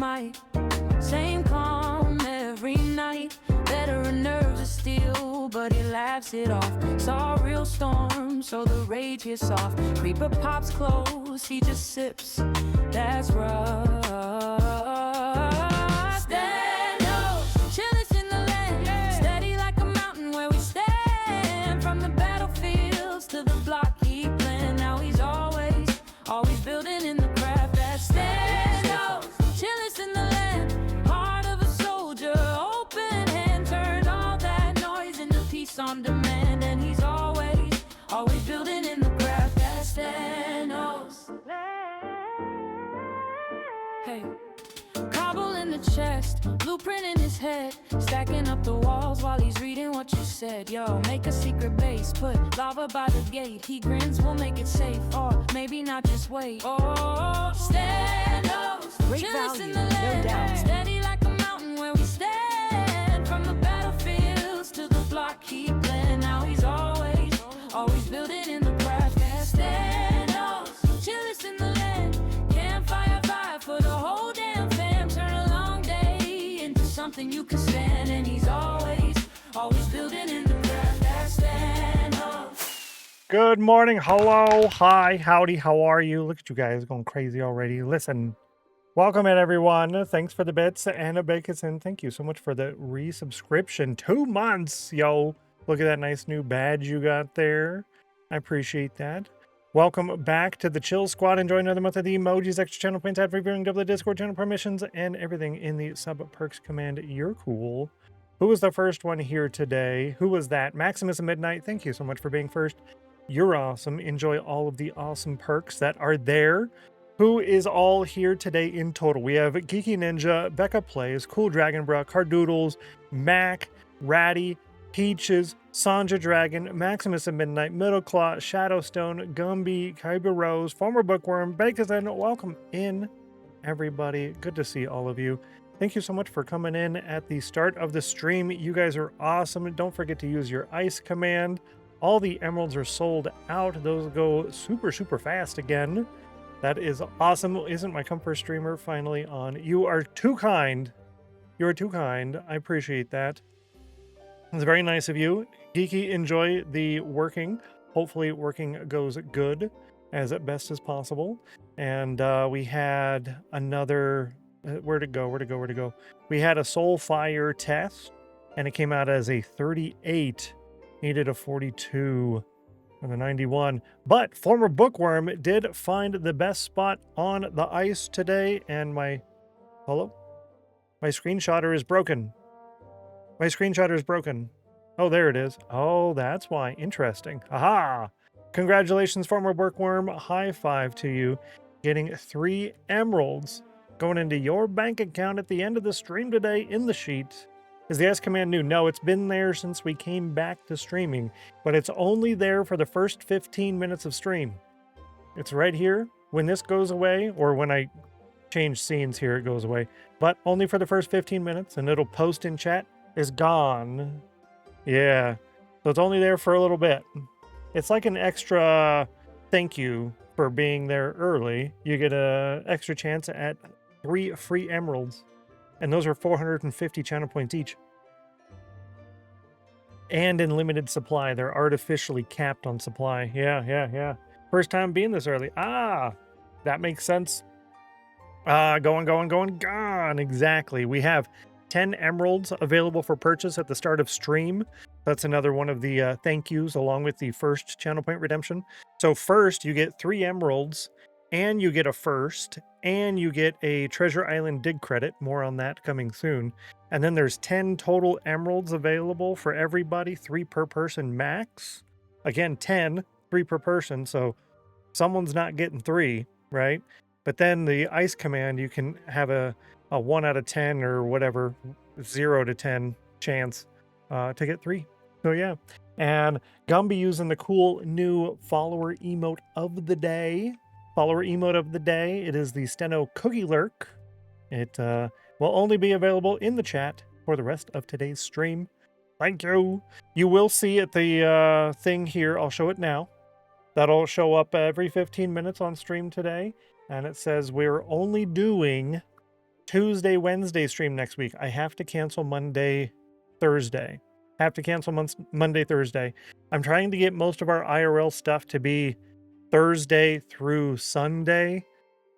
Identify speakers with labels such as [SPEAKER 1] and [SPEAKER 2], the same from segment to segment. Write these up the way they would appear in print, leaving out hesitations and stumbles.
[SPEAKER 1] might. Same calm every night. Veteran nerves of steel, but he laughs it off. Saw a real storm, so the rage is soft. Creeper pops close, he just sips. That's rough. Stennos, chillest in the land. Steady like a mountain where we stand. From the battlefields to the block he planned. Now he's always building in the craft. That's Stennos, chillest in the land. Heart of a soldier, open hand. Turned all that noise into peace on demand. And he's always building in the craft. That's Stennos. Hey, cobble in the chest, blueprint in his head, stacking up the walls while he's reading what you said. Yo, make a secret base, put lava by the gate. He grins, we'll make it safe, or maybe not, just wait. Oh, Stennos,
[SPEAKER 2] great value, no doubt.
[SPEAKER 1] Steady like a mountain where we stand. From the battlefields to the block he planned. Now he's always building in the craft. Stennos, chillest in the land. Campfire vibe for the whole damn fam. Turn a long day into something you can stand. And he's always building in the craft. That's Stennos.
[SPEAKER 3] Good morning, hello, hi, howdy, how are you? Look at you guys going crazy already. Listen, welcome in everyone. Thanks for the bits. Anna Bakeson, thank you so much for the resubscription. 2 months, yo. Look at that nice new badge you got there. I appreciate that. Welcome back to the Chill Squad. Enjoy another month of the emojis, extra channel points, ad free viewing, double the Discord channel permissions, and everything in the sub perks command. You're cool. Who was the first one here today? Who was that? Maximus at Midnight, thank you so much for being first. You're awesome. Enjoy all of the awesome perks that are there. Who is all here today in total? We have Geeky Ninja, Becca Plays, Cool Dragon Bra, Cardoodles, Mac, Ratty, Peaches, Sanja Dragon, Maximus at Midnight, Middleclaw, Shadowstone, Gumby, Kyber Rose, Former Bookworm, Bakersden. Welcome in, everybody. Good to see all of you. Thank you so much for coming in at the start of the stream. You guys are awesome. Don't forget to use your ice command. All the emeralds are sold out. Those go super, super fast again. That is awesome. Isn't my comfort streamer finally on? You are too kind. You are too kind. I appreciate that. It's very nice of you. Geeky, enjoy the working. Hopefully working goes good as best as possible. And we had another, where'd it go? We had a Soulfire test and it came out as a 38. Needed a 42 and a 91. But Former Bookworm did find the best spot on the ice today. And my screenshotter is broken. My screenshotter is broken. Oh, there it is. Oh, that's why. Interesting. Aha! Congratulations, Former Bookworm. High five to you. Getting 3 emeralds going into your bank account at the end of the stream today in the sheet. Is the S command new? No, it's been there since we came back to streaming, but it's only there for the first 15 minutes of stream. It's right here. When this goes away, or when I change scenes here, it goes away, but only for the first 15 minutes, and it'll post in chat. Is gone. Yeah, so it's only there for a little bit. It's like an extra thank you for being there early. You get a extra chance at 3 free emeralds, and those are 450 channel points each. And in limited supply. They're artificially capped on supply. Yeah. First time being this early. Ah, that makes sense. Gone. Exactly. We have 10 emeralds available for purchase at the start of stream. That's another one of the thank yous along with the first channel point redemption. So first you get 3 emeralds and you get a first and you get a Treasure Island dig credit. More on that coming soon. And then there's 10 total emeralds available for everybody, 3 per person max. Again, 10, 3 per person. So someone's not getting 3, right? But then the ice command, you can have a 1 out of 10 or whatever, 0 to 10 chance to get 3. So yeah. And Gumby using the cool new follower emote of the day. It is the Steno Cookie Lurk. It will only be available in the chat for the rest of today's stream. Thank you. You will see at the thing here. I'll show it now. That'll show up every 15 minutes on stream today. And it says we're only doing Tuesday, Wednesday stream next week. I have to cancel Monday, Thursday. Have to cancel Monday, Thursday. I'm trying to get most of our IRL stuff to be Thursday through Sunday.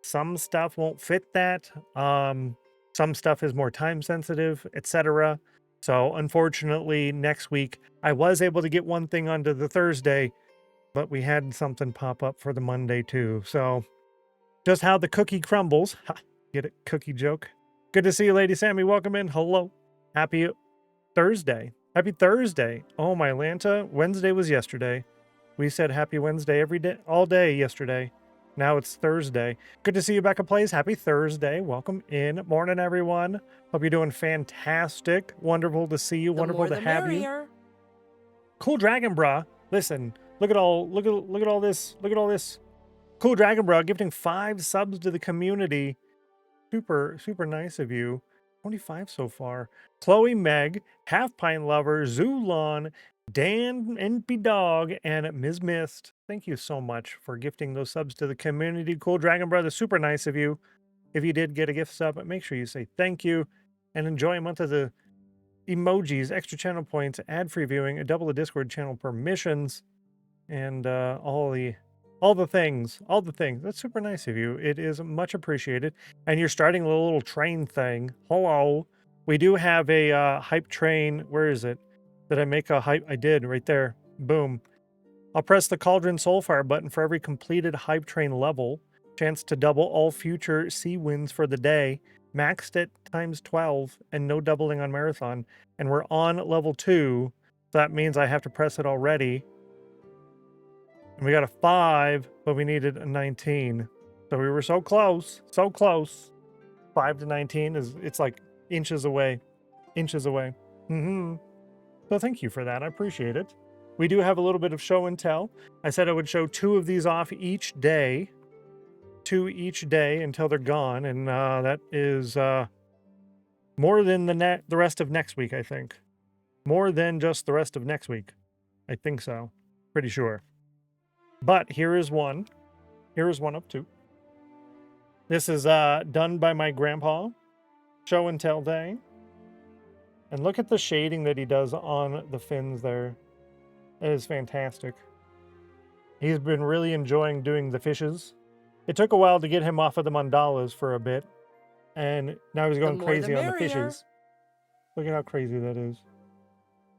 [SPEAKER 3] Some stuff won't fit that. Some stuff is more time sensitive, etc. So unfortunately, next week I was able to get one thing onto the Thursday, but we had something pop up for the Monday too. So just how the cookie crumbles. Ha, get it? Cookie joke. Good to see you, Lady Sammy. Welcome in. Hello. Happy Thursday. Happy Thursday. Oh, my Atlanta. Wednesday was yesterday. We said happy Wednesday every day, all day yesterday. Now it's Thursday. Good to see you, Becca Plays. Happy Thursday. Welcome in. Morning, everyone. Hope you're doing fantastic. Wonderful to see you. Wonderful to have you. Cool Dragon Bra. Listen, look at all this. Look at all this. Cool Dragon Bra gifting 5 subs to the community. Super nice of you. 25 so far. Chloe Meg, Half Pint Lover, Zulon, Dan NP Dog, and Ms. Mist. Thank you so much for gifting those subs to the community. Cool Dragon Brother, super nice of you. If you did get a gift sub, make sure you say thank you and enjoy a month of the emojis, extra channel points, ad-free viewing, a double the Discord channel permissions, and all the things. That's super nice of you. It is much appreciated. And you're starting a little train thing. Hello. We do have a hype train. Where is it? Did I make a hype? I did right there. Boom. I'll press the Cauldron Soulfire button for every completed hype train level. Chance to double all future sea wins for the day. Maxed at times 12 and no doubling on Marathon. And we're on level 2. So that means I have to press it already. And we got a 5, but we needed a 19. So we were so close. So close. 5 to 19 it's like inches away. Inches away. So thank you for that. I appreciate it. We do have a little bit of show and tell. I said I would show 2 of these off each day. 2 each day until they're gone. And that is more than the rest of next week, I think. More than just the rest of next week. I think so. Pretty sure. But here is one. Here is one of 2. This is done by my grandpa. Show and tell day. And look at the shading that he does on the fins there. It is fantastic. He's been really enjoying doing the fishes. It took a while to get him off of the mandalas for a bit. And now he's going crazy on the fishes. Look at how crazy that is.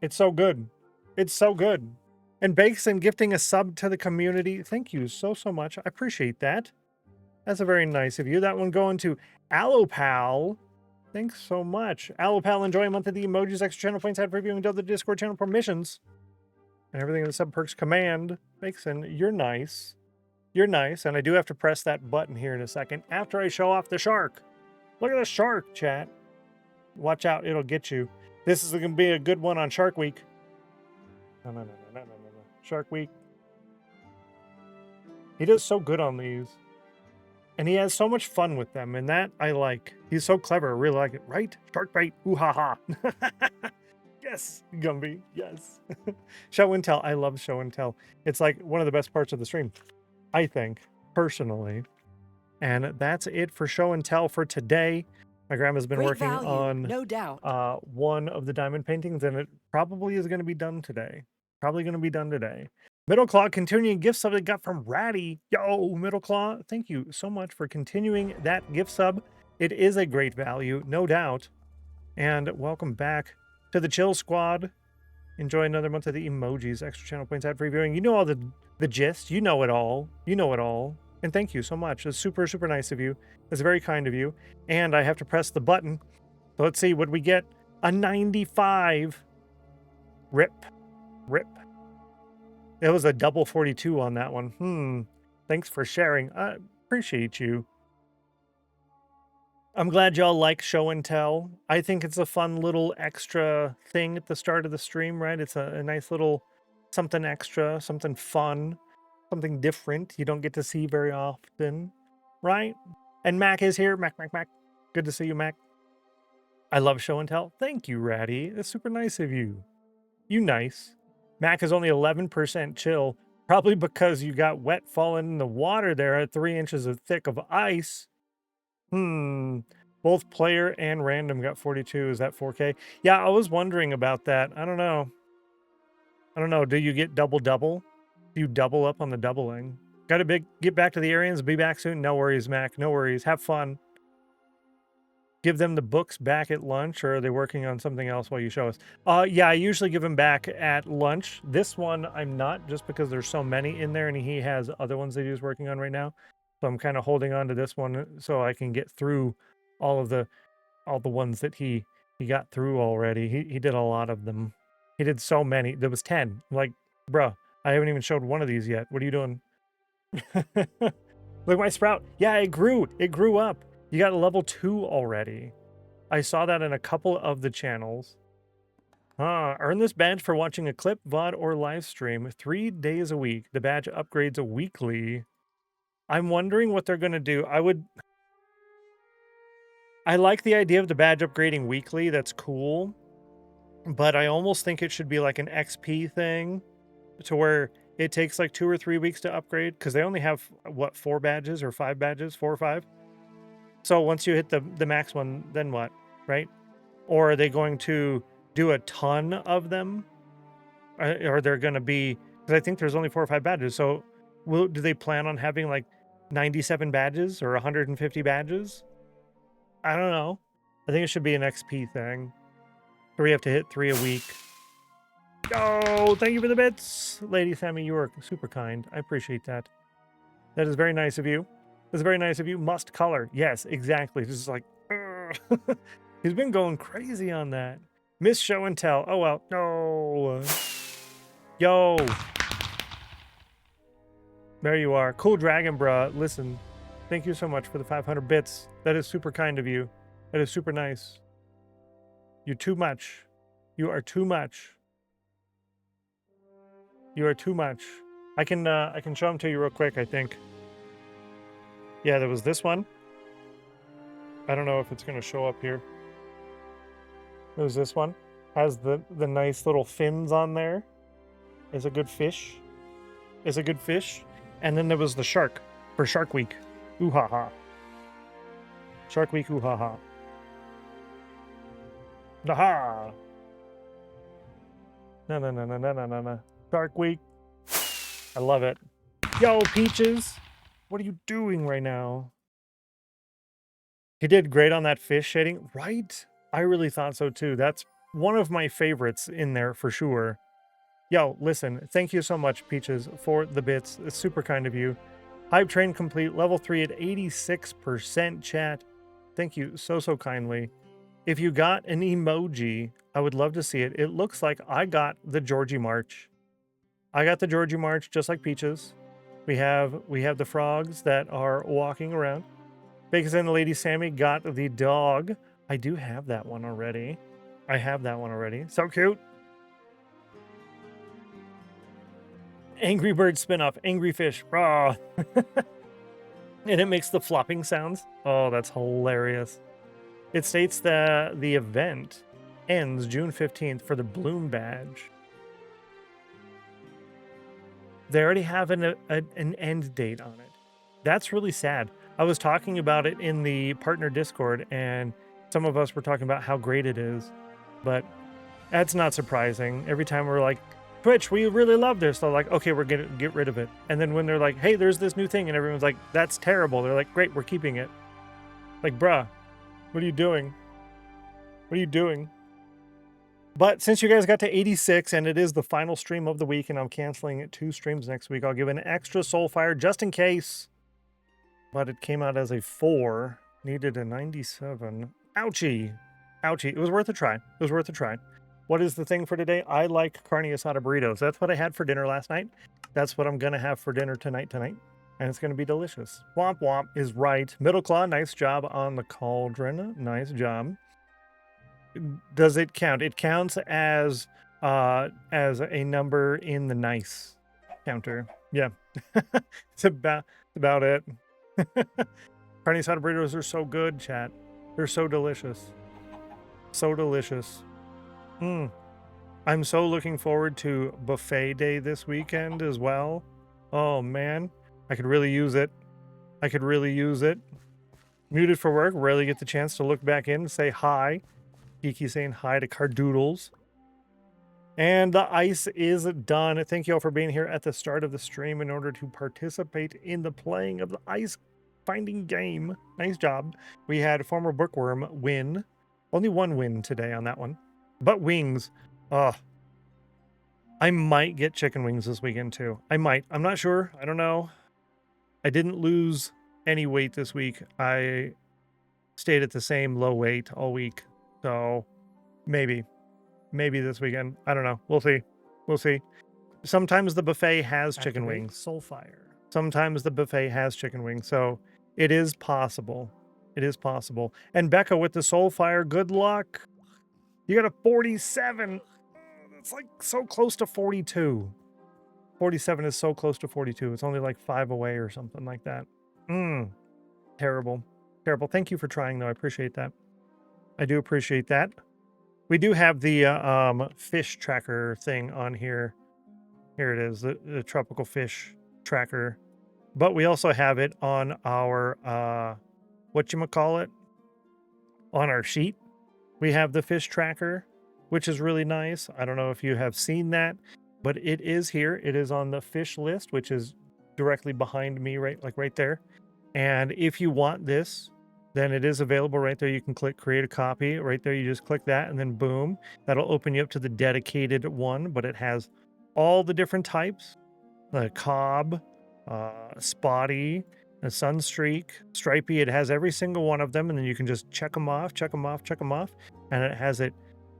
[SPEAKER 3] It's so good. It's so good. And Bakeson gifting a sub to the community. Thank you so much. I appreciate that. That's a very nice of you. That one going to Allopal. Thanks so much. Allopal, enjoy a month of the emojis, extra channel points, ad preview, and double the Discord channel permissions. And everything in the sub perks command. Bakeson, you're nice. You're nice. And I do have to press that button here in a second after I show off the shark. Look at the shark, chat. Watch out. It'll get you. This is going to be a good one on Shark Week. No. Shark Week. He does so good on these. And he has so much fun with them. And that I like. He's so clever. I really like it. Right? Shark bite. Ooh ha ha. Yes. Gumby. Yes. Show and tell. I love show and tell. It's like one of the best parts of the stream. I think. Personally. And that's it for show and tell for today. My grandma's been working on
[SPEAKER 2] no doubt.
[SPEAKER 3] One of the diamond paintings, and it probably is going to be done today. Probably going to be done today. Middle Claw continuing gift sub that got from Ratty. Yo, Middle Claw, thank you so much for continuing that gift sub. It is a great value, no doubt. And welcome back to the Chill Squad. Enjoy another month of the emojis, extra channel points, ad free viewing. You know all the gist. You know it all. You know it all. And thank you so much. It's super nice of you. It's very kind of you. And I have to press the button. So let's see, what we get? A 95. Rip. It was a double 42 on that one. Thanks for sharing. I appreciate you. I'm glad y'all like show and tell. I think it's a fun little extra thing at the start of the stream, right? It's a nice little something extra, something fun, something different you don't get to see very often, right? And Mac is here. Mac. Good to see you, Mac. I love show and tell. Thank you, Ratty. That's super nice of you. You nice. Mac is only 11% chill, probably because you got wet falling in the water there at 3 inches of thick of ice. Both player and random got 42. Is that 4K? Yeah, I was wondering about that. I don't know. I don't know. Do you get double? Do you double up on the doubling? Got to get back to the Aryans. Be back soon. No worries, Mac. No worries. Have fun. Give them the books back at lunch, or are they working on something else while you show us? Yeah, I usually give them back at lunch. This one I'm not, just because there's so many in there, and he has other ones that he's working on right now. So I'm kind of holding on to this one so I can get through all the ones that he got through already. He did a lot of them. He did so many. There was 10. I'm like, bruh, I haven't even showed one of these yet. What are you doing? Look, my sprout. Yeah, it grew. It grew up. You got level 2 already. I saw that in a couple of the channels. Earn this badge for watching a clip, VOD, or live stream 3 days a week. The badge upgrades weekly. I'm wondering what they're going to do. I like the idea of the badge upgrading weekly. That's cool. But I almost think it should be like an XP thing to where it takes like 2 or 3 weeks to upgrade, because they only have, what, 4 badges or 5 badges? 4 or 5? So once you hit the max one, then what, right? Or are they going to do a ton of them? Or they're going to be, because I think there's only 4 or 5 badges. So do they plan on having like 97 badges or 150 badges? I don't know. I think it should be an XP thing. So we have to hit 3 a week. Oh, thank you for the bits. Lady Sammy, you are super kind. I appreciate that. That is very nice of you. That's very nice of you. Must color. Yes, exactly. Just like, he's been going crazy on that. Miss Show and Tell. Oh, well. No. Yo. There you are. Cool Dragon, bruh. Listen, thank you so much for the 500 bits. That is super kind of you. That is super nice. You're too much. You are too much. You are too much. I can show them to you real quick, I think. Yeah, there was this one. I don't know if it's going to show up here. There's this one. Has the nice little fins on there. It's a good fish. It's a good fish. And then there was the shark for Shark Week. Ooh ha ha. Shark Week, ooh ha ha. Aha! No. Shark Week. I love it. Yo, Peaches! What are you doing right now? He did great on that fish shading, right? I really thought so too. That's one of my favorites in there for sure. Yo, listen, thank you so much, Peaches, for the bits. It's super kind of you. Hype train complete, level 3 at 86% chat. Thank you so kindly. If you got an emoji, I would love to see it. It looks like I got the Georgie March. I got the Georgie March just like Peaches. We have the frogs that are walking around. Bacon and Lady Sammy got the dog. I do have that one already. I have that one already. So cute. Angry Bird spinoff. Angry Fish. Raw. And it makes the flopping sounds. Oh, that's hilarious. It states that the event ends June 15th for the Bloom badge. They already have an end date on it. That's really sad. I was talking about it in the partner Discord, and some of us were talking about how great it is. But that's not surprising. Every time we're like, Twitch, we really love this. They're like, okay, we're going to get rid of it. And then when they're like, hey, there's this new thing, and everyone's like, that's terrible. They're like, great, we're keeping it. Like, bruh, what are you doing? What are you doing? But since you guys got to 86 and it is the final stream of the week and I'm canceling 2 streams next week, I'll give an extra Soulfire just in case. But it came out as a 4. Needed a 97. Ouchie. Ouchie. It was worth a try. It was worth a try. What is the thing for today? I like carne asada burritos. That's what I had for dinner last night. That's what I'm going to have for dinner tonight. And it's going to be delicious. Womp womp is right. Middle Claw, nice job on the cauldron. Nice job. Does it count? It counts as a number in the nice counter. Yeah. It's about it. Carne asada burritos are so good, chat. They're so delicious. So delicious. I'm so looking forward to buffet day this weekend as well. Oh man, I could really use it. I could really use it. Muted for work. Rarely get the chance to look back in and say hi. Kiki saying hi to Cardoodles. And the ice is done. Thank you all for being here at the start of the stream in order to participate in the playing of the ice finding game. Nice job. We had former bookworm win. Only one win today on that one. But wings. I might get chicken wings this weekend too. I might. I'm not sure. I don't know. I didn't lose any weight this week. I stayed at the same low weight all week. So maybe this weekend. I don't know. We'll see. We'll see. Sometimes the buffet has chicken
[SPEAKER 4] Activate
[SPEAKER 3] wings.
[SPEAKER 4] Soulfire.
[SPEAKER 3] Sometimes the buffet has chicken wings. So it is possible. It is possible. And Becca with the Soulfire, good luck. You got a 47. It's like so close to 42. 47 is so close to 42. It's only like 5 away or something like that. Terrible. Terrible. Thank you for trying, though. I appreciate that. I do appreciate that. We do have the fish tracker thing on here. Here it is, the tropical fish tracker. But we also have it on our, whatchamacallit? On our sheet. We have the fish tracker, which is really nice. I don't know if you have seen that, but it is here. It is on the fish list, which is directly behind me, right there. And if you want this, then it is available right there. You can click create a copy right there. You just click that and then boom, that'll open you up to the dedicated one, but it has all the different types, the cob, spotty, a sunstreak, stripey. It has every single one of them. And then you can just check them off. And it has it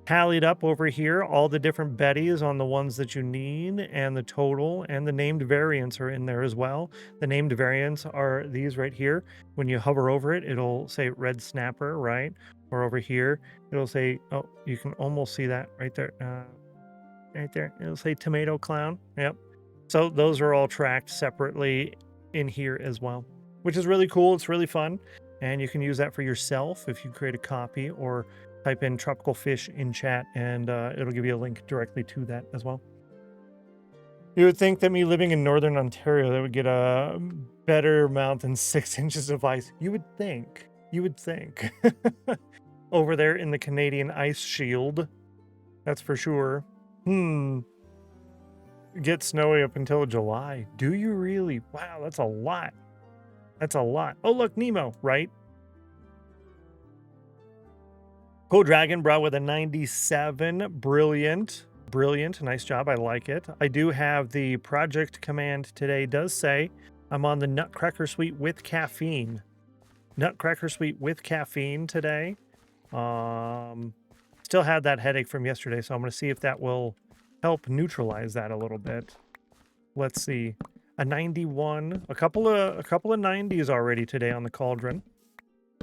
[SPEAKER 3] tallied up over here, all the different betties on the ones that you need, and the total, and the named variants are in there as well. The named variants are these right here. When you hover over it, it'll say red snapper, right? Or over here, it'll say, oh, you can almost see that right there. Right there, it'll say tomato clown. Yep. So those are all tracked separately in here as well, which is really cool. It's really fun. And you can use that for yourself if you create a copy, or type in tropical fish in chat, and it'll give you a link directly to that as well. You would think that me living in northern Ontario, that would get a better amount than 6 inches of ice. You would think. Over there in the Canadian ice shield. That's for sure. Get snowy up until July. Do you really? Wow, that's a lot. That's a lot. Oh, look, Nemo, right? Cool Dragon brought with a 97. Brilliant. Nice job. I like it. I do have the project command today. Does say I'm on the Nutcracker Suite with caffeine. Nutcracker Suite with caffeine today. Still had that headache from yesterday, so I'm going to see if that will help neutralize that a little bit. Let's see. A 91. A couple of 90s already today on the cauldron.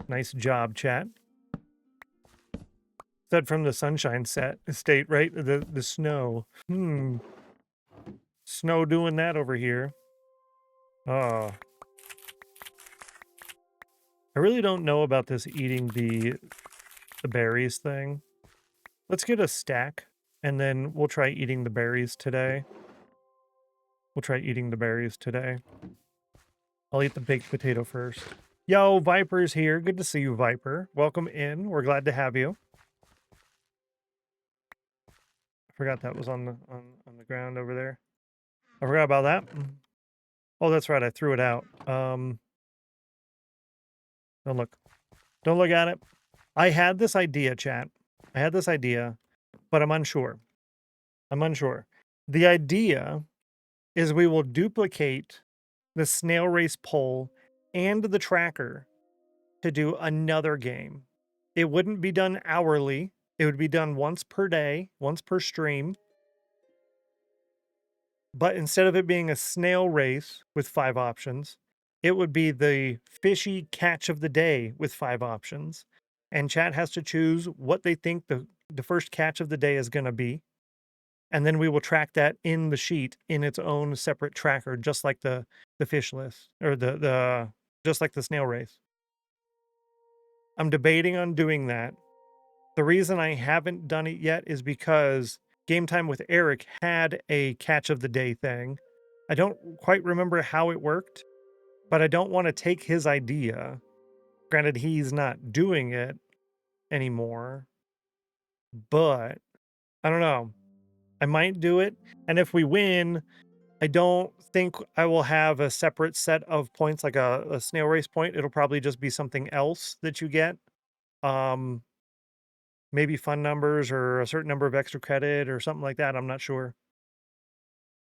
[SPEAKER 3] Nice job, chat. Said from the Sunshine State, right? The snow. Snow doing that over here. Oh. I really don't know about this eating the berries thing. Let's get a stack, and then we'll try eating the berries today. I'll eat the baked potato first. Yo, Viper's here. Good to see you, Viper. Welcome in. We're glad to have you. I forgot that was on the ground over there. I forgot about that. Oh, that's right. I threw it out. Don't look at it. I had this idea, chat. But I'm unsure. The idea is we will duplicate the snail race poll and the tracker to do another game. It wouldn't be done hourly. It would be done once per day, once per stream. But instead of it being a snail race with 5 options, it would be the fishy catch of the day with 5 options. And chat has to choose what they think the first catch of the day is going to be. And then we will track that in the sheet in its own separate tracker, just like the fish list, or just like the snail race. I'm debating on doing that. The reason I haven't done it yet is because Game Time with Eric had a catch of the day thing. I don't quite remember how it worked, but I don't want to take his idea, Granted, he's not doing it anymore, but I don't know. I might do it. And if we win, I don't think I will have a separate set of points like a snail race point. It'll probably just be something else that you get. Maybe fun numbers or a certain number of extra credit or something like that. I'm not sure.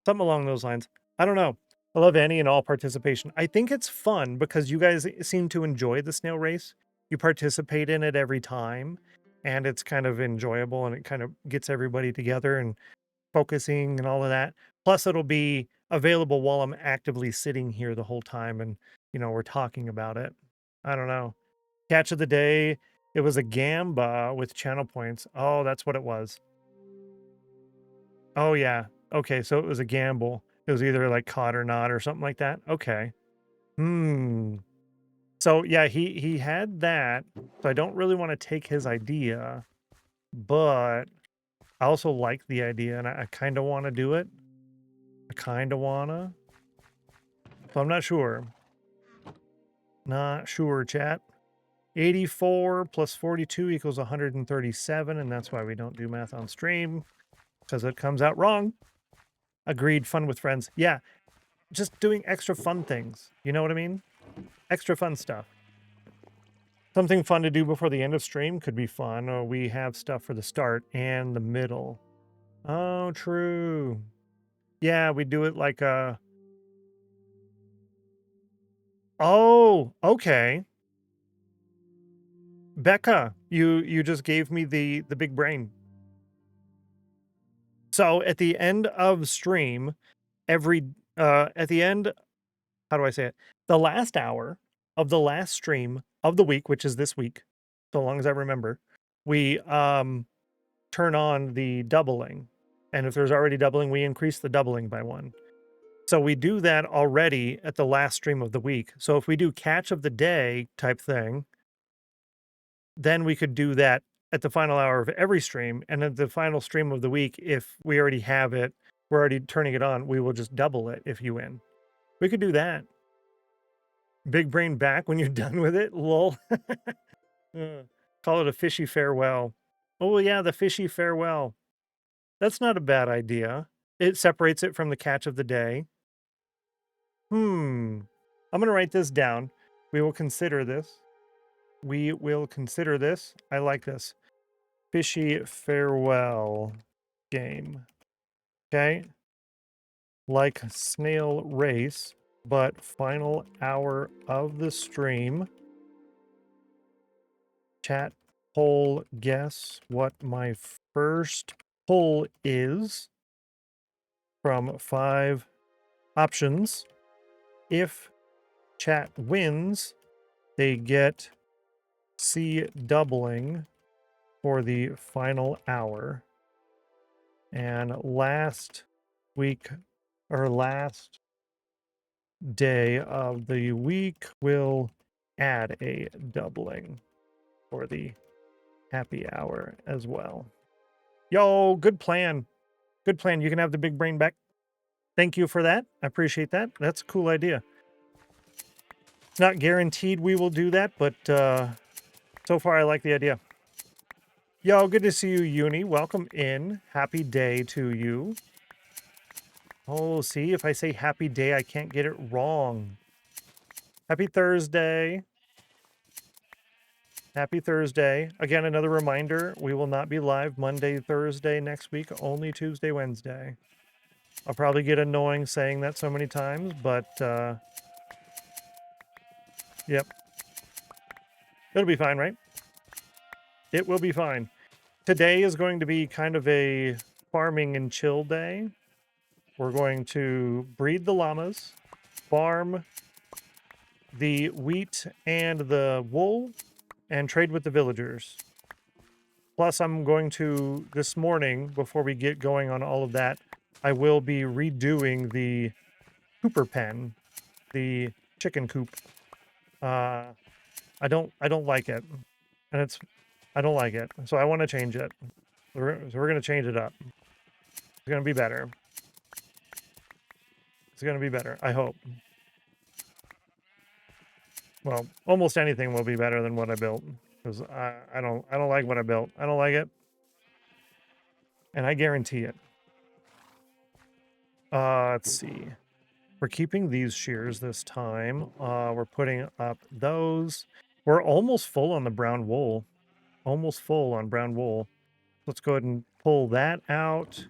[SPEAKER 3] Something along those lines. I don't know. I love any and all participation. I think it's fun because you guys seem to enjoy the snail race. You participate in it every time, and it's kind of enjoyable, and it kind of gets everybody together and focusing and all of that. Plus, it'll be available while I'm actively sitting here the whole time and, we're talking about it. I don't know. Catch of the day, it was a gamba with channel points. Oh, that's what it was. Oh, yeah. Okay, so it was a gamble. It was either like caught or not or something like that. Okay. So yeah, he had that. So I don't really want to take his idea, but I also like the idea and I kind of want to do it. I kind of wanna. So I'm not sure. Not sure, chat. 84 plus 42 equals 137, and that's why we don't do math on stream, because it comes out wrong. Agreed, fun with friends. Yeah, just doing extra fun things. You know what I mean? Extra fun stuff. Something fun to do before the end of stream could be fun, or we have stuff for the start and the middle. Oh, true. Yeah, we do it like a... Oh, okay. Becca, you just gave me the big brain. So at the end of stream, at the end, how do I say it? The last hour of the last stream of the week, which is this week, so long as I remember, we turn on the doubling. And if there's already doubling, we increase the doubling by 1. So we do that already at the last stream of the week. So if we do catch of the day type thing, then we could do that at the final hour of every stream. And at the final stream of the week, if we already have it, we're already turning it on, we will just double it if you win. We could do that. Big brain back when you're done with it. Lol. Call it a fishy farewell. Oh, yeah, the fishy farewell. That's not a bad idea. It separates it from the catch of the day. I'm going to write this down. We will consider this. We will consider this. I like this. Fishy farewell game. Okay. Like snail race, but final hour of the stream. Chat poll, guess what my first poll is from 5 options. If chat wins, they get C doubling for the final hour. And last week, or last day of the week, will add a doubling for the happy hour as well. Yo, good plan. Good plan. You can have the big brain back. Thank you for that. I appreciate that. That's a cool idea. It's not guaranteed we will do that, but so far I like the idea. Yo, good to see you, Uni. Welcome in. Happy day to you. Oh, see, if I say happy day, I can't get it wrong. Happy Thursday. Happy Thursday. Again, another reminder, we will not be live Monday, Thursday next week, only Tuesday, Wednesday. I'll probably get annoying saying that so many times, but yep. It'll be fine, right? It will be fine. Today is going to be kind of a farming and chill day. We're going to breed the llamas, farm the wheat and the wool, and trade with the villagers. Plus, I'm going to, this morning, before we get going on all of that, I will be redoing the cooper pen, the chicken coop. I don't like it, and I don't like it, so I want to change it. So we're going to change it up. It's going to be better. It's going to be better, I hope. Well, almost anything will be better than what I built. Because I don't like what I built. I don't like it. And I guarantee it. Let's see. We're keeping these shears this time. We're putting up those. We're almost full on the brown wool. Almost full on brown wool. Let's go ahead and pull that out.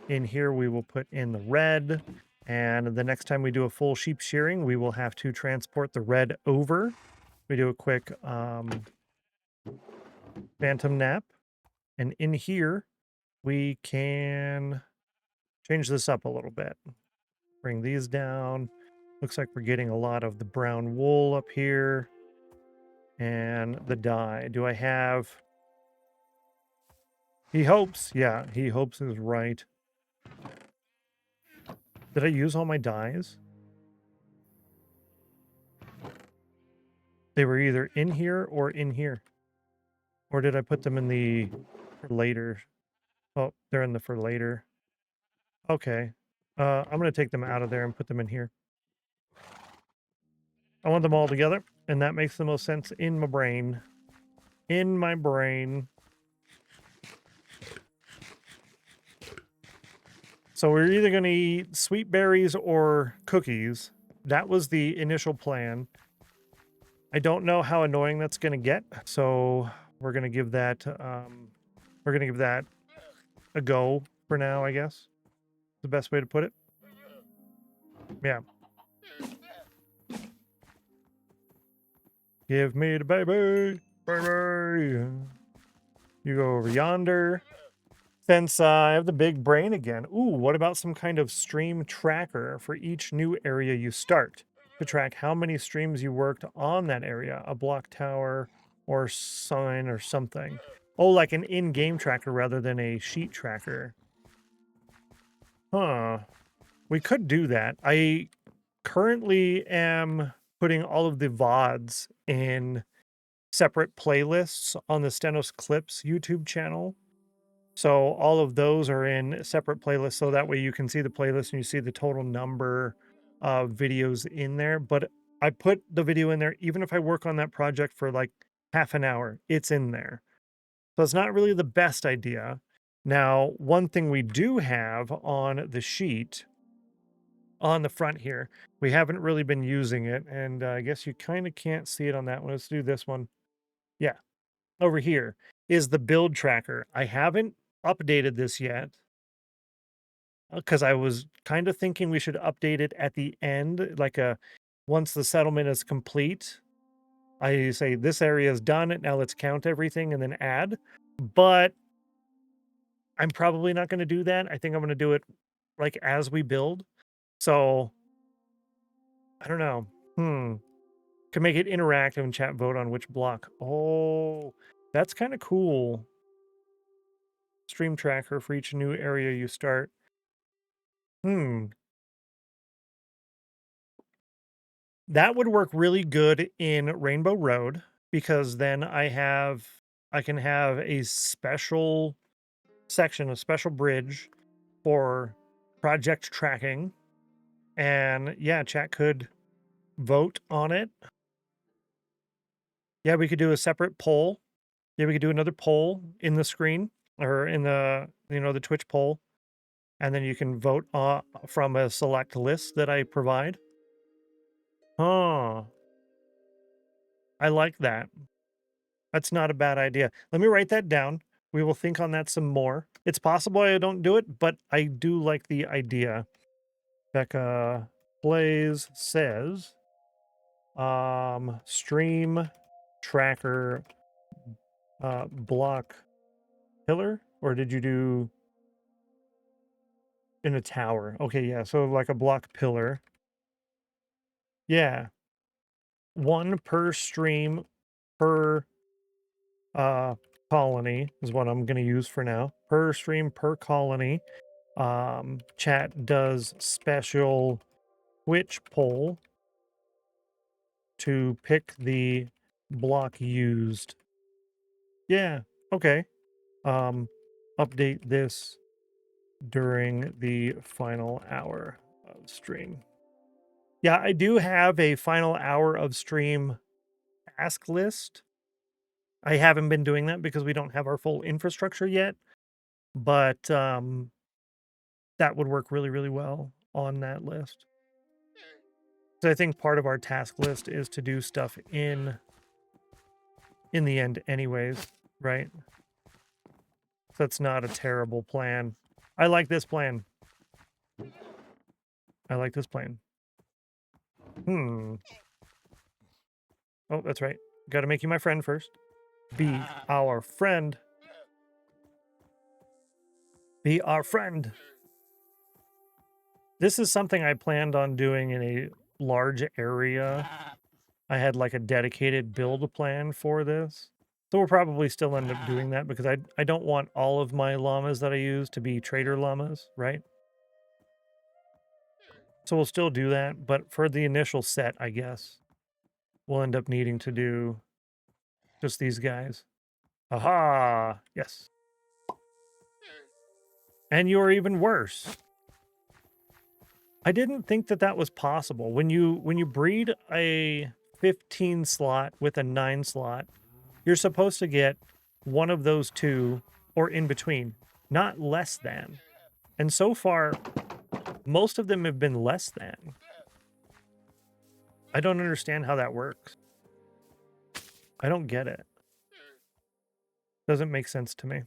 [SPEAKER 3] In here, we will put in the red. And the next time we do a full sheep shearing, we will have to transport the red over. We do a quick phantom nap. And in here, we can change this up a little bit. Bring these down. Looks like we're getting a lot of the brown wool up here. And the dye. Do I have... He hopes. Yeah, he hopes is right. Did I use all my dyes? They were either in here or in here. Or did I put them in the for later? Oh, they're in the for later. Okay. I'm going to take them out of there and put them in here. I want them all together, and that makes the most sense in my brain. In my brain. So we're either going to eat sweet berries or cookies. That was the initial plan. I don't know how annoying that's going to get, so we're going to give that a go for now, I guess. The best way to put it. Yeah. Give me the baby, baby. You go over yonder. Since I have the big brain again. Ooh, what about some kind of stream tracker for each new area you start? To track how many streams you worked on that area, a block tower or sign or something. Oh, like an in-game tracker rather than a sheet tracker. Huh. We could do that. I currently am putting all of the VODs in separate playlists on the StennosClips YouTube channel. So all of those are in separate playlists, so that way you can see the playlist and you see the total number of videos in there. But I put the video in there, even if I work on that project for like half an hour, it's in there. So it's not really the best idea. Now, one thing we do have on the sheet, on the front here, we haven't really been using it, and I guess you kind of can't see it on that one. Let's do this one. Yeah, over here is the build tracker. I haven't updated this yet because I was kind of thinking we should update it at the end, like once the settlement is complete. I say this area is done, now let's count everything and then add. But I'm probably not going to do that. I think I'm going to do it like as we build. So I don't know. Can make it interactive and chat vote on which block. Oh, that's kind of cool. Stream tracker for each new area you start. That would work really good in Rainbow Road because then I can have a special section, a special bridge for project tracking. And yeah, chat could vote on it. Yeah, we could do a separate poll. Yeah, we could do another poll in the screen or in the, the Twitch poll. And then you can vote from a select list that I provide. Oh, I like that. That's not a bad idea. Let me write that down. We will think on that some more. It's possible I don't do it, but I do like the idea. Becca Blaze says, stream tracker block pillar, or did you do in a tower? Okay, yeah, so like a block pillar. Yeah. One per stream per colony is what I'm going to use for now. Per stream per colony. Chat does special Twitch poll to pick the block used. Yeah, okay. Update this during the final hour of stream. Yeah, I do have a final hour of stream task list. I haven't been doing that because we don't have our full infrastructure yet, but that would work really, really well on that list. So I think part of our task list is to do stuff in the end anyways, right? So that's not a terrible plan. I like this plan. I like this plan. Oh, that's right. Got to make you my friend first. Be our friend. Be our friend. This is something I planned on doing in a large area. I had like a dedicated build plan for this. So we'll probably still end up doing that because I don't want all of my llamas that I use to be trader llamas, right? So we'll still do that, but for the initial set, I guess, we'll end up needing to do just these guys. Aha! Yes. And you're even worse. I didn't think that that was possible. When you breed a 15 slot with a 9 slot, you're supposed to get one of those two or in between, not less than. And so far, most of them have been less than. I don't understand how that works. I don't get it. Doesn't make sense to me.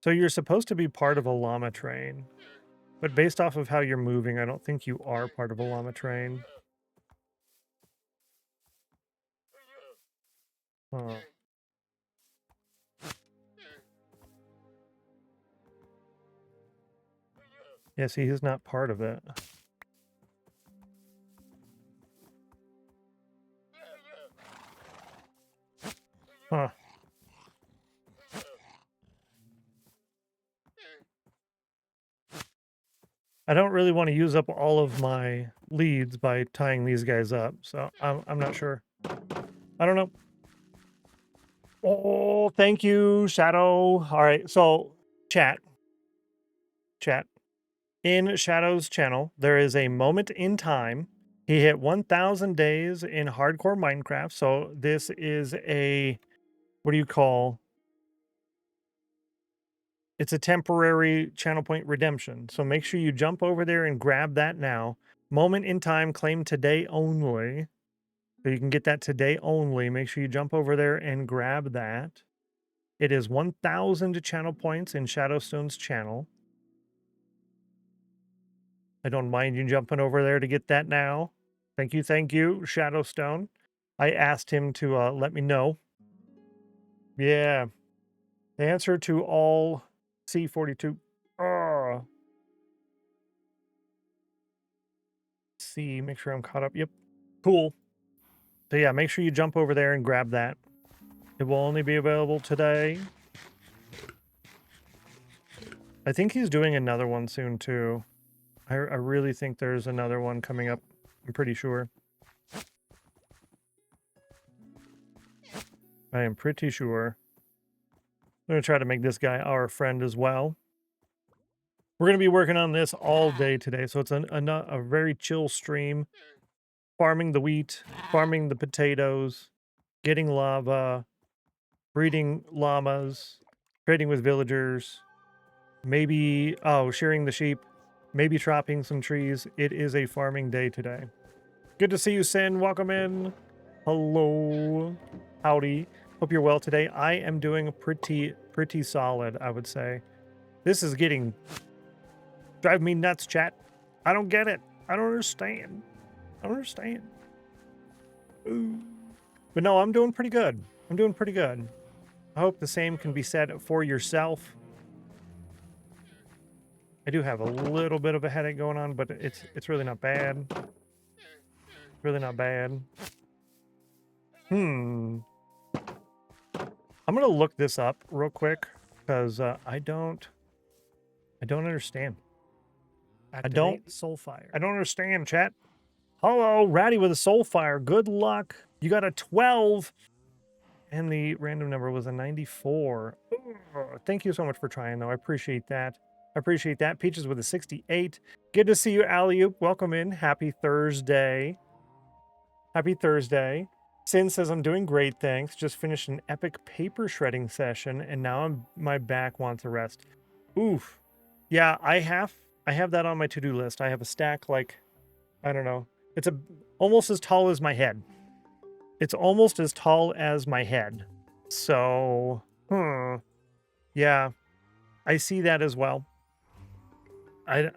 [SPEAKER 3] So you're supposed to be part of a llama train, but based off of how you're moving, I don't think you are part of a llama train. Huh. Yeah, see, he's not part of it. Huh. I don't really want to use up all of my leads by tying these guys up, so I'm not sure. I don't know. Oh, thank you, Shadow. All right, so chat. In Shadow's channel, there is a moment in time. He hit 1,000 days in hardcore Minecraft, so this is a, what do you call? It's a temporary channel point redemption. So make sure you jump over there and grab that now. Moment in time, claim today only. So you can get that today only. Make sure you jump over there and grab that. It is 1,000 channel points in Shadowstone's channel. I don't mind you jumping over there to get that now. Thank you, Shadowstone. I asked him to let me know. Yeah. The answer to all C42. See, make sure I'm caught up. Yep. Cool. So yeah, make sure you jump over there and grab that. It will only be available today. I think he's doing another one soon too. I really think there's another one coming up. I'm pretty sure. I am pretty sure. I'm going to try to make this guy our friend as well. We're going to be working on this all day today, so it's a very chill stream. Farming the wheat, farming the potatoes, getting lava, breeding llamas, trading with villagers, maybe, shearing the sheep, maybe chopping some trees. It is a farming day today. Good to see you, Sin. Welcome in. Hello. Howdy. Hope you're well today. I am doing pretty solid, I would say. This is getting... drive me nuts, chat. I don't get it. I don't understand. I don't understand. Ooh. But no, I'm doing pretty good. I'm doing pretty good. I hope the same can be said for yourself. I do have a little bit of a headache going on, but it's really not bad. Really not bad. I'm gonna look this up real quick because I don't understand.
[SPEAKER 2] Activate Soulfire.
[SPEAKER 3] I don't understand, chat. Hello, Ratty with a Soulfire. Good luck. You got a 12. And the random number was a 94. Ooh, thank you so much for trying, though. I appreciate that. I appreciate that. Peaches with a 68. Good to see you, Alley-oop. Welcome in. Happy Thursday. Happy Thursday. Sin says, I'm doing great, thanks. Just finished an epic paper shredding session, and now my back wants a rest. Oof. Yeah, I have that on my to-do list. I have a stack like, I don't know. It's almost as tall as my head. It's almost as tall as my head. So, yeah, I see that as well. I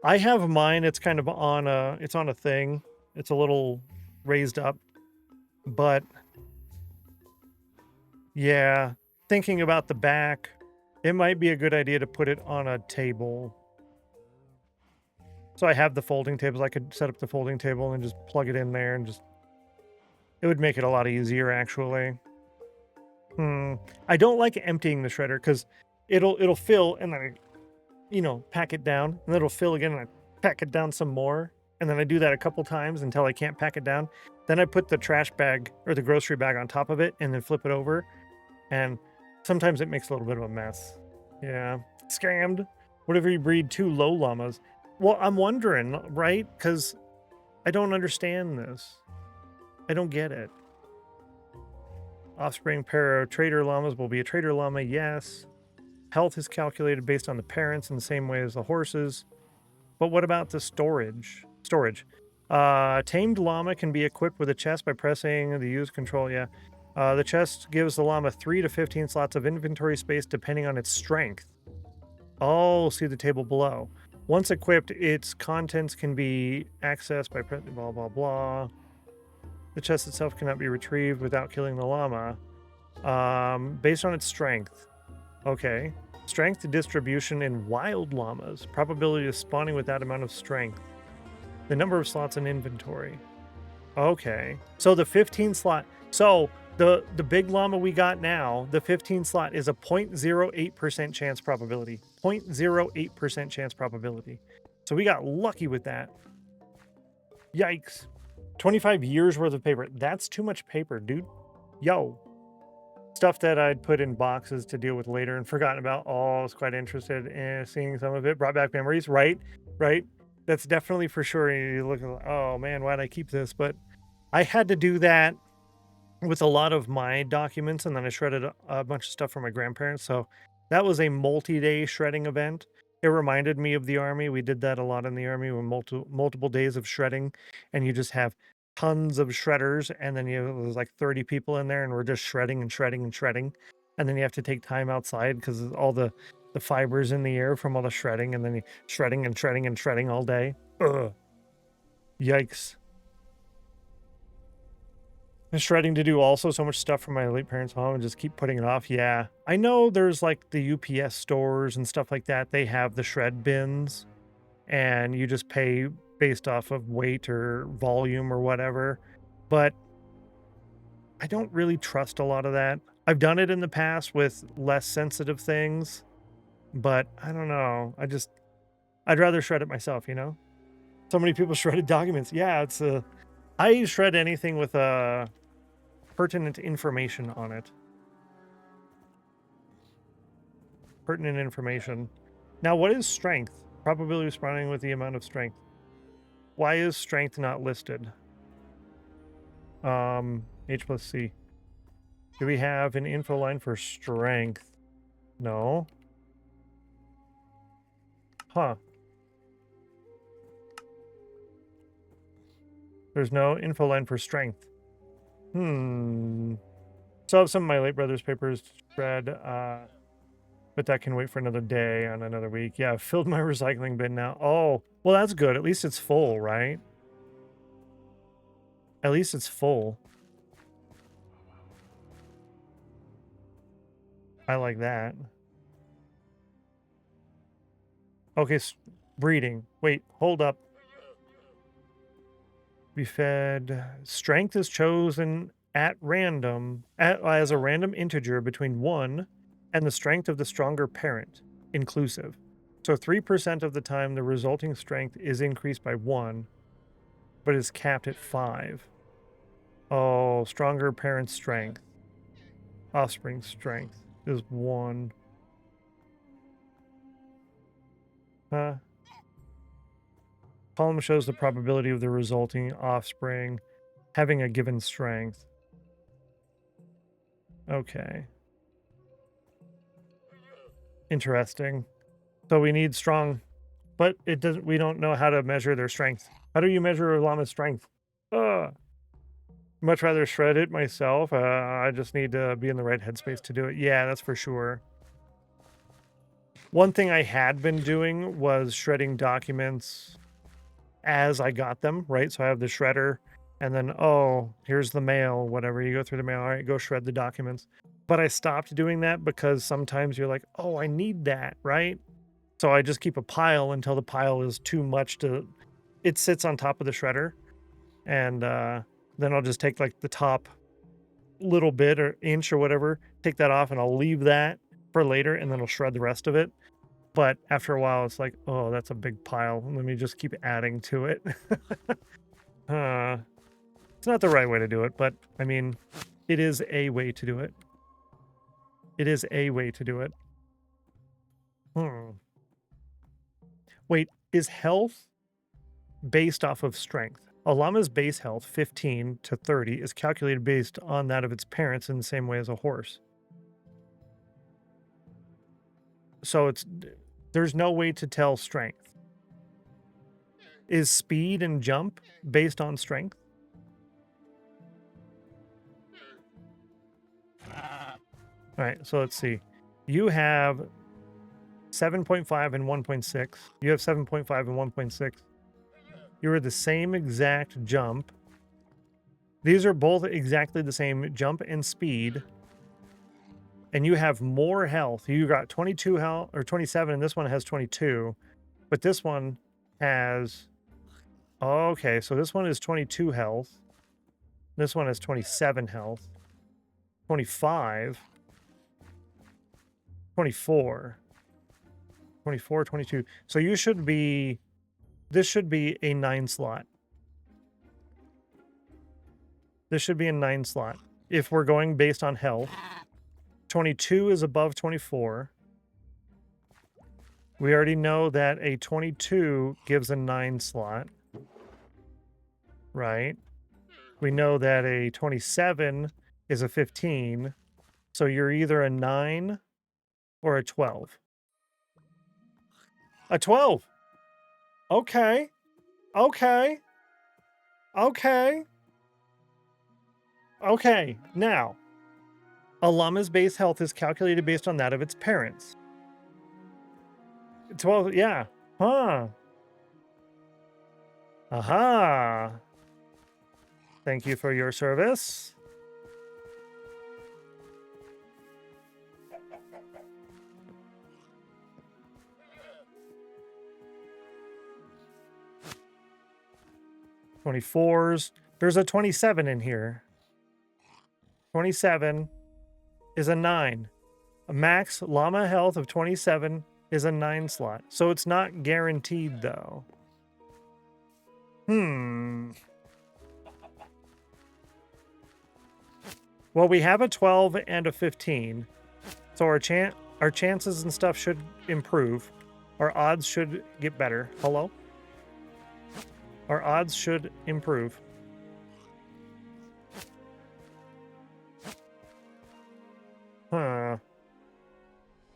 [SPEAKER 3] have mine. It's kind of on a thing. It's a little raised up, but yeah, thinking about the back, it might be a good idea to put it on a table. So I have the folding tables. I could set up the folding table and just plug it in there and just, it would make it a lot easier actually. I don't like emptying the shredder because it'll fill and then I, pack it down, and then it'll fill again and I pack it down some more. And then I do that a couple times until I can't pack it down. Then I put the trash bag or the grocery bag on top of it and then flip it over. And sometimes it makes a little bit of a mess. Yeah. Scammed. What if you breed 2 low llamas? Well, I'm wondering, right? Because I don't understand this. I don't get it. Offspring pair of trader llamas will be a trader llama, yes. Health is calculated based on the parents in the same way as the horses. But what about the storage? Tamed llama can be equipped with a chest by pressing the use control, yeah. The chest gives the llama 3 to 15 slots of inventory space depending on its strength. Oh, see the table below. Once equipped, its contents can be accessed by pressing blah, blah, blah. The chest itself cannot be retrieved without killing the llama. Based on its strength. Okay. Strength distribution in wild llamas. Probability of spawning with that amount of strength. The number of slots in inventory. Okay. So the 15 slot. So the big llama we got now, the 15 slot is a 0.08% chance probability. 0.08% chance probability. So we got lucky with that. Yikes. 25 years worth of paper. That's too much paper, dude. Yo. Stuff that I'd put in boxes to deal with later and forgotten about. Oh, I was quite interested in seeing some of it. Brought back memories, right? Right? That's definitely for sure. You look at, oh man, why'd I keep this? But I had to do that with a lot of my documents, and then I shredded a bunch of stuff for my grandparents. So that was a multi-day shredding event. It reminded me of the army. We did that a lot in the army with multiple days of shredding, and you just have tons of shredders, and then there's like 30 people in there, and we're just shredding and shredding and shredding. And then you have to take time outside because all the fibers in the air from all the shredding, and then you shredding and shredding and shredding all day. Ugh. Yikes. And shredding to do also so much stuff from my late parents' home and just keep putting it off. Yeah. I know there's like the UPS stores and stuff like that. They have the shred bins and you just pay based off of weight or volume or whatever. But I don't really trust a lot of that. I've done it in the past with less sensitive things, but I don't know. I'd rather shred it myself, So many people shredded documents. Yeah, I shred anything with pertinent information on it. Pertinent information. Now, what is strength? Probability of spawning with the amount of strength. Why is strength not listed? H plus C. Do we have an info line for strength? No. Huh. There's no info line for strength. So I have some of my late brother's papers shred, but that can wait for another day on another week. Yeah, I've filled my recycling bin now. Oh, well, that's good. At least it's full, right? At least it's full. I like that. Okay, breeding. Wait, hold up. Be fed. Strength is chosen at random as a random integer between 1 and the strength of the stronger parent, inclusive. So 3% of the time the resulting strength is increased by 1, but is capped at 5. Oh, stronger parent strength. Offspring strength is 1. Huh? Column shows the probability of the resulting offspring. Having a given strength. Okay. Interesting. So we need strong, but it doesn't. We don't know how to measure their strength. How do you measure a llama's strength? Much rather shred it myself. I just need to be in the right headspace to do it. Yeah, that's for sure. One thing I had been doing was shredding documents as I got them, right? So I have the shredder, and then, oh, here's the mail, whatever. You go through the mail, all right, go shred the documents. But I stopped doing that because sometimes you're like, oh, I need that, right? So I just keep a pile until the pile is too much to... It sits on top of the shredder, and then I'll just take like the top little bit or inch or whatever, take that off, and I'll leave that for later, and then I'll shred the rest of it. But after a while, it's like, oh, that's a big pile. Let me just keep adding to it. It's not the right way to do it, but I mean, it is a way to do it. It is a way to do it. Wait, is health based off of strength? A llama's base health, 15 to 30, is calculated based on that of its parents in the same way as a horse. So there's no way to tell strength. Is speed and jump based on strength? All right, so let's see. You have 7.5 and 1.6. You have 7.5 and 1.6. You are the same exact jump. These are both exactly the same jump and speed. And you have more health. You got 22 health, or 27, and this one has 22. But this one has... Okay, so this one is 22 health. This one has 27 health. 25. 24. 24, 22. So you should be... This should be a 9 slot. This should be a 9 slot. If we're going based on health. 22 is above 24. We already know that a 22 gives a 9 slot. Right? We know that a 27 is a 15. So you're either a 9 or a 12. A 12! Okay. Okay. Okay. Okay. Now, a llama's base health is calculated based on that of its parents. 12, yeah. Huh. Aha. Thank you for your service. $24s. There's a 27 in here. 27 is a 9. A max llama health of 27 is a 9 slot. So it's not guaranteed, though. Well, we have a 12 and a 15. So our chances and stuff should improve. Our odds should get better. Hello? Our odds should improve.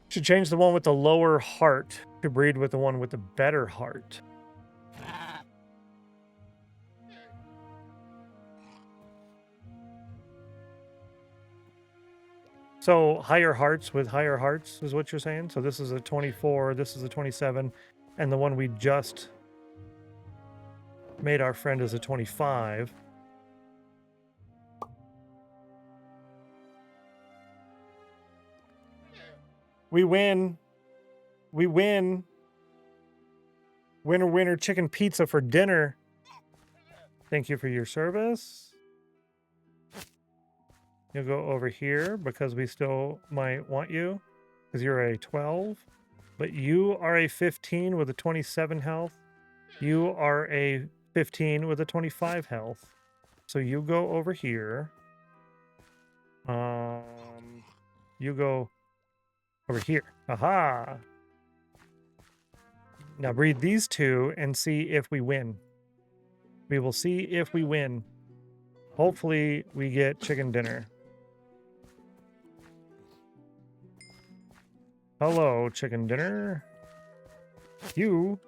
[SPEAKER 3] Should change the one with the lower heart to breed with the one with the better heart. So higher hearts with higher hearts is what you're saying? So this is a 24, this is a 27, and the one we just made our friend is a 25. We win. We win. Winner, winner, chicken pizza for dinner. Thank you for your service. You'll go over here because we still might want you because you're a 12. But you are a 15 with a 27 health. You are a 15 with a 25 health. So you go over here. You go over here. Aha! Now breed these two and see if we win. We will see if we win. Hopefully we get chicken dinner. Hello, chicken dinner. You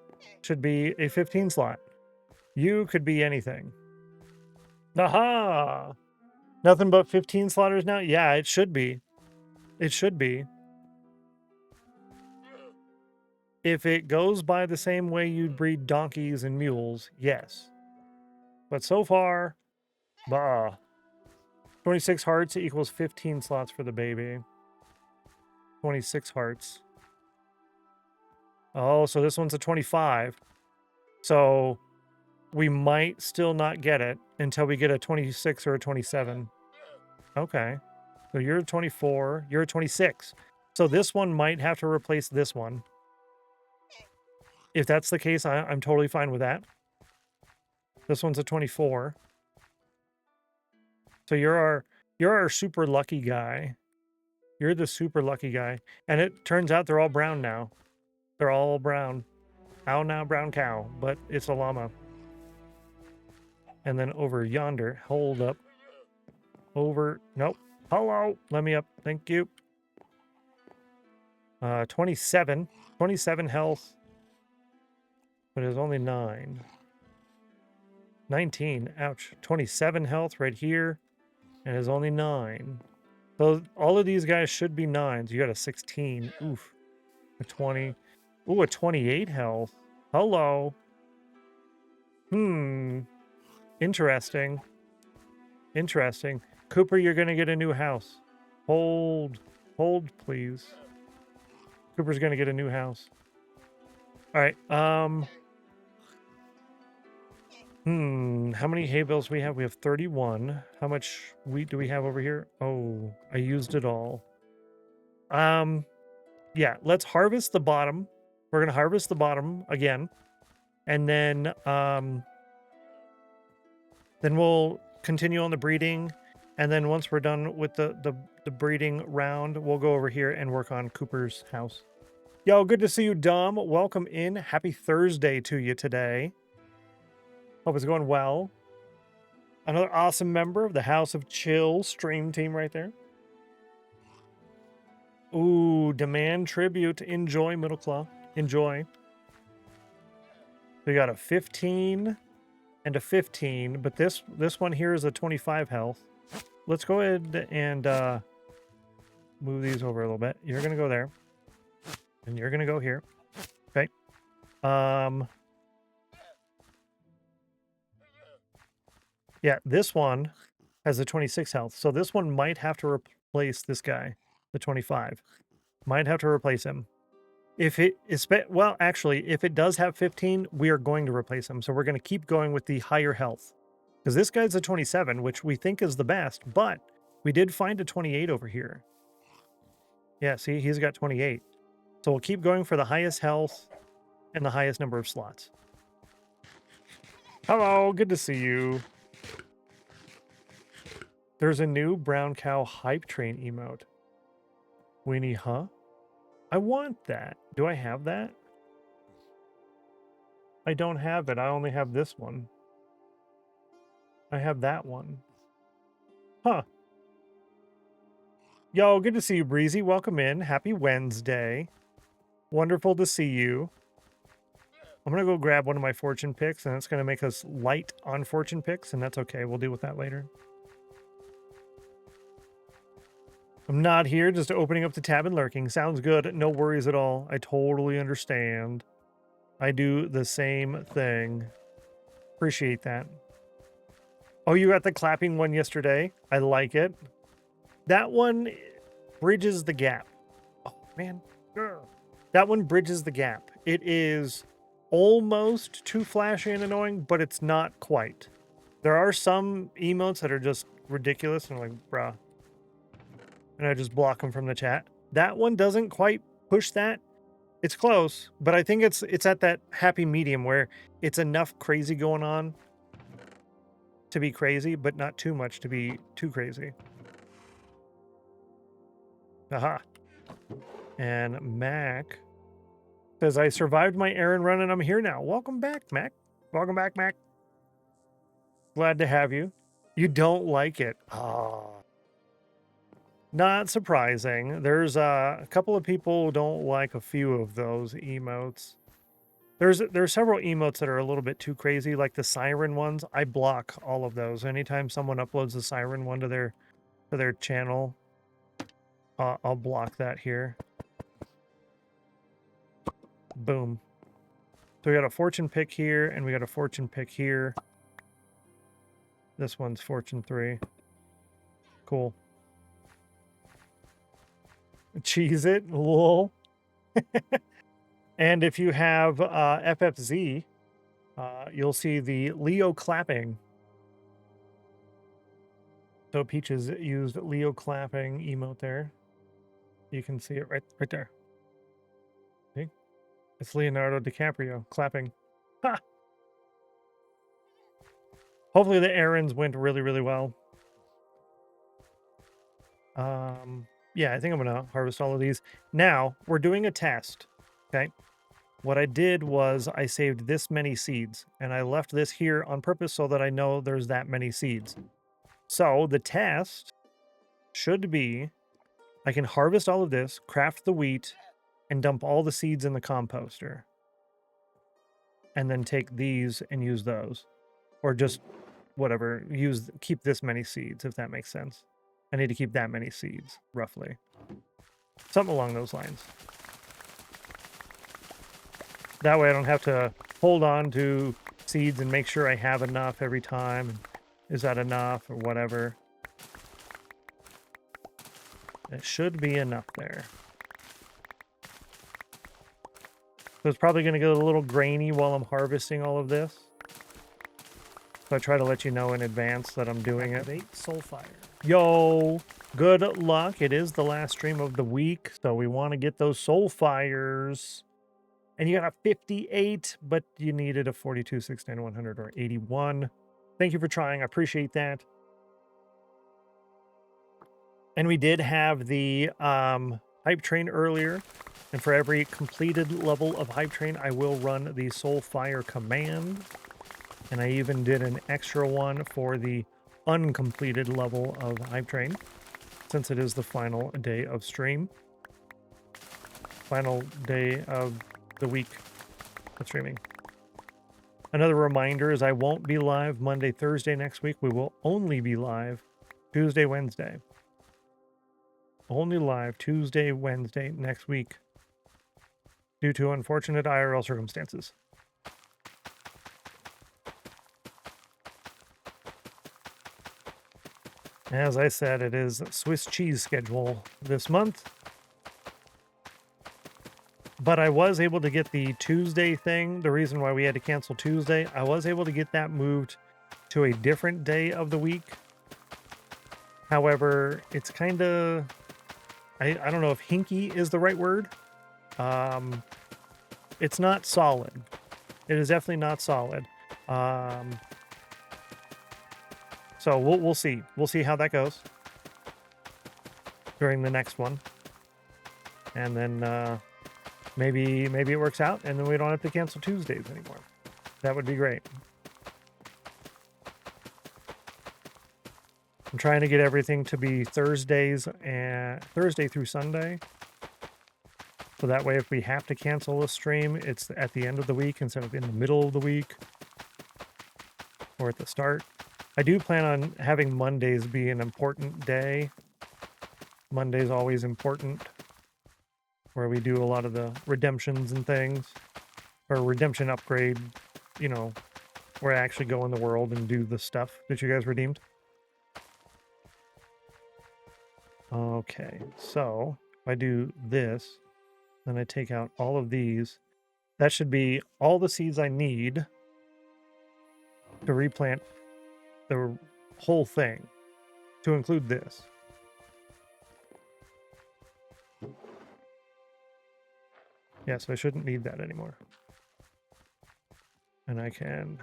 [SPEAKER 3] should be a 15 slot. You could be anything. Aha! Nothing but 15 slaughters now? Yeah, it should be. It should be. If it goes by the same way you'd breed donkeys and mules, yes. But so far, bah. 26 hearts equals 15 slots for the baby. 26 hearts. Oh, so this one's a 25. So we might still not get it until we get a 26 or a 27. Okay. So you're a 24. You're a 26. So this one might have to replace this one. If that's the case, I'm totally fine with that. This one's a 24. So you're our super lucky guy. You're the super lucky guy. And it turns out they're all brown now. They're all brown. Ow now, brown cow. But it's a llama. And then over yonder, hold up. Over, nope. Hello, let me up. Thank you. 27. 27 health. But it's only 9. 19. Ouch. 27 health right here. And it's only 9. So all of these guys should be 9s. You got a 16. Oof. A 20. Ooh, a 28 health. Hello. Interesting. Interesting. Cooper, you're going to get a new house. Hold. Hold, please. Cooper's going to get a new house. All right. How many hay bales we have? We have 31. How much wheat do we have over here? Oh, I used it all. Yeah, let's harvest the bottom. We're going to harvest the bottom again. And then we'll continue on the breeding. And then once we're done with the breeding round, we'll go over here and work on Cooper's house. Yo, good to see you, Dom. Welcome in. Happy Thursday to you today. Hope it's going well. Another awesome member of the House of Chill stream team right there. Ooh, demand tribute. Enjoy, Middle Claw. Enjoy. We got a 15 and a 15, but this one here is a 25 health. Let's go ahead and move these over a little bit. You're gonna go there, and you're gonna go here. Okay. Yeah, this one has a 26 health, so this one might have to replace this guy, the 25. Might have to replace him. If it is, well, actually, if it does have 15, we are going to replace him. So we're going to keep going with the higher health. Because this guy's a 27, which we think is the best, but we did find a 28 over here. Yeah, see, he's got 28. So we'll keep going for the highest health and the highest number of slots. Hello, good to see you. There's a new brown cow hype train emote. Winnie, huh? I want that. Do I have that? I don't have it. I only have this one. I have that one. Huh. Yo, good to see you, Breezy. Welcome in. Happy Wednesday. Wonderful to see you. I'm going to go grab one of my fortune picks, and it's going to make us light on fortune picks, and that's okay. We'll deal with that later. I'm not here, just opening up the tab and lurking. Sounds good. No worries at all. I totally understand. I do the same thing. Appreciate that. Oh, you got the clapping one yesterday? I like it. That one bridges the gap. Oh, man. That one bridges the gap. It is almost too flashy and annoying, but it's not quite. There are some emotes that are just ridiculous and like, bruh. And I just block them from the chat. That one doesn't quite push that. It's close, but I think it's at that happy medium where it's enough crazy going on to be crazy, but not too much to be too crazy. Aha. And Mac says, I survived my errand run and I'm here now. Welcome back, Mac. Welcome back, Mac. Glad to have you. You don't like it. Ah. Not surprising. There's a couple of people who don't like a few of those emotes. There's several emotes that are a little bit too crazy, like the siren ones. I block all of those. Anytime someone uploads a siren one to their channel, I'll block that here. Boom. So we got a fortune pick here, and we got a fortune pick here. This one's fortune 3. Cool. Cheese it, lol. And if you have FFZ, you'll see the Leo clapping. So Peaches used Leo clapping emote there. You can see it right there. See? It's Leonardo DiCaprio clapping. Ha! Hopefully the errands went really, really well. Yeah, I think I'm gonna harvest all of these. Now, we're doing a test, okay? What I did was I saved this many seeds, and I left this here on purpose so that I know there's that many seeds. So the test should be, I can harvest all of this, craft the wheat, and dump all the seeds in the composter. And then take these and use those. Or just whatever, keep this many seeds, if that makes sense. I need to keep that many seeds, roughly. Something along those lines. That way I don't have to hold on to seeds and make sure I have enough every time. Is that enough or whatever? It should be enough there. So it's probably going to get a little grainy while I'm harvesting all of this. So I try to let you know in advance that I'm doing it.
[SPEAKER 2] Soulfire.
[SPEAKER 3] Yo, good luck. It is the last stream of the week, so we want to get those soul fires. And you got a 58, but you needed a 42, 69, 100, or 81. Thank you for trying. I appreciate that. And we did have the hype train earlier. And for every completed level of hype train, I will run the soul fire command. And I even did an extra one for the uncompleted level of hype train, since it is the final day of stream. Final day of the week of streaming. Another reminder is I won't be live Monday, Thursday next week. We will only be live Tuesday, Wednesday. Only live Tuesday, Wednesday next week due to unfortunate IRL circumstances. As I said, it is Swiss cheese schedule this month. But I was able to get the Tuesday thing. The reason why we had to cancel Tuesday, I was able to get that moved to a different day of the week. However, it's kind of, I don't know if hinky is the right word. It's not solid. It is definitely not solid. So we'll see. We'll see how that goes during the next one. And then maybe it works out and then we don't have to cancel Tuesdays anymore. That would be great. I'm trying to get everything to be Thursdays and Thursday through Sunday. So that way if we have to cancel a stream, it's at the end of the week instead of in the middle of the week or at the start. I do plan on having Mondays be an important day. Monday's always important, where we do a lot of the redemptions and things, or redemption upgrade, you know, where I actually go in the world and do the stuff that you guys redeemed. Okay, so if I do this, then I take out all of these. That should be all the seeds I need to replant the whole thing, to include this. Yeah, so I shouldn't need that anymore. And I can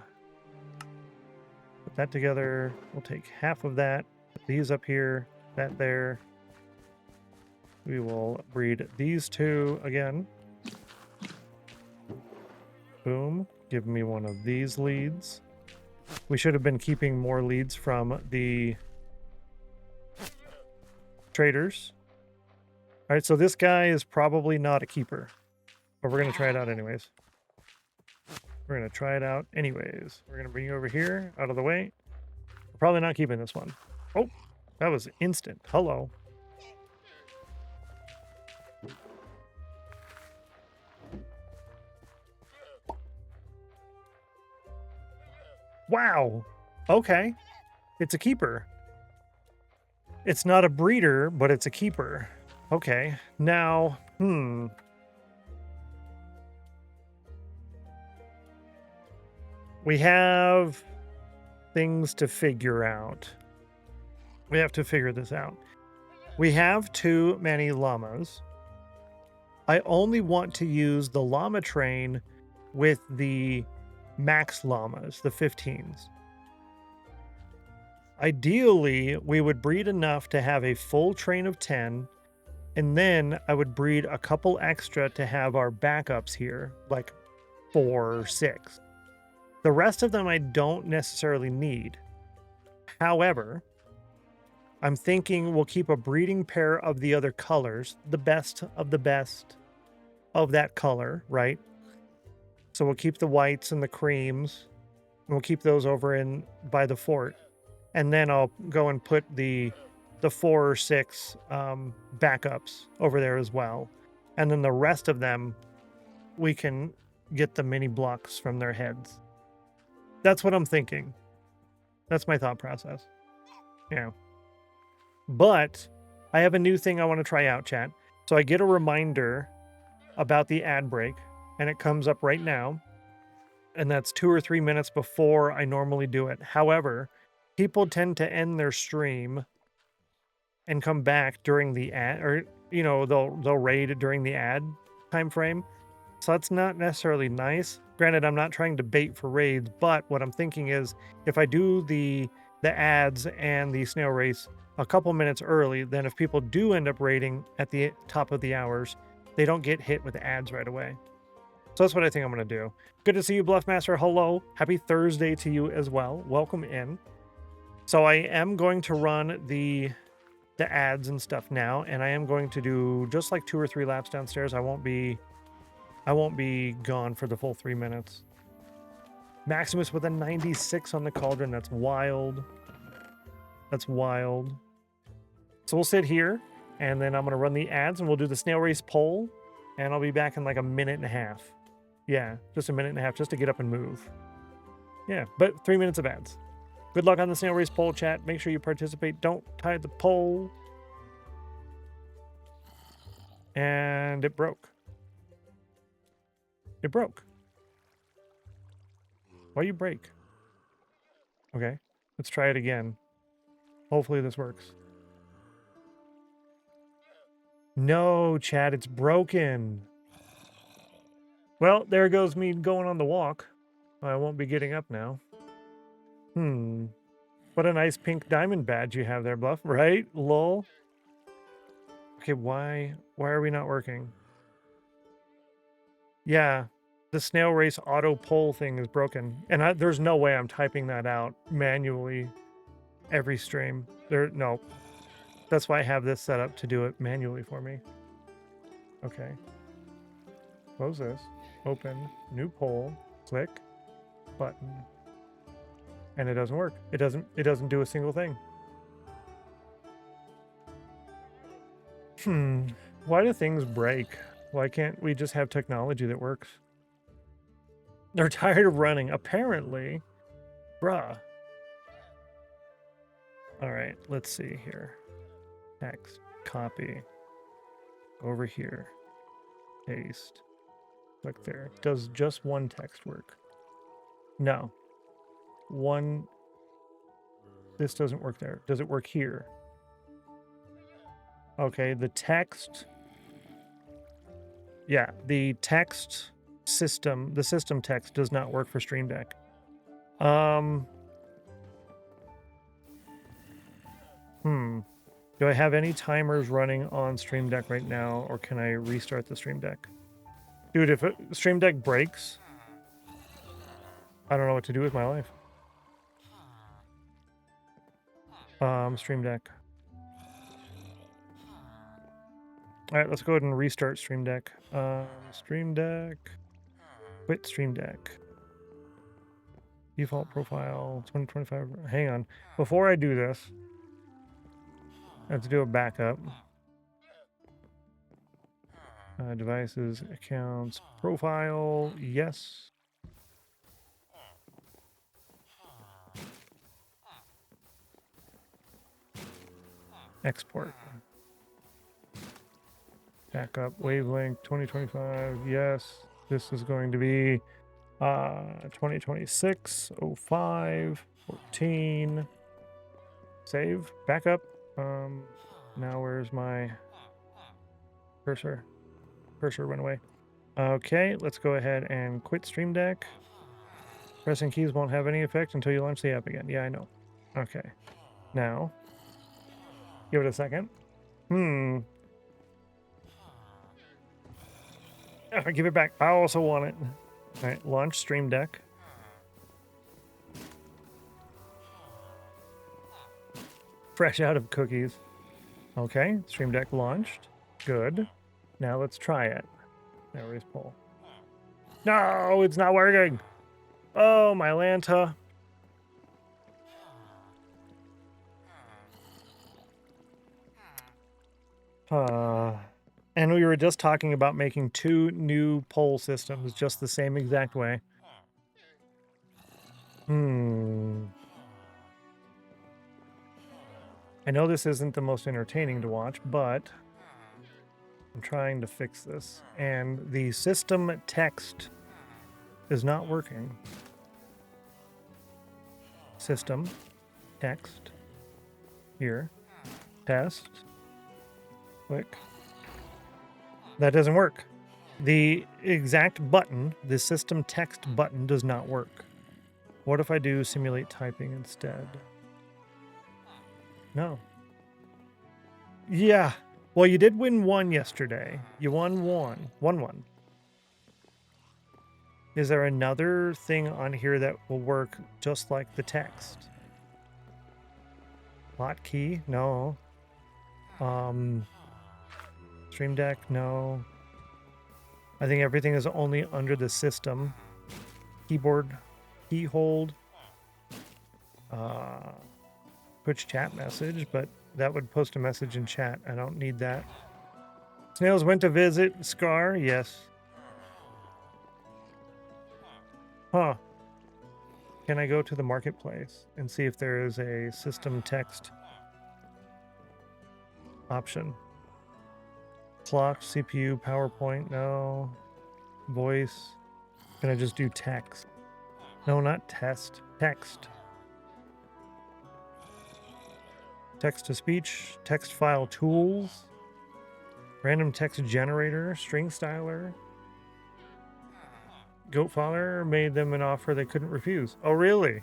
[SPEAKER 3] put that together. We'll take half of that, put these up here, that there. We will breed these two again. Boom. Give me one of these leads. We should have been keeping more leads from the traders. All right, so this guy is probably not a keeper, but we're going to try it out anyways. We're going to try it out anyways. We're going to bring you over here, out of the way. We're probably not keeping this one. Oh, that was instant. Hello. Wow. Okay. It's a keeper. It's not a breeder, but it's a keeper. Okay. Now, we have things to figure out. We have to figure this out. We have too many llamas. I only want to use the llama train with the max llamas, the 15s. Ideally, we would breed enough to have a full train of 10, and then I would breed a couple extra to have our backups here, like 4 or 6. The rest of them I don't necessarily need. However, I'm thinking we'll keep a breeding pair of the other colors, the best of the best of that color, right? So we'll keep the whites and the creams, and we'll keep those over in by the fort. And then I'll go and put the 4 or 6 backups over there as well. And then the rest of them, we can get the mini blocks from their heads. That's what I'm thinking. That's my thought process. Yeah. But I have a new thing I want to try out, chat. So I get a reminder about the ad break, and it comes up right now. And that's 2 or 3 minutes before I normally do it. However, people tend to end their stream and come back during the ad, or they'll raid during the ad time frame. So that's not necessarily nice. Granted, I'm not trying to bait for raids, but what I'm thinking is if I do the ads and the snail race a couple minutes early, then if people do end up raiding at the top of the hours, they don't get hit with ads right away. So that's what I think I'm going to do. Good to see you, Bluffmaster. Hello. Happy Thursday to you as well. Welcome in. So I am going to run the ads and stuff now, and I am going to do just like 2 or 3 laps downstairs. I won't be gone for the full 3 minutes. Maximus with a 96 on the cauldron. That's wild. That's wild. So we'll sit here, and then I'm going to run the ads, and we'll do the snail race poll, and I'll be back in like a minute and a half. Yeah, just a minute and a half just to get up and move. Yeah, but 3 minutes of ads. Good luck on the snail race poll, chat. Make sure you participate. Don't tie the poll. And it broke. It broke. Why you break? Okay, let's try it again. Hopefully this works. No, chat, it's broken. Well, there goes me going on the walk. I won't be getting up now. What a nice pink diamond badge you have there, Bluff. Right? Lol. Okay, why are we not working? Yeah, the snail race auto poll thing is broken. And there's no way I'm typing that out manually every stream. No. That's why I have this set up to do it manually for me. Okay. Close this. Open. New poll. Click. Button. And it doesn't work. It doesn't do a single thing. Why do things break? Why can't we just have technology that works? They're tired of running, apparently. Bruh. All right, let's see here. Text, copy. Over here. Paste. Click there. Does just one text work? No. One. This doesn't work there. Does it work here? Okay, the text. Yeah, the text system, the system text does not work for Stream Deck. Do I have any timers running on Stream Deck right now, or can I restart the Stream Deck? Dude, if Stream Deck breaks, I don't know what to do with my life. Stream Deck. All right, let's go ahead and restart Stream Deck. Stream Deck. Quit Stream Deck. Default profile 2025. Hang on. Before I do this, I have to do a backup. Devices, accounts, profile. Yes. Export. Backup wavelength 2025. Yes. This is going to be 2026 05 14. Save. Backup. Now where's my cursor? Cursor went away. Okay, let's go ahead and quit Stream Deck. Pressing keys won't have any effect until you launch the app again. Yeah, I know. Okay. Now, give it a second. Oh, give it back. I also want it. All right, launch Stream Deck. Fresh out of cookies. Okay, Stream Deck launched. Good. Now let's try it. Now raise poll. No, it's not working. Oh, my Lanta. And we were just talking about making 2 new poll systems just the same exact way. I know this isn't the most entertaining to watch, but I'm trying to fix this. And the system text is not working. System text here. Test. Click. That doesn't work. The exact button, the system text button, does not work. What if I do simulate typing instead? No. Yeah. Well, you did win 1 yesterday. You won 1. 1-1. Is there another thing on here that will work just like the text? Hotkey? No. Stream Deck? No. I think everything is only under the system. Keyboard, key hold, Twitch chat message, but that would post a message in chat. I don't need that. Snails went to visit Scar? Yes. Huh. Can I go to the marketplace and see if there is a system text option? Clock, CPU, PowerPoint, no. Voice. Can I just do text? No, not test. Text. Text to speech, text file tools, random text generator, string styler. Goatfather made them an offer they couldn't refuse. Oh, really?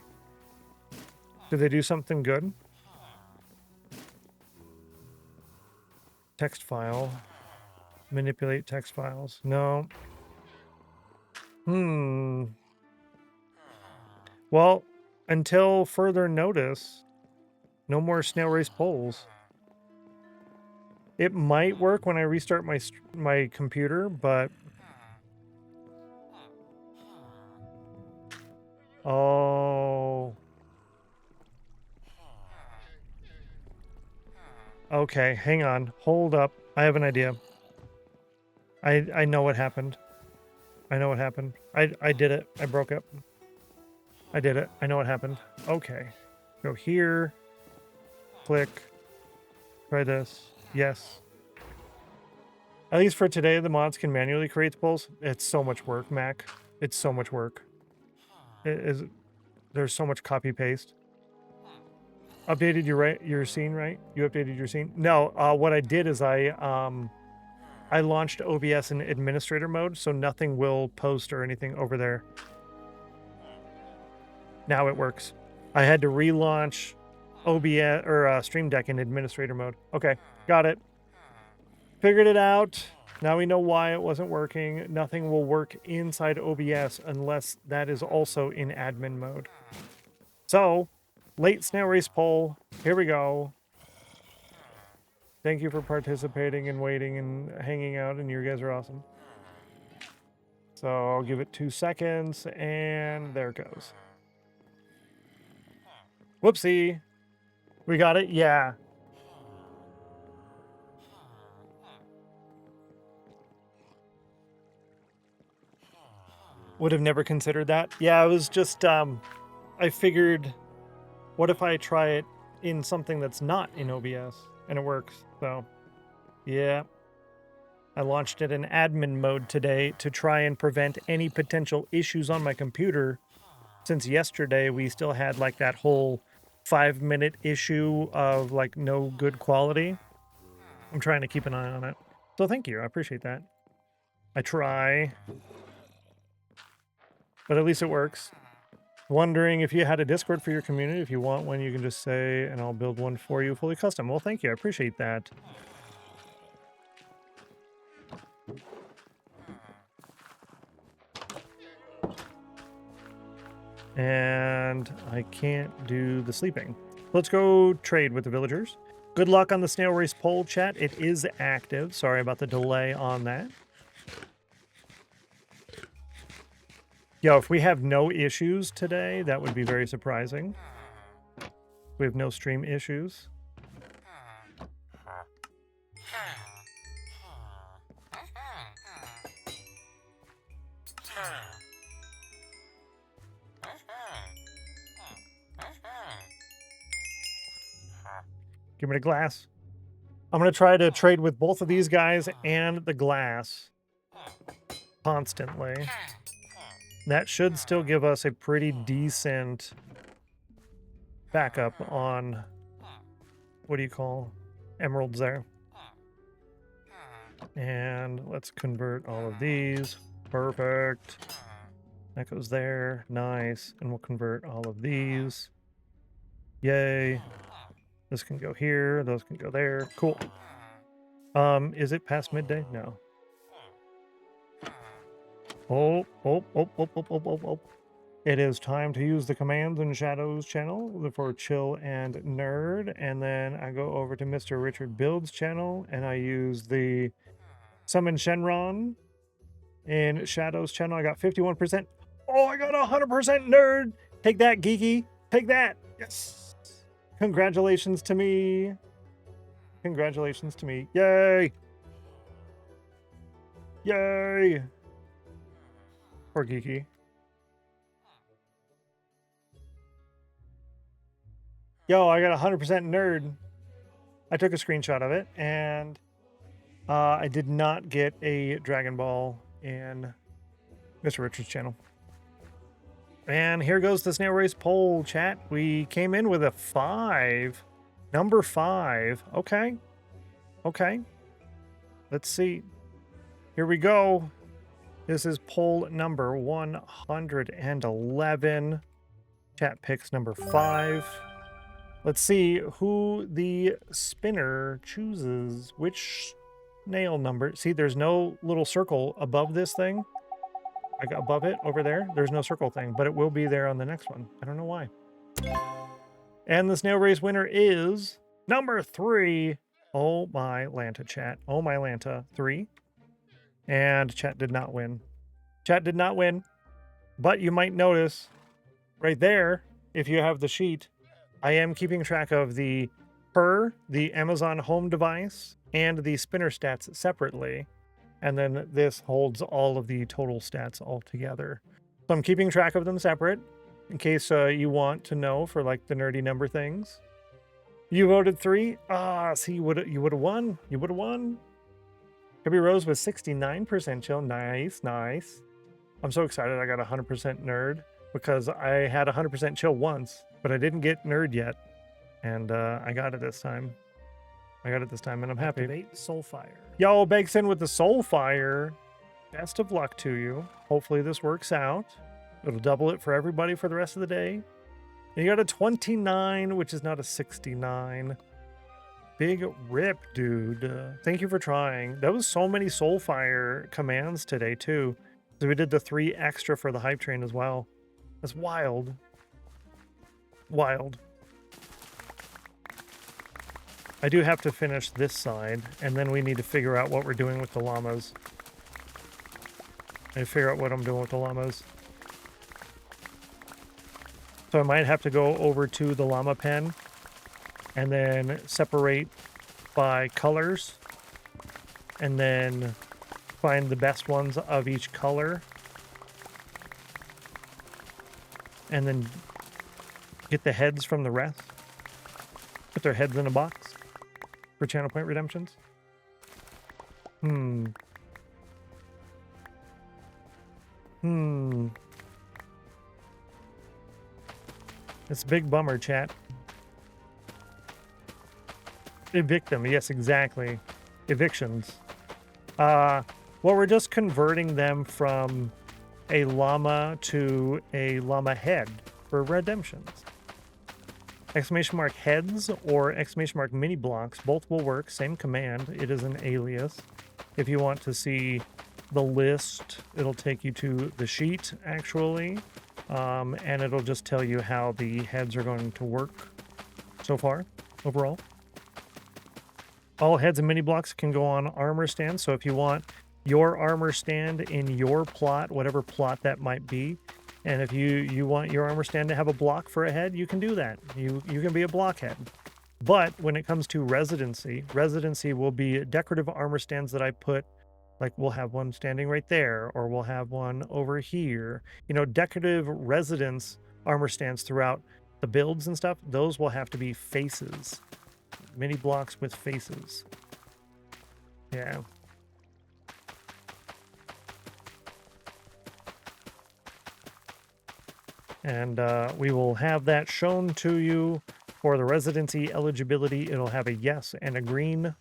[SPEAKER 3] Did they do something good? Text file. Manipulate text files. No. Well, until further notice, no more snail race polls. It might work when I restart my computer, but oh. Okay, hang on. Hold up. I have an idea. I know what happened. I know what happened. I did it. I broke it. I did it. I know what happened. Okay. Go here. Click. Try this. Yes. At least for today, the mods can manually create the polls. It's so much work, Mac. It's so much work. There's so much copy paste. Updated your scene, right? You updated your scene? No, what I did is I launched OBS in administrator mode, so nothing will post or anything over there. Now it works. I had to relaunch OBS or Stream Deck in administrator mode. Okay, got it. Figured it out. Now we know why it wasn't working. Nothing will work inside OBS unless that is also in admin mode. So late snail race poll. Here we go. Thank you for participating and waiting and hanging out, and you guys are awesome. So I'll give it 2 seconds, and there it goes. Whoopsie. We got it? Yeah. Would have never considered that. Yeah, it was just, I figured, what if I try it in something that's not in OBS? And it works, so, yeah. I launched it in admin mode today to try and prevent any potential issues on my computer. Since yesterday, we still had, like, that whole 5-minute issue of, like, no good quality. I'm trying to keep an eye on it. So thank you, I appreciate that. I try. But at least it works. Wondering if you had a Discord for your community. If you want one, you can just say, and I'll build one for you fully custom. Well, thank you. I appreciate that. And I can't do the sleeping. Let's go trade with the villagers. Good luck on the snail race poll, chat. It is active. Sorry about the delay on that. Yo, if we have no issues today, that would be very surprising. We have no stream issues. Give me the glass. I'm going to try to trade with both of these guys and the glass constantly. That should still give us a pretty decent backup on, what do you call, emeralds there. And let's convert all of these. Perfect. That goes there. Nice. And we'll convert all of these. Yay. This can go here. Those can go there. Cool. Is it past midday? No. Oh. It is time to use the commands in Shadow's channel for Chill and Nerd. And then I go over to Mr. Richard Build's channel and I use the Summon Shenron in Shadow's channel. I got 51%. Oh, I got 100% Nerd. Take that, Geeky. Take that. Yes. Congratulations to me. Congratulations to me. Yay. Yay. Poor Geeky. Yo, I got 100% Nerd. I took a screenshot of it, and I did not get a Dragon Ball in Mr. Richard's channel. And here goes the Snail Race poll, chat. We came in with a 5. Number 5. Okay. Okay. Let's see. Here we go. This is poll number 111. Chat picks number 5. Let's see who the spinner chooses. Which nail number? See, there's no little circle above this thing. Like above it, over there, there's no circle thing, but it will be there on the next one. I don't know why. And the snail race winner is number 3. Oh my Lanta, chat. Oh my Lanta, 3. And chat did not win. Chat did not win. But you might notice right there, if you have the sheet, I am keeping track of the Amazon home device, and the spinner stats separately. And then this holds all of the total stats all together. So I'm keeping track of them separate in case you want to know for like the nerdy number things. You voted 3. See, you would have won. You would have won. Heavy Rose was 69% chill. Nice, nice. I'm so excited I got 100% nerd because I had 100% chill once, but I didn't get nerd yet. And I got it this time. I got it this time, and I'm happy.
[SPEAKER 2] Activate Soulfire.
[SPEAKER 3] Yo, Begson with the Soulfire. Best of luck to you. Hopefully this works out. It'll double it for everybody for the rest of the day. And you got a 29, which is not a 69. Big rip, dude. Thank you for trying. That was so many Soulfire commands today, too. So we did the 3 extra for the hype train as well. That's wild. Wild. I do have to finish this side, and then we need to figure out what we're doing with the llamas. I figure out what I'm doing with the llamas. So I might have to go over to the llama pen and then separate by colors and then find the best ones of each color and then get the heads from the rest. Put their heads in a box for channel point redemptions. It's a big bummer, chat. Evict them. Yes, exactly. Evictions. Well, we're just converting them from a llama to a llama head for redemptions. Exclamation mark heads or exclamation mark mini blocks, both will work. Same command. It is an alias. If you want to see the list, it'll take you to the sheet, actually. And it'll just tell you how the heads are going to work so far, overall. All heads and mini blocks can go on armor stands. So if you want your armor stand in your plot, whatever plot that might be, and if you want your armor stand to have a block for a head, you can do that. You can be a blockhead. But when it comes to residency will be decorative armor stands that I put, like we'll have one standing right there, or we'll have one over here. You know, decorative residence armor stands throughout the builds and stuff, those will have to be faces. Mini blocks with faces. Yeah. And we will have that shown to you for the residency eligibility. It'll have a yes and a green.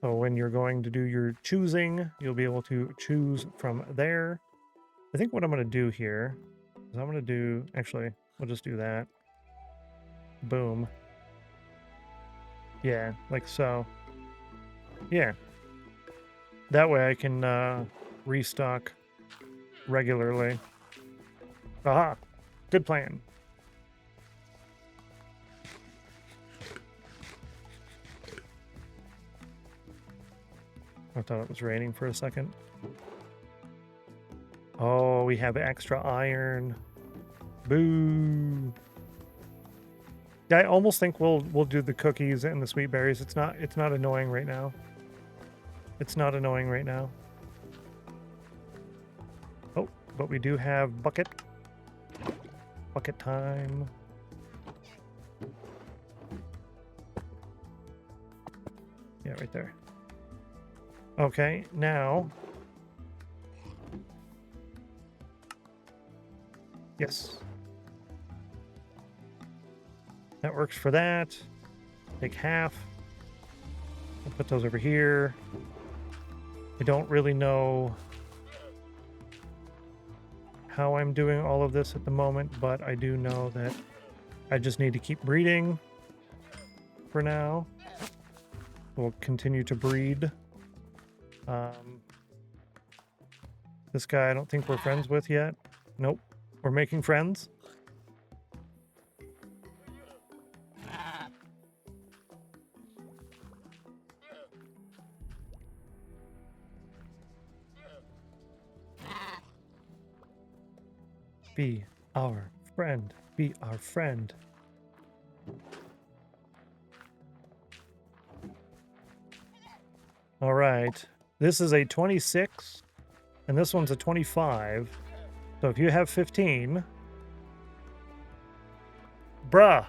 [SPEAKER 3] So when you're going to do your choosing, you'll be able to choose from there. I think what I'm going to do here is I'm going to do, actually, we'll just do that. Boom. Yeah, like so. Yeah. That way I can restock regularly. Aha! Good plan. I thought it was raining for a second. Oh, we have extra iron. Boo! I almost think we'll do the cookies and the sweet berries. It's not annoying right now. It's not annoying right now. Oh, but we do have bucket. Bucket time. Yeah, right there. Okay, now. Yes. That works for that. Take half. I'll put those over here. I don't really know how I'm doing all of this at the moment, but I do know that I just need to keep breeding for now. We'll continue to breed. This guy I don't think we're friends with yet. Nope. We're making friends. Be our friend. Be our friend. All right. This is a 26, and this one's a 25. So if you have 15... Bruh!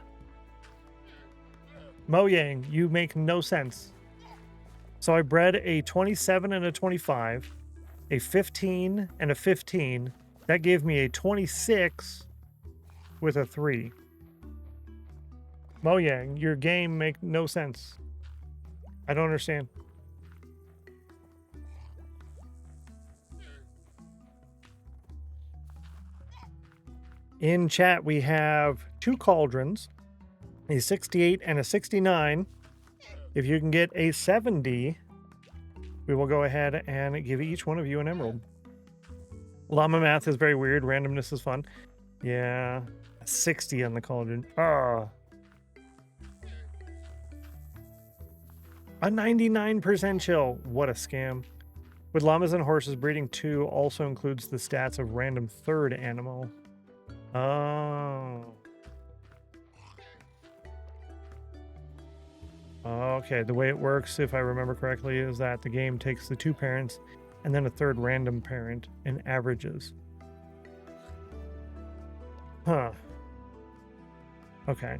[SPEAKER 3] Mojang, you make no sense. So I bred a 27 and a 25, a 15 and a 15. That gave me a 26 with a 3. Mojang, your game make no sense. I don't understand. In chat, we have 2 cauldrons, a 68 and a 69. If you can get a 70, we will go ahead and give each one of you an emerald. Llama math is very weird. Randomness is fun. Yeah. 60 on the cauldron. Ah. A 99% chill. What a scam. With llamas and horses, breeding 2 also includes the stats of random third animal. Oh. Okay, the way it works, if I remember correctly, is that the game takes the 2 parents and then a third random parent and averages. Huh. Okay.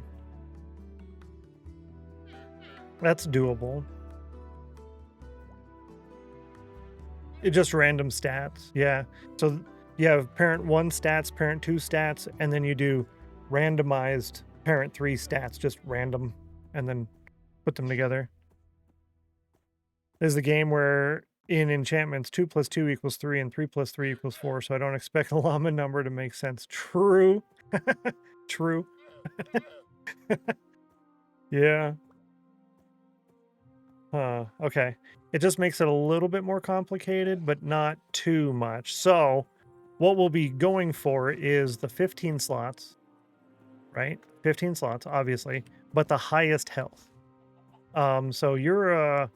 [SPEAKER 3] That's doable. It's just random stats. Yeah. So you have parent 1 stats, parent 2 stats, and then you do randomized parent 3 stats, just random, and then put them together. This is the game where in enchantments 2 + 2 = 3 and 3 + 3 = 4, so I don't expect a llama number to make sense. True. True. Yeah. Okay. It just makes it a little bit more complicated, but not too much. So what we'll be going for is the 15 slots, right? 15 slots, obviously, but the highest health. So you're a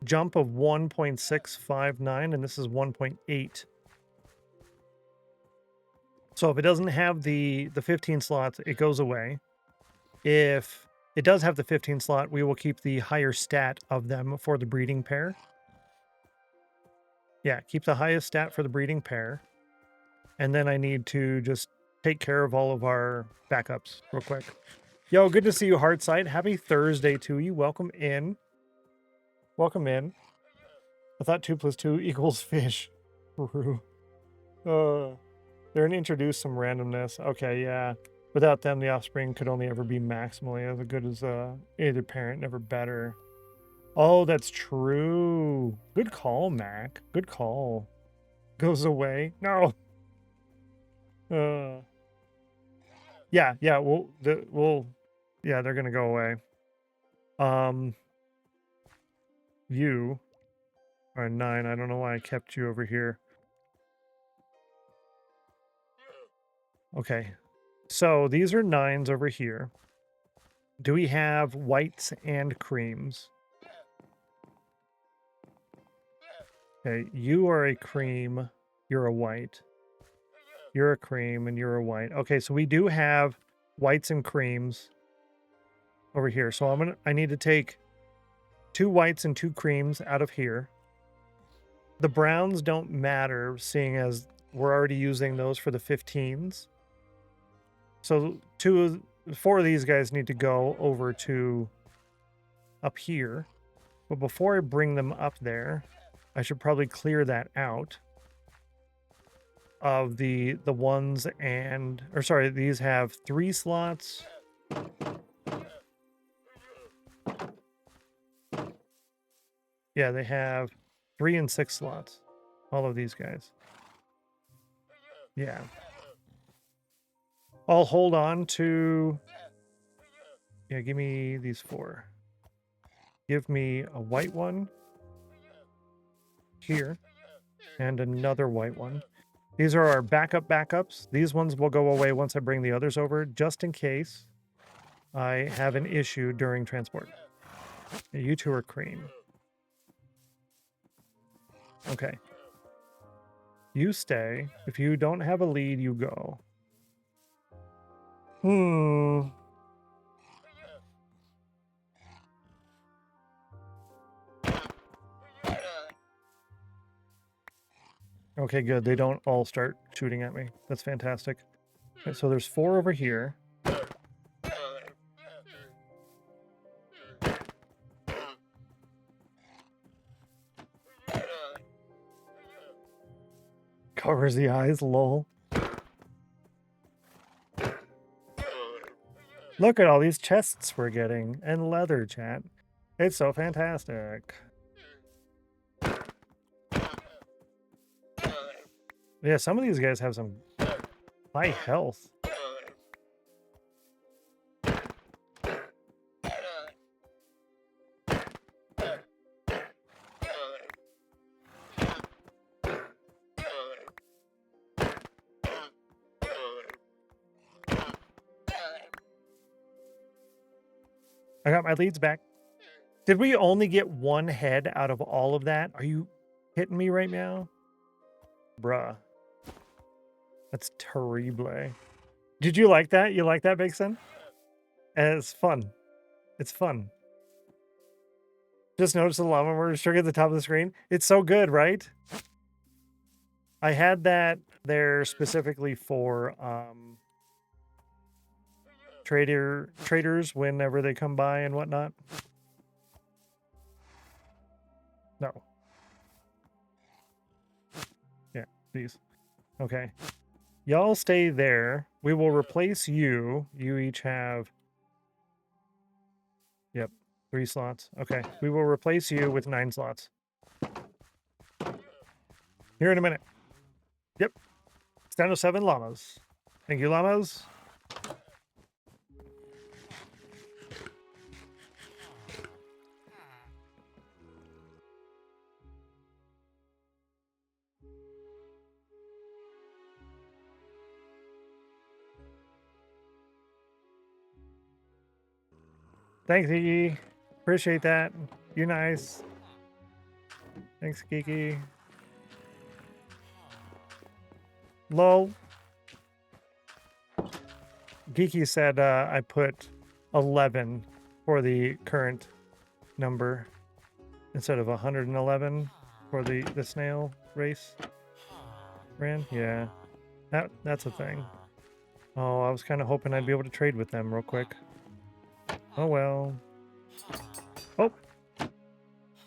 [SPEAKER 3] jump of 1.659, and this is 1.8. So if it doesn't have the 15 slots, it goes away. If it does have the 15 slot, we will keep the higher stat of them for the breeding pair. Yeah, keep the highest stat for the breeding pair. And then I need to just take care of all of our backups real quick. Yo, good to see you, Heartside. Happy Thursday to you. Welcome in. Welcome in. I thought 2 + 2 = fish. They're going to introduce some randomness. Okay, yeah. Without them, the offspring could only ever be maximally as good as either parent, never better. Oh, that's true. Good call, Mac. Good call. Goes away. No. Yeah. Yeah, they're gonna go away. You are 9. I don't know why I kept you over here. Okay. So these are 9s over here. Do we have whites and creams? Okay, you are a cream, you're a white. You're a cream and you're a white. Okay, so we do have whites and creams over here. So I need to take 2 whites and 2 creams out of here. The browns don't matter, seeing as we're already using those for the 15s. So 4 of these guys need to go over to up here. But before I bring them up there, I should probably clear that out of the ones and, or sorry, these have 3 slots. Yeah, they have 3 and 6 slots. All of these guys. Yeah. I'll hold on to, yeah, give me these 4. Give me a white one here and another white one. These are our backups. These ones will go away once I bring the others over, just in case I have an issue during transport. You 2 are cream. Okay. You stay. If you don't have a lead, you go. Okay, good. They don't all start shooting at me. That's fantastic. Okay, so there's 4 over here. Covers the eyes, lol. Look at all these chests we're getting and leather, chat. It's so fantastic. Yeah, some of these guys have some high health. I got my leads back. Did we only get one head out of all of that? Are you hitting me right now? Bruh. That's terrible. Did you like that? You like that, Big Sen? It's fun. It's fun. Just notice the llama murder streak at the top of the screen. It's so good, right? I had that there specifically for traders whenever they come by and whatnot. No. Yeah, these. Okay. Y'all stay there. We will replace you. You each have... Yep, 3 slots. Okay, we will replace you with 9 slots. Here in a minute. Yep. Stennos 7 llamas. Thank you, llamas. Thanks, Kiki. Appreciate that. You nice. Thanks, Kiki. Lol. Geeky said I put 11 for the current number instead of 111 for the snail race ran. Yeah, that's a thing. Oh, I was kind of hoping I'd be able to trade with them real quick. Oh well. Oh,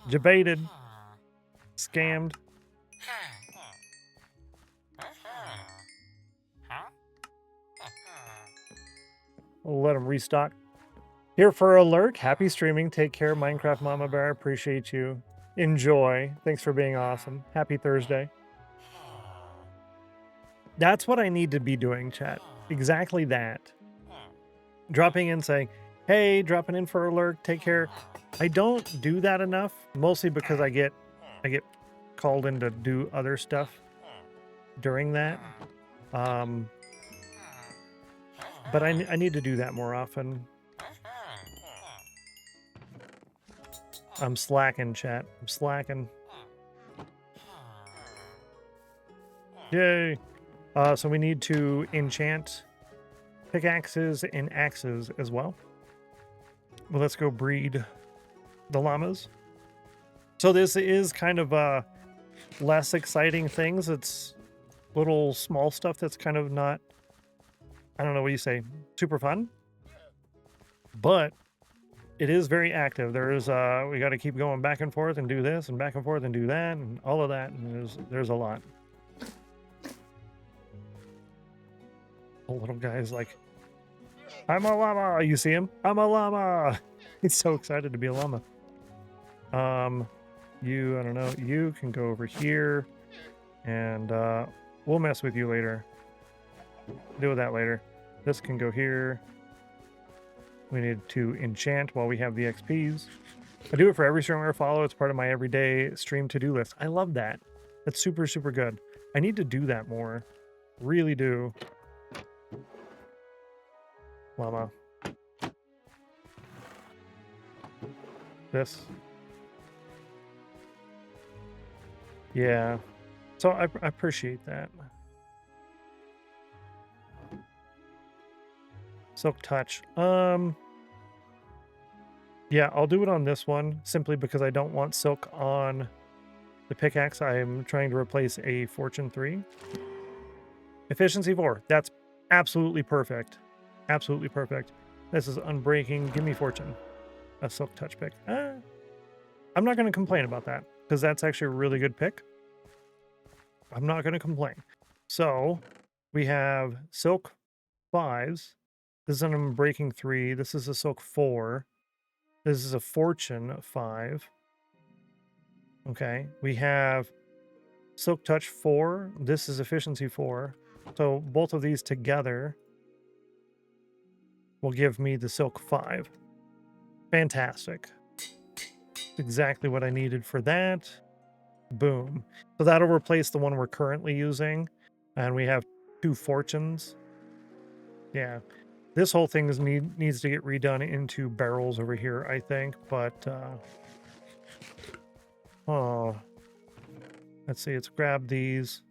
[SPEAKER 3] debated, scammed. We'll let them restock. Here for a lurk. Happy streaming. Take care, Minecraft Mama Bear. Appreciate you. Enjoy. Thanks for being awesome. Happy Thursday. That's what I need to be doing, chat. Exactly that. Dropping in saying, hey, dropping in for a lurk. Take care. I don't do that enough, mostly because I get called in to do other stuff during that. But I need to do that more often. I'm slacking, chat. I'm slacking. Yay. So we need to enchant pickaxes and axes as well. Well, let's go breed the llamas. So this is kind of less exciting things. It's little small stuff that's kind of not, I don't know what you say, super fun. But it is very active. There's we got to keep going back and forth and do this and back and forth and do that and all of that. And there's a lot. The little guy's like, I'm a llama. You see him? I'm a llama. He's so excited to be a llama. You, I don't know. You can go over here, and we'll mess with you later. Deal with that later. This can go here. We need to enchant while we have the XPs. I do it for every streamer I follow. It's part of my everyday stream to-do list. I love that. That's super, super good. I need to do that more. Really do. Llama. This. Yeah. So I appreciate that. Silk touch. Yeah, I'll do it on this one simply because I don't want silk on the pickaxe. I'm trying to replace a fortune 3. Efficiency 4. That's absolutely perfect. Absolutely perfect. This is unbreaking. Give me fortune. A silk touch pick. I'm not going to complain about that because that's actually a really good pick. I'm not going to complain. So we have silk 5s. This is an unbreaking 3. This is a silk 4. This is a fortune 5. Okay. We have silk touch 4. This is efficiency 4. So both of these together will give me the silk 5. Fantastic. Exactly what I needed for that. Boom. So that'll replace the one we're currently using. And we have 2 fortunes. Yeah. This whole thing needs to get redone into barrels over here, I think, but oh, let's see, let's grab these.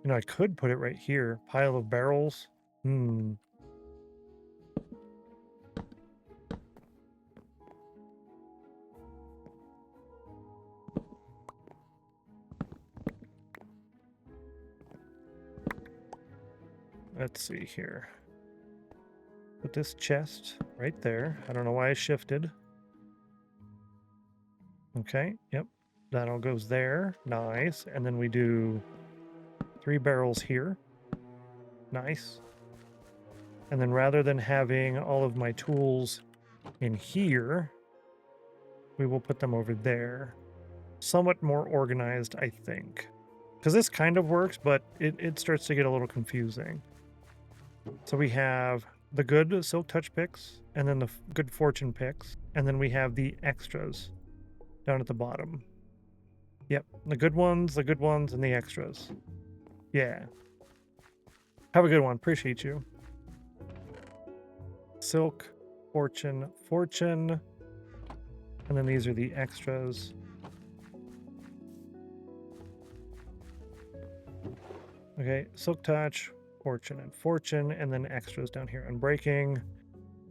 [SPEAKER 3] You know, I could put it right here. Pile of barrels. Let's see here. Put this chest right there. I don't know why I shifted. Okay, yep. That all goes there. Nice. And then we do 3 barrels here. Nice. And then rather than having all of my tools in here, we will put them over there. Somewhat more organized, I think. Because this kind of works, but it starts to get a little confusing. So we have the good Silk Touch picks, and then the good Fortune picks, and then we have the extras down at the bottom. Yep, the good ones, and the extras. Yeah. Have a good one. Appreciate you. Silk, Fortune, Fortune. And then these are the extras. Okay, Silk Touch, Fortune, and Fortune, and then extras down here. Unbreaking,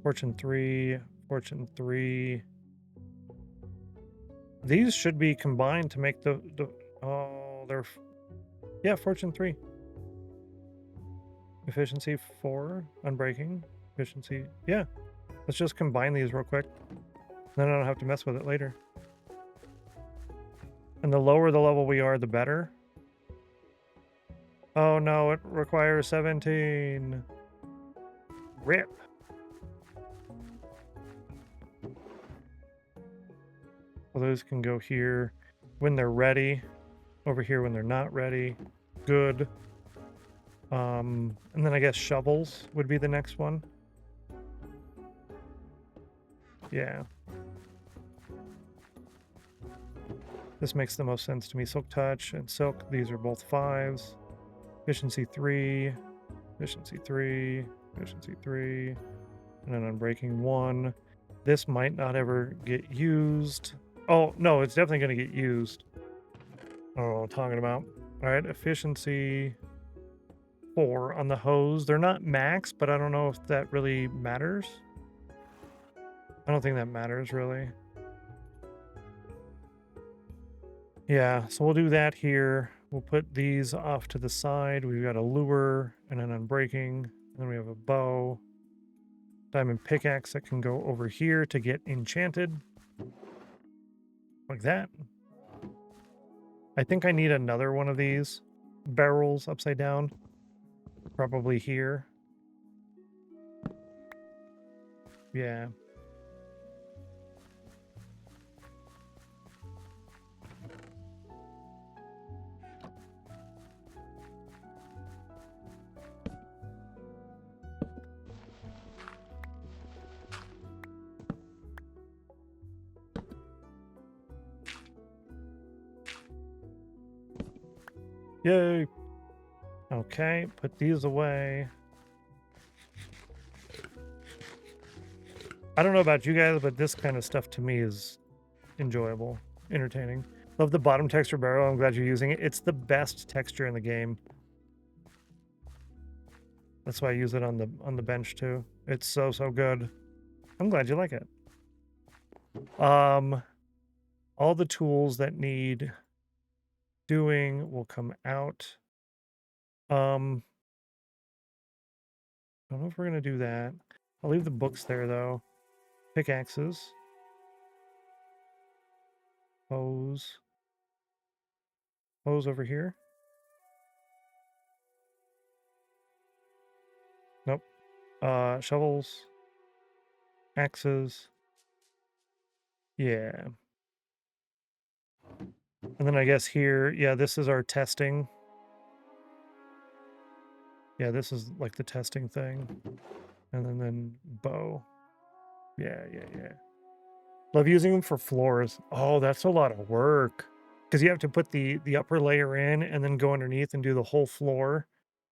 [SPEAKER 3] Fortune 3, Fortune 3. These should be combined to make the oh, they're, yeah, Fortune 3. Efficiency 4, Unbreaking, efficiency, yeah. Let's just combine these real quick. Then I don't have to mess with it later. And the lower the level we are, the better. Oh no, it requires 17. Rip. Well, those can go here when they're ready. Over here when they're not ready. Good. And then I guess shovels would be the next one. Yeah. This makes the most sense to me. Silk Touch and Silk, these are both 5s. Efficiency 3, efficiency 3, efficiency 3, and then Unbreaking 1. This might not ever get used. Oh, no, it's definitely going to get used. I don't know what I'm talking about. All right, efficiency 4 on the hose. They're not max, but I don't know if that really matters. I don't think that matters, really. Yeah, so we'll do that here. We'll put these off to the side. We've got a lure and an unbreaking. And then we have a bow. Diamond pickaxe that can go over here to get enchanted. Like that. I think I need another one of these barrels upside down. Probably here. Yeah. Yay. Okay, put these away. I don't know about you guys, but this kind of stuff to me is enjoyable, entertaining. Love the bottom texture barrel. I'm glad you're using it. It's the best texture in the game. That's why I use it on the bench too. It's so good. I'm glad you like it. All the tools that need doing will come out. I don't know if we're gonna do that. I'll leave the books there though. Pickaxes. Hose. Hose over here. Nope. Shovels. Axes. Yeah. And then I guess here, yeah, this is our testing. Yeah, this is like the testing thing. And then bow. Yeah. Love using them for floors. Oh, that's a lot of work. because you have to put the upper layer in and then go underneath and do the whole floor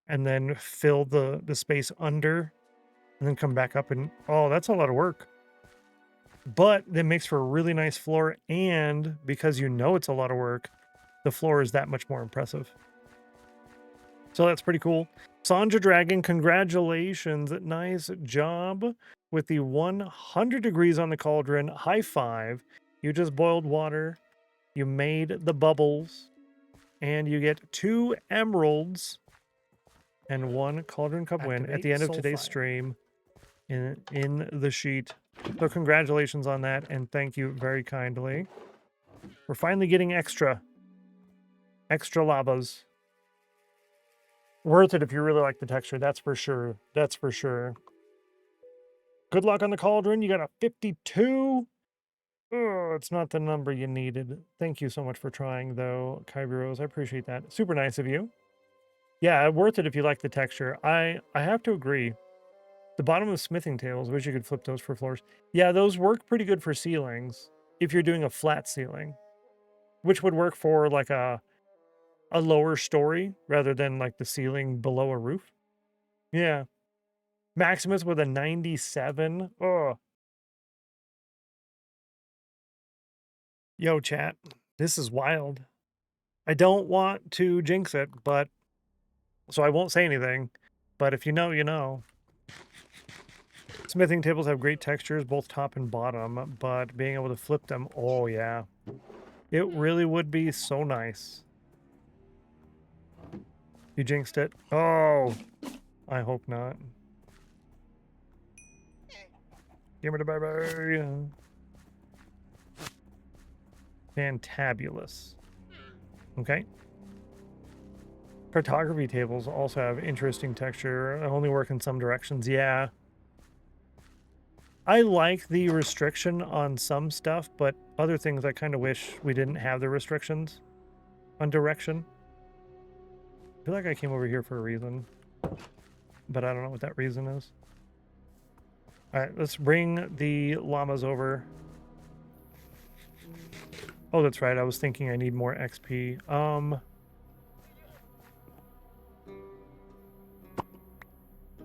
[SPEAKER 3] and then fill the space under and then come back up, and oh, that's a lot of work. But that makes for a really nice floor, and because you know it's a lot of work, the floor is that much more impressive. So that's pretty cool. Sandra Dragon, congratulations. Nice job with the 100 degrees on the cauldron. High five. You just boiled water. You made the bubbles. And you get 2 emeralds and 1 cauldron cup win at the end of today's stream in the sheet. So congratulations on that, and thank you very kindly. We're finally getting extra lavas. Worth it if you really like the texture, that's for sure. That's for sure. Good luck on the cauldron. You got a 52. Oh, it's not the number you needed. Thank you so much for trying, though, Kyrie Rose. I appreciate that. Super nice of you. Yeah, worth it if you like the texture. I have to agree. The bottom of smithing tables, wish you could flip those for floors. Yeah, those work pretty good for ceilings if you're doing a flat ceiling, which would work for like a lower story rather than like the ceiling below a roof. Yeah. Maximus with a 97. Oh. Yo, chat. This is wild. I don't want to jinx it, but so I won't say anything. But if you know, you know. Smithing tables have great textures, both top and bottom, but being able to flip them, oh yeah. It really would be so nice. You jinxed it? Oh, I hope not. Give me the baby. Fantabulous. Okay. Cartography tables also have interesting texture. Only work in some directions. Yeah. I like the restriction on some stuff, but other things I kind of wish we didn't have the restrictions on direction. I feel like I came over here for a reason, but I don't know what that reason is. All right, let's bring the llamas over. Oh, that's right. I was thinking I need more XP.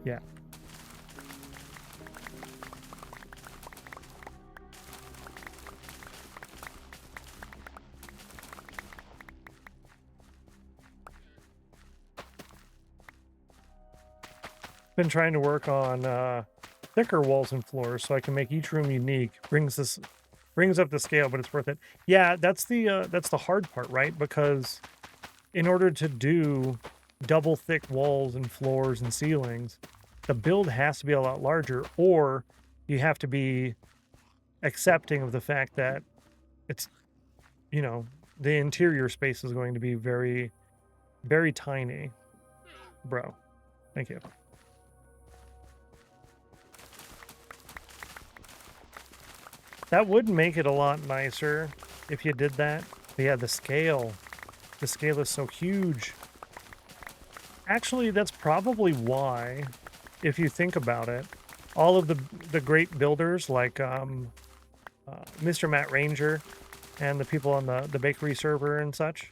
[SPEAKER 3] Yeah. Been trying to work on thicker walls and floors so I can make each room unique. Brings up the scale, but it's worth it. Yeah, that's the hard part, right? Because in order to do double thick walls and floors and ceilings, the build has to be a lot larger, or you have to be accepting of the fact that it's, you know, the interior space is going to be very, very tiny. Bro, thank you. That would make it a lot nicer if you did that. But yeah, the scale is so huge. Actually, that's probably why, if you think about it, all of the great builders like Mr. Matt Ranger and the people on the bakery server and such,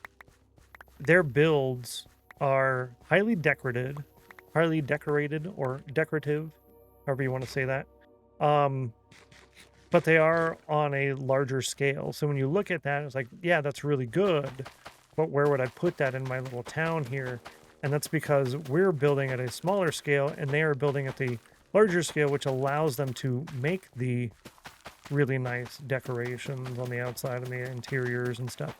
[SPEAKER 3] their builds are highly decorated or decorative, however you want to say that. But they are on a larger scale. So when you look at that, it's like, yeah, that's really good. But where would I put that in my little town here? And that's because we're building at a smaller scale and they are building at the larger scale, which allows them to make the really nice decorations on the outside and the interiors and stuff.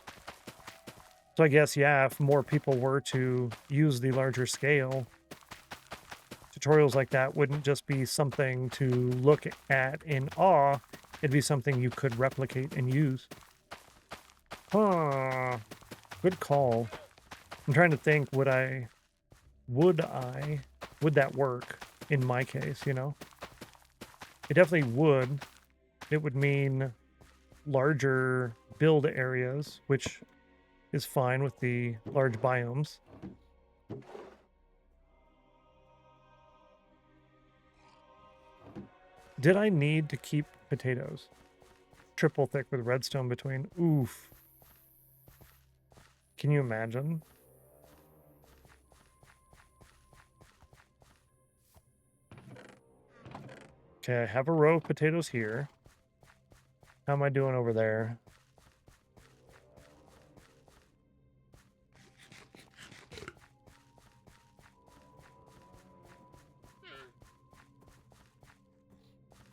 [SPEAKER 3] So I guess, yeah, if more people were to use the larger scale, tutorials like that wouldn't just be something to look at in awe. It'd be something you could replicate and use. Huh. Good call. I'm trying to think, would that work in my case, you know? It definitely would. It would mean larger build areas, which is fine with the large biomes. Did I need to keep potatoes? Triple thick with redstone between. Oof. Can you imagine? Okay, I have a row of potatoes here. How am I doing over there?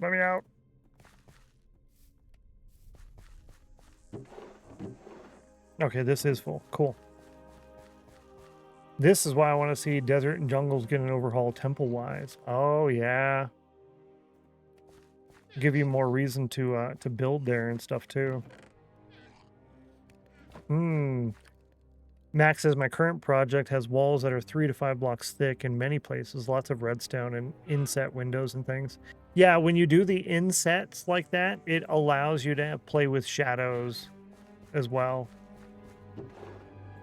[SPEAKER 3] Let me out. Okay, this is full. Cool. This is why I want to see desert and jungles get an overhaul temple-wise. Oh, yeah. Give you more reason to build there and stuff, too. Max says, my current project has walls that are 3 to 5 blocks thick in many places. Lots of redstone and inset windows and things. Yeah, when you do the insets like that, it allows you to play with shadows as well.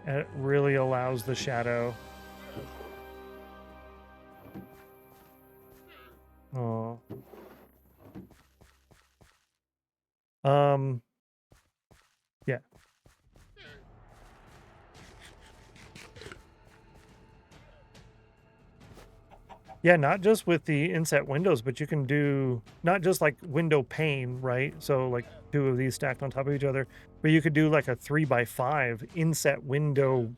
[SPEAKER 3] And it really allows the shadow. Oh. Yeah. Yeah, not just with the inset windows, but you can do not just like window pane, right? So like 2 of these stacked on top of each other, but you could do like a 3x5 inset window,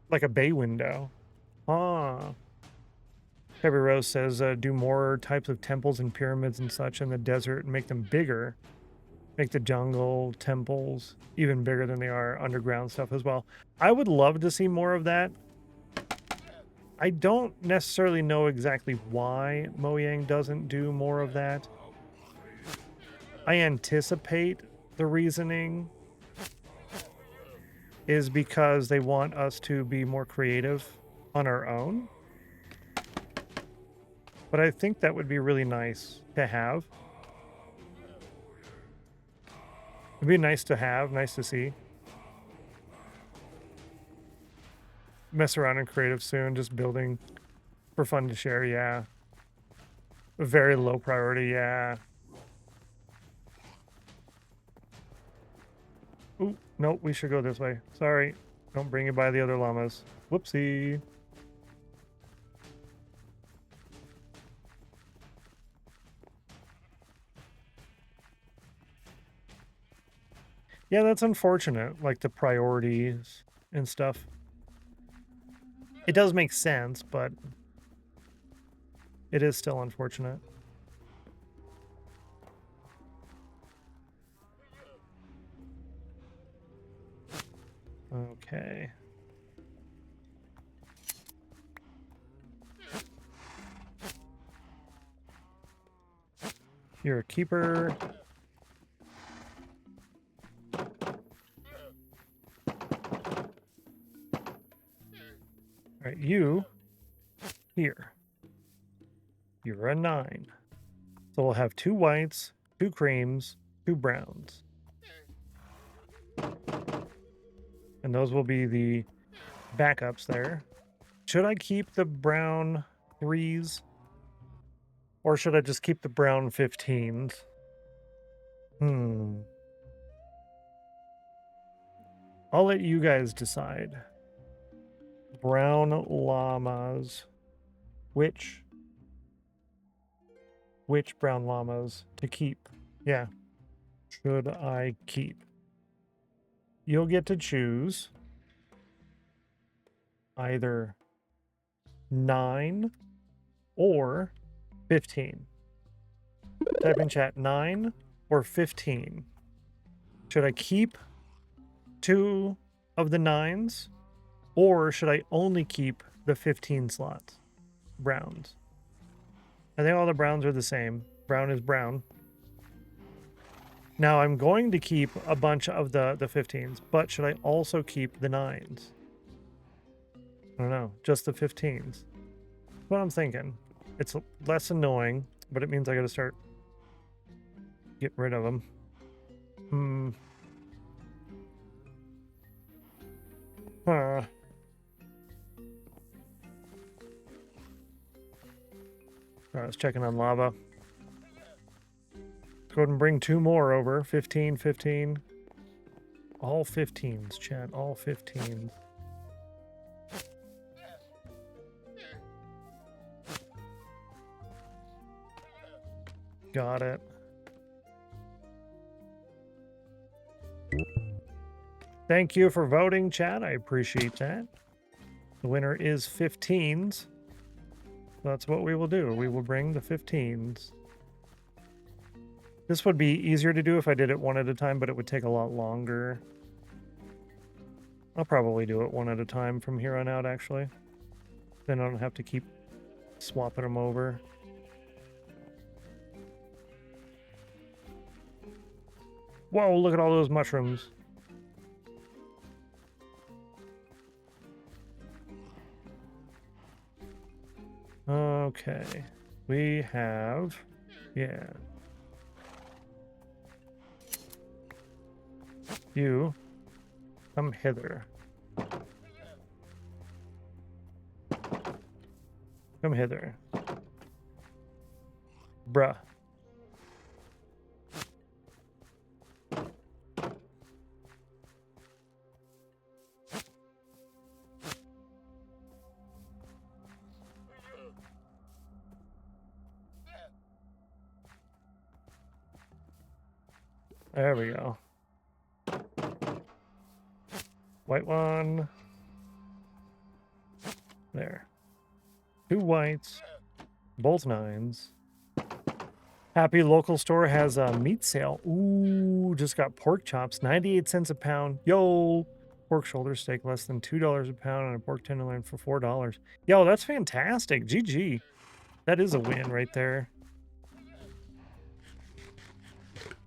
[SPEAKER 3] like a bay window. Ah. Heavy Rose says, do more types of temples and pyramids and such in the desert and make them bigger. Make the jungle temples even bigger than they are underground stuff as well. I would love to see more of that. I don't necessarily know exactly why Mojang doesn't do more of that. I anticipate the reasoning is because they want us to be more creative on our own. But I think that would be really nice to have. It'd be nice to have, nice to see. Mess around in creative soon, just building for fun to share, yeah. Very low priority, yeah. Ooh, nope, we should go this way. Sorry, don't bring you by the other llamas. Whoopsie. Yeah, that's unfortunate, like the priorities and stuff. It does make sense, but it is still unfortunate. Okay. You're a keeper. All right, you here. You're a 9. So we'll have 2 whites, 2 creams, 2 browns. And those will be the backups there. Should I keep the brown 3s? Or should I just keep the brown 15s? I'll let you guys decide. Brown llamas. Which brown llamas to keep? Yeah. Should I keep? You'll get to choose either 9 or 15. Type in chat 9 or 15. Should I keep 2 of the 9s or should I only keep the 15 slots? Browns. I think all the browns are the same. Brown is brown. Now I'm going to keep a bunch of the 15s, but should I also keep the 9s? I don't know, just the 15s. That's what I'm thinking. It's less annoying, but it means I gotta start getting rid of them. I was checking on lava. Let's go ahead and bring 2 more over. 15, 15. All 15s, chat. All 15s. Got it. Thank you for voting, chat. I appreciate that. The winner is 15s. That's what we will do. We will bring the 15s. This would be easier to do if I did it one at a time, but it would take a lot longer. I'll probably do it one at a time from here on out, actually. Then I don't have to keep swapping them over. Whoa, look at all those mushrooms. Okay. We have... yeah. You come hither. Come hither. Bruh. There we go. White one. There. 2 whites. Both 9s. Happy local store has a meat sale. Ooh, just got pork chops. 98 cents a pound. Yo! Pork shoulder steak less than $2 a pound and a pork tenderloin for $4. Yo, that's fantastic. GG. That is a win right there.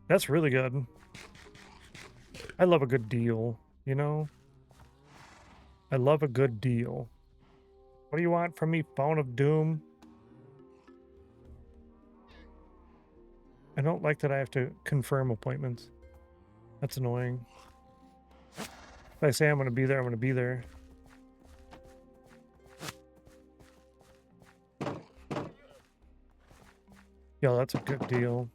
[SPEAKER 3] That's really good. I love a good deal, you know? I love a good deal. What do you want from me, Phone of Doom? I don't like that I have to confirm appointments. That's annoying. If I say I'm going to be there, I'm going to be there. Yo, that's a good deal.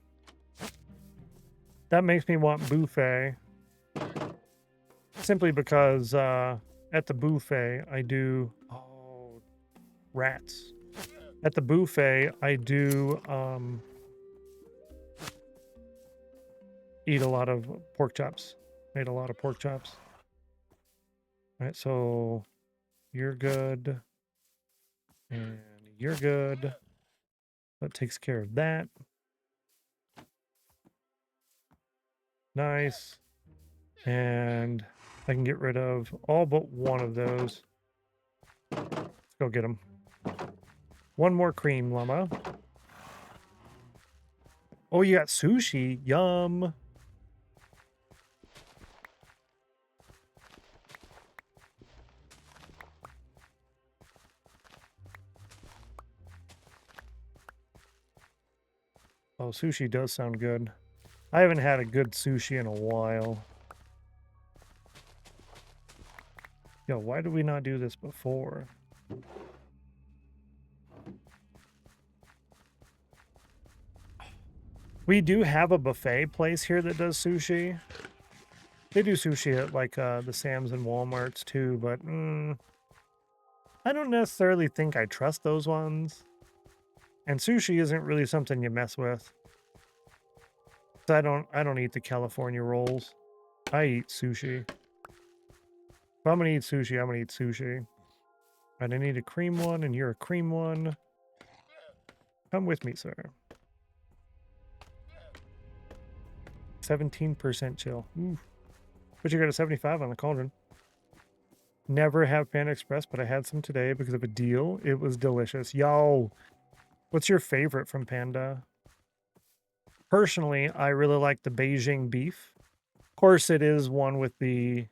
[SPEAKER 3] That makes me want buffet. Simply because at the buffet I do... oh, rats. At the buffet I do eat a lot of pork chops. Made a lot of pork chops. All right, so you're good. And you're good. That takes care of that. Nice. And I can get rid of all but one of those. Let's go get them. One more cream, Llama. Oh, you got sushi. Yum. Oh, sushi does sound good. I haven't had a good sushi in a while. Yo, why did we not do this before? We do have a buffet place here that does sushi. They do sushi at like the Sam's and Walmarts too, but I don't necessarily think I trust those ones. And sushi isn't really something you mess with. I don't eat the California rolls. I eat sushi. If I'm gonna eat sushi, I'm gonna eat sushi. Right, I need a cream one, and you're a cream one. Come with me, sir. 17% chill. Ooh. But you got a 75 on the cauldron. Never have Panda Express, but I had some today because of a deal. It was delicious. Yo, what's your favorite from Panda? Personally, I really like the Beijing beef. Of course, it is one with the...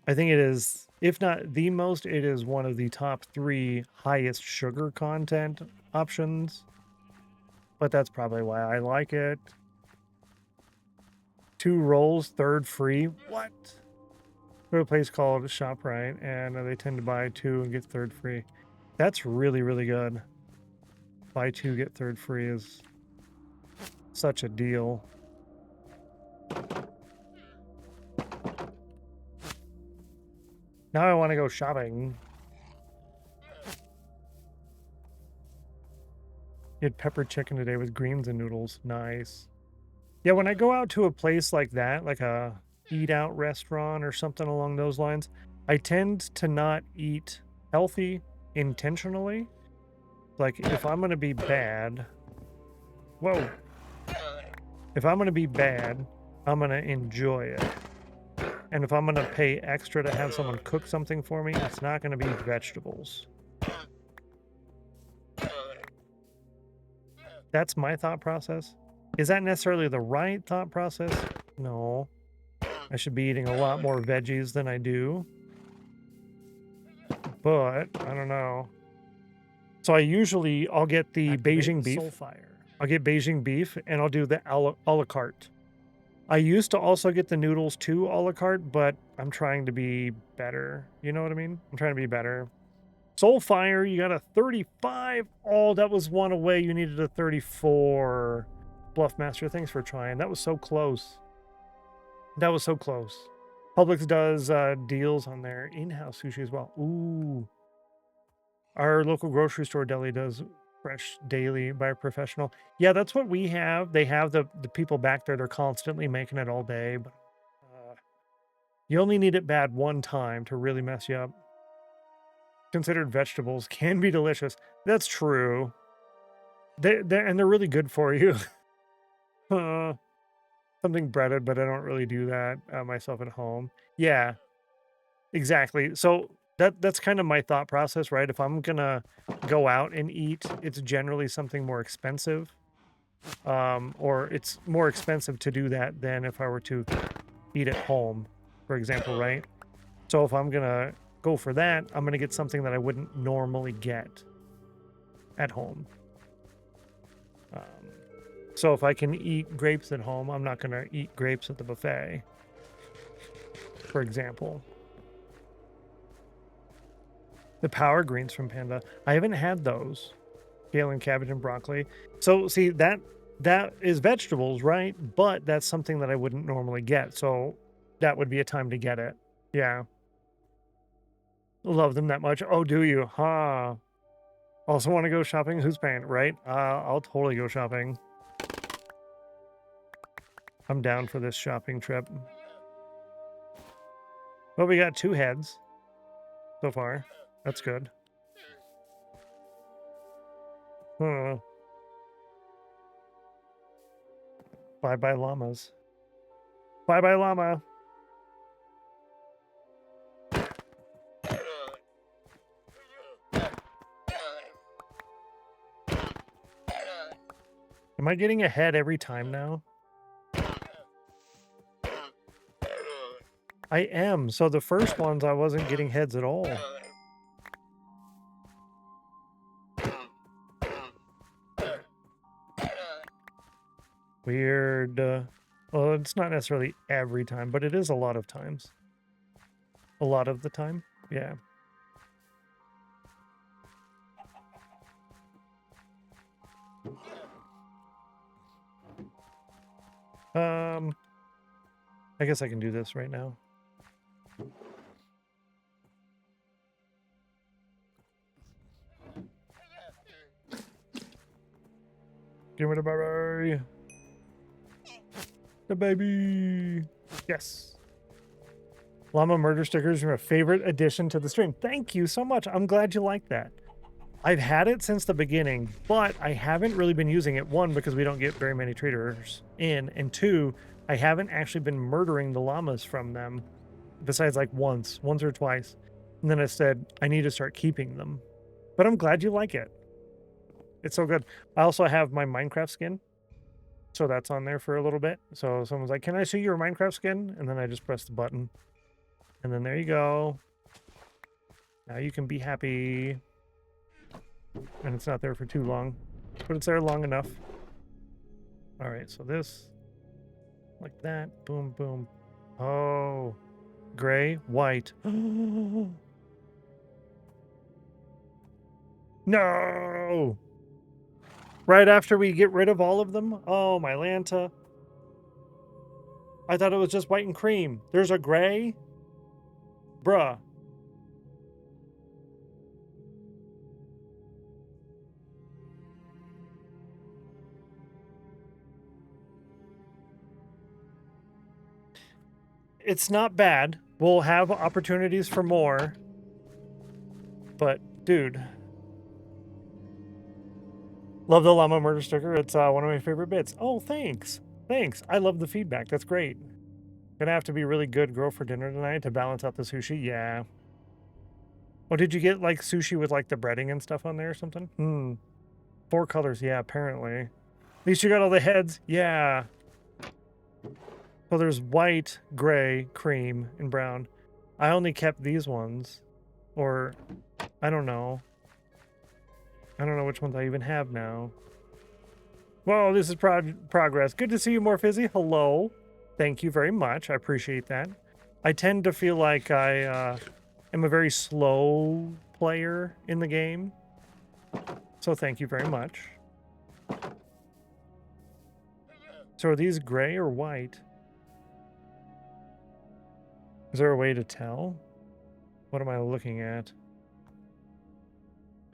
[SPEAKER 3] I think it is, if not the most, it is one of the top 3 highest sugar content options. But that's probably why I like it. 2 rolls, 3rd free. What? Go to a place called ShopRite, and they tend to buy 2 and get 3rd free. That's really, really good. Buy 2, get 3rd free is such a deal. Now I want to go shopping. You had peppered chicken today with greens and noodles. Nice. Yeah, when I go out to a place like that, like a eat out restaurant or something along those lines, I tend to not eat healthy intentionally. Like if I'm going to be bad, whoa. If I'm going to be bad, I'm going to enjoy it. And if I'm going to pay extra to have someone cook something for me, it's not going to be vegetables. That's my thought process. Is that necessarily the right thought process? No. I should be eating a lot more veggies than I do. But, I don't know. So I'll get the Beijing beef.
[SPEAKER 2] Soulfire.
[SPEAKER 3] I'll get Beijing beef, and I'll do the a la carte. I used to also get the noodles too a la carte, but I'm trying to be better. You know what I mean? I'm trying to be better. Soulfire, you got a 35. Oh, that was one away. You needed a 34. Bluffmaster, thanks for trying. That was so close. That was so close. Publix does deals on their in-house sushi as well. Ooh. Our local grocery store deli does fresh daily by a professional. Yeah, that's what we have. They have the people back there. They're constantly making it all day. But you only need it bad one time to really mess you up. Considered vegetables can be delicious. That's true. They're really good for you. Something breaded, but I don't really do that myself at home. Yeah, exactly. So that's kind of my thought process, right? If I'm gonna go out and eat, it's generally something more expensive, or it's more expensive to do that than if I were to eat at home, for example, right? So if I'm gonna go for that, I'm gonna get something that I wouldn't normally get at home. So if I can eat grapes at home, I'm not gonna eat grapes at the buffet, for example. The power greens from Panda. I haven't had those. Kale and cabbage and broccoli. So see, that is vegetables, right? But that's something that I wouldn't normally get. So that would be a time to get it. Yeah. Love them that much. Oh, do you? Huh. Also want to go shopping? Who's paying? Right? I'll totally go shopping. I'm down for this shopping trip. Well, we got 2 heads so far. That's good. Huh. Bye-bye llamas. Bye-bye llama. Am I getting a head every time now? I am. So the first ones, I wasn't getting heads at all. Weird. Well, it's not necessarily every time, but it is a lot of times. A lot of the time. Yeah. I guess I can do this right now. Give me the baby. The baby. Yes. Llama murder stickers are my favorite addition to the stream. Thank you so much. I'm glad you like that. I've had it since the beginning, but I haven't really been using it. 1, because we don't get very many traders in, and 2, I haven't actually been murdering the llamas from them, besides like once or twice. And then I said, I need to start keeping them. But I'm glad you like it. It's so good. I also have my Minecraft skin, so that's on there for a little bit. So someone's like, can I see your Minecraft skin? And then I just press the button. And then there you go. Now you can be happy. And it's not there for too long, but it's there long enough. All right, so this, like that, boom, boom. Oh, gray, white. No! Right after we get rid of all of them? Oh, my Lanta. I thought it was just white and cream. There's a gray? Bruh. it's not bad. We'll have opportunities for more. But, dude. Love the llama murder sticker. It's one of my favorite bits. Oh, thanks. Thanks. I love the feedback. That's great. Gonna have to be really good girl for dinner tonight to balance out the sushi. Yeah. Oh, did you get like sushi with like the breading and stuff on there or something? 4 colors. Yeah, apparently. At least you got all the heads. Yeah. So there's white, gray, cream, and brown. I only kept these ones. Or, I don't know. I don't know which ones I even have now. Whoa, this is progress. Good to see you, more Fizzy. Hello. Thank you very much. I appreciate that. I tend to feel like I am a very slow player in the game. So thank you very much. So are these gray or white? Is there a way to tell? What am I looking at?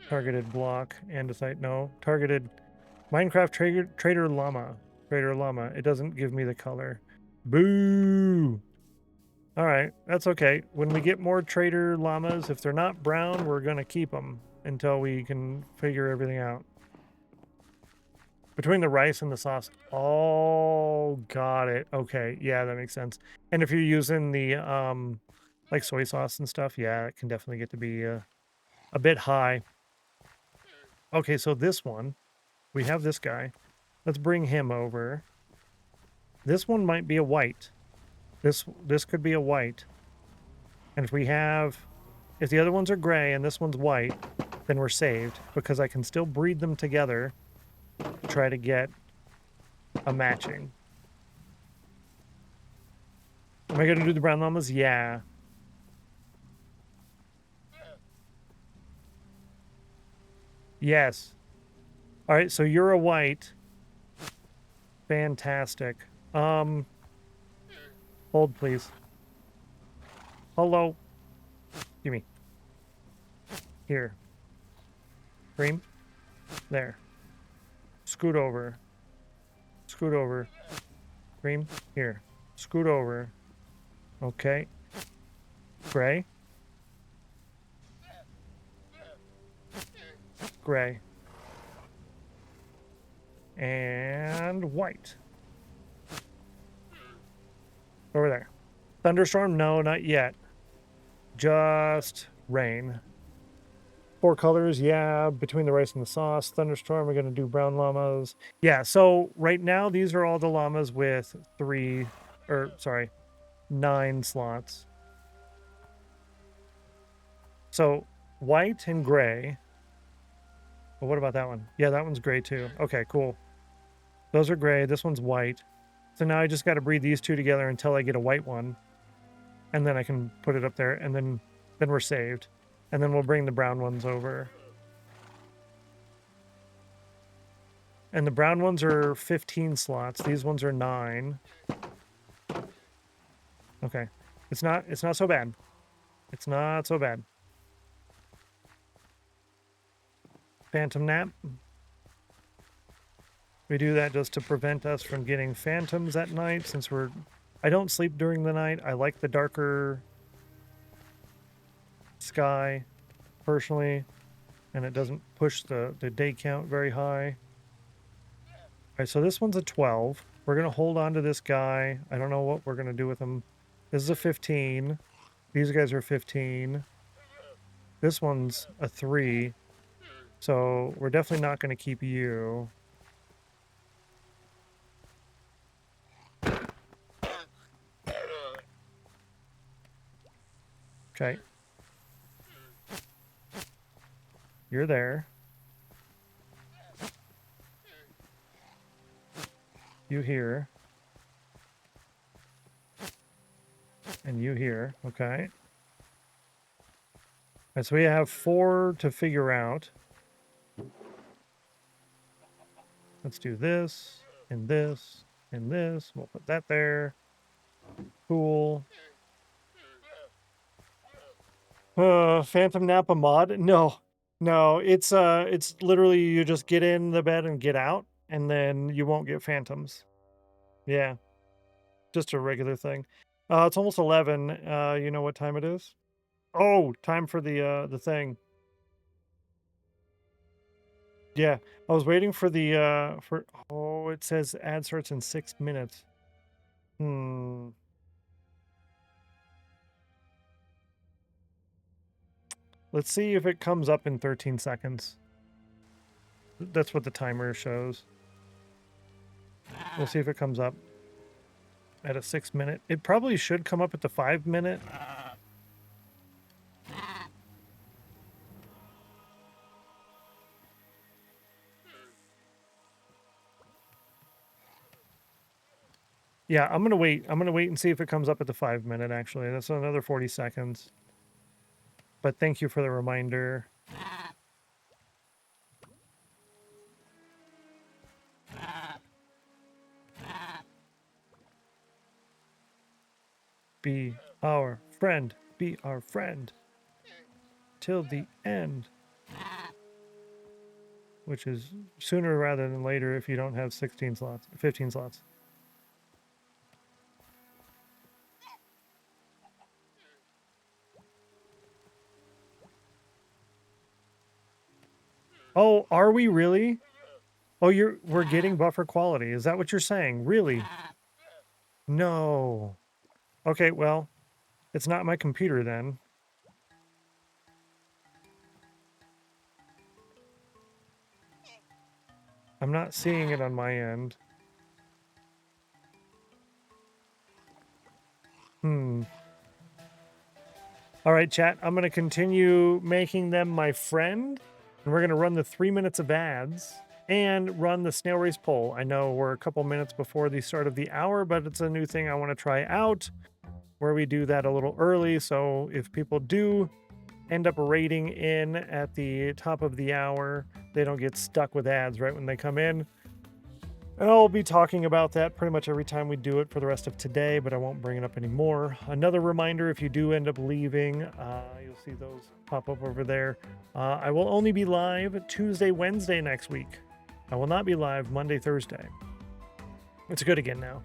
[SPEAKER 3] Targeted block, andesite, no. Targeted Minecraft Trader Llama. Trader Llama. It doesn't give me the color. Boo! Alright, that's okay. When we get more Trader Llamas, if they're not brown, we're gonna keep them until we can figure everything out. Between the rice and the sauce. Oh, got it. Okay, yeah, that makes sense. And if you're using the, like soy sauce and stuff, yeah, it can definitely get to be a bit high. Okay, so this one, we have this guy. Let's bring him over. This one might be a white. This could be a white. And if the other ones are gray and this one's white, then we're saved because I can still breed them together to try to get a matching. Am I going to do the brown llamas? Yeah. Yes. All right, so you're a white. Fantastic. Hold, please. Hello. Give me. Here. Cream. There. Scoot over. Scoot over. Cream. Here. Scoot over. Okay. Gray. Gray. And white. Over there. Thunderstorm? No, not yet. Just rain. 4 colors, yeah. Between the rice and the sauce. Thunderstorm, we're going to do brown llamas. Yeah, so right now, these are all the llamas with 9 slots. So, white and gray. Well, what about that one? Yeah, that one's gray too. Okay, cool. Those are gray. This one's white. So now I just got to breed these two together until I get a white one. And then I can put it up there, and then we're saved. And then we'll bring the brown ones over. And the brown ones are 15 slots. These ones are 9. Okay. It's not so bad. It's not so bad. Phantom nap. We do that just to prevent us from getting phantoms at night, since I don't sleep during the night. I like the darker sky, personally, and it doesn't push the day count very high. All right, so this one's a 12. We're going to hold on to this guy. I don't know what we're going to do with him. This is a 15. These guys are 15. This one's a 3. So we're definitely not going to keep you. Okay. You're there. You here. And you here. Okay. All right, so we have 4 to figure out. Let's do this, and this, and this. We'll put that there. Cool. Phantom Napa mod? No. It's literally you just get in the bed and get out, and then you won't get phantoms. Yeah. Just a regular thing. It's almost 11. You know what time it is? Oh, time for the thing. Yeah, I was waiting for the for oh, it says ad starts in 6 minutes. Hmm. Let's see if it comes up in 13 seconds. That's what the timer shows. We'll see if it comes up at a 6 minute. It probably should come up at the 5 minute. Yeah, I'm gonna wait. I'm gonna wait and see if it comes up at the 5 minute, actually. That's another 40 seconds. But thank you for the reminder. Be our friend. Be our friend. Till the end. Which is sooner rather than later if you don't have 16 slots, 15 slots. Oh, are we really? Oh, we're getting buffer quality. Is that what you're saying? Really? No. Okay, well, it's not my computer then. I'm not seeing it on my end. All right, chat. I'm going to continue making them my friend. And we're going to run the 3 minutes of ads and run the snail race poll. I know we're a couple minutes before the start of the hour, but it's a new thing I want to try out where we do that a little early. So if people do end up rating in at the top of the hour, they don't get stuck with ads right when they come in. And I'll be talking about that pretty much every time we do it for the rest of today, but I won't bring it up anymore. Another reminder, if you do end up leaving, you'll see those pop up over there. I will only be live Tuesday, Wednesday next week. I will not be live Monday, Thursday. It's good again now.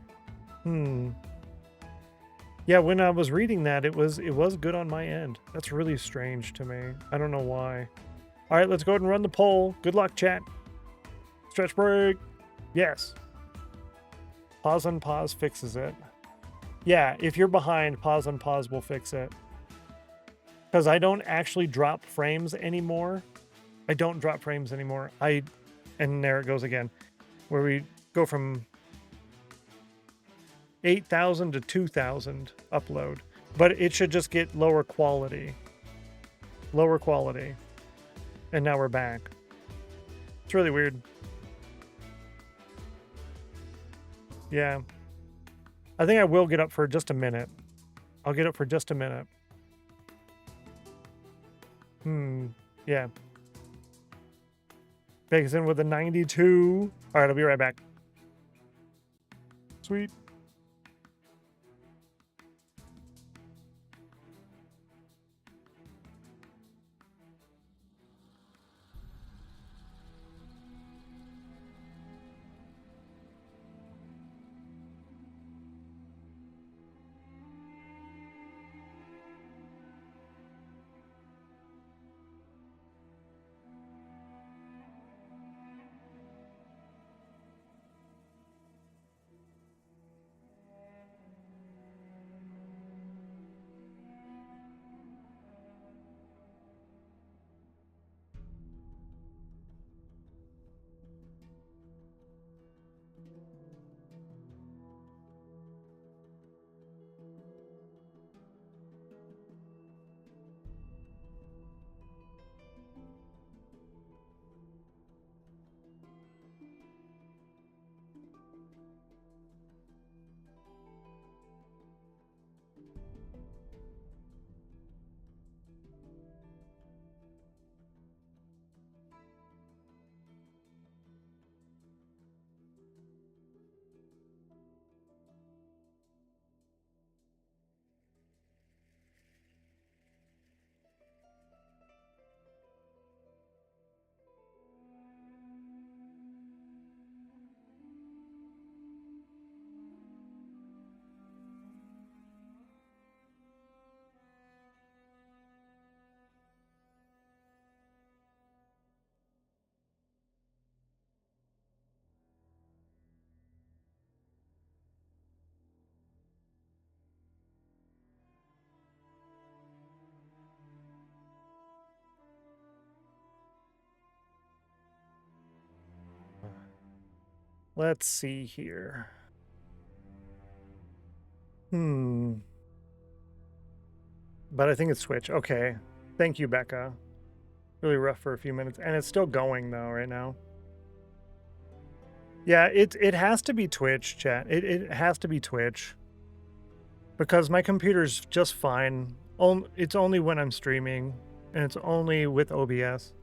[SPEAKER 3] Yeah, when I was reading that, it was good on my end. That's really strange to me. I don't know why. All right, let's go ahead and run the poll. Good luck, chat. Stretch break. Yes. Pause on pause fixes it. Yeah, if you're behind, pause on pause will fix it. Because I don't actually drop frames anymore. I don't drop frames anymore. And there it goes again. Where we go from 8,000 to 2,000 upload. But it should just get lower quality. Lower quality. And now we're back. It's really weird. Yeah. I think I will get up for just a minute. I'll get up for just a minute. Yeah. Vegas in with a 92. All right, I'll be right back. Sweet. Let's see here. But I think it's Twitch. Okay. Thank you, Becca. Really rough for a few minutes. And it's still going, though, right now. Yeah, it has to be Twitch, chat. It has to be Twitch. Because my computer's just fine. It's only when I'm streaming. And it's only with OBS.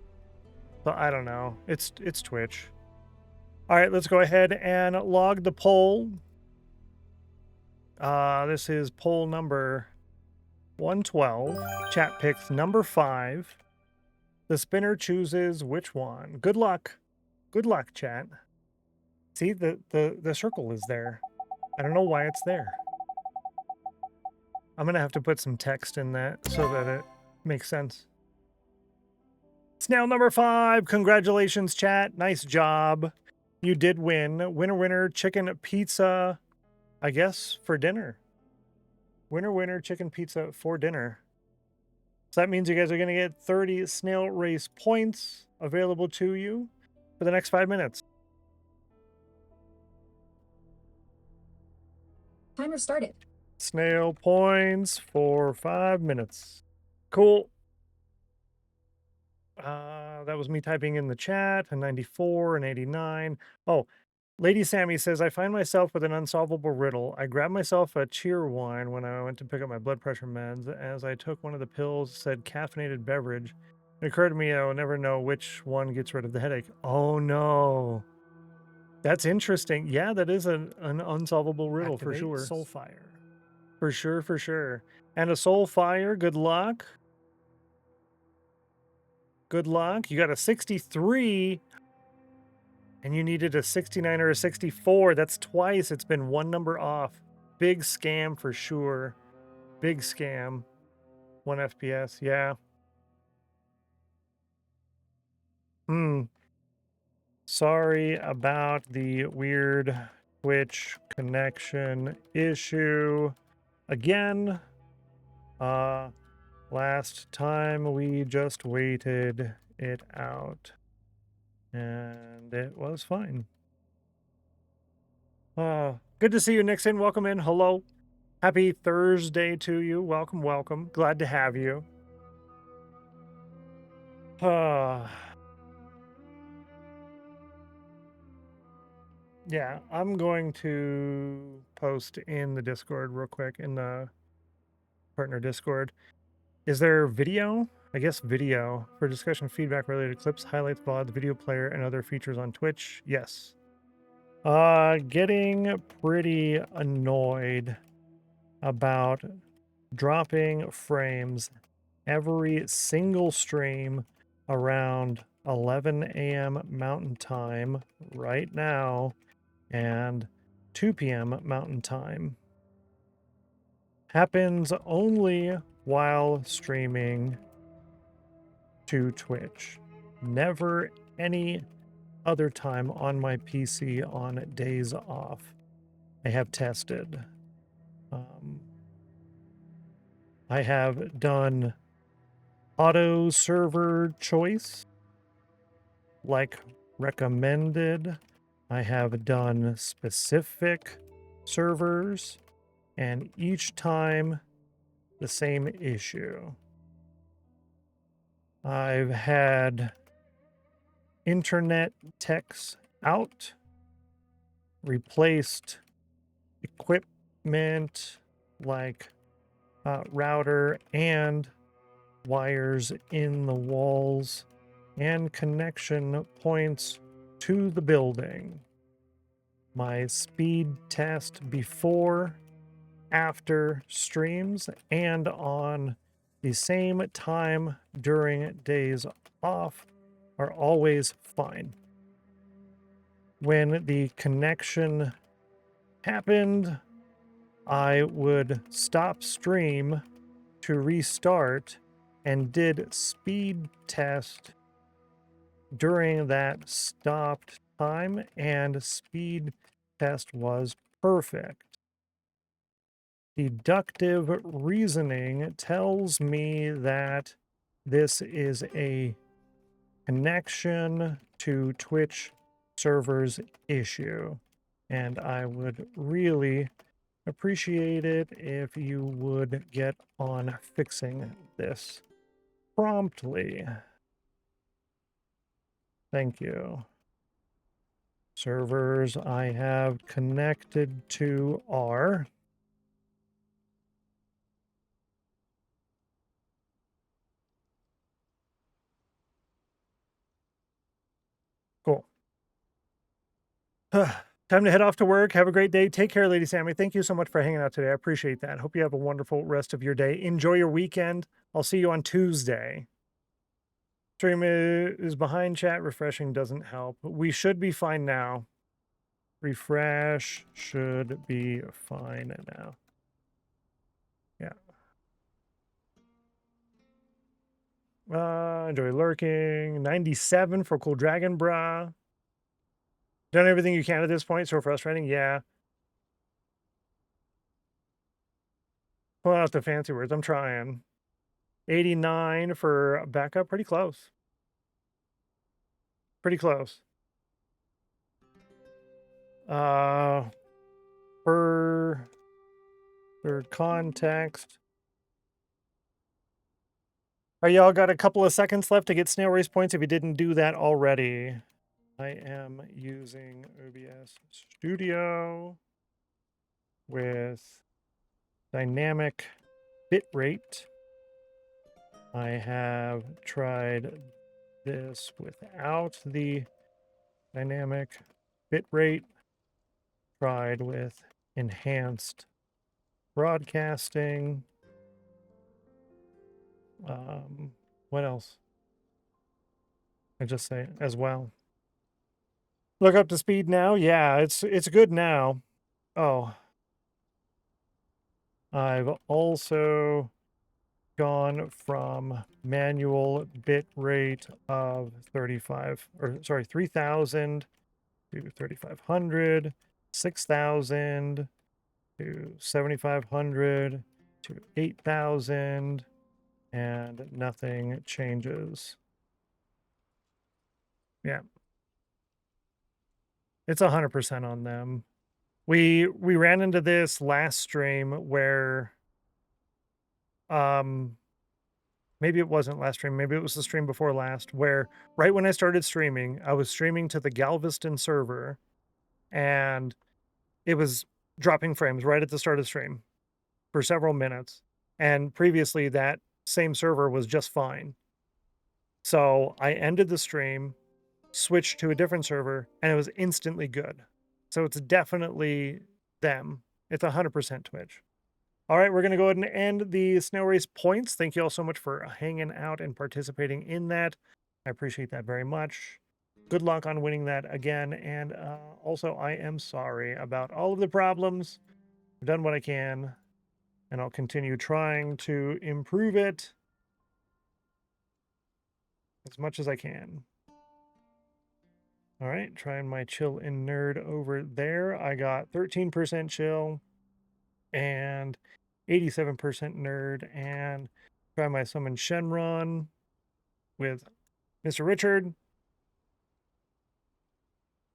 [SPEAKER 3] But I don't know. It's Twitch. All right, let's go ahead and log the poll. This is poll number 112. Chat picks number 5. The spinner chooses which one. Good luck. Good luck, chat. See, the circle is there. I don't know why it's there. I'm going to have to put some text in that so that it makes sense. Snail number 5. Congratulations, chat. Nice job. You did win. Winner, winner, chicken pizza, I guess, for dinner. Winner, winner, chicken pizza for dinner. So that means you guys are going to get 30 snail race points available to you for the next 5 minutes.
[SPEAKER 4] Timer started.
[SPEAKER 3] Snail points for 5 minutes. Cool. That was me typing in the chat, a 94, an 89. Oh, Lady Sammy says, I find myself with an unsolvable riddle. I grabbed myself a cheer wine when I went to pick up my blood pressure meds. As I took one of the pills, it said caffeinated beverage. It occurred to me I will never know which one gets rid of the headache. Oh, no. That's interesting. Yeah, that is an unsolvable riddle.
[SPEAKER 2] Activate
[SPEAKER 3] for sure.
[SPEAKER 2] Soulfire.
[SPEAKER 3] For sure, for sure. And a soul fire, good luck. Good luck. You got a 63, and you needed a 69 or a 64. That's twice. It's been one number off. Big scam for sure. Big scam. 1 FPS, yeah. Sorry about the weird Twitch connection issue. Again, last time we just waited it out and it was fine. Good to see you, Nixon. Welcome in. Hello. Happy Thursday to you. Welcome, welcome. Glad to have you. Yeah, I'm going to post in the Discord real quick, in the partner Discord. Is there video? I guess video for discussion, feedback, related clips, highlights, VODs, video player, and other features on Twitch. Yes. Getting pretty annoyed about dropping frames every single stream around 11 a.m. Mountain Time right now and 2 p.m. Mountain Time. Happens only while streaming to Twitch. Never any other time on my PC on days off. I have tested. I have done auto server choice, like recommended. I have done specific servers, and each time the same issue. I've had internet techs out, replaced equipment like router and wires in the walls and connection points to the building. My speed test before, after streams, and on the same time during days off are always fine. When the connection happened, I would stop stream to restart and did speed test during that stopped time, and speed test was perfect. Deductive reasoning tells me that this is a connection to Twitch servers issue. And I would really appreciate it if you would get on fixing this promptly. Thank you. Servers I have connected to are cool. Time to head off to work. Have a great day. Take care, Lady Sammy. Thank you so much for hanging out today. I appreciate that. Hope you have a wonderful rest of your day. Enjoy your weekend. I'll see you on Tuesday. Stream is behind chat. Refreshing doesn't help. We should be fine now. Refresh should be fine now. Yeah. Enjoy lurking. 97 for Cool Dragon Bra. Done everything you can at this point. So frustrating. Yeah. Pull out the fancy words. I'm trying. 89 for backup. Pretty close. Pretty close. For context. All right, y'all got a couple of seconds left to get snail race points if you didn't do that already. I am using OBS Studio with dynamic bitrate. I have tried this without the dynamic bitrate. Tried with enhanced broadcasting. What else? I just say as well. Look up to speed now. Yeah, it's good now. Oh. I've also gone from manual bit rate of 3,000 to 3,500, 6,000 to 7,500 to 8,000, and nothing changes. Yeah. It's 100% on them. We ran into this last stream where maybe it wasn't last stream, maybe it was the stream before last, where right when I started streaming, I was streaming to the Galveston server and it was dropping frames right at the start of the stream for several minutes. And previously that same server was just fine. So I ended the stream, switched to a different server, and it was instantly good. So it's definitely them. It's 100% Twitch. All right, we're going to go ahead and end the snail race points. Thank you all so much for hanging out and participating in that. I appreciate that very much. Good luck on winning that again. And also, I am sorry about all of the problems. I've done what I can, and I'll continue trying to improve it as much as I can. All right, trying my chill and nerd over there. I got 13% chill and 87% nerd, and try my summon Shenron with Mr. Richard.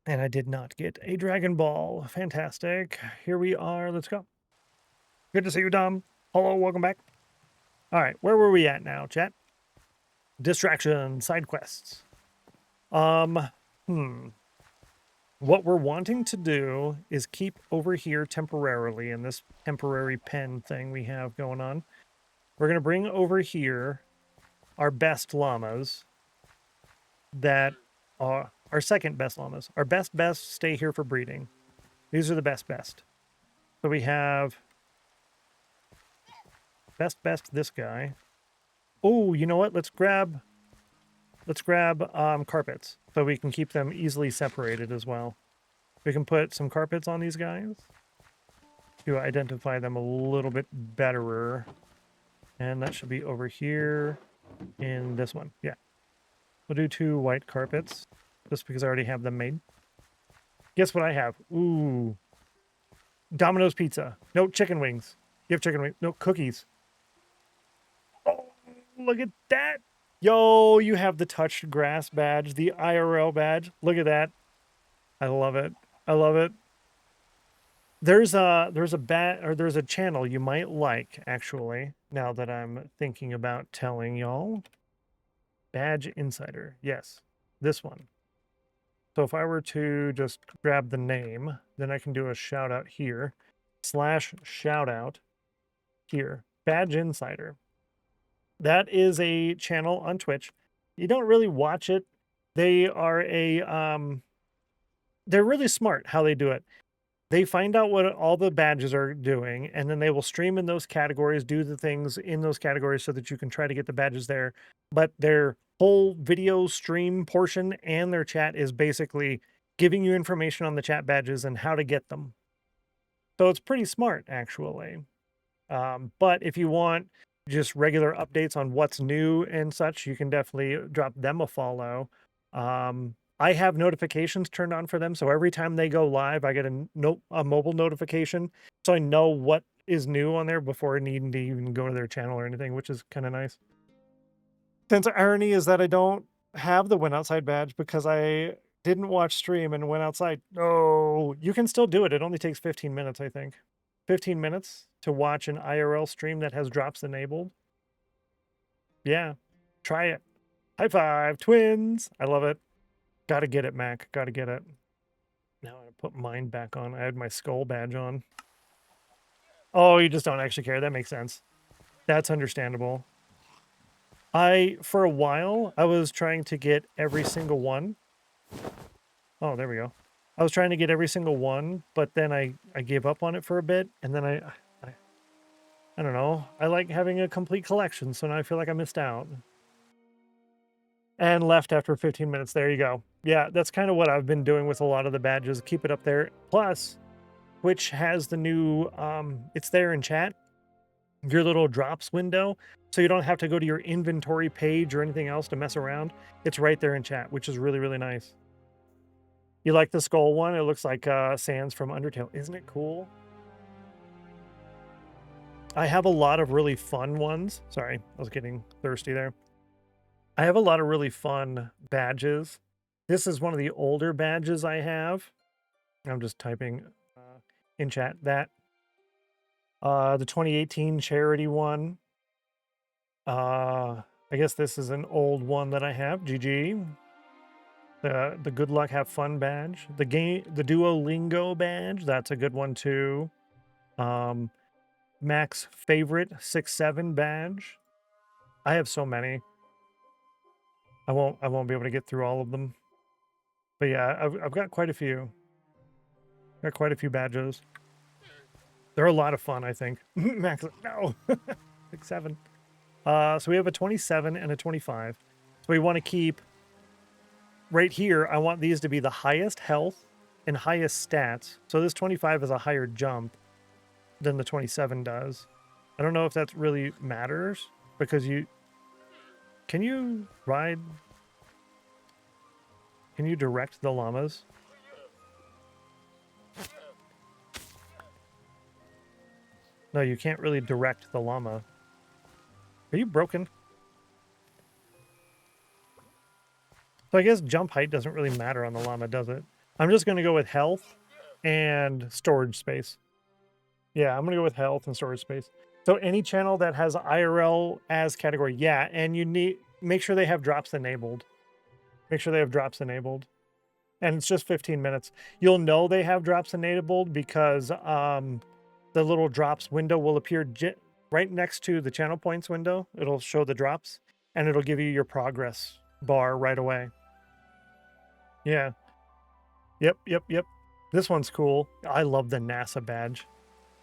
[SPEAKER 3] And I did not get a Dragon Ball. Fantastic. Here we are. Let's go. Good to see you, Dom. Hello, welcome back. All right, where were we at now, chat? Distraction, side quests. What we're wanting to do is keep over here temporarily in this temporary pen thing we have going on. We're going to bring over here our best llamas that are our second best llamas. Our best stay here for breeding. These are the best. So we have best this guy. Oh, you know what? Let's grab carpets so we can keep them easily separated as well. We can put some carpets on these guys to identify them a little bit better. And that should be over here in this one. Yeah. We'll do 2 white carpets just because I already have them made. Guess what I have? Ooh. Domino's pizza. No chicken wings. You have chicken wings. No cookies. Oh, look at that. Yo, you have the touched grass badge, the IRL badge. Look at that. I love it. I love it. There's a channel you might like, actually, now that I'm thinking about telling y'all. Badge Insider. Yes, this one. So if I were to just grab the name, then I can do a shout out here. / shout out here. Badge Insider. That is a channel on Twitch. You don't really watch it. They are they're really smart how they do it. They find out what all the badges are doing, and then they will stream in those categories, do the things in those categories so that you can try to get the badges there. But their whole video stream portion and their chat is basically giving you information on the chat badges and how to get them. So it's pretty smart, actually. But if you want just regular updates on what's new and such, you can definitely drop them a follow. I have notifications turned on for them, so every time they go live, I get a mobile notification, so I know what is new on there before needing to even go to their channel or anything, which is kind of nice. Since irony is that I don't have the Went Outside badge because I didn't watch stream and went outside. Oh, you can still do it. It only takes 15 minutes, I think. 15 minutes to watch an IRL stream that has drops enabled. Yeah, try it. High five, twins. I love it. Gotta get it, Mac. Gotta get it. Now I put mine back on. I had my skull badge on. Oh, you just don't actually care. That makes sense. That's understandable. For a while, I was trying to get every single one. Oh, there we go. I was trying to get every single one, but then I gave up on it for a bit, and then I don't know. I like having a complete collection, so now I feel like I missed out. And left after 15 minutes. There you go. Yeah, that's kind of what I've been doing with a lot of the badges. Keep it up there. Plus, Twitch has the new, it's there in chat, your little drops window. So you don't have to go to your inventory page or anything else to mess around. It's right there in chat, which is really, really nice. You like the skull one? It looks like Sans from Undertale. Isn't it cool? I have a lot of really fun ones. Sorry, I was getting thirsty there. I have a lot of really fun badges. This is one of the older badges I have. I'm just typing in chat that. The 2018 charity one. I guess this is an old one that I have. GG. The Good Luck Have Fun badge. The Duolingo badge. That's a good one too. Mac's favorite 6-7 badge. I have so many. I won't be able to get through all of them. But yeah, I've got quite a few. Got quite a few badges. They're a lot of fun, I think. Max, no. 6-7. So we have a 27 and a 25. So we want to keep right here. I want these to be the highest health and highest stats. So this 25 is a higher jump than the 27 does. I don't know if that really matters because can you ride? Can you direct the llamas? No, you can't really direct the llama. Are you broken? So I guess jump height doesn't really matter on the llama, does it? I'm just going to go with health and storage space. Yeah, I'm going to go with health and storage space. So any channel that has IRL as category, yeah, and you need make sure they have drops enabled. Make sure they have drops enabled. And it's just 15 minutes. You'll know they have drops enabled because the little drops window will appear right next to the channel points window. It'll show the drops and it'll give you your progress bar right away. Yeah. Yep. This one's cool. I love the NASA badge.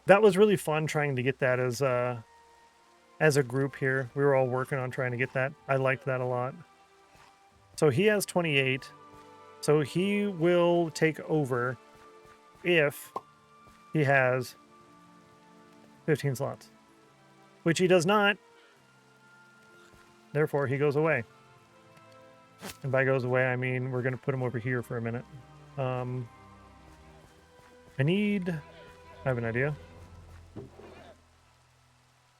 [SPEAKER 3] That was really fun trying to get that as a group here. We were all working on trying to get that. I liked that a lot. So he has 28. So he will take over if he has 15 slots, which he does not. Therefore, he goes away. And by goes away, I mean we're going to put him over here for a minute. I have an idea.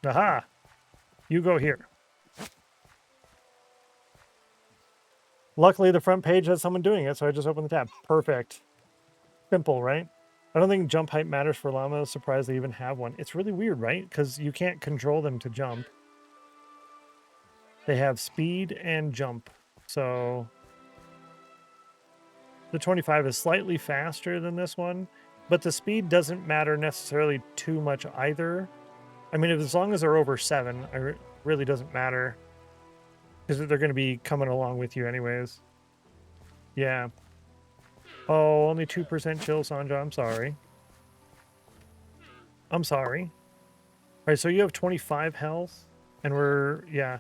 [SPEAKER 3] Aha! You go here. Luckily, the front page has someone doing it, so I just opened the tab. Perfect. Simple, right? I don't think jump height matters for llama. Surprised they even have one. It's really weird, right? Because you can't control them to jump. They have speed and jump. So the 25 is slightly faster than this one, but the speed doesn't matter necessarily too much either. I mean, as long as they're over 7, it really doesn't matter. Because they're going to be coming along with you anyways. Yeah. Oh, only 2% chill, Sandra. I'm sorry. I'm sorry. All right, so you have 25 health, and yeah.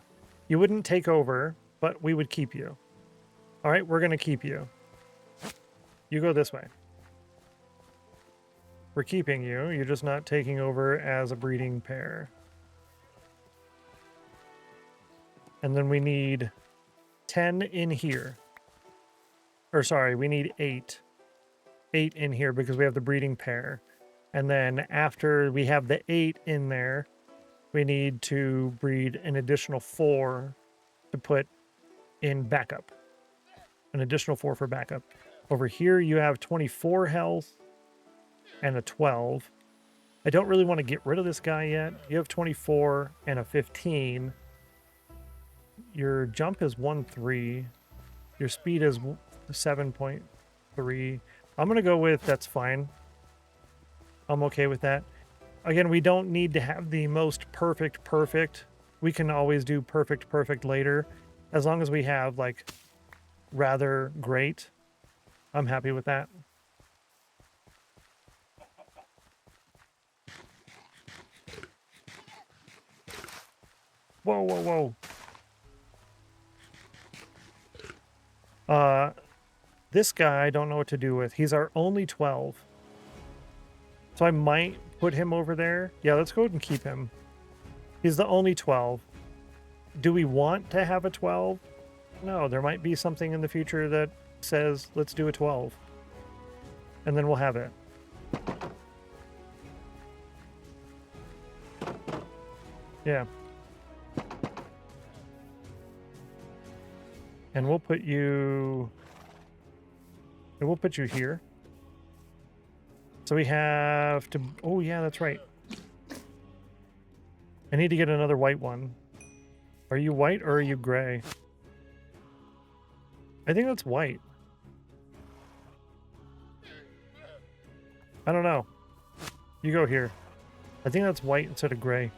[SPEAKER 3] You wouldn't take over, but we would keep you. All right, we're going to keep you. You go this way. We're keeping you. You're just not taking over as a breeding pair. And then we need 10 in here. Or sorry, we need 8. 8 in here because we have the breeding pair. And then after we have the 8 in there, we need to breed an additional 4 to put in backup. An additional 4 for backup. Over here, you have 24 health and a 12. I don't really want to get rid of this guy yet. You have 24 and a 15. Your jump is 1.3. Your speed is 7.3. I'm going to go with that's fine. I'm okay with that. Again, we don't need to have the most perfect. We can always do perfect later. As long as we have, like, rather great. I'm happy with that. Whoa. This guy I don't know what to do with. He's our only 12. So I might put him over there. Yeah, let's go ahead and keep him. He's the only 12. Do we want to have a 12? No, there might be something in the future that says, let's do a 12. And then we'll have it. Yeah. And we'll put you... we'll put you here. So we have to... oh, yeah, that's right. I need to get another white one. Are you white or are you gray? I think that's white. I don't know. You go here. I think that's white instead of gray.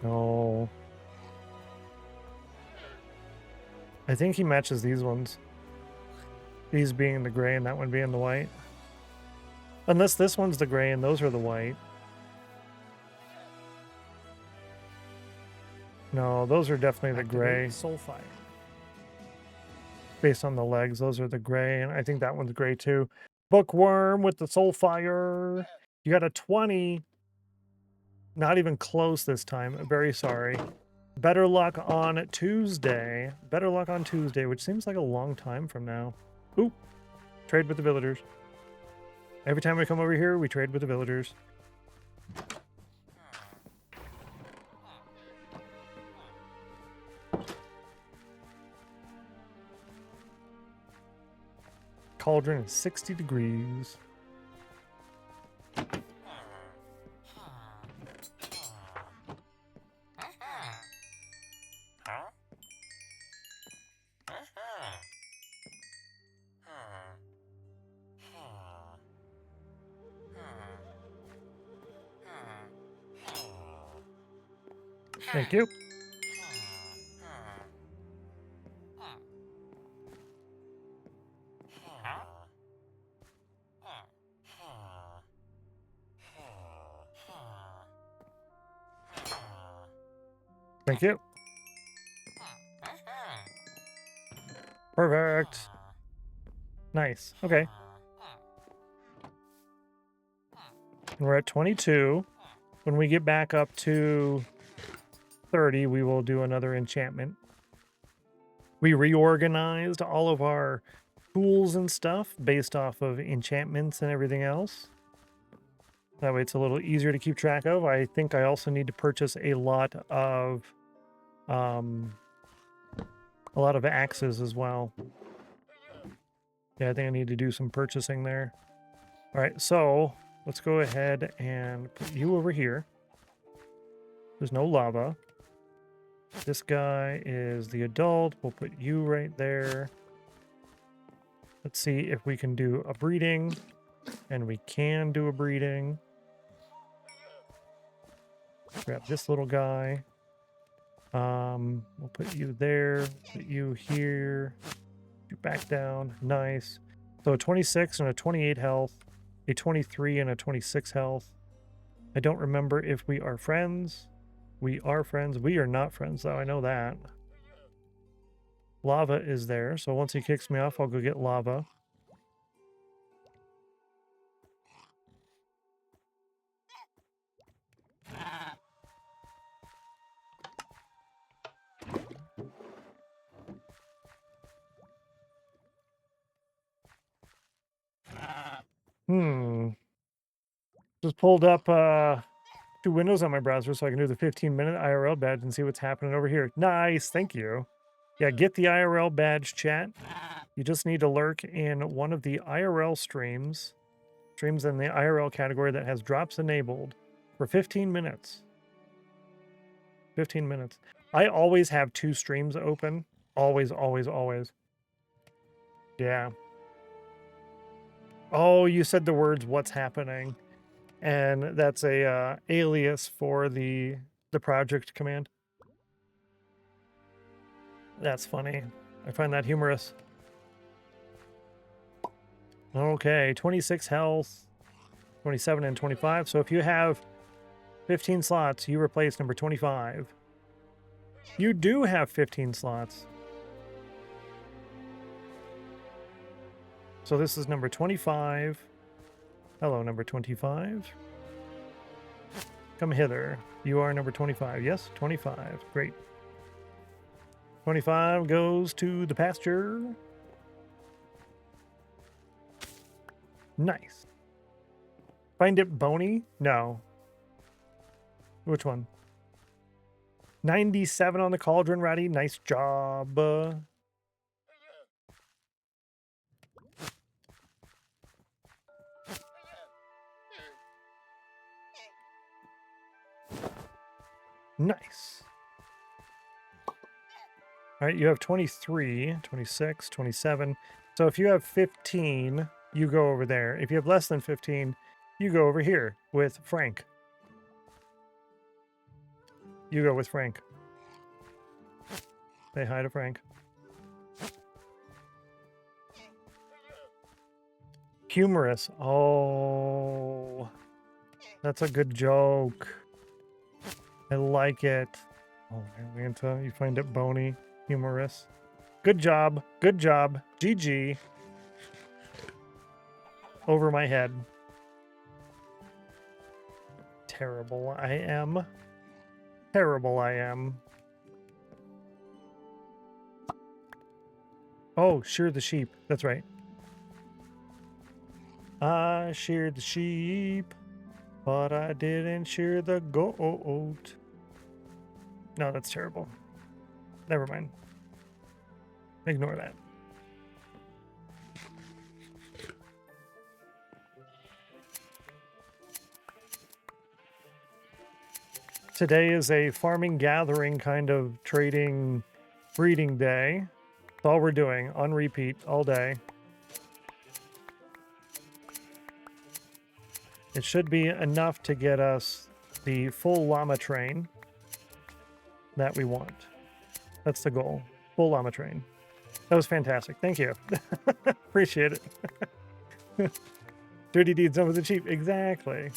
[SPEAKER 3] No. I think he matches these ones. These being the gray and that one being the white. Unless this one's the gray and those are the white. No, those are definitely the gray.
[SPEAKER 2] Soulfire.
[SPEAKER 3] Based on the legs, those are the gray, and I think that one's gray too. Bookworm with the Soulfire. You got a 20. Not even close this time. Very sorry. Better luck on Tuesday. Better luck on Tuesday, which seems like a long time from now. Ooh. Trade with the villagers. Every time we come over here, we trade with the villagers. Cauldron is 60 degrees. Thank you. Thank you. Perfect. Nice. Okay. And we're at 22. When we get back up to 30, we will do another enchantment. We reorganized all of our tools and stuff based off of enchantments and everything else. That way it's a little easier to keep track of. I think I also need to purchase a lot of axes as well. Yeah, I think I need to do some purchasing there. All right, so let's go ahead and put you over here. There's no lava. This guy is the adult. We'll put you right there. Let's see if we can do a breeding. And we can do a breeding. Grab this little guy. We'll put you there. Put you here. You back down. Nice. So a 26 and a 28 health. A 23 and a 26 health. I don't remember if we are friends. We are friends. We are not friends, though. I know that. Lava is there. So once he kicks me off, I'll go get lava. Just pulled up two windows on my browser so I can do the 15-minute IRL badge and see what's happening over here. Nice, thank you. Yeah, get the IRL badge, chat. You just need to lurk in one of the IRL streams in the IRL category that has drops enabled for 15 minutes. 15 minutes. I always have 2 streams open. Always, always, always. Yeah. Oh, you said the words, what's happening? And that's a alias for the project command. That's funny. I find that humorous. Okay, 26 health, 27 and 25. So if you have 15 slots, you replace number 25. You do have 15 slots. So this is number 25. Hello, number 25. Come hither. You are number 25. Yes, 25. Great. 25 goes to the pasture. Nice. Find it bony? No. Which one? 97 on the cauldron, Ratty. Nice job. Nice. All right, you have 23, 26, 27. So if you have 15, you go over there. If you have less than 15, you go over here with Frank. You go with Frank. Say hi to Frank. Humorous. Oh, that's a good joke. I like it. Oh, Atlanta, you find it bony, humorous. Good job. Good job. GG. Over my head. Terrible I am. Terrible I am. Oh, shear the sheep. That's right. I sheared the sheep, but I didn't shear the goat. No, that's terrible. Never mind. Ignore that. Today is a farming, gathering, kind of trading, breeding day. That's all we're doing on repeat all day. It should be enough to get us the full llama train that we want. That's the goal. Full llama train. That was fantastic. Thank you. Appreciate it. Dirty deeds done with the cheap. Exactly.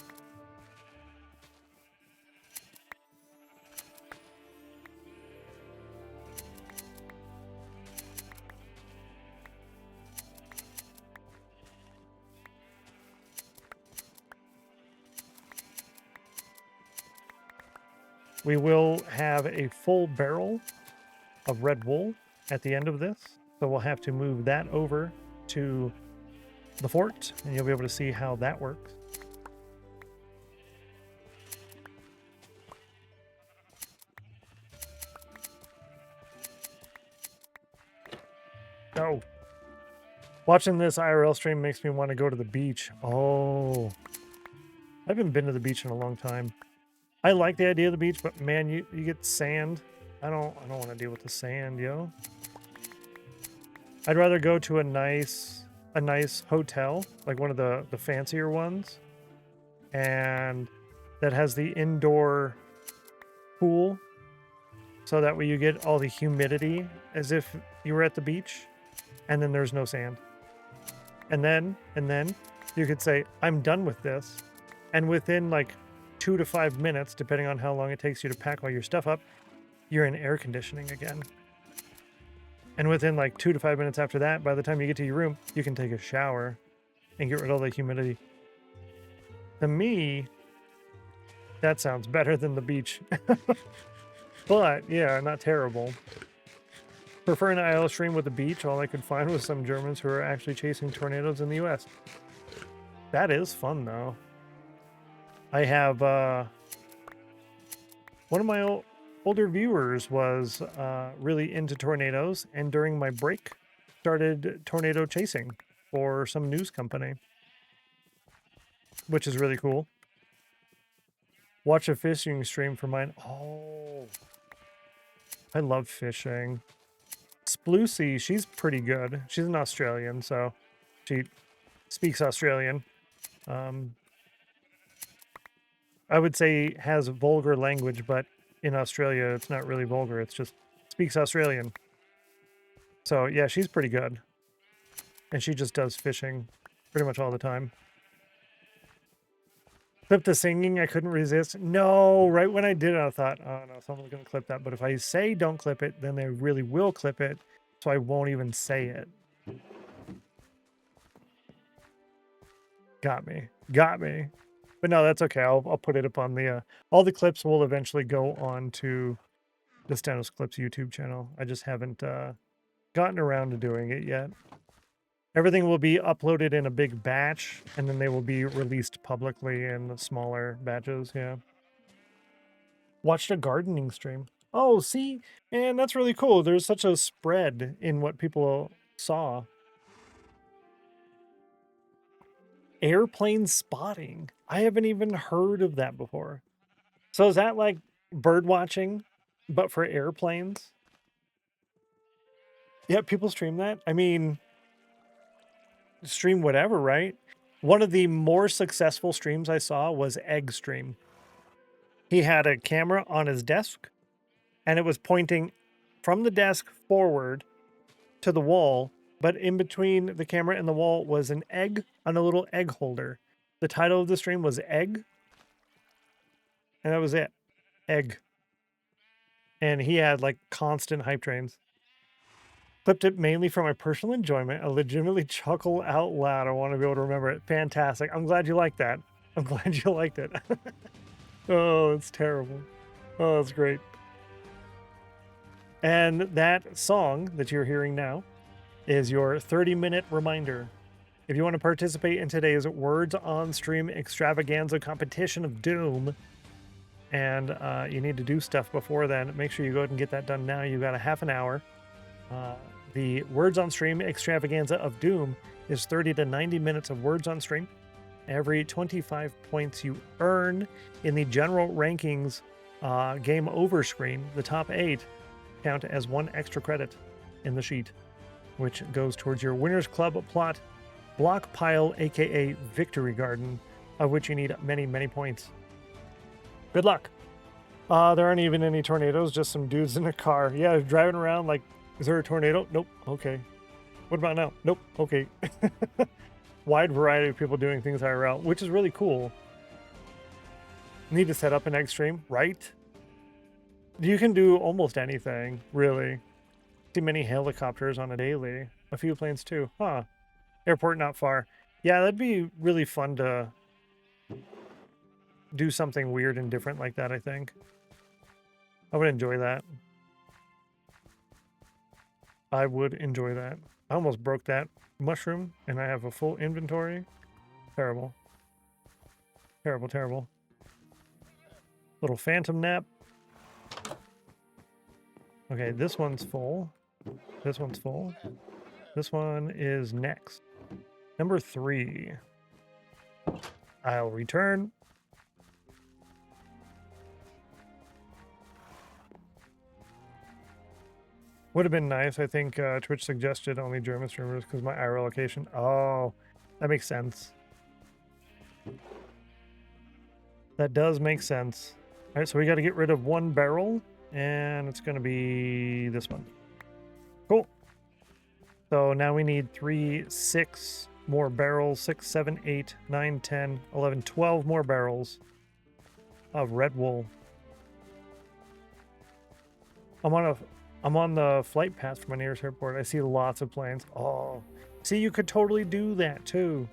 [SPEAKER 3] We will have a full barrel of red wool at the end of this. So we'll have to move that over to the fort, and you'll be able to see how that works. Oh. Watching this IRL stream makes me want to go to the beach. Oh. I haven't been to the beach in a long time. I like the idea of the beach, but man, you get sand. I don't want to deal with the sand, yo. I'd rather go to a nice hotel, like one of the fancier ones, and that has the indoor pool, so that way you get all the humidity as if you were at the beach, and then there's no sand. And then you could say, I'm done with this, and within like 2 to 5 minutes, depending on how long it takes you to pack all your stuff up, you're in air conditioning again. And within like 2 to 5 minutes after that, by the time you get to your room, you can take a shower and get rid of all the humidity. To me, that sounds better than the beach. But yeah, not terrible. Prefer an IL stream with the beach. All I could find was some Germans who are actually chasing tornadoes in the US. That is fun though. I have one of my older viewers was really into tornadoes, and during my break started tornado chasing for some news company, which is really cool. Watch a fishing stream for mine. Oh, I love fishing. Sploosy, she's pretty good. She's an Australian, so she speaks Australian. I would say has vulgar language, but in Australia, it's not really vulgar. It's just speaks Australian. So yeah, she's pretty good. And she just does fishing pretty much all the time. Clip the singing, I couldn't resist. No, right when I did it, I thought, oh no, someone's going to clip that. But if I say don't clip it, then they really will clip it. So I won't even say it. Got me. Got me. But no, that's okay. I'll put it up on the... all the clips will eventually go on to the StennosClips YouTube channel. I just haven't gotten around to doing it yet. Everything will be uploaded in a big batch, and then they will be released publicly in smaller batches, yeah. Watched a gardening stream. Oh, see? Man, that's really cool. There's such a spread in what people saw. Airplane spotting. I haven't even heard of that before. So is that like bird watching, but for airplanes? Yeah, people stream that. I mean, stream whatever, right? One of the more successful streams I saw was Egg Stream. He had a camera on his desk, and it was pointing from the desk forward to the wall, but in between the camera and the wall was an egg on a little egg holder. The title of the stream was Egg, and that was it. Egg. And he had like constant hype trains. Clipped it mainly for my personal enjoyment. I legitimately chuckle out loud. I want to be able to remember it. Fantastic. I'm glad you liked that. I'm glad you liked it. Oh, it's terrible. Oh, that's great. And that song that you're hearing now is your 30-minute reminder. If you want to participate in today's Words on Stream extravaganza competition of doom, and you need to do stuff before then, make sure you go ahead and get that done now. You've got a half an hour. The Words on Stream extravaganza of doom is 30 to 90 minutes of words on stream. Every 25 points you earn in the general rankings game over screen, the top 8 count as 1 extra credit in the sheet, which goes towards your Winners Club plot block pile, aka Victory Garden, of which you need many, many points. Good luck. There aren't even any tornadoes, just some dudes in a car. Yeah, driving around like, is there a tornado? Nope. Okay. What about now? Nope. Okay. Wide variety of people doing things IRL, which is really cool. Need to set up an egg stream, right? You can do almost anything, really. See many helicopters on a daily. A few planes too. Huh. Airport not far. Yeah, that'd be really fun to do something weird and different like that, I think. I would enjoy that. I would enjoy that. I almost broke that mushroom, and I have a full inventory. Terrible. Terrible, terrible. Little phantom nap. Okay, this one's full. This one's full. This one is next. Number 3. I'll return. Would have been nice. I think Twitch suggested only German streamers because my IRL location. Oh, that makes sense. That does make sense. All right, so we got to get rid of 1 barrel, and it's going to be this one. Cool. So now we need 3, 6 more barrels. 6, 7, 8, 9, 10, 11, 12 more barrels of red wool. I'm on the flight path from my nearest airport. I see lots of planes. Oh, see, you could totally do that too.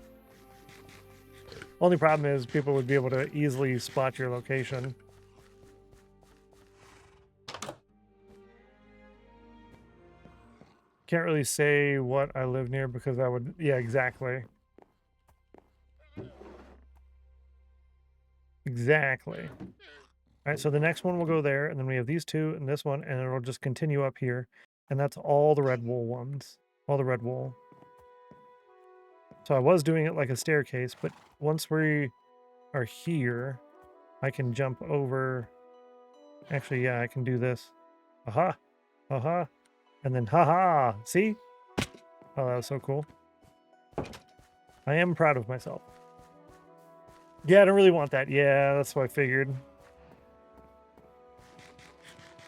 [SPEAKER 3] Only problem is people would be able to easily spot your location. Can't really say what I live near because I would, yeah, exactly. Exactly. All right, so the next one will go there, and then we have these 2 and this one, and it'll just continue up here. And that's all the red wool ones. All the red wool. So I was doing it like a staircase, but once we are here, I can jump over. Actually, yeah, I can do this. Aha! Aha! And then haha! See? Oh, that was so cool. I am proud of myself. Yeah, I don't really want that. Yeah, that's what I figured.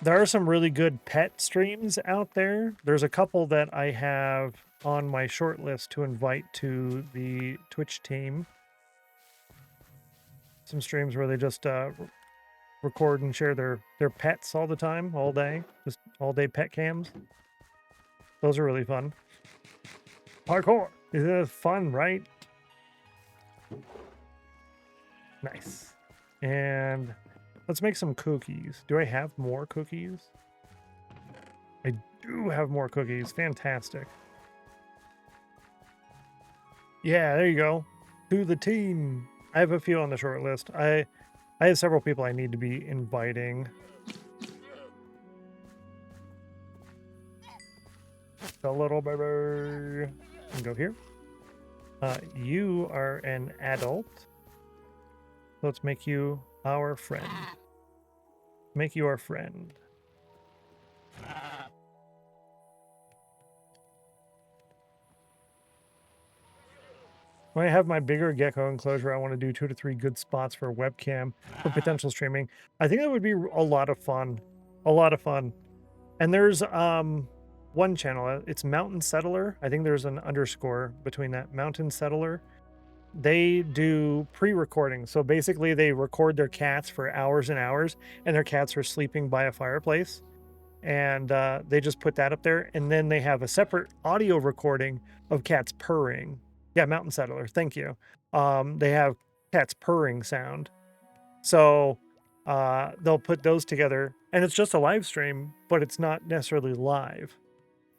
[SPEAKER 3] There are some really good pet streams out there. There's a couple that I have on my short list to invite to the Twitch team. Some streams where they just record and share their pets all the time, all day. Just all day pet cams. Those are really fun. Parkour! Isn't it fun, right? Nice. And let's make some cookies. Do I have more cookies? I do have more cookies. Fantastic. Yeah, there you go. To the team. I have a few on the short list. I have several people I need to be inviting. A little baby. And go here. You are an adult. Let's make you our friend. Make you our friend. When I have my bigger gecko enclosure, I want to do 2 to 3 good spots for webcam for potential streaming. I think that would be a lot of fun. A lot of fun. And there's one channel. It's Mountain Settler. I think there's an underscore between that. Mountain Settler. They do pre-recording. So basically they record their cats for hours and hours, and their cats are sleeping by a fireplace. And they just put that up there. And then they have a separate audio recording of cats purring. Yeah, Mountain Settler. Thank you. They have cats purring sound. So they'll put those together, and it's just a live stream, but it's not necessarily live.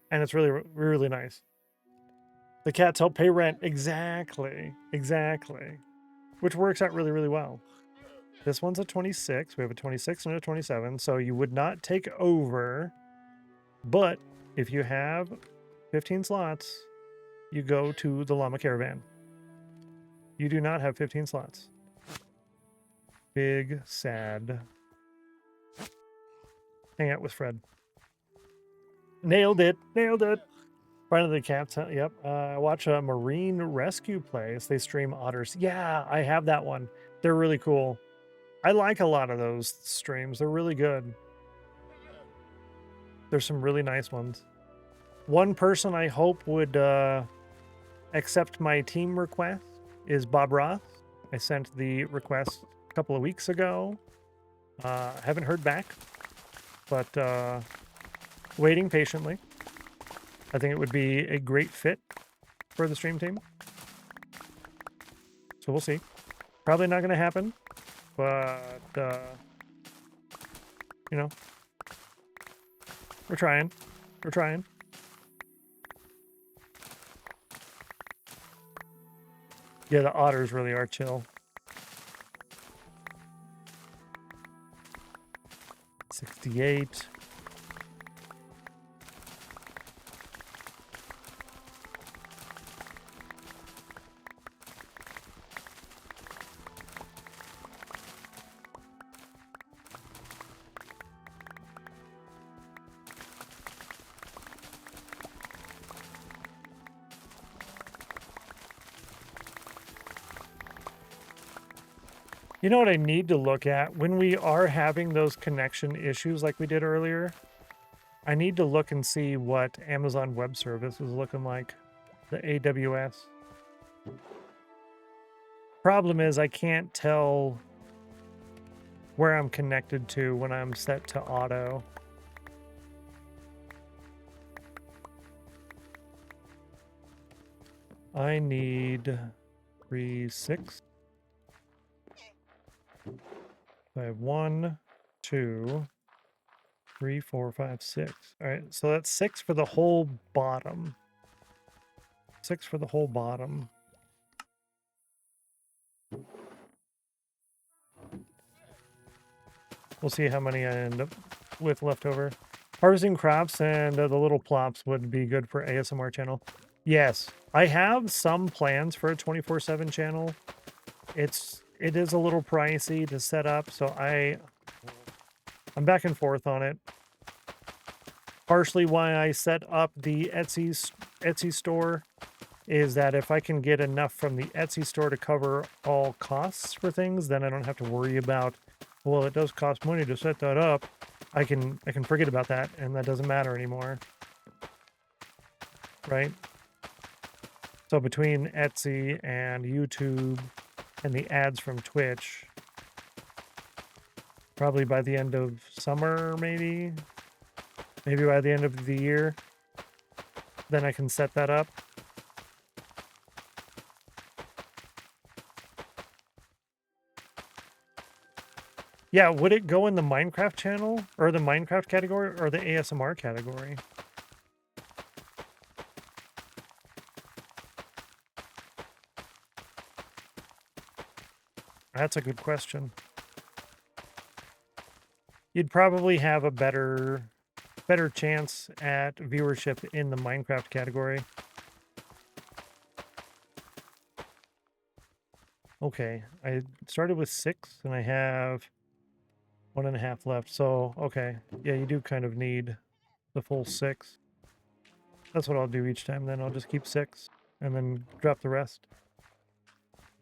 [SPEAKER 3] And it's really, really nice. The cats help pay rent. Exactly. Exactly. Which works out really, really well. This one's a 26. We have a 26 and a 27. So you would not take over. But if you have 15 slots, you go to the Llama Caravan. You do not have 15 slots. Big, sad. Hang out with Fred. Nailed it. Nailed it. Friend of the cats. Yep. Watch a marine rescue place. They stream otters. Yeah, I have that one. They're really cool. I like a lot of those streams. They're really good. There's some really nice ones. One person I hope would accept my team request is Bob Roth. I sent the request a couple of weeks ago. Haven't heard back, but waiting patiently. I think it would be a great fit for the stream team. So we'll see. Probably not going to happen, but you know, we're trying. We're trying. Yeah, the otters really are chill. 68. You know what I need to look at? When we are having those connection issues like we did earlier, I need to look and see what Amazon Web Service is looking like, the AWS. Problem is I can't tell where I'm connected to when I'm set to auto. I need 3, 6. I have 1, 2, 3, 4, 5, 6. All right, so that's 6 for the whole bottom. 6 for the whole bottom. We'll see how many I end up with left over. Harvesting crops and the little plops would be good for ASMR channel. Yes, I have some plans for a 24/7 channel. It is a little pricey to set up, so I'm back and forth on it. Partially why I set up the Etsy store is that if I can get enough from the Etsy store to cover all costs for things, then I don't have to worry about, well, it does cost money to set that up. I can forget about that, and that doesn't matter anymore. Right? So between Etsy and YouTube and the ads from Twitch, probably by the end of summer, maybe by the end of the year, then I can set that up. Yeah, would it go in the Minecraft channel or the Minecraft category or the ASMR category? That's a good question. You'd probably have a better chance at viewership in the Minecraft category. Okay, I started with 6 and I have 1.5 left. So, okay. Yeah, you do kind of need the full 6. That's what I'll do each time then. I'll just keep 6 and then drop the rest.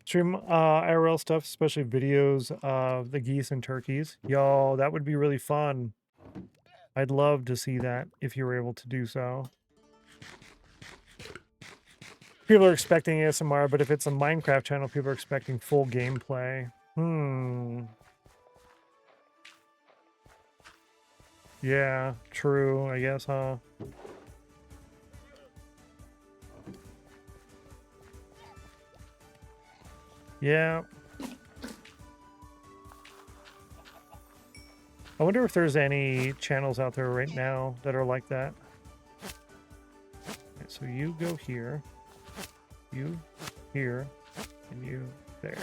[SPEAKER 3] Stream IRL stuff, especially videos of the geese and turkeys. Yo, that would be really fun. I'd love to see that if you were able to do so. People are expecting ASMR, but if it's a Minecraft channel, people are expecting full gameplay. Yeah, true, I guess, huh? Yeah. I wonder if there's any channels out there right now that are like that. Okay, so you go here, you here, and you there.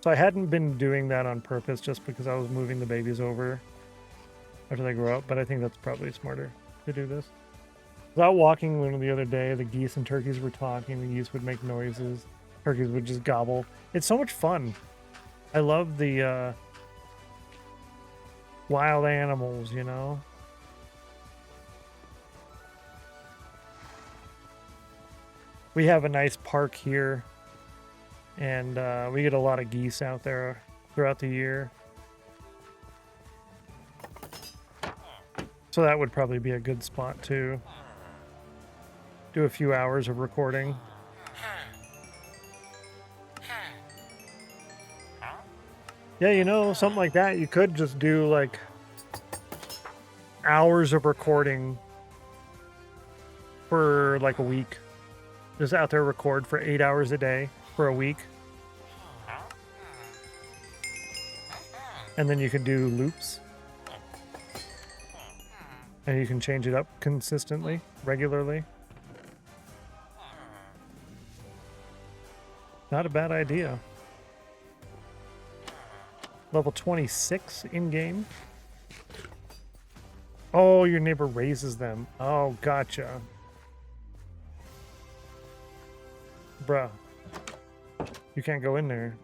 [SPEAKER 3] So I hadn't been doing that on purpose just because I was moving the babies over after they grow up, but I think that's probably smarter to do this. Without walking one the other day, the geese and turkeys were talking, the geese would make noises, turkeys would just gobble. It's so much fun. I love the wild animals, you know? We have a nice park here, and we get a lot of geese out there throughout the year. So that would probably be a good spot to do a few hours of recording. Yeah, you know, something like that. You could just do like hours of recording for like a week. Just out there record for 8 hours a day for a week. And then you could do loops. And you can change it up consistently, regularly. Not a bad idea. Level 26 in-game. Oh, your neighbor raises them. Oh, gotcha. Bruh. You can't go in there.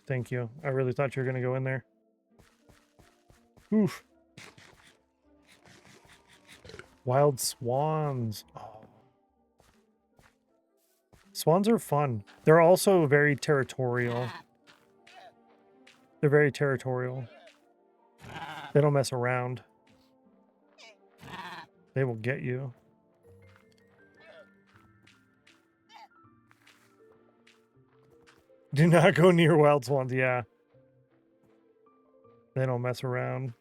[SPEAKER 3] Thank you. I really thought you were going to go in there. Oof. Wild swans. Oh. Swans are fun. They're also very territorial. They're very territorial. They don't mess around. They will get you. Do not go near wild swans. Yeah. They don't mess around.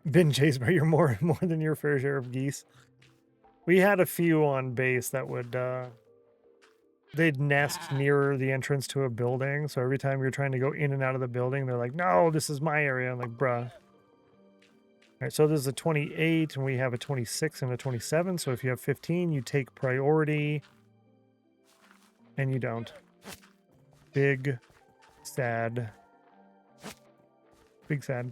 [SPEAKER 3] Been chased by your more than your fair share of geese. We had a few on base that would they'd nest near the entrance to a building, so every time you're trying to go in and out of the building, they're like, no, this is my area. I'm like, bruh. All right, so this is a 28 and we have a 26 and a 27. So if you have 15, you take priority and you don't. Big sad. Big sad.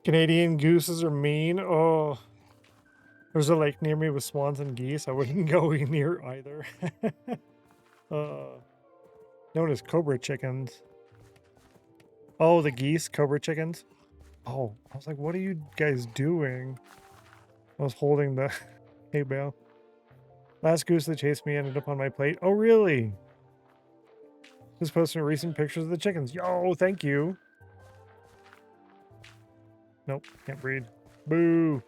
[SPEAKER 3] Canadian gooses are mean. Oh, there's a lake near me with swans and geese. I wouldn't go near either. Known as cobra chickens. Oh, the geese, cobra chickens. Oh, I was like, what are you guys doing? I was holding the hay bale. Last goose that chased me ended up on my plate. Oh, really? Just posting recent pictures of the chickens. Yo, thank you. Nope, can't breed. Boo.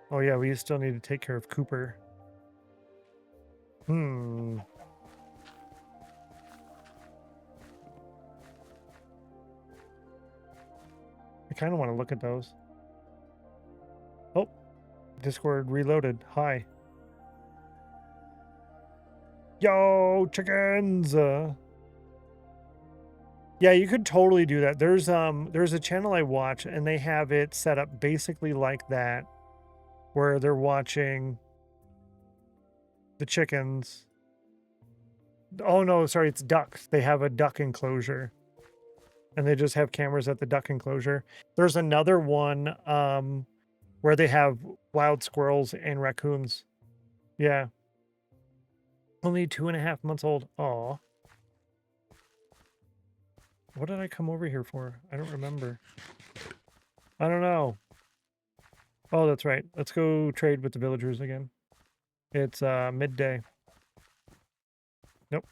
[SPEAKER 3] Oh yeah, we still need to take care of Cooper. I kind of want to look at those. Oh, Discord reloaded. Hi. Yo, chickens! Yeah, you could totally do that. There's a channel I watch and they have it set up basically like that, where they're watching the chickens. Oh no, sorry, it's ducks. They have a duck enclosure. And they just have cameras at the duck enclosure. There's another one where they have wild squirrels and raccoons. Yeah. Only 2.5 months old. Aw. What did I come over here for? I don't remember. I don't know. Oh, that's right. Let's go trade with the villagers again. It's midday. Nope.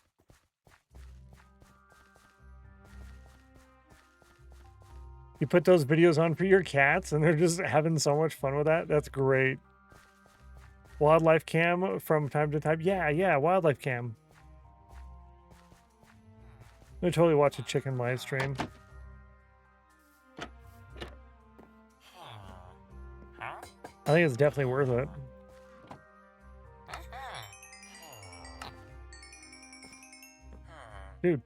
[SPEAKER 3] You put those videos on for your cats and they're just having so much fun with that. That's great. Wildlife cam from time to time. Yeah, wildlife cam. I totally watch a chicken live stream. I think it's definitely worth it. Dude.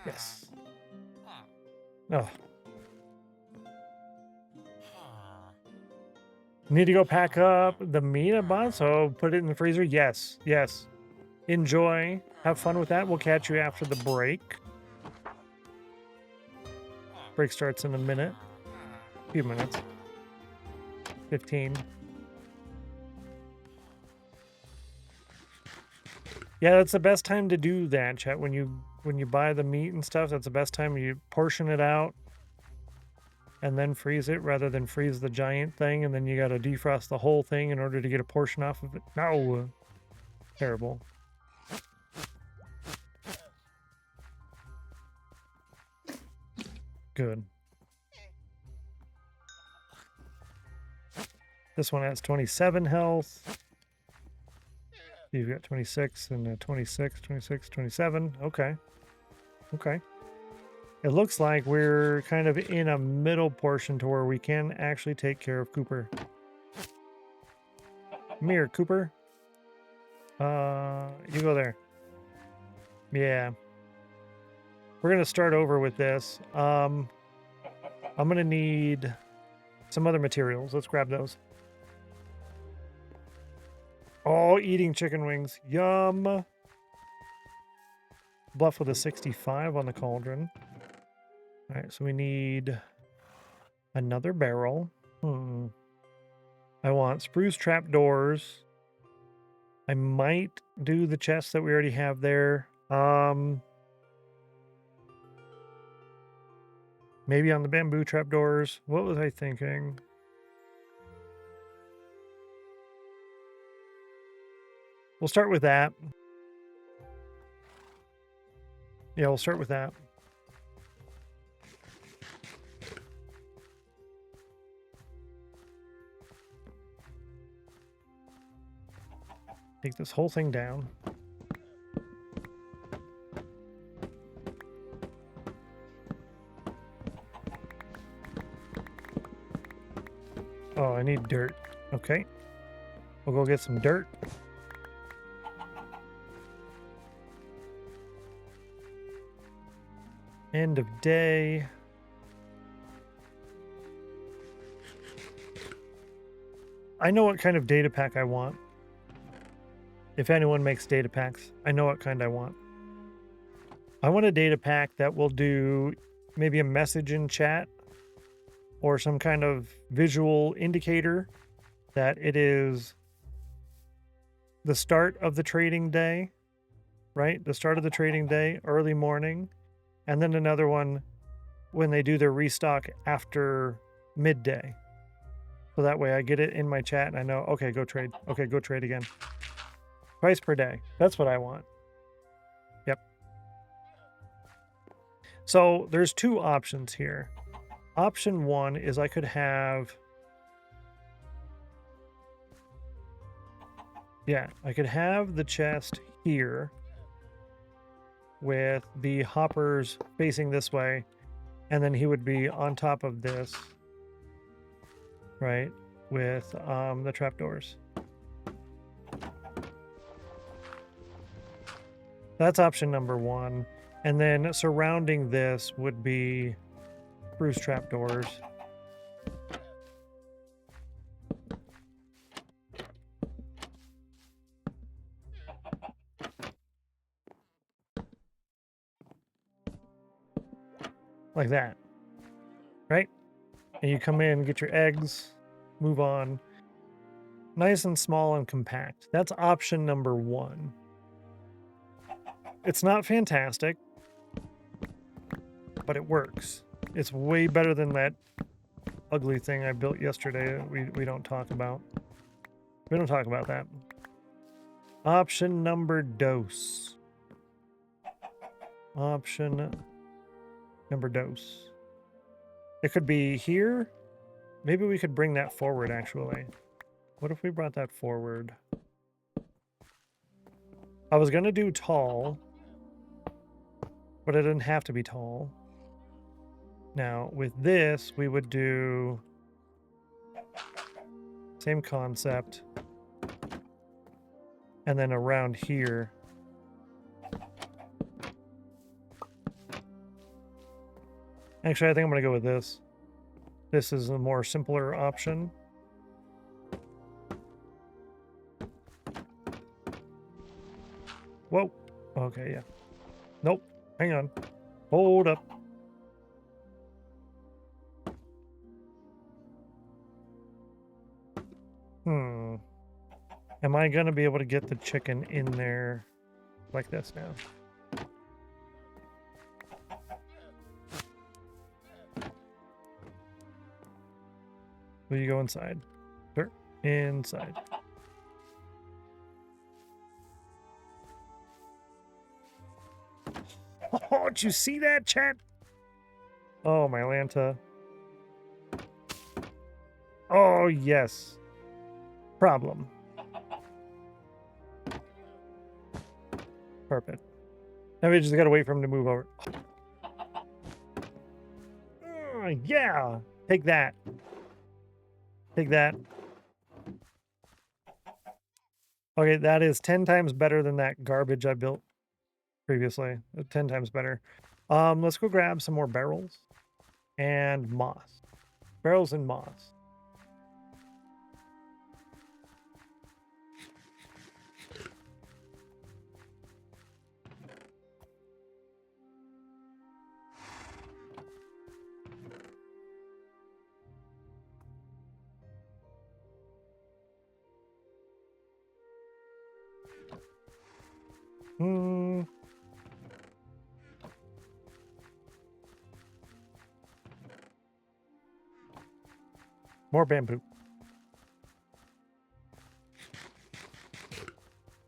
[SPEAKER 3] Yes. Oh. Need to go pack up the meat I bought, so put it in the freezer? Yes, yes. Enjoy. Have fun with that. We'll catch you after the break. Break starts in a minute. A few minutes. 15. Yeah, that's the best time to do that, chat. When you buy the meat and stuff, that's the best time. You portion it out and then freeze it rather than freeze the giant thing, and then you got to defrost the whole thing in order to get a portion off of it. No. Terrible. Good. This one has 27 health. You've got 26 and 26, 26, 27. Okay. Okay. It looks like we're kind of in a middle portion to where we can actually take care of Cooper. Come here, Cooper. You go there. Yeah. We're going to start over with this. I'm going to need some other materials. Let's grab those. Oh, eating chicken wings. Yum. Bluff with a 65 on the cauldron. All right, so we need another barrel. I want spruce trapdoors. I might do the chest that we already have there. Maybe on the bamboo trapdoors. What was I thinking? We'll start with that. Yeah, we'll start with that. Take this whole thing down. Oh, I need dirt. Okay. We'll go get some dirt. End of day. I know what kind of data pack I want. If anyone makes data packs, I know what kind I want. I want a data pack that will do maybe a message in chat or some kind of visual indicator that it is the start of the trading day, right? The start of the trading day, early morning, and then another one when they do their restock after midday. So that way I get it in my chat and I know, okay, go trade. Okay, go trade again. Twice per day. That's what I want. Yep. So there's two options here. Option one is I could have... Yeah, I could have the chest here with the hoppers facing this way, and then he would be on top of this, right, with the trapdoors. That's option number one. And then surrounding this would be spruce trapdoors. Like that, right? And you come in, get your eggs, move on. Nice and small and compact. That's option number one. It's not fantastic, but it works. It's way better than that ugly thing I built yesterday that we don't talk about. We don't talk about that. Option number dos. Option number dos. It could be here. Maybe we could bring that forward, actually. What if we brought that forward? I was going to do tall, but it didn't have to be tall. Now, with this, we would do same concept. And then around here. Actually, I think I'm going to go with this. This is a more simpler option. Whoa. Okay, yeah. Nope. Hang on. Hold up. Am I going to be able to get the chicken in there like this now? Will you go inside? Sure. Inside. Oh, did you see that, chat? Oh, my Lanta. Oh, yes. Problem. Perfect. Now we just gotta wait for him to move over. Yeah! Take that. Take that. Okay, that is 10 times better than that garbage I built previously. 10 times better. Let's go grab some more barrels and moss. Barrels and moss. Hmm. More bamboo.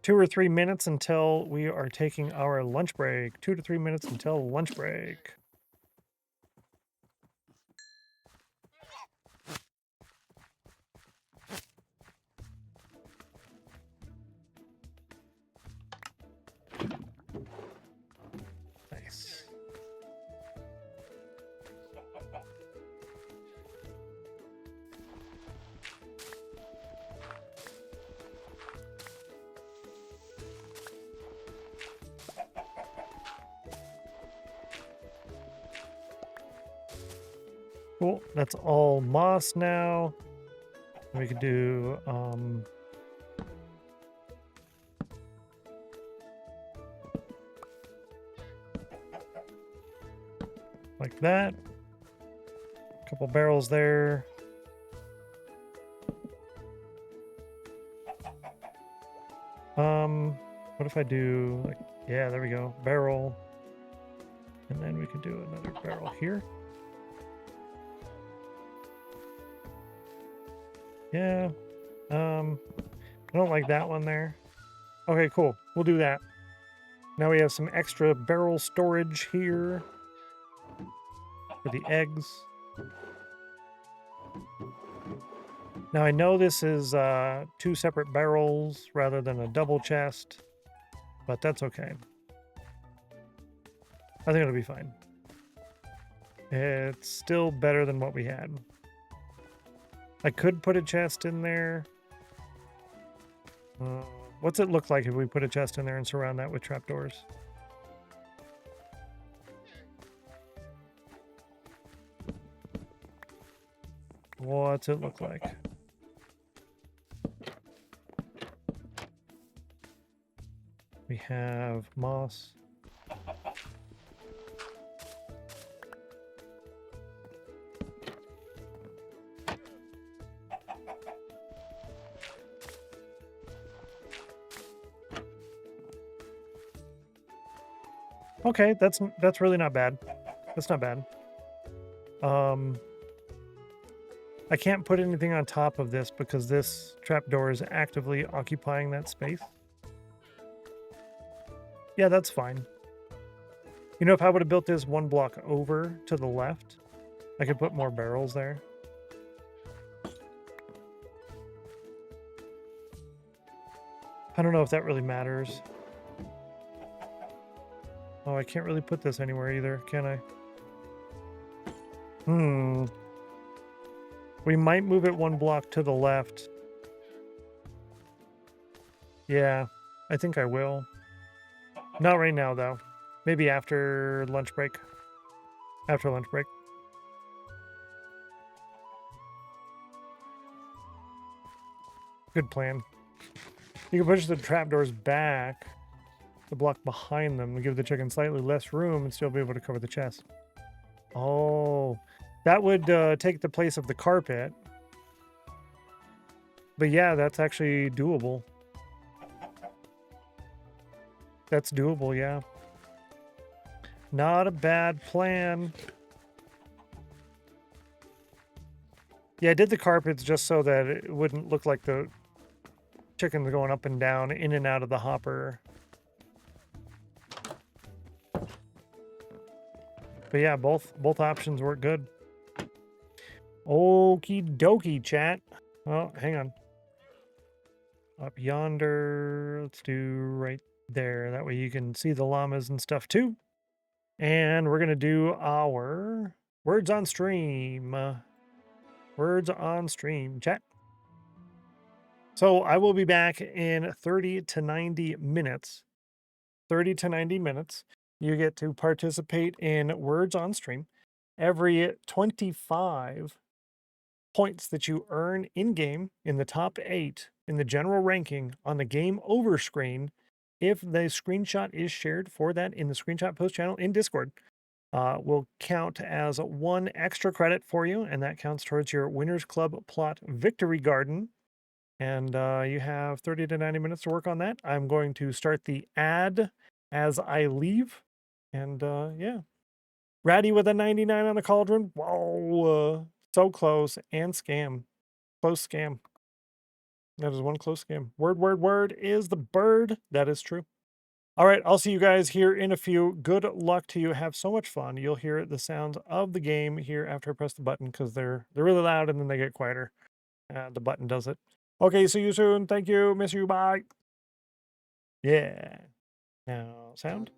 [SPEAKER 3] 2 or 3 minutes until we are taking our lunch break. 2 to 3 minutes until lunch break. Nice. Cool. That's all moss now. We could do like that. A couple barrels there. What if I do like, yeah, there we go. Barrel. And then we could do another barrel here. Yeah. I don't like that one there. Okay, cool. We'll do that. Now we have some extra barrel storage here for the eggs. Now I know this is 2 separate barrels rather than a double chest, but that's okay. I think it'll be fine. It's still better than what we had. I could put a chest in there. What's it look like if we put a chest in there and surround that with trapdoors? What's it look like? We have moss. Okay, that's really not bad. That's not bad. I can't put anything on top of this because this trapdoor is actively occupying that space. Yeah, that's fine. You know, if I would have built this 1 block over to the left, I could put more barrels there. I don't know if that really matters. Oh, I can't really put this anywhere either, can I? We might move it 1 block to the left. Yeah, I think I will. Not right now, though. Maybe after lunch break. After lunch break. Good plan. You can push the trapdoors back, the block behind them, and give the chicken slightly less room and still be able to cover the chest. Oh, that would take the place of the carpet. But yeah, that's actually doable. That's doable, yeah. Not a bad plan. Yeah, I did the carpets just so that it wouldn't look like the chickens going up and down, in and out of the hopper. But yeah, both options work good. Okie dokie, chat. Oh, hang on. Up yonder. Let's do right there. That way you can see the llamas and stuff too. And we're going to do our words on stream. Words on stream, chat. So I will be back in 30 to 90 minutes. 30 to 90 minutes. You get to participate in words on stream. Every 25 points that you earn in-game in the top 8 in the general ranking on the game over screen, if the screenshot is shared for that in the screenshot post channel in Discord, will count as 1 extra credit for you, and that counts towards your Winners Club Plot Victory Garden. And you have 30 to 90 minutes to work on that. I'm going to start the ad as I leave. And yeah. Ratty with a 99 on the cauldron. Whoa. So close. And scam. Close scam. That is one close scam. Word is the bird. That is true. All right, I'll see you guys here in a few. Good luck to you. Have so much fun. You'll hear the sound of the game here after I press the button because they're really loud and then they get quieter. The button does it. Okay, see you soon. Thank you. Miss you. Bye. Yeah. Now, sound.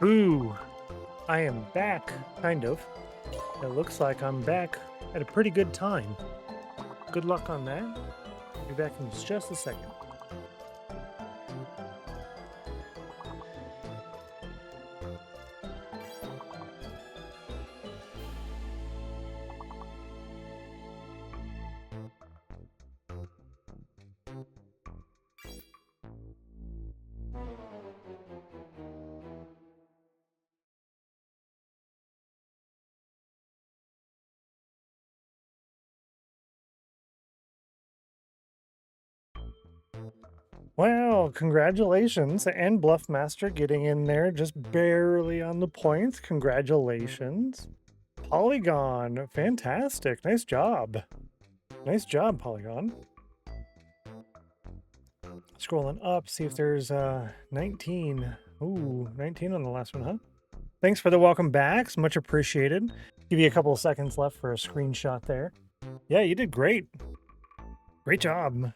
[SPEAKER 3] Ooh, I am back, kind of. It looks like I'm back at a pretty good time. Good luck on that. Be back in just a second. Well, congratulations. And Bluffmaster getting in there just barely on the points. Congratulations. Polygon, fantastic. Nice job. Nice job, Polygon. Scrolling up, see if there's 19. Ooh, 19 on the last one, huh? Thanks for the welcome backs. Much appreciated. Give you a couple of seconds left for a screenshot there. Yeah, you did great. Great job.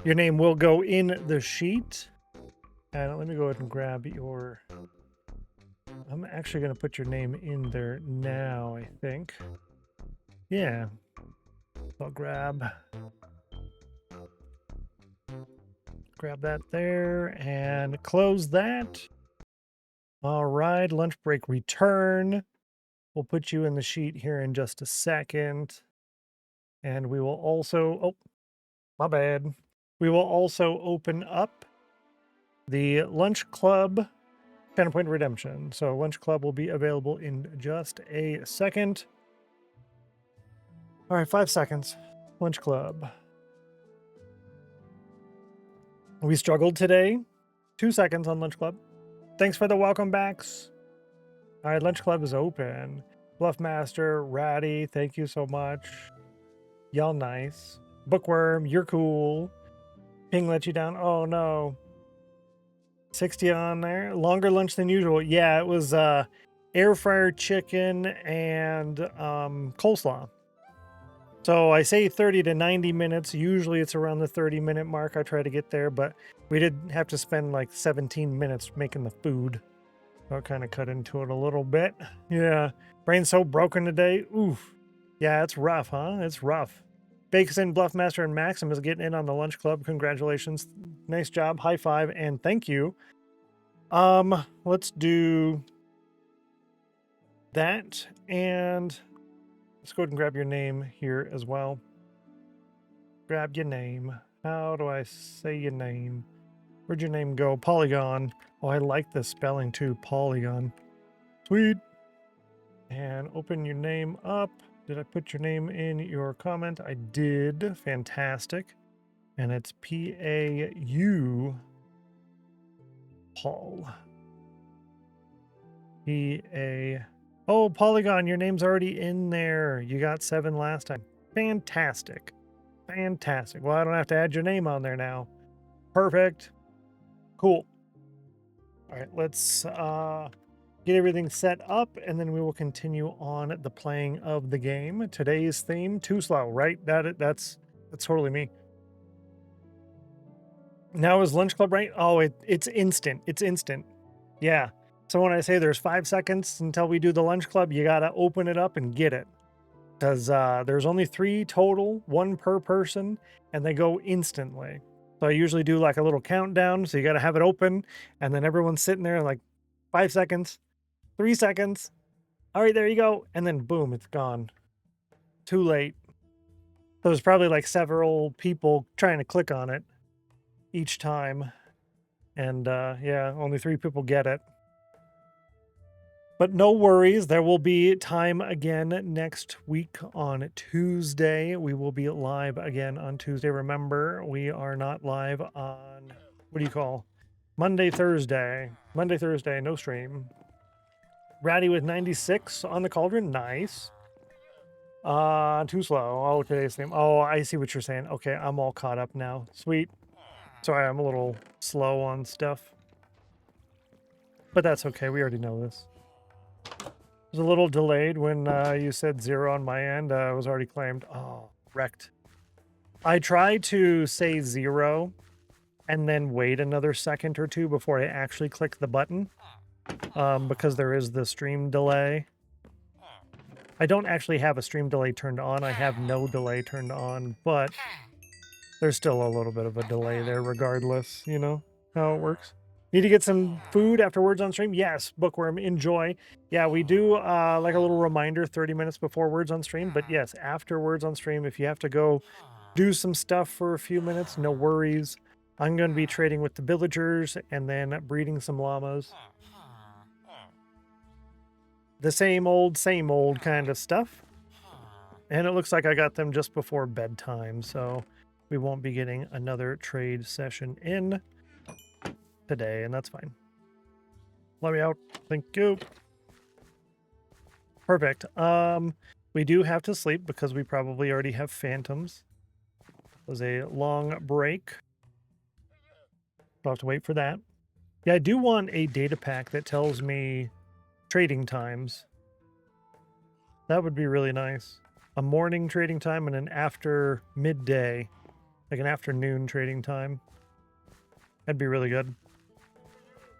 [SPEAKER 3] Your name will go in the sheet. And let me go ahead and grab your... I'm actually going to put your name in there now, I think. Yeah. I'll grab that there and close that. All right, lunch break return. We'll put you in the sheet here in just a second. And we will also... Oh, my bad. We will also open up the Lunch Club Channel Point Redemption. So Lunch Club will be available in just a second. All right, 5 seconds. Lunch Club. We struggled today. 2 seconds on Lunch Club. Thanks for the welcome backs. All right, Lunch Club is open. Bluffmaster, Ratty, thank you so much. Y'all nice. Bookworm, you're cool. Ping let you down. Oh no. 60 on there. Longer lunch than usual. Yeah, it was air fryer chicken and coleslaw. So I say 30 to 90 minutes. Usually it's around the 30-minute mark. I try to get there, but we did have to spend like 17 minutes making the food. So I kind of cut into it a little bit. Yeah. Brain's so broken today. Oof. Yeah, it's rough, huh? It's rough. Bakeson, Bluffmaster, and Maxim is getting in on the Lunch Club. Congratulations. Nice job. High five and thank you. Let's do that. And let's go ahead and grab your name here as well. Grab your name. How do I say your name? Where'd your name go? Polygon. Oh, I like the spelling too. Polygon. Sweet. And open your name up. Did I put your name in your comment? I did. Fantastic. And it's P-A-U. Paul. P-A... Oh, Polygon, your name's already in there. You got 7 last time. Fantastic. Fantastic. Well, I don't have to add your name on there now. Perfect. Cool. All right, let's get everything set up, and then we will continue on the playing of the game. Today's theme, too slow, right? That's totally me. Now is Lunch Club right? Oh, it's instant. It's instant. Yeah. So when I say there's 5 seconds until we do the Lunch Club, you got to open it up and get it. Because there's only 3 total, 1 per person, and they go instantly. So I usually do like a little countdown. So you got to have it open, and then everyone's sitting there like 5 seconds, 3 seconds. All right, there you go. And then boom, it's gone. Too late. So there's probably like several people trying to click on it each time. And yeah, only 3 people get it. But no worries, there will be time again next week on Tuesday. We will be live again on Tuesday. Remember, we are not live on, what do you call, Monday, Thursday. Monday, Thursday, no stream. Ratty with 96 on the cauldron, nice. Too slow. Oh, today's theme. Oh, I see what you're saying. Okay, I'm all caught up now. Sweet. Sorry, I'm a little slow on stuff. But that's okay, we already know this. It was a little delayed when you said 0 on my end. It was already claimed. Oh, wrecked. I tried to say 0 and then wait another second or 2 before I actually click the button. because there is the stream delay. I don't actually have a stream delay turned on. I have no delay turned on, but there's still a little bit of a delay there regardless, you know how it works. Need to get some food afterwards on stream? Yes, Bookworm, enjoy. Yeah, we do like a little reminder 30 minutes before words on stream, but yes, after words on stream, if you have to go do some stuff for a few minutes, no worries. I'm going to be trading with the villagers and then breeding some llamas. The same old kind of stuff. And it looks like I got them just before bedtime, so we won't be getting another trade session in today, and that's fine. Let me out. Thank you. Perfect. We do have to sleep because we probably already have phantoms. It was a long break. I'll have to wait for that. Yeah, I do want a data pack that tells me trading times. That would be really nice. A morning trading time and an after midday, like an afternoon trading time. That'd be really good.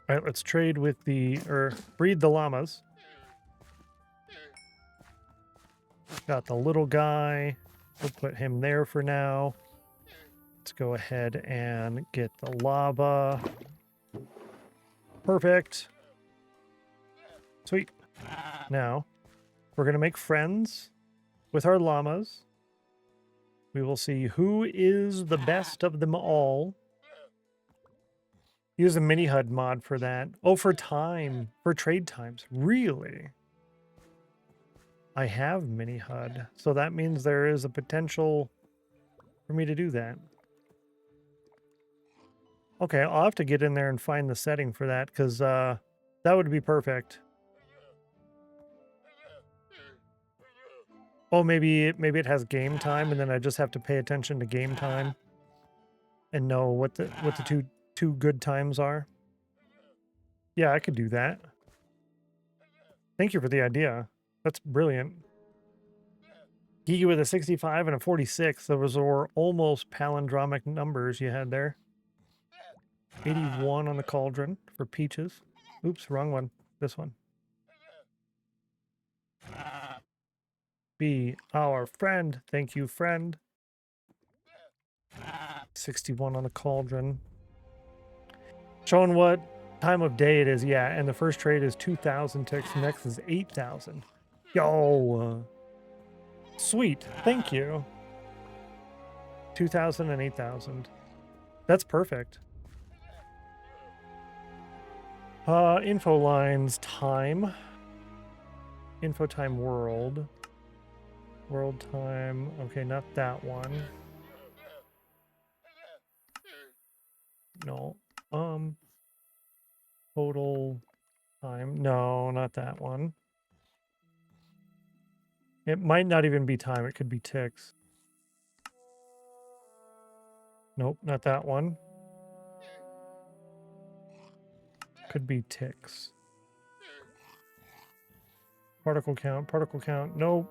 [SPEAKER 3] All right, let's trade with breed the llamas. Got the little guy. We'll put him there for now. Let's go ahead and get the lava. Perfect. Sweet. Now, we're going to make friends with our llamas. We will see who is the best of them all. Use a mini HUD mod for that. Oh, for time. For trade times. Really? I have mini HUD. So that means there is a potential for me to do that. Okay, I'll have to get in there and find the setting for that because that would be perfect. Oh, maybe it has game time, and then I just have to pay attention to game time and know what the two good times are. Yeah, I could do that. Thank you for the idea. That's brilliant. Geeky with a 65 and a 46. Those were almost palindromic numbers you had there. 81 on the cauldron for peaches. Oops, wrong one. This one. Be our friend. Thank you, friend. 61 on the cauldron. Showing what time of day it is. Yeah, and the first trade is 2,000 ticks. Next is 8,000. Yo. Sweet. Thank you. 2,000 and 8,000. That's perfect. Info lines time. Info time world. World time. Okay, not that one. No. Total time. No, not that one. It might not even be time. It could be ticks. Nope, not that one. Could be ticks. Particle count, particle count. Nope.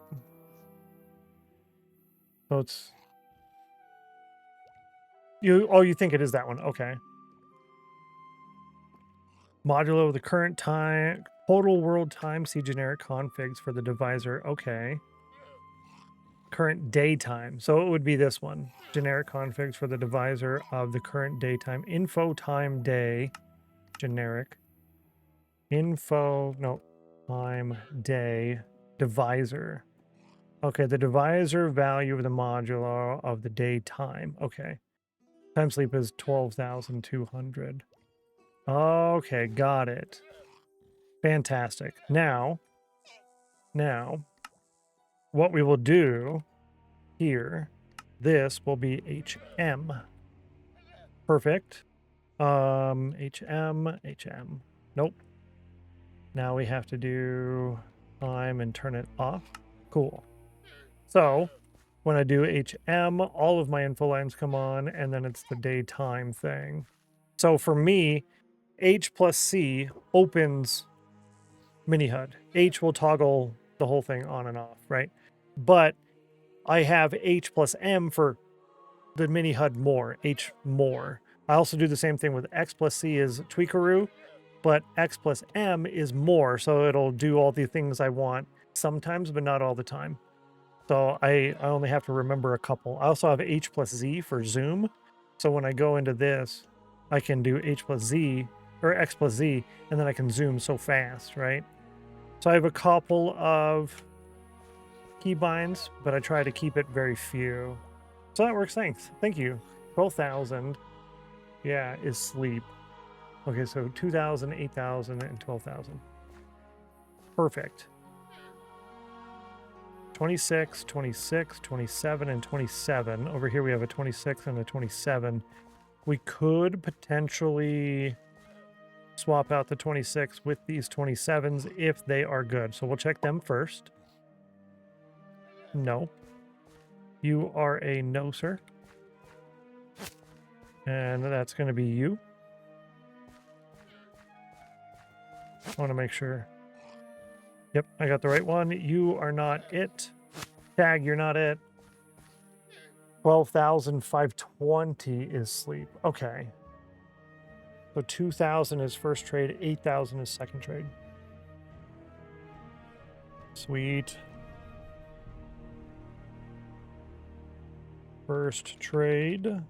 [SPEAKER 3] So it's... you think it is that one. Okay. Modulo, the current time, total world time, see generic configs for the divisor. Okay. Current daytime. So it would be this one. Generic configs for the divisor of the current daytime. Info time day. Generic. Info, no, time day. Divisor. Okay, the divisor value of the modulo of the daytime. Okay. Time sleep is 12,200. Okay, got it. Fantastic. Now, what we will do here, this will be HM. Perfect. HM. Nope. Now we have to do time and turn it off. Cool. So when I do HM, all of my info lines come on, and then it's the daytime thing. So for me, H plus C opens mini HUD. H will toggle the whole thing on and off, right? But I have H plus M for the mini HUD more, H more. I also do the same thing with X plus C is Tweakaroo, but X plus M is more, so it'll do all the things I want sometimes, but not all the time. So I only have to remember a couple. I also have H plus Z for zoom. So when I go into this, I can do H plus Z or X plus Z, and then I can zoom so fast, right? So I have a couple of keybinds, but I try to keep it very few. So that works, thanks. Thank you. 12,000, yeah, is sleep. Okay, so 2,000, 8,000, and 12,000. Perfect. 26, 26, 27, and 27. Over here we have a 26 and a 27. We could potentially swap out the 26 with these 27s if they are good. So we'll check them first. No. You are a no, sir. And that's going to be you. I want to make sure. Yep, I got the right one. You are not it. Tag, you're not it. 12,520 is sleep. Okay. So 2,000 is first trade, 8,000 is second trade. Sweet. First trade.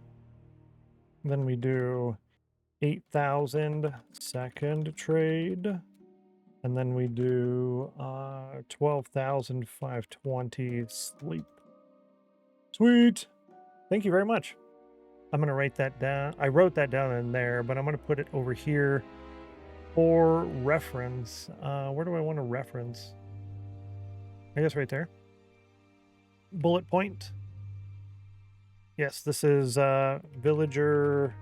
[SPEAKER 3] Then we do 8,000 second trade. And then we do 12,520 sleep. Sweet. Thank you very much. I'm going to write that down. I wrote that down in there, but I'm going to put it over here for reference. Where do I want to reference? I guess right there. Bullet point. Yes, this is villager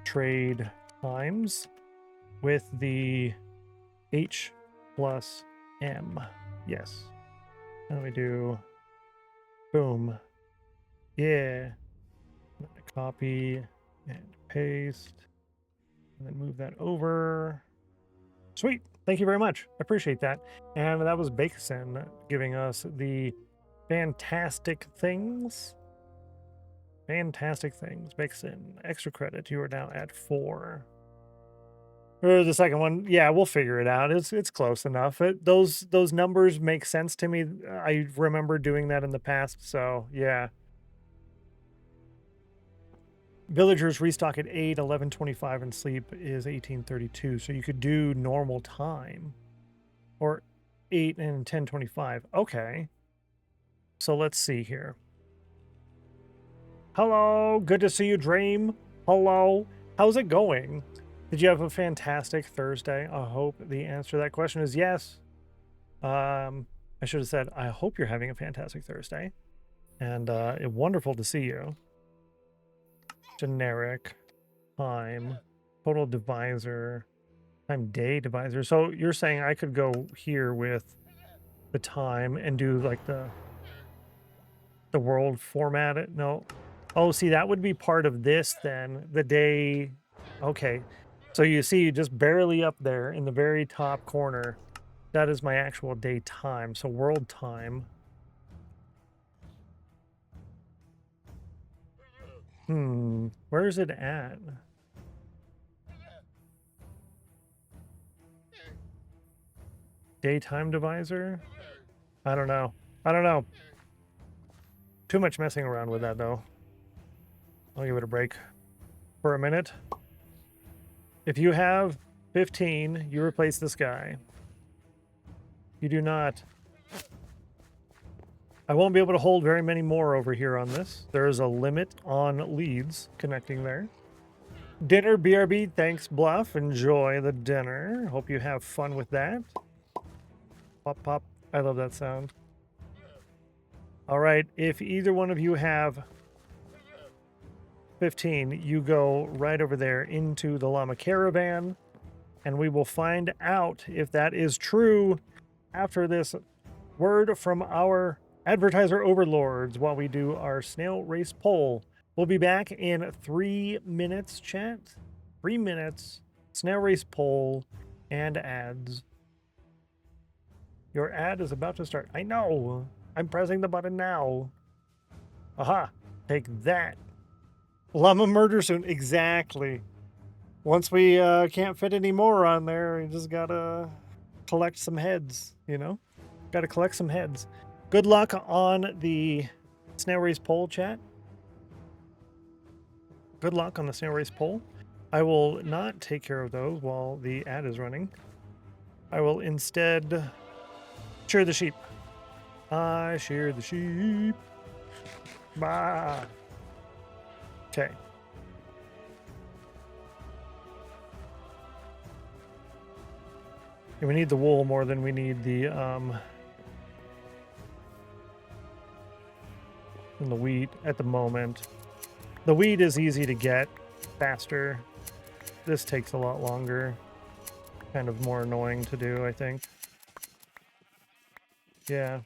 [SPEAKER 3] trade times with the H plus M. Yes. And we do boom. Yeah. Copy and paste. And then move that over. Sweet. Thank you very much. I appreciate that. And that was Bakeson giving us the fantastic things. Fantastic things. Bakeson. Extra credit. You are now at 4. Or the second one, yeah, we'll figure it out. It's close enough. Those numbers make sense to me. I remember doing that in the past, so yeah. Villagers restock at 8, 11:25, and sleep is 18:32. So you could do normal time, or 8 and 10:25. Okay. So let's see here. Hello, good to see you, Dream. Hello, how's it going? Did you have a fantastic Thursday? I hope the answer to that question is yes. I should have said, I hope you're having a fantastic Thursday. And wonderful to see you. Generic. Time. Total divisor. Time day divisor. So you're saying I could go here with the time and do like the world format? No. Oh, see, that would be part of this then. The day. Okay. So you see just barely up there in the very top corner, that is my actual day time. So world time. Where is it at? Daytime divisor? I don't know. I don't know. Too much messing around with that though. I'll give it a break for a minute. If you have 15, you replace this guy. You do not. I won't be able to hold very many more over here on this. There is a limit on leads connecting there. Dinner, BRB, thanks, Bluff. Enjoy the dinner. Hope you have fun with that. Pop, pop. I love that sound. All right, if either one of you have 15, you go right over there into the Llama Caravan, and we will find out if that is true after this word from our advertiser overlords while we do our snail race poll. We'll be back in 3 minutes, chat. 3 minutes, snail race poll, and ads. Your ad is about to start. I know. I'm pressing the button now. Aha. Take that. Llama murder soon. Exactly. Once we can't fit any more on there, we just gotta collect some heads, you know? Gotta collect some heads. Good luck on the snail race poll, chat. Good luck on the snail race poll. I will not take care of those while the ad is running. I will instead shear the sheep. I shear the sheep. Bah. Okay. We need the wool more than we need the wheat at the moment. The wheat is easy to get faster. This takes a lot longer. Kind of more annoying to do, I think. Yeah.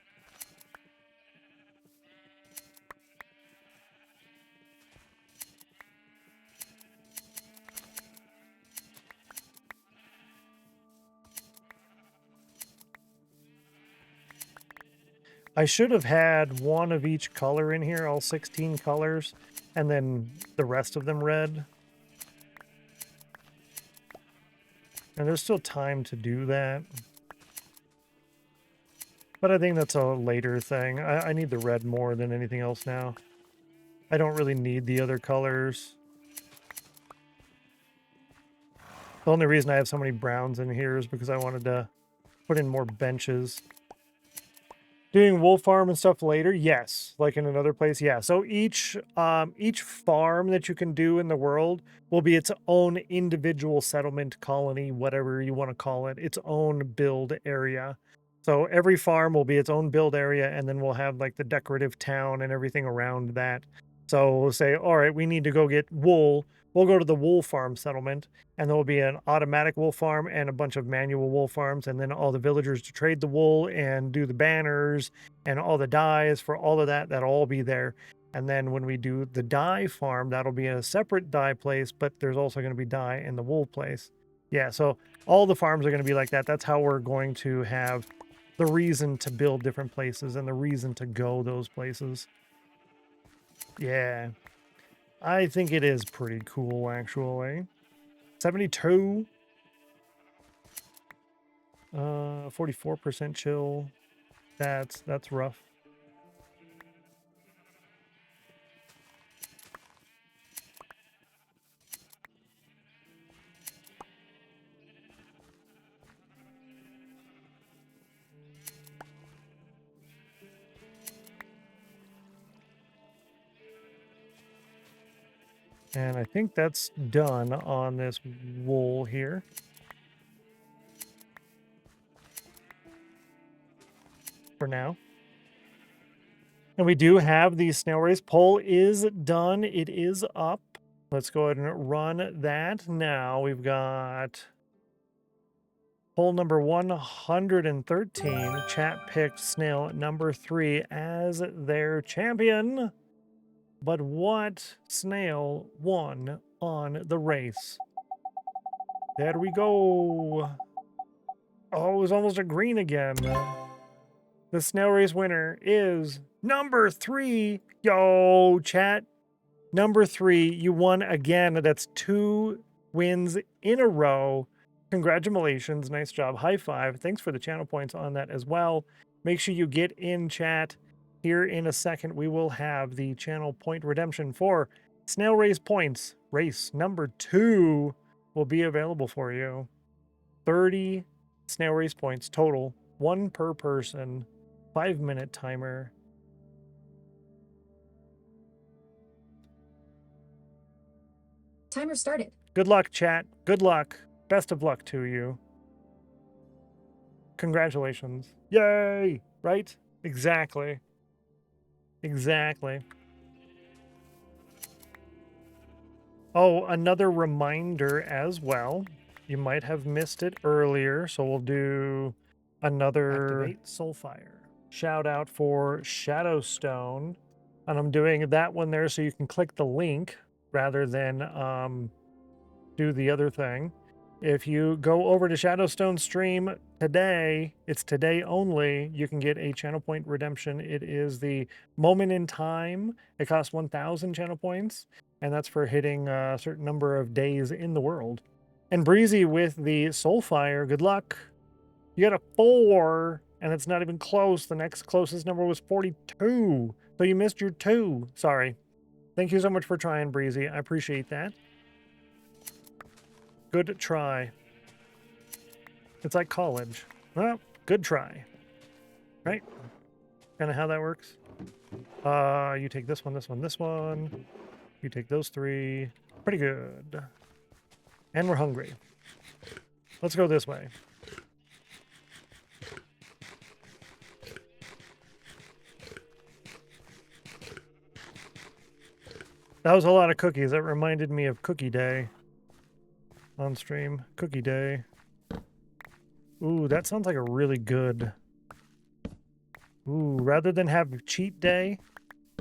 [SPEAKER 3] I should have had one of each color in here, all 16 colors, and then the rest of them red. And there's still time to do that. But I think that's a later thing. I need the red more than anything else now. I don't really need the other colors. The only reason I have so many browns in here is because I wanted to put in more benches. Doing wool farm and stuff later, yes. Like in another place, yeah. So each farm that you can do in the world will be its own individual settlement, colony, whatever you want to call it, its own build area. So every farm will be its own build area, and then we'll have like the decorative town and everything around that. So we'll say, all right, we need to go get wool. We'll go to the wool farm settlement, and there will be an automatic wool farm and a bunch of manual wool farms, and then all the villagers to trade the wool and do the banners and all the dyes for all of that. That'll all be there. And then when we do the dye farm, that'll be a separate dye place, but there's also going to be dye in the wool place. Yeah, so all the farms are going to be like that. That's how we're going to have the reason to build different places and the reason to go those places. Yeah. I think it is pretty cool, actually. 72. 44% chill. That's rough. And I think that's done on this wool here. For now. And we do have the snail race poll is done. It is up. Let's go ahead and run that now. We've got poll number 113. Chat picked snail number 3 as their champion. But what snail won on the race? There we go. Oh, it was almost a green again. The snail race winner is number 3. Yo, chat. Number 3, you won again. That's 2 wins in a row. Congratulations. Nice job. High five. Thanks for the channel points on that as well. Make sure you get in chat. Here in a second, we will have the channel point redemption for snail race points. Race number 2 will be available for you. 30 snail race points total. 1 per person. 5-minute timer.
[SPEAKER 4] Timer started.
[SPEAKER 3] Good luck, chat. Good luck. Best of luck to you. Congratulations. Yay! Right? Exactly. Exactly. Oh, another reminder as well. You might have missed it earlier, so we'll do another
[SPEAKER 2] Activate Soulfire.
[SPEAKER 3] shout out for Shadowstone. And I'm doing that one there so you can click the link rather than do the other thing. If you go over to Shadowstone stream, today, it's today only, you can get a channel point redemption. It is the moment in time. It costs 1,000 channel points, and that's for hitting a certain number of days in the world. And Breezy with the Soulfire, good luck. You got a 4, and it's not even close. The next closest number was 42. So you missed your 2. Sorry. Thank you so much for trying, Breezy. I appreciate that. Good try. It's like college. Well, good try. Right? Kind of how that works. You take this one, this one, this one. You take those 3. Pretty good. And we're hungry. Let's go this way. That was a lot of cookies. That reminded me of Cookie Day. On stream. Cookie Day. Ooh, that sounds like a really good... Ooh, rather than have cheat day,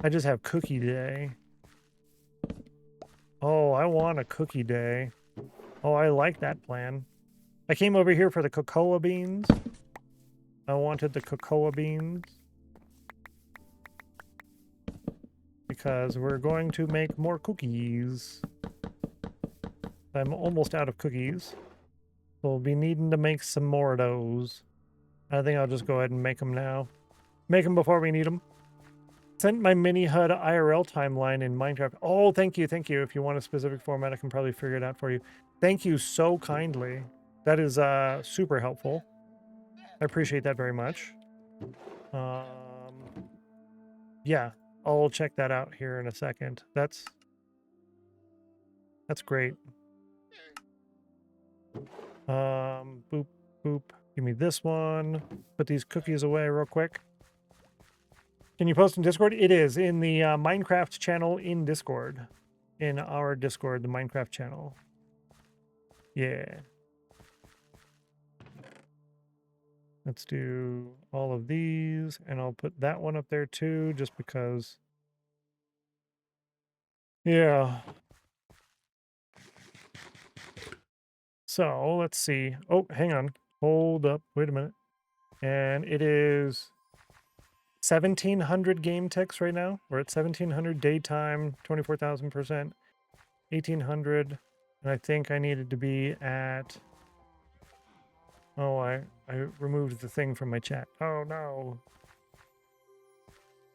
[SPEAKER 3] I just have cookie day. Oh, I want a cookie day. Oh, I like that plan. I came over here for the cocoa beans. I wanted the cocoa beans. Because we're going to make more cookies. I'm almost out of cookies. So we'll be needing to make some more of those. I think I'll just go ahead and make them now. Make them before we need them. Sent my mini HUD IRL timeline in Minecraft. Oh, thank you, thank you. If you want a specific format, I can probably figure it out for you. Thank you so kindly. That is super helpful. I appreciate that very much. Yeah, I'll check that out here in a second. That's great. Boop, boop. Give me this one. Put these cookies away real quick. Can you post in Discord? It is in the Minecraft channel in Discord. In our Discord, the Minecraft channel. Yeah. Let's do all of these, and I'll put that one up there too, just because. Yeah. So let's see. Oh, hang on. Hold up. Wait a minute. And it is 1,700 game ticks right now. We're at 1,700 daytime, 24,000%, 1,800, and I think I needed to be at. Oh, I removed the thing from my chat. Oh no.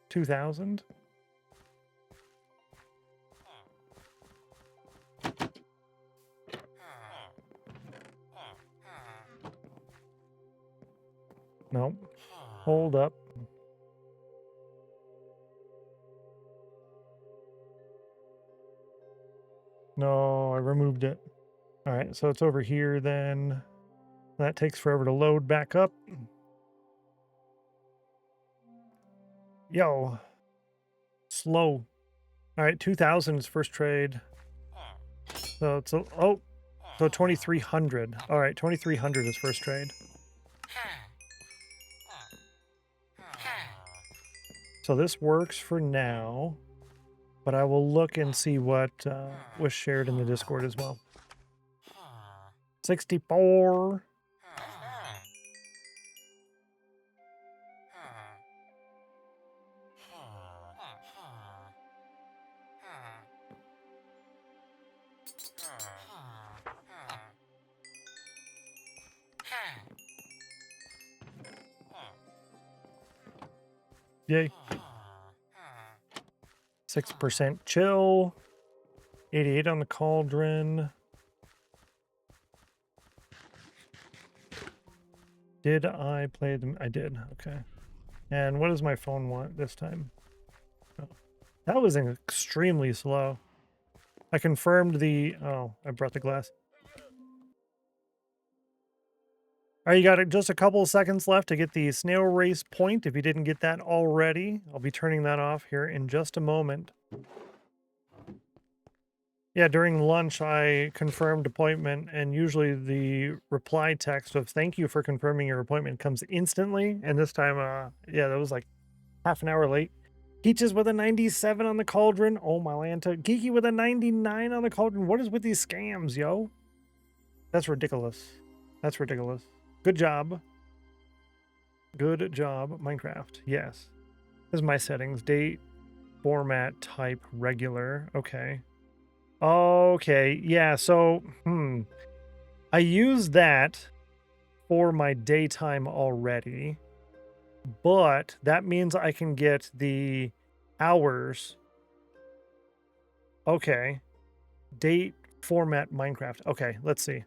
[SPEAKER 3] 2,000. No. Hold up. No, I removed it. All right, so it's over here then. That takes forever to load back up. Yo. Slow. All right, 2,000 is first trade. So it's a, oh, so 2,300. All right, 2,300 is first trade. So this works for now, but I will look and see what was shared in the Discord as well. 64. Yay. 6% chill. 88 on the cauldron. Did I play them? I did. Okay. And what does my phone want this time? Oh, that was extremely slow. I confirmed the... Oh, I brought the glass. All right, you got just a couple of seconds left to get the snail race point. If you didn't get that already, I'll be turning that off here in just a moment. Yeah, during lunch, I confirmed appointment, and usually the reply text of thank you for confirming your appointment comes instantly. And this time, yeah, that was like half an hour late. Peaches with a 97 on the cauldron. Oh, my Lanta. Geeky with a 99 on the cauldron. What is with these scams, yo? That's ridiculous. That's ridiculous. Good job. Good job, Minecraft. Yes. This is my settings. Date, format, type, regular. Okay. Okay. Yeah, so, I use that for my daytime already, but that means I can get the hours. Okay. Date, format, Minecraft. Okay, let's see.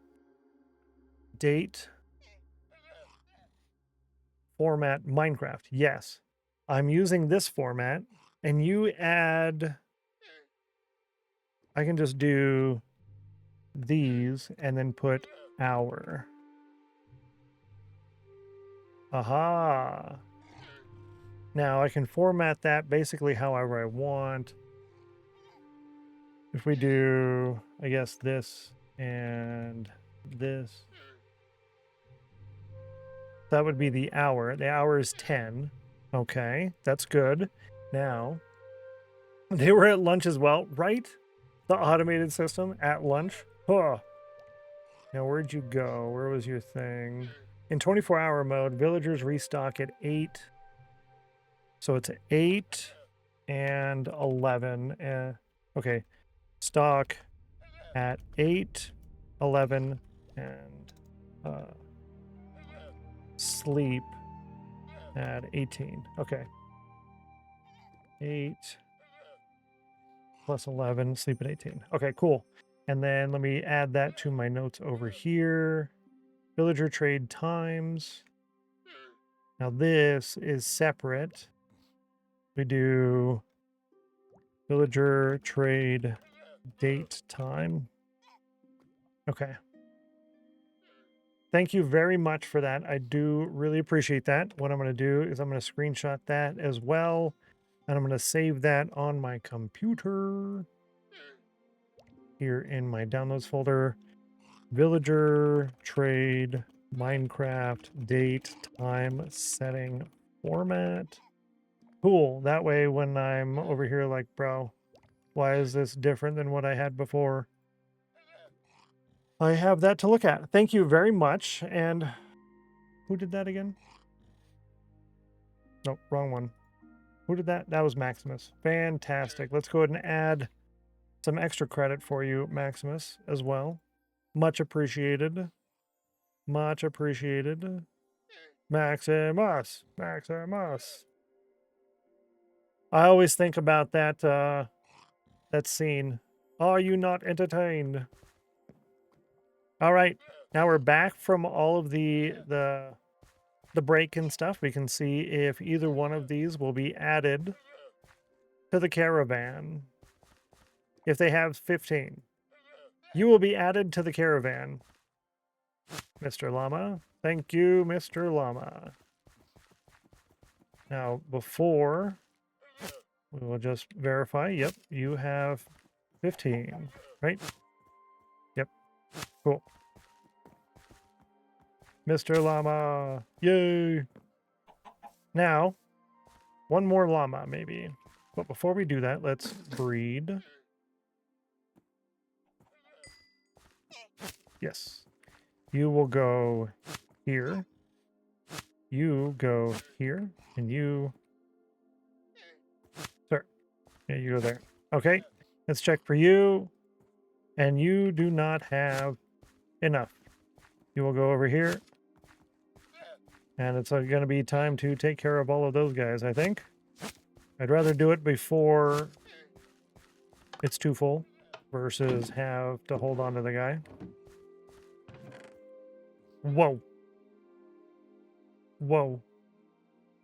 [SPEAKER 3] Date, format, Minecraft. Yes. I'm using this format, and you add... I can just do these and then put hour. Aha. Now I can format that basically however I want. If we do, I guess, this and this, that would be the hour. The hour is 10. Okay, that's good. Now, they were at lunch as well, right? The automated system at lunch. Huh. Now, where'd you go? Where was your thing? In 24-hour mode, villagers restock at 8. So it's 8 and 11. Okay. Stock at 8, 11, and sleep at 18. Okay. 8 plus 11, sleep at 18. Okay, cool. And then let me add that to my notes over here. Villager trade times. Now this is separate. We do villager trade date time. Okay. Thank you very much for that. I do really appreciate that. What I'm going to do is I'm going to screenshot that as well. And I'm going to save that on my computer here in my downloads folder. Villager trade Minecraft date time setting format. Cool. That way when I'm over here like, bro, why is this different than what I had before? I have that to look at. Thank you very much. And who did that again? Nope, wrong one. Who did that? That was Maximus. Fantastic. Let's go ahead and add some extra credit for you, Maximus, as well. Much appreciated. Much appreciated. Maximus. Maximus. I always think about that that scene. Are you not entertained? All right. Now we're back from all of the break and stuff. We can see if either one of these will be added to the caravan. If they have 15. You will be added to the caravan, Mr. Llama. Thank you, Mr. Llama. Now, before, we will just verify. Yep, you have 15, right? Yep, cool. Mr. Llama, yay! Now, one more llama, maybe. But before we do that, let's breed. Yes. You will go here. You go here. And you... Sir. Yeah, you go there. Okay. Let's check for you. And you do not have enough. You will go over here. And it's going to be time to take care of all of those guys, I think. I'd rather do it before it's too full versus have to hold on to the guy. Whoa. Whoa.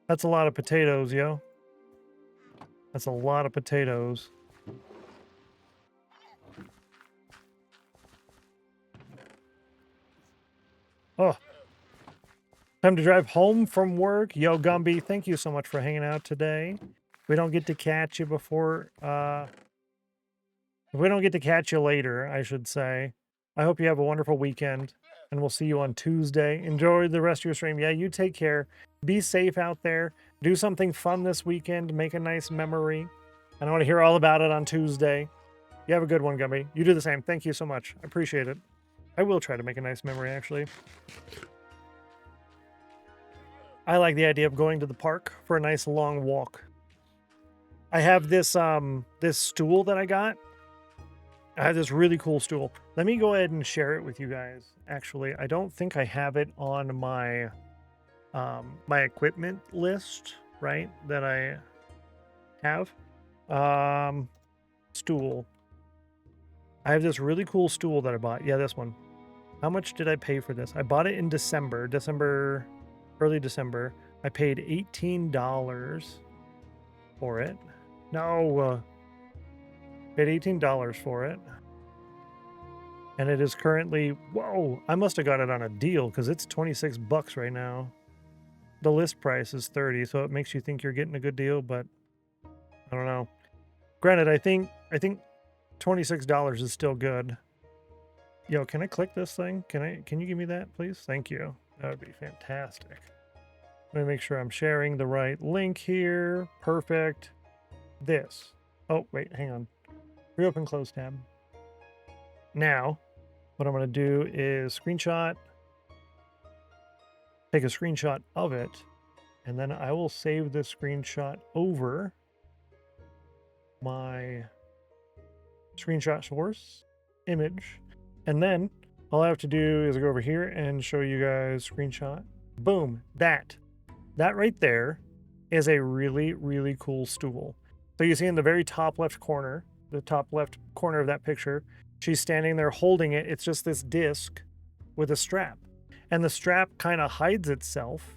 [SPEAKER 3] That's a lot of potatoes, yo. That's a lot of potatoes. Oh. Time to drive home from work. Yo, Gumby, thank you so much for hanging out today. We don't get to catch you before... If we don't get to catch you later, I should say. I hope you have a wonderful weekend. And we'll see you on Tuesday. Enjoy the rest of your stream. Yeah, you take care. Be safe out there. Do something fun this weekend. Make a nice memory. And I want to hear all about it on Tuesday. You have a good one, Gumby. You do the same. Thank you so much. I appreciate it. I will try to make a nice memory, actually. I like the idea of going to the park for a nice long walk. I have this this stool that I got. I have this really cool stool. Let me go ahead and share it with you guys. Actually, I don't think I have it on my my equipment list, right? That I have. Stool. I have this really cool stool that I bought. Yeah, this one. How much did I pay for this? I bought it in December, early December. I paid $18 for it. No, paid $18 for it. And it is currently, whoa, I must have got it on a deal because it's 26 bucks right now. The list price is 30, so it makes you think you're getting a good deal, but I don't know. Granted, I think $26 is still good. Yo, can I click this thing? Can you give me that, please? Thank you. That would be fantastic. Let me make sure I'm sharing the right link here. Perfect. This. Oh, wait, hang on. Reopen close tab. Now, what I'm going to do is screenshot, take a screenshot of it, and then I will save this screenshot over my screenshot source image. And then all I have to do is go over here and show you guys screenshot. Boom. That right there is a really, really cool stool. So you see in the very top left corner, the top left corner of that picture, she's standing there holding it. It's just this disc with a strap. And the strap kind of hides itself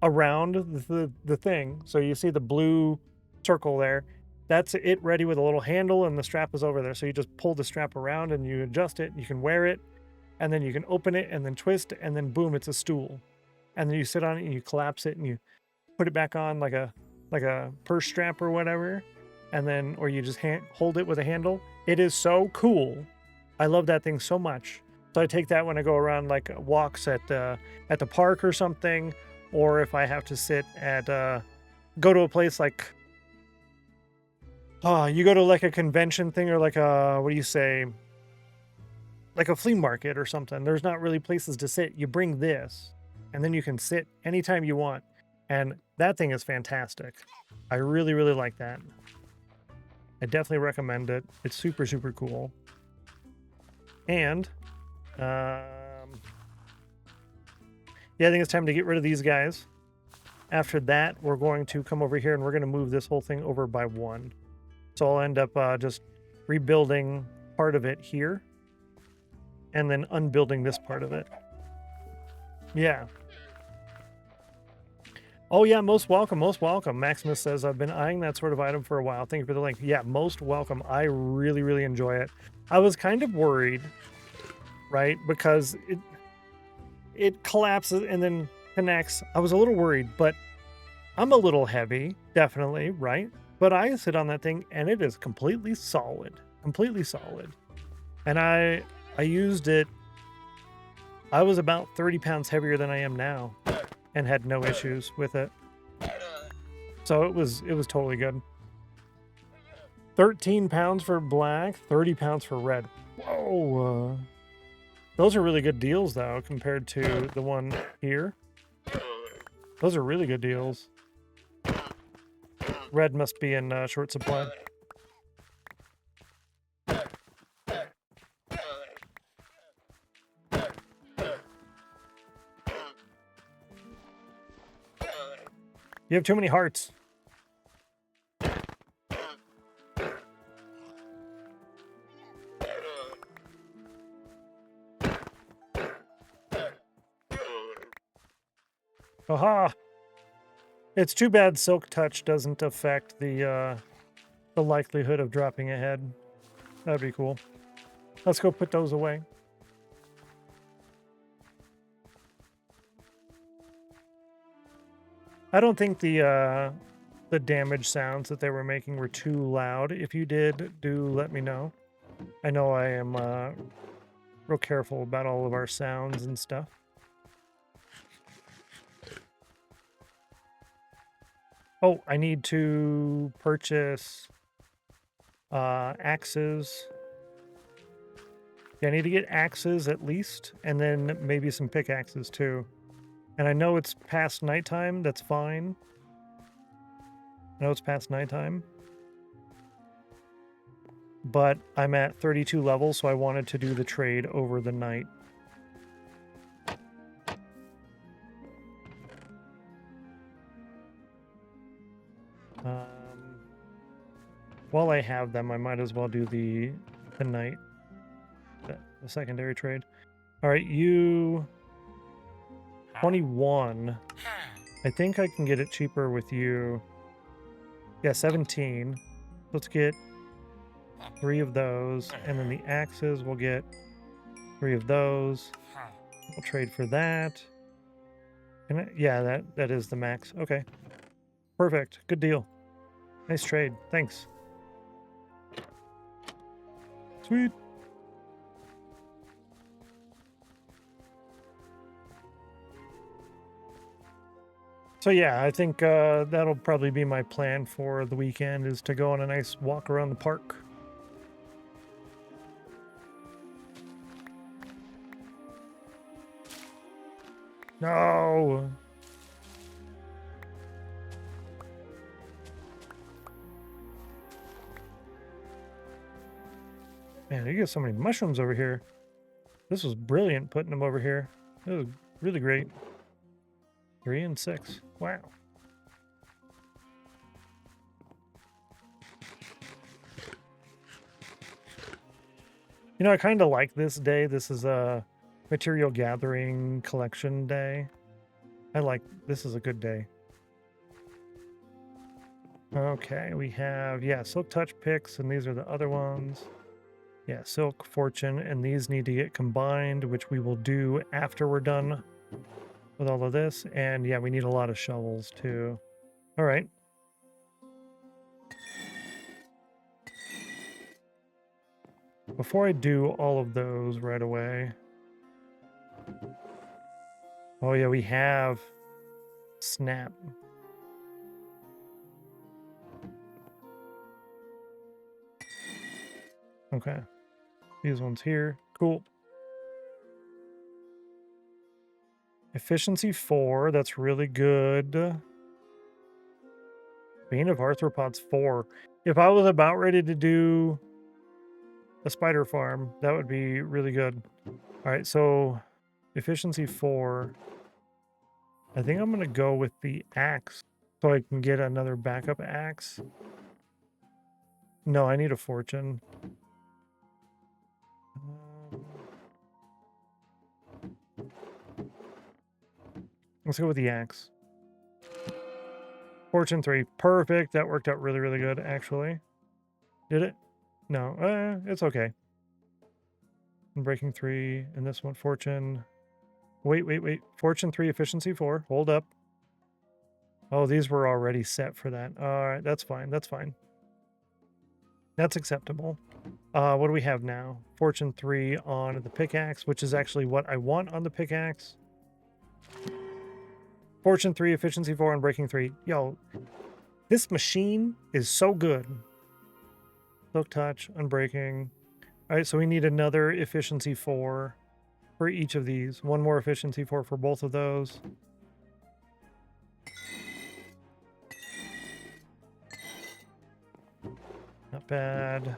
[SPEAKER 3] around the thing. So you see the blue circle there. That's it ready with a little handle, and the strap is over there. So you just pull the strap around and you adjust it. You can wear it, and then you can open it and then twist, and then boom, it's a stool. And then you sit on it and you collapse it and you put it back on like a purse strap or whatever. And then, or you just hold it with a handle. It is so cool. I love that thing so much. So I take that when I go around like walks at the park or something, or if I have to sit at go to a place like you go to like a convention thing or like a, what do you say, like a flea market or something. There's not really places to sit. You bring this and then you can sit anytime you want. And that thing is fantastic. I really, really like that. I definitely recommend it. It's super, super cool. And yeah, I think it's time to get rid of these guys. After that, we're going to come over here and we're going to move this whole thing over by one. So I'll end up just rebuilding part of it here and then unbuilding this part of it. Yeah. Oh yeah, most welcome, most welcome. Maximus says, I've been eyeing that sort of item for a while. Thank you for the link. Yeah, most welcome. I really, really enjoy it. I was kind of worried, right? Because it collapses and then connects. I was a little worried, but I'm a little heavy, definitely, right? But I sit on that thing and it is completely solid. Completely solid. And I used it. I was about 30 pounds heavier than I am now and had no issues with it. So it was totally good. 13 pounds for black, 30 pounds for red. Whoa. Those are really good deals though compared to the one here. Those are really good deals. Red must be in short supply. You have too many hearts. Aha! It's too bad Silk Touch doesn't affect the likelihood of dropping a head. That'd be cool. Let's go put those away. I don't think the damage sounds that they were making were too loud. If you did, do let me know. I know I am real careful about all of our sounds and stuff. Oh, I need to purchase axes. Yeah, I need to get axes at least, and then maybe some pickaxes too. And I know it's past nighttime. That's fine. I know it's past nighttime. But I'm at 32 levels, so I wanted to do the trade over the night. While I have them, I might as well do the night, the secondary trade. All right, you 21. I think I can get it cheaper with you. Yeah, 17. Let's get 3 of those, and then the axes, we'll get 3 of those. We'll trade for that. And yeah, that is the max. Okay. Perfect. Good deal. Nice trade. Thanks. Sweet. So yeah, I think that'll probably be my plan for the weekend, is to go on a nice walk around the park. No. Man, you get so many mushrooms over here. This was brilliant putting them over here. It was really great. 3 and 6. Wow. You know, I kind of like this day. This is a material gathering collection day. This is a good day. Okay, we have, yeah, Silk Touch picks, and these are the other ones. Yeah, Silk, Fortune, and these need to get combined, which we will do after we're done with all of this. And yeah, we need a lot of shovels too. All right. Before I do all of those right away. Oh yeah, we have Snap. Okay. These ones here. Cool. Efficiency 4. That's really good. Bane of Arthropods 4. If I was about ready to do a spider farm, that would be really good. All right, so efficiency 4. I think I'm going to go with the axe so I can get another backup axe. No, I need a fortune. Let's go with the axe. Fortune 3. Perfect. That worked out really, really good, actually. Did it? No. It's okay. I'm breaking 3. And this one, Fortune. Wait. Fortune 3, efficiency 4. Hold up. Oh, these were already set for that. All right, that's fine. That's fine. That's acceptable. What do we have now? Fortune 3 on the pickaxe, which is actually what I want on the pickaxe. Fortune 3, efficiency 4, and breaking 3. Yo, this machine is so good. Silk Touch, unbreaking. All right, so we need another efficiency 4 for each of these. One more efficiency 4 for both of those. Not bad.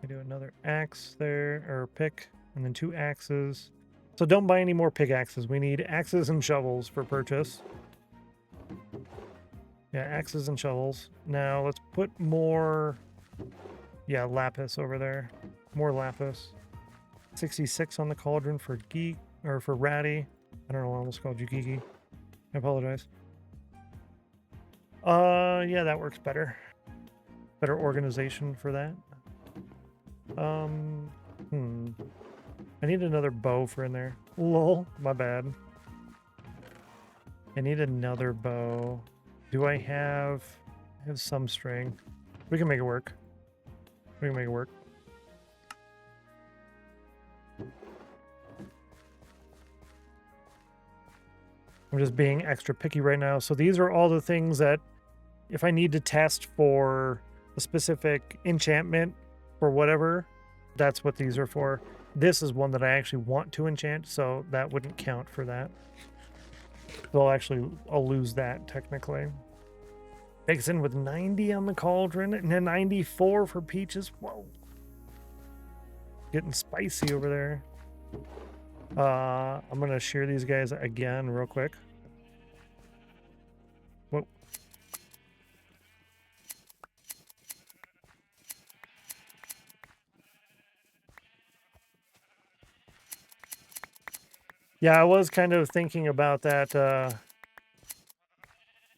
[SPEAKER 3] We do another axe there, or pick, and then 2 axes. So don't buy any more pickaxes. We need axes and shovels for purchase. Yeah, axes and shovels. Now let's put more, yeah, lapis over there. More lapis. 66 on the cauldron for geek, or for ratty. I don't know, I almost called you geeky. I apologize. Yeah, that works better. Better organization for that. I need another bow for in there. Lol, my bad. I need another bow. Do I have some string? We can make it work. We can make it work. I'm just being extra picky right now. So these are all the things that if I need to test for a specific enchantment or whatever, that's what these are for. This is one that I actually want to enchant, so that wouldn't count for that. So I'll lose that technically. Vixen with 90 on the cauldron and a 94 for peaches. Whoa. Getting spicy over there. I'm gonna shear these guys again real quick. Whoa. Yeah, I was kind of thinking about that,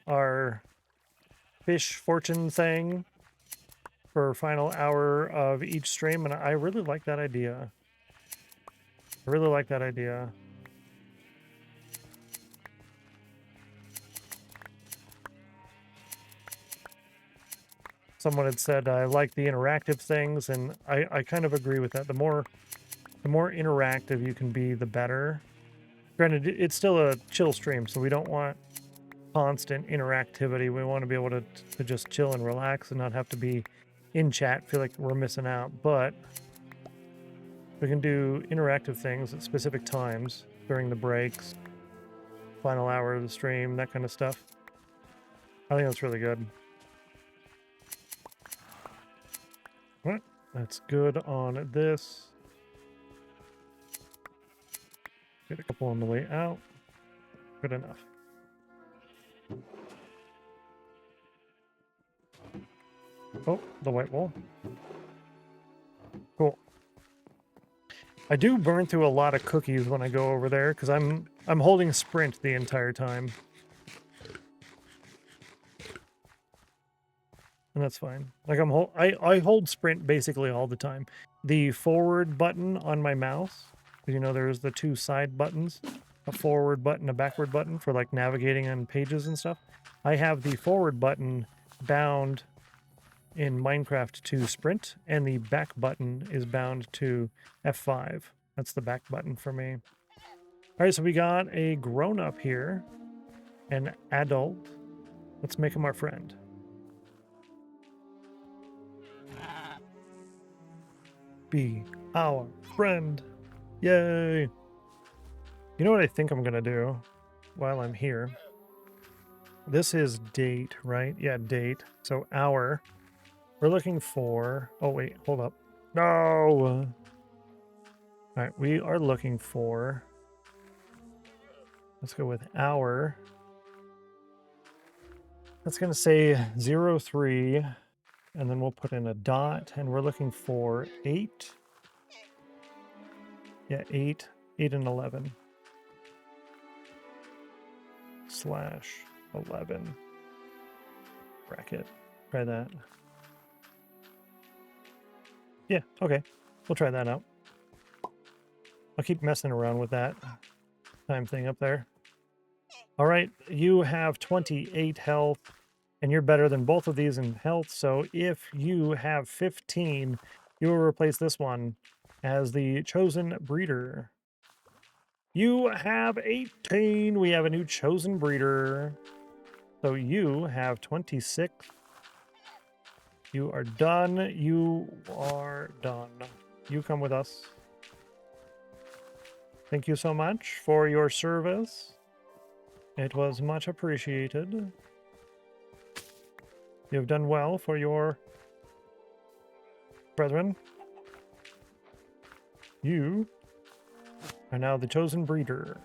[SPEAKER 3] our fish fortune thing for final hour of each stream, and I really like that idea. I really like that idea. Someone had said I like the interactive things, and I kind of agree with that. The more interactive you can be, the better. Granted, it's still a chill stream, so we don't want constant interactivity. We want to be able to just chill and relax and not have to be in chat, feel like we're missing out. But we can do interactive things at specific times during the breaks, final hour of the stream, that kind of stuff. I think that's really good. All right, that's good on this. Get a couple on the way out. Good enough. Oh, the white wall. Cool. I do burn through a lot of cookies when I go over there because I'm holding sprint the entire time. And that's fine. Like I hold sprint basically all the time. The forward button on my mouse, you know, there's the two side buttons, a forward button, a backward button for like navigating on pages and stuff. I have the forward button bound in Minecraft to sprint, and the back button is bound to F5. That's the back button for me. All right, so we got a grown-up here, an adult. Let's make him our friend. Be our friend. Yay. You know what I think I'm gonna do while I'm here? This is date, right? Yeah, date. So hour. We're looking for... Oh, wait, hold up. No! All right, we are looking for... Let's go with hour. That's going to say 03, and then we'll put in a dot, and we're looking for 8. Yeah, 8 and 11. /11. Bracket. Try that. Yeah, okay. We'll try that out. I'll keep messing around with that time thing up there. All right, you have 28 health, and you're better than both of these in health, so if you have 15, you will replace this one as the chosen breeder. You have 18. We have a new chosen breeder. So you have 26. You are done. You are done. You come with us. Thank you so much for your service. It was much appreciated. You've done well for your brethren. You are now the chosen breeder.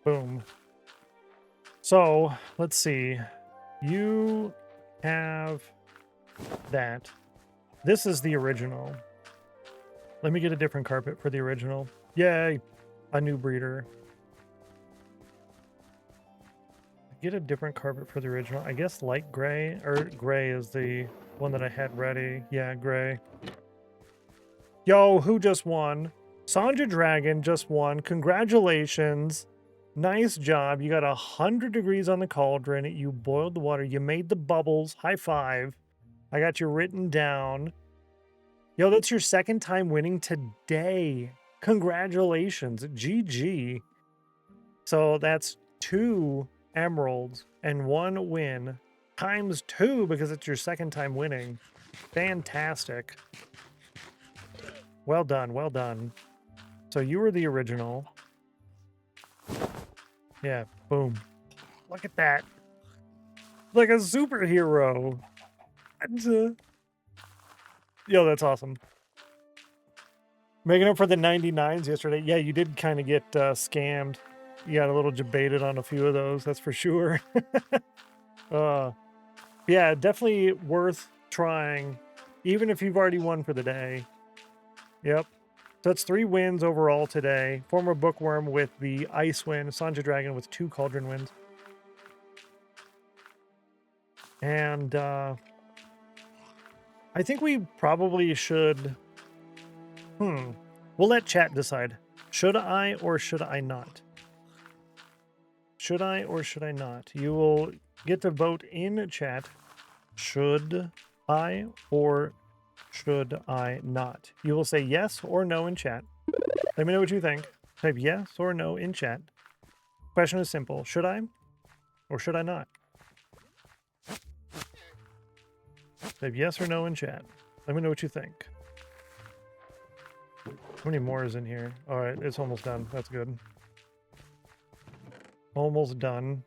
[SPEAKER 3] Boom. So, let's see. You have that. This is the original. Let me get a different carpet for the original. Yay! A new breeder. Get a different carpet for the original. I guess light gray, or gray is the one that I had ready. Yeah, gray. Yo, who just won? Sandra Dragon just won. Congratulations. Nice job. You got 100 degrees on the cauldron. You boiled the water. You made the bubbles. High five. I got you written down. Yo, that's your second time winning today. Congratulations. GG. So that's 2 emeralds and 1 win times 2 because it's your second time winning. Fantastic. Well done. Well done. So you were the original. Yeah, boom. Look at that. Like a superhero. Yo, that's awesome. Making up for the 99s yesterday. Yeah, you did kind of get scammed. You got a little debated on a few of those, that's for sure. Yeah, definitely worth trying, even if you've already won for the day. Yep. So that's 3 wins overall today. Former Bookworm with the Ice win. Sanja Dragon with 2 Cauldron wins. And I think we probably should... We'll let chat decide. Should I or should I not? Should I or should I not? You will get to vote in chat. Should I or should I not? You will say yes or no in chat. Let me know what you think. Type yes or no in chat. Question is simple. Should I or should I not? Type yes or no in chat. Let me know what you think. How many more is in here? All right, it's almost done. That's good. Almost done.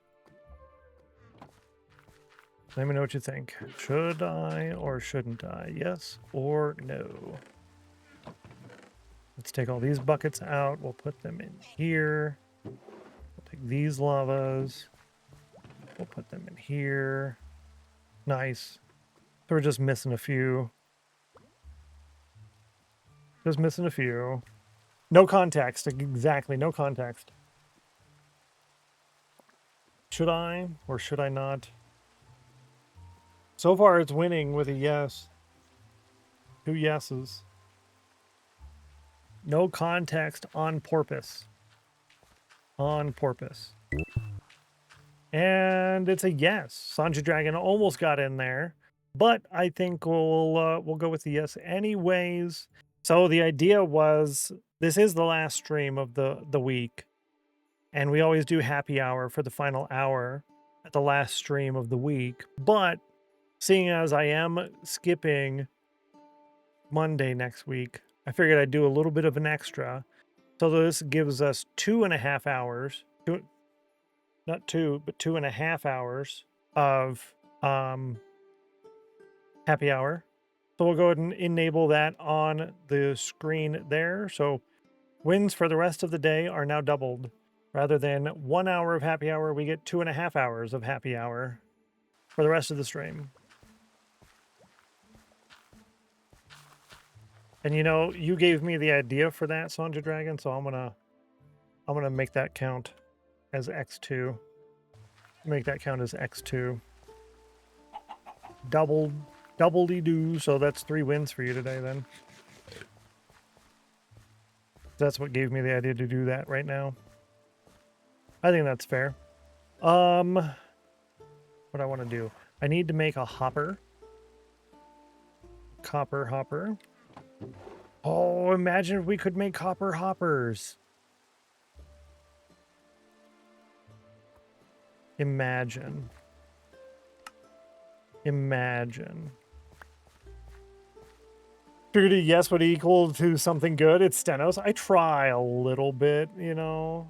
[SPEAKER 3] Let me know what you think. Should I or shouldn't I? Yes or no? Let's take all these buckets out. We'll put them in here. We'll take these lavas. We'll put them in here. Nice. So we're just missing a few. Just missing a few. No context. Exactly. No context. Should I or should I not? So far, it's winning with a yes. 2 yeses. No context on porpoise. On porpoise. And it's a yes. Sanja Dragon almost got in there, but I think we'll go with the yes anyways. So the idea was this is the last stream of the week, and we always do happy hour for the final hour at the last stream of the week. But seeing as I am skipping Monday next week, I figured I'd do a little bit of an extra. So this gives us 2.5 hours. Not 2, but 2.5 hours of happy hour. So we'll go ahead and enable that on the screen there. So wins for the rest of the day are now doubled. Rather than 1 hour of happy hour, we get 2.5 hours of happy hour for the rest of the stream. And you know, you gave me the idea for that, Sanja Dragon, so I'm gonna make that count as X2. Make that count as X2. Double-de-doo, so that's 3 wins for you today then. That's what gave me the idea to do that right now. I think that's fair. What I want to do. I need to make a hopper. Copper hopper. Oh, imagine if we could make copper hoppers. Imagine. Figured a yes would equal to something good. It's Stennos. I try a little bit, you know.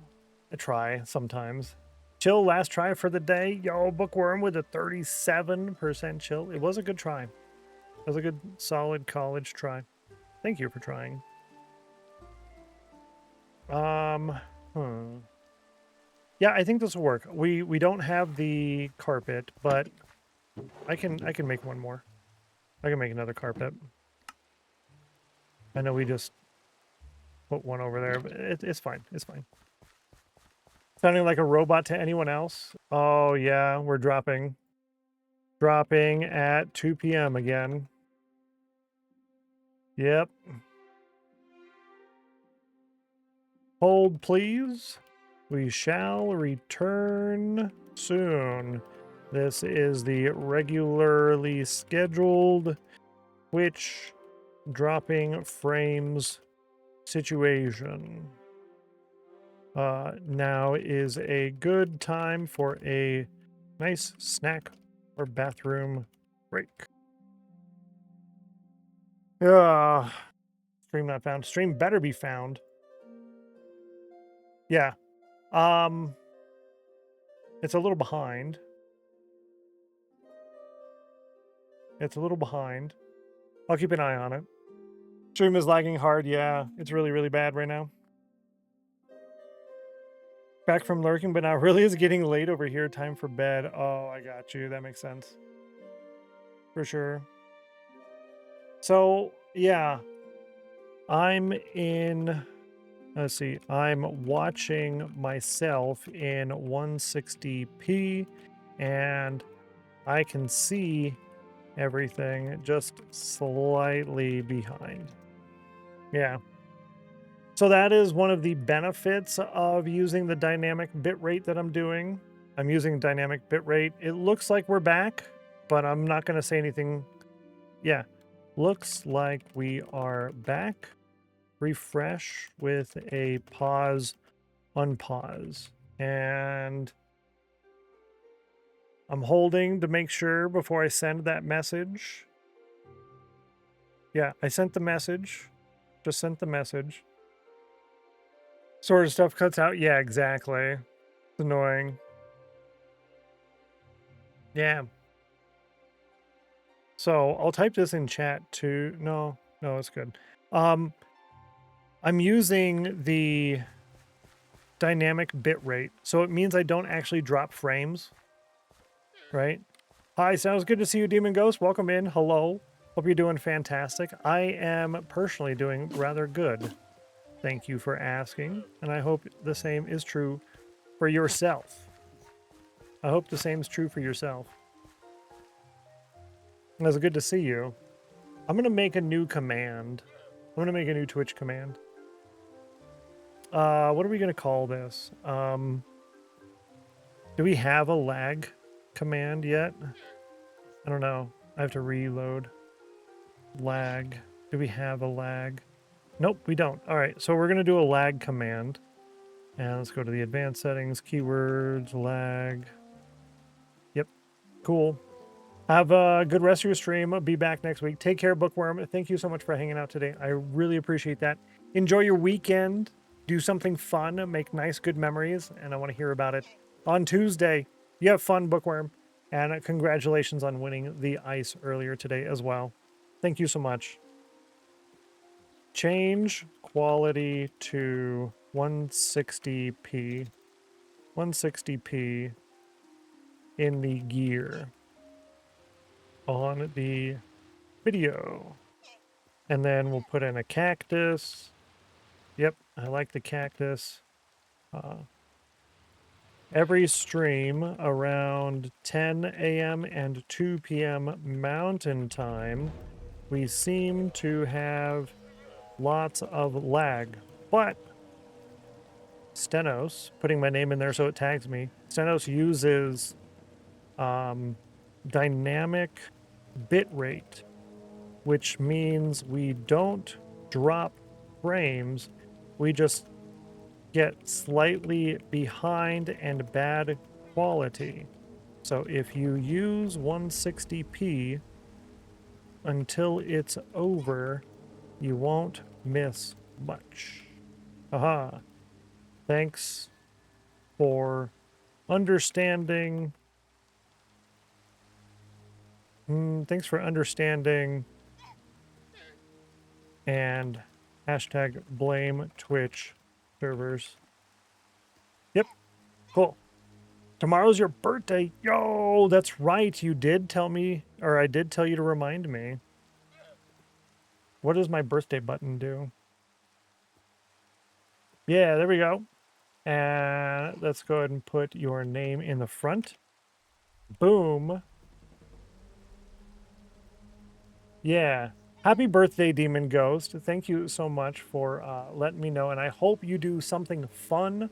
[SPEAKER 3] I try sometimes. Chill, last try for the day. Yo, Bookworm with a 37% chill. It was a good try. It was a good, solid college try. Thank you for trying. Yeah, I think this will work. We don't have the carpet, but I can make one more. I can make another carpet. I know we just put one over there, but it's fine. It's fine. Sounding like a robot to anyone else? Oh yeah, we're dropping. Dropping at 2 p.m. again. Yep. Hold, please. We shall return soon. This is the regularly scheduled Twitch dropping frames situation. Now is a good time for a nice snack or bathroom break. Stream not found. Stream better be found. Yeah. It's a little behind. It's a little behind. I'll keep an eye on it. Stream is lagging hard. Yeah, it's really, really bad right now. Back from lurking, but now really is getting late over here. Time for bed. Oh, I got you. That makes sense. For sure. So, yeah. I'm in... Let's see. I'm watching myself in 160p, and I can see everything just slightly behind. Yeah. So that is one of the benefits of using the dynamic bitrate that I'm doing. I'm using dynamic bitrate. It looks like we're back, but I'm not going to say anything. Yeah. Looks like we are back. Refresh with a pause, unpause. And I'm holding to make sure before I send that message. Yeah, I sent the message. Just sent the message. Sort of stuff cuts out. Yeah, exactly. It's annoying. Yeah. So I'll type this in chat too. No, it's good. I'm using the dynamic bitrate, so it means I don't actually drop frames, right? Hi, sounds good to see you, Demon Ghost. Welcome in. Hello. Hope you're doing fantastic. I am personally doing rather good. Thank you for asking, and I hope the same is true for yourself. I hope the same is true for yourself. And it's good to see you. I'm going to make a new command. I'm going to make a new Twitch command. What are we going to call this? Do we have a lag command yet? I don't know. I have to reload. Lag. Do we have a lag? Nope, we don't. All right, so we're going to do a lag command. And let's go to the advanced settings, keywords, lag. Yep, cool. Have a good rest of your stream. I'll be back next week. Take care, Bookworm. Thank you so much for hanging out today. I really appreciate that. Enjoy your weekend. Do something fun. Make nice, good memories. And I want to hear about it on Tuesday. You have fun, Bookworm. And congratulations on winning the ice earlier today as well. Thank you so much. Change quality to 160p. 160p in the gear on the video. And then we'll put in a cactus. Yep, I like the cactus. Every stream around 10 a.m. and 2 p.m. Mountain Time, we seem to have lots of lag. But Stennos, putting my name in there so it tags me, Stennos uses dynamic bitrate, which means we don't drop frames, we just get slightly behind and bad quality. So if you use 160p until it's over, you won't miss much. Aha. Thanks for understanding. Thanks for understanding. And hashtag blame Twitch servers. Yep. Cool. Tomorrow's your birthday. Yo, that's right. You did tell me, or I did tell you to remind me. What does my birthday button do? Yeah, there we go. And let's go ahead and put your name in the front. Boom. Yeah. Happy birthday, Demon Ghost. Thank you so much for letting me know. And I hope you do something fun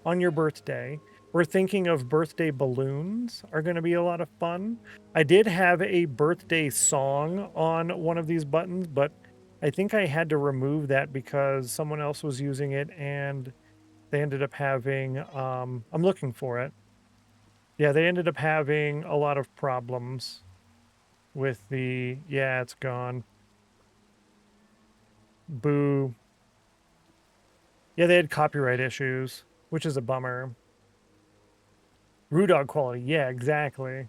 [SPEAKER 3] on your birthday. We're thinking of birthday balloons are going to be a lot of fun. I did have a birthday song on one of these buttons, but I think I had to remove that because someone else was using it and they ended up having, I'm looking for it. Yeah, they ended up having a lot of problems with the, yeah, it's gone. Boo. Yeah, they had copyright issues, which is a bummer. Rudog quality. Yeah, exactly.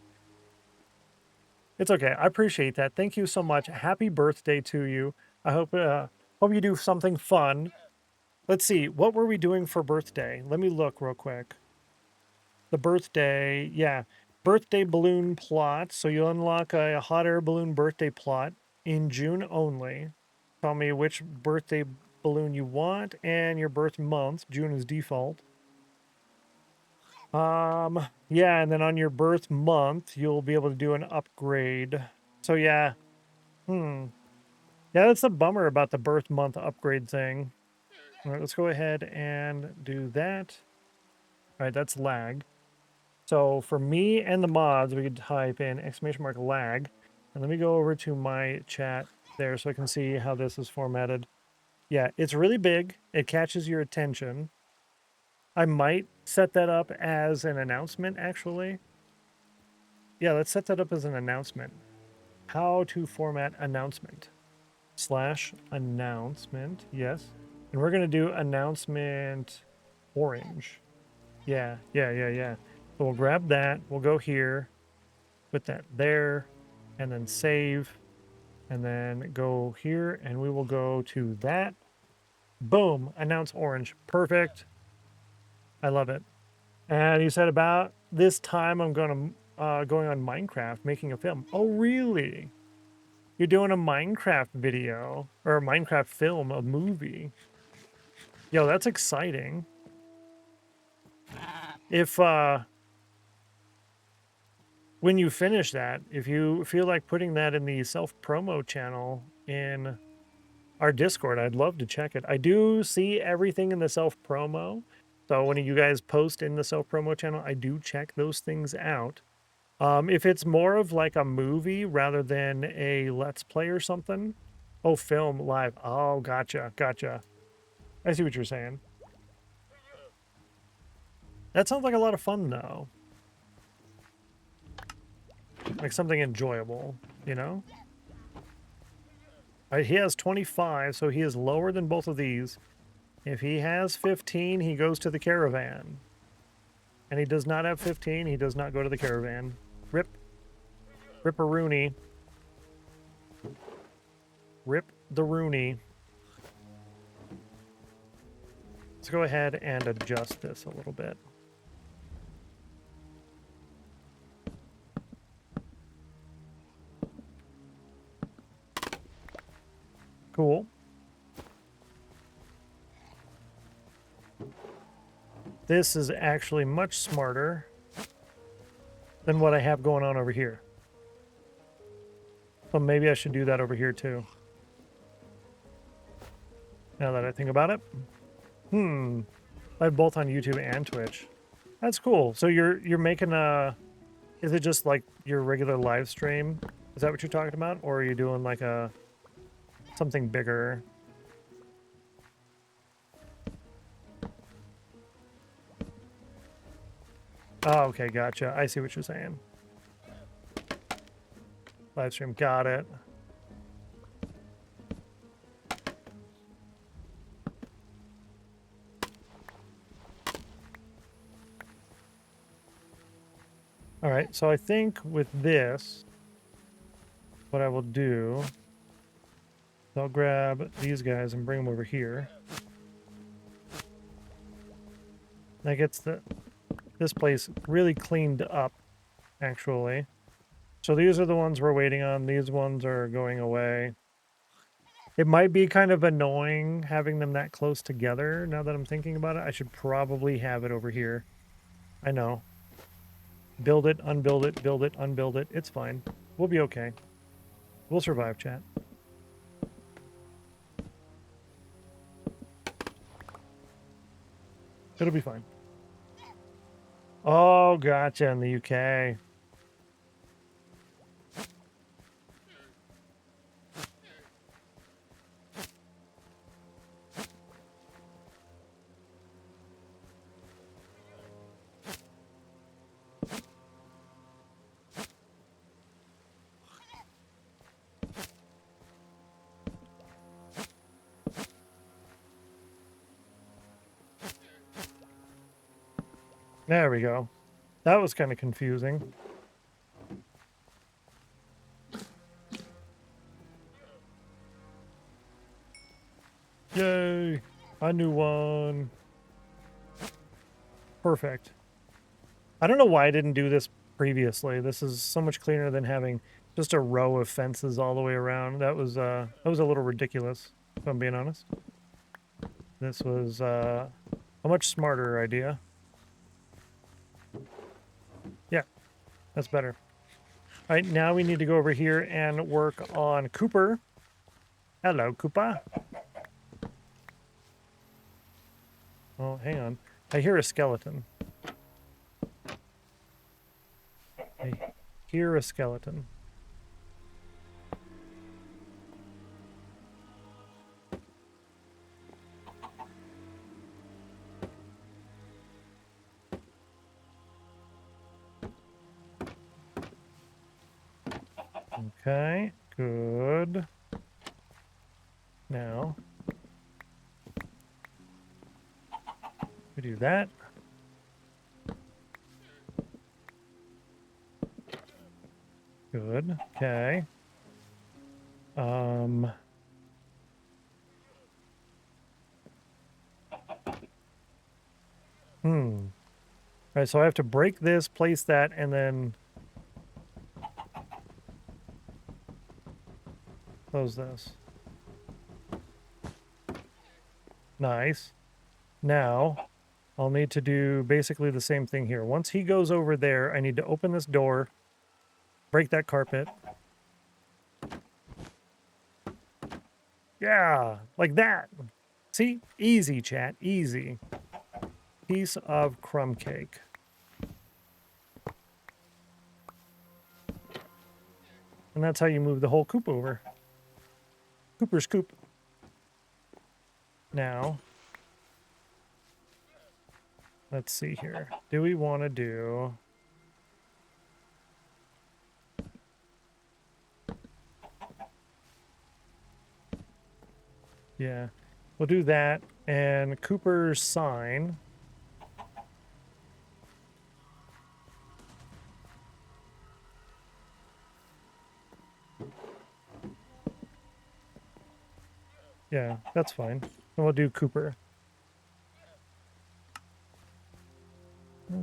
[SPEAKER 3] It's okay. I appreciate that. Thank you so much. Happy birthday to you. I hope you do something fun. Let's see. What were we doing for birthday? Let me look real quick. The birthday, yeah. Birthday balloon plot. So you unlock a hot air balloon birthday plot in June only. Tell me which birthday balloon you want and your birth month. June is default. Yeah, and then on your birth month, you'll be able to do an upgrade. So yeah. Yeah, that's a bummer about the birth month upgrade thing. All right, let's go ahead and do that. All right, that's lag. So for me and the mods, we could type in !lag. And let me go over to my chat there so I can see how this is formatted. Yeah, it's really big. It catches your attention. I might set that up as an announcement, actually. Yeah, let's set that up as an announcement. How to format announcement. /announcement, yes. And we're going to do announcement orange. Yeah. So we'll grab that. We'll go here, put that there, and then save. And then go here, and we will go to that. Boom, announce orange. Perfect. I love it. And you said about this time I'm going on Minecraft making a film. Oh, really? You're doing a Minecraft video or a Minecraft film, a movie. Yo, that's exciting. If when you finish that, if you feel like putting that in the self-promo channel in our Discord, I'd love to check it. I do see everything in the self-promo. So when you guys post in the self-promo channel, I do check those things out. If it's more of like a movie rather than a let's play or something. Oh, film live. Oh, gotcha. I see what you're saying. That sounds like a lot of fun, though. Like something enjoyable, you know? He has 25, so he is lower than both of these. If he has 15, he goes to the caravan. And he does not have 15, he does not go to the caravan. Rip. Rip-a-rooney. Rip the Rooney. Let's go ahead and adjust this a little bit. Cool. This is actually much smarter than what I have going on over here. So maybe I should do that over here too. Now that I think about it. I have both on YouTube and Twitch. That's cool. So you're making a... Is it just like your regular live stream? Is that what you're talking about? Or are you doing like a... something bigger? Oh, okay, gotcha. I see what you're saying. Live stream, got it. All right, so I think with this, what I will do is I'll grab these guys and bring them over here. That gets this place really cleaned up, actually. So these are the ones we're waiting on. These ones are going away. It might be kind of annoying having them that close together. Now that I'm thinking about it, I should probably have it over here. I know. Build it, unbuild it, build it, unbuild it. It's fine. We'll be okay. We'll survive, chat. It'll be fine. Oh, gotcha, in the UK. There we go. That was kind of confusing. Yay! A new one. Perfect. I don't know why I didn't do this previously. This is so much cleaner than having just a row of fences all the way around. That was a little ridiculous, if I'm being honest. This was a much smarter idea. Yeah, that's better. All right, now we need to go over here and work on Cooper. Hello, Cooper. Oh, hang on. I hear a skeleton. I hear a skeleton. Okay, good. Now, we do that. Good. Okay. All right, so I have to break this, place that, and then close this. Nice. Now, I'll need to do basically the same thing here. Once he goes over there, I need to open this door, break that carpet. Yeah, like that. See? Easy, chat. Easy. Piece of crumb cake. And that's how you move the whole coop over. Cooper's coop. Now, let's see here. Do we want to do... Yeah, we'll do that. And Cooper's sign. Yeah, that's fine. And we'll do Cooper. I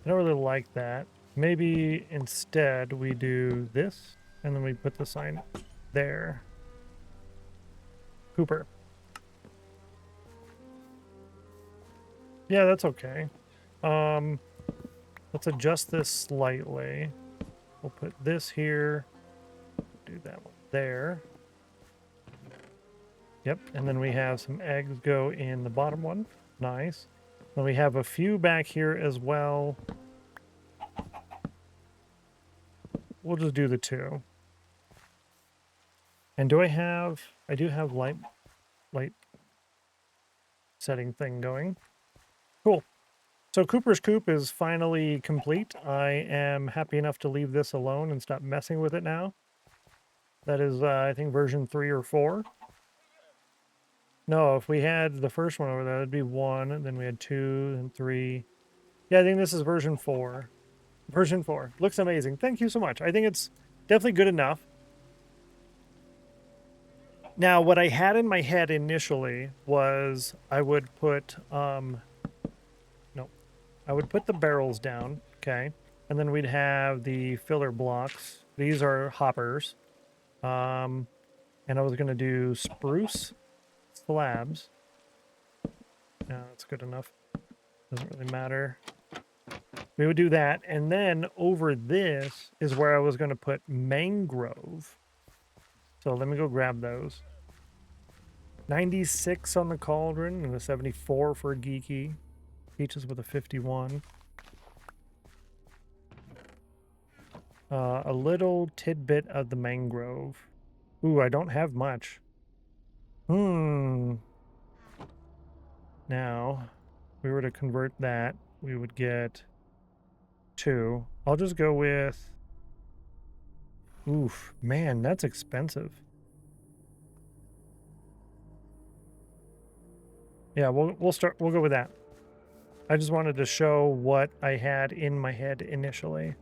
[SPEAKER 3] don't really like that. Maybe instead we do this, and then we put the sign there. Cooper. Yeah, that's okay. Let's adjust this slightly. We'll put this here. Do that one there. Yep, and then we have some eggs go in the bottom one. Nice. Then we have a few back here as well. We'll just do the 2. And do I have... I do have light setting thing going. Cool. So Cooper's Coop is finally complete. I am happy enough to leave this alone and stop messing with it now. That is, I think, version 3 or 4. No, if we had the first one over there, that'd be 1, and then we had 2, and 3. Yeah, I think this is version 4. Version 4. Looks amazing. Thank you so much. I think it's definitely good enough. Now, what I had in my head initially was I would put, I would put the barrels down, okay? And then we'd have the filler blocks. These are hoppers. And I was going to do spruce slabs. No, that's good enough. Doesn't really matter. We would do that. And then over this is where I was going to put mangrove. So let me go grab those. 96 on the cauldron and a 74 for a geeky. Peaches with a 51. A little tidbit of the mangrove. Ooh, I don't have much. Now, if we were to convert that, we would get 2. I'll just go with... Oof, man, that's expensive. Yeah, we'll go with that. I just wanted to show what I had in my head initially.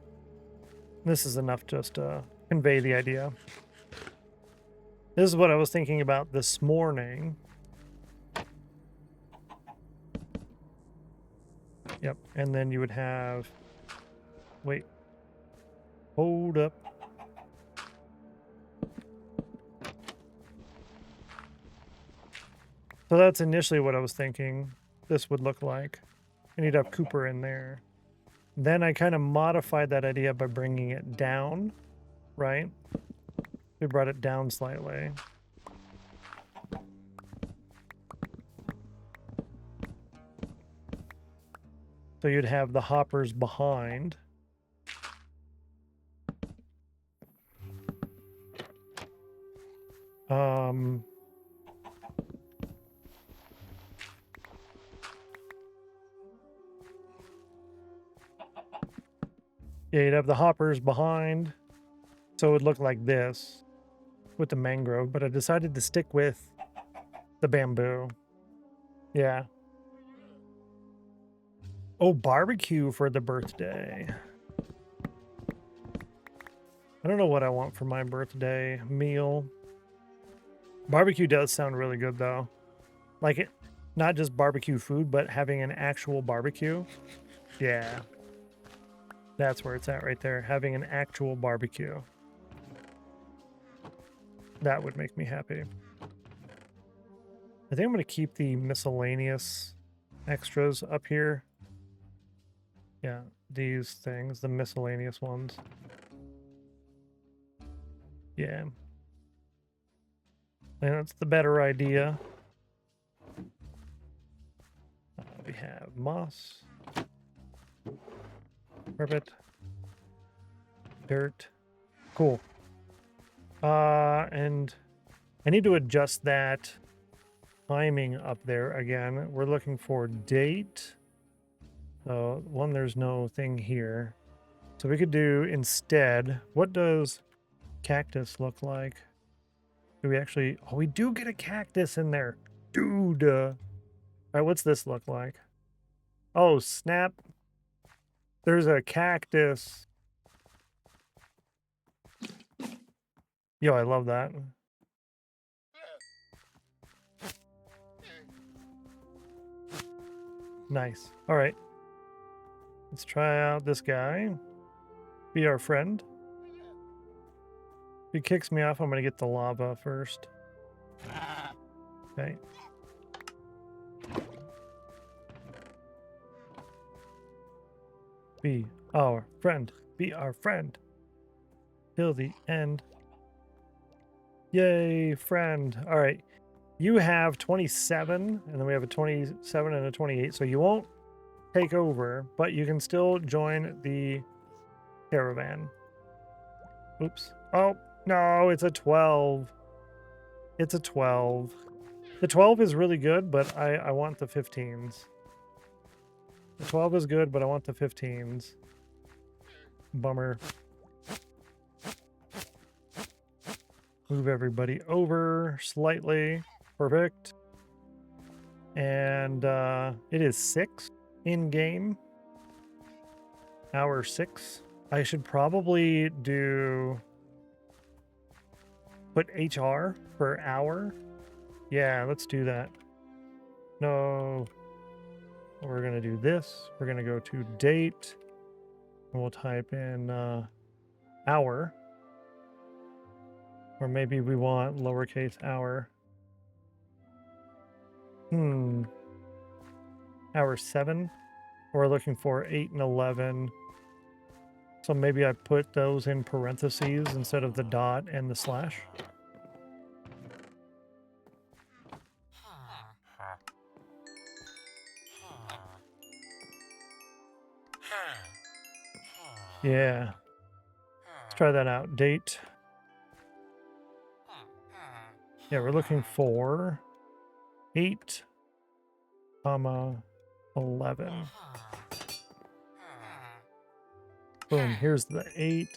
[SPEAKER 3] This is enough just to convey the idea. This is what I was thinking about this morning. Yep, and then you would have... Wait. Hold up. So that's initially what I was thinking this would look like. And you'd have Cooper in there. Then I kind of modified that idea by bringing it down, right? We brought it down slightly. So you'd have the hoppers behind. Yeah, you'd have the hoppers behind. So it would look like this with the mangrove, but I decided to stick with the bamboo. Yeah. Oh, barbecue for the birthday. I don't know what I want for my birthday meal. Barbecue does sound really good though. Like it, not just barbecue food, but having an actual barbecue. Yeah. That's where it's at right there. Having an actual barbecue. That would make me happy. I think I'm going to keep the miscellaneous extras up here. Yeah, these things, the miscellaneous ones. Yeah. And that's the better idea. We have moss. Perfect. Dirt. Cool. And I need to adjust that timing up there again. We're looking for date. So one, there's no thing here. So we could do instead, what does cactus look like? Do we actually, oh, we do get a cactus in there. Dude. All right, what's this look like? Oh, snap. There's a cactus. Yo, I love that. Nice. All right. Let's try out this guy. Be our friend. If he kicks me off, I'm going to get the lava first. Okay. Be our friend. Be our friend. Till the end. Yay, friend. All right. You have 27, and then we have a 27 and a 28. So you won't take over, but you can still join the caravan. Oops. Oh, no, it's a 12. It's a 12. The 12 is really good, but I want the 15s. The 12 is good, but I want the 15s. Bummer. Move everybody over slightly. Perfect. And it is 6 in game. Hour 6. I should probably put HR per hour. Yeah, let's do that. No. We're going to do this. We're going to go to date. And we'll type in hour. Or maybe we want lowercase hour. Hour 7. We're looking for 8 and 11. So maybe I put those in parentheses instead of the dot and the slash. Yeah. Let's try that out. Date. Yeah, we're looking for 8, 11. Boom, here's the 8.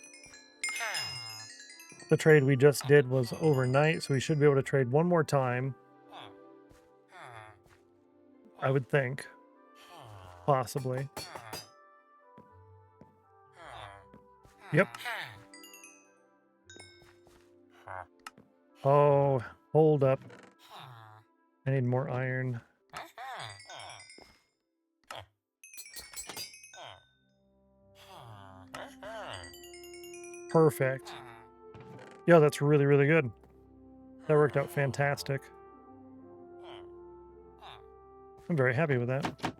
[SPEAKER 3] The trade we just did was overnight, so we should be able to trade one more time. I would think. Possibly. Yep. Oh, hold up. I need more iron. Perfect. Yo, that's really, really good. That worked out fantastic. I'm very happy with that.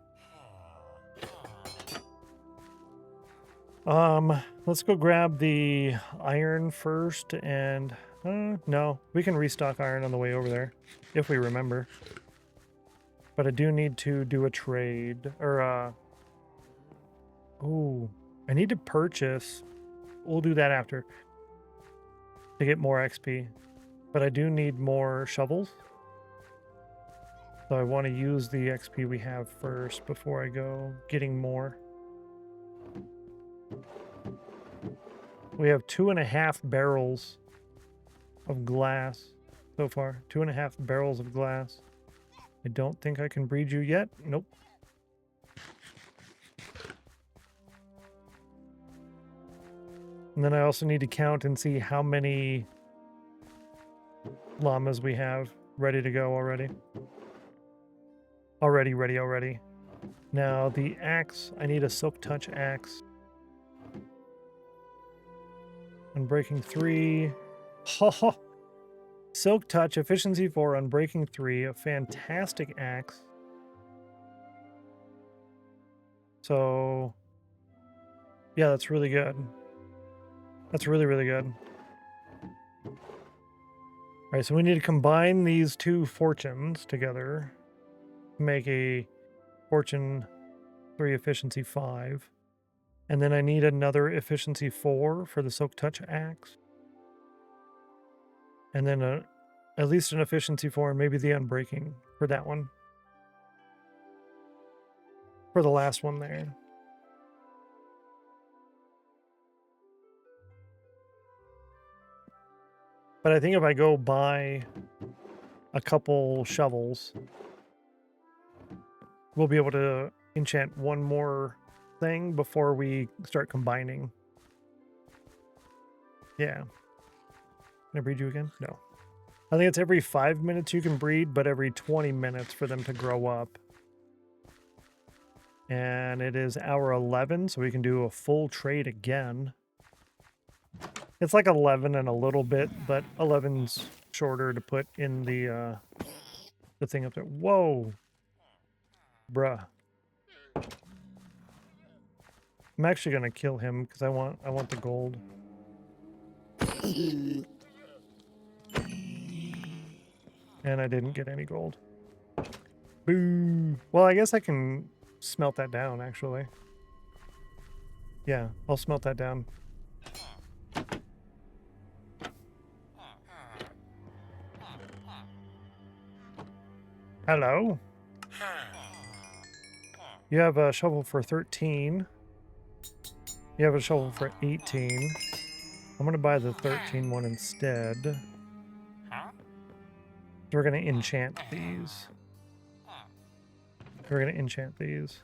[SPEAKER 3] Let's go grab the iron first and no, we can restock iron on the way over there if we remember. But I do need to do a trade or oh, I need to purchase. We'll do that after to get more XP. But I do need more shovels. So I want to use the XP we have first before I go getting more. We have 2.5 barrels of glass so far. 2.5 barrels of glass. I don't think I can breed you yet. Nope. And then I also need to count and see how many llamas we have ready to go already. Already. Now the axe, I need a silk touch axe. Unbreaking 3. Oh, silk touch, efficiency 4, unbreaking 3, a fantastic axe. So yeah, that's really good. That's really, really good. All right, so we need to combine these two fortunes together to make a fortune 3 efficiency 5. And then I need another efficiency 4 for the silk touch axe. And then at least an efficiency 4 and maybe the unbreaking for that one. For the last one there. But I think if I go buy a couple shovels, we'll be able to enchant one more thing before we start combining. Yeah. Can I breed you again? No. I think it's every 5 minutes you can breed, but every 20 minutes for them to grow up. And it is hour 11, so we can do a full trade again. It's like 11 and a little bit, but 11's shorter to put in the thing up there. Whoa. Bruh. I'm actually gonna kill him because I want the gold. And I didn't get any gold. Boo. Well, I guess I can smelt that down actually. Yeah, I'll smelt that down. Hello. You have a shovel for 13. You have a shovel for 18. I'm going to buy the 13 one instead. So we're going to enchant these. We're going to enchant these.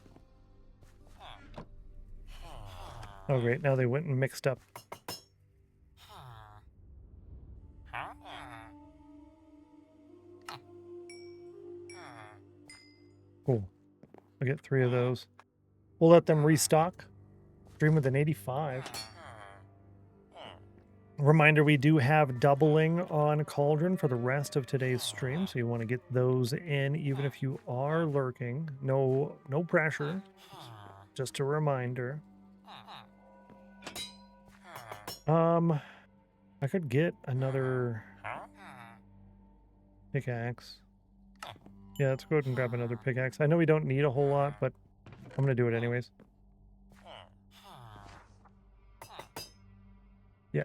[SPEAKER 3] Oh, great. Now they went and mixed up. Cool. I'll get 3 of those. We'll let them restock. Stream with an 85. Reminder, we do have doubling on Cauldron for the rest of today's stream, so you want to get those in even if you are lurking. No pressure. Just a reminder. I could get another pickaxe. Yeah, let's go ahead and grab another pickaxe. I know we don't need a whole lot, but I'm going to do it anyways. Yeah.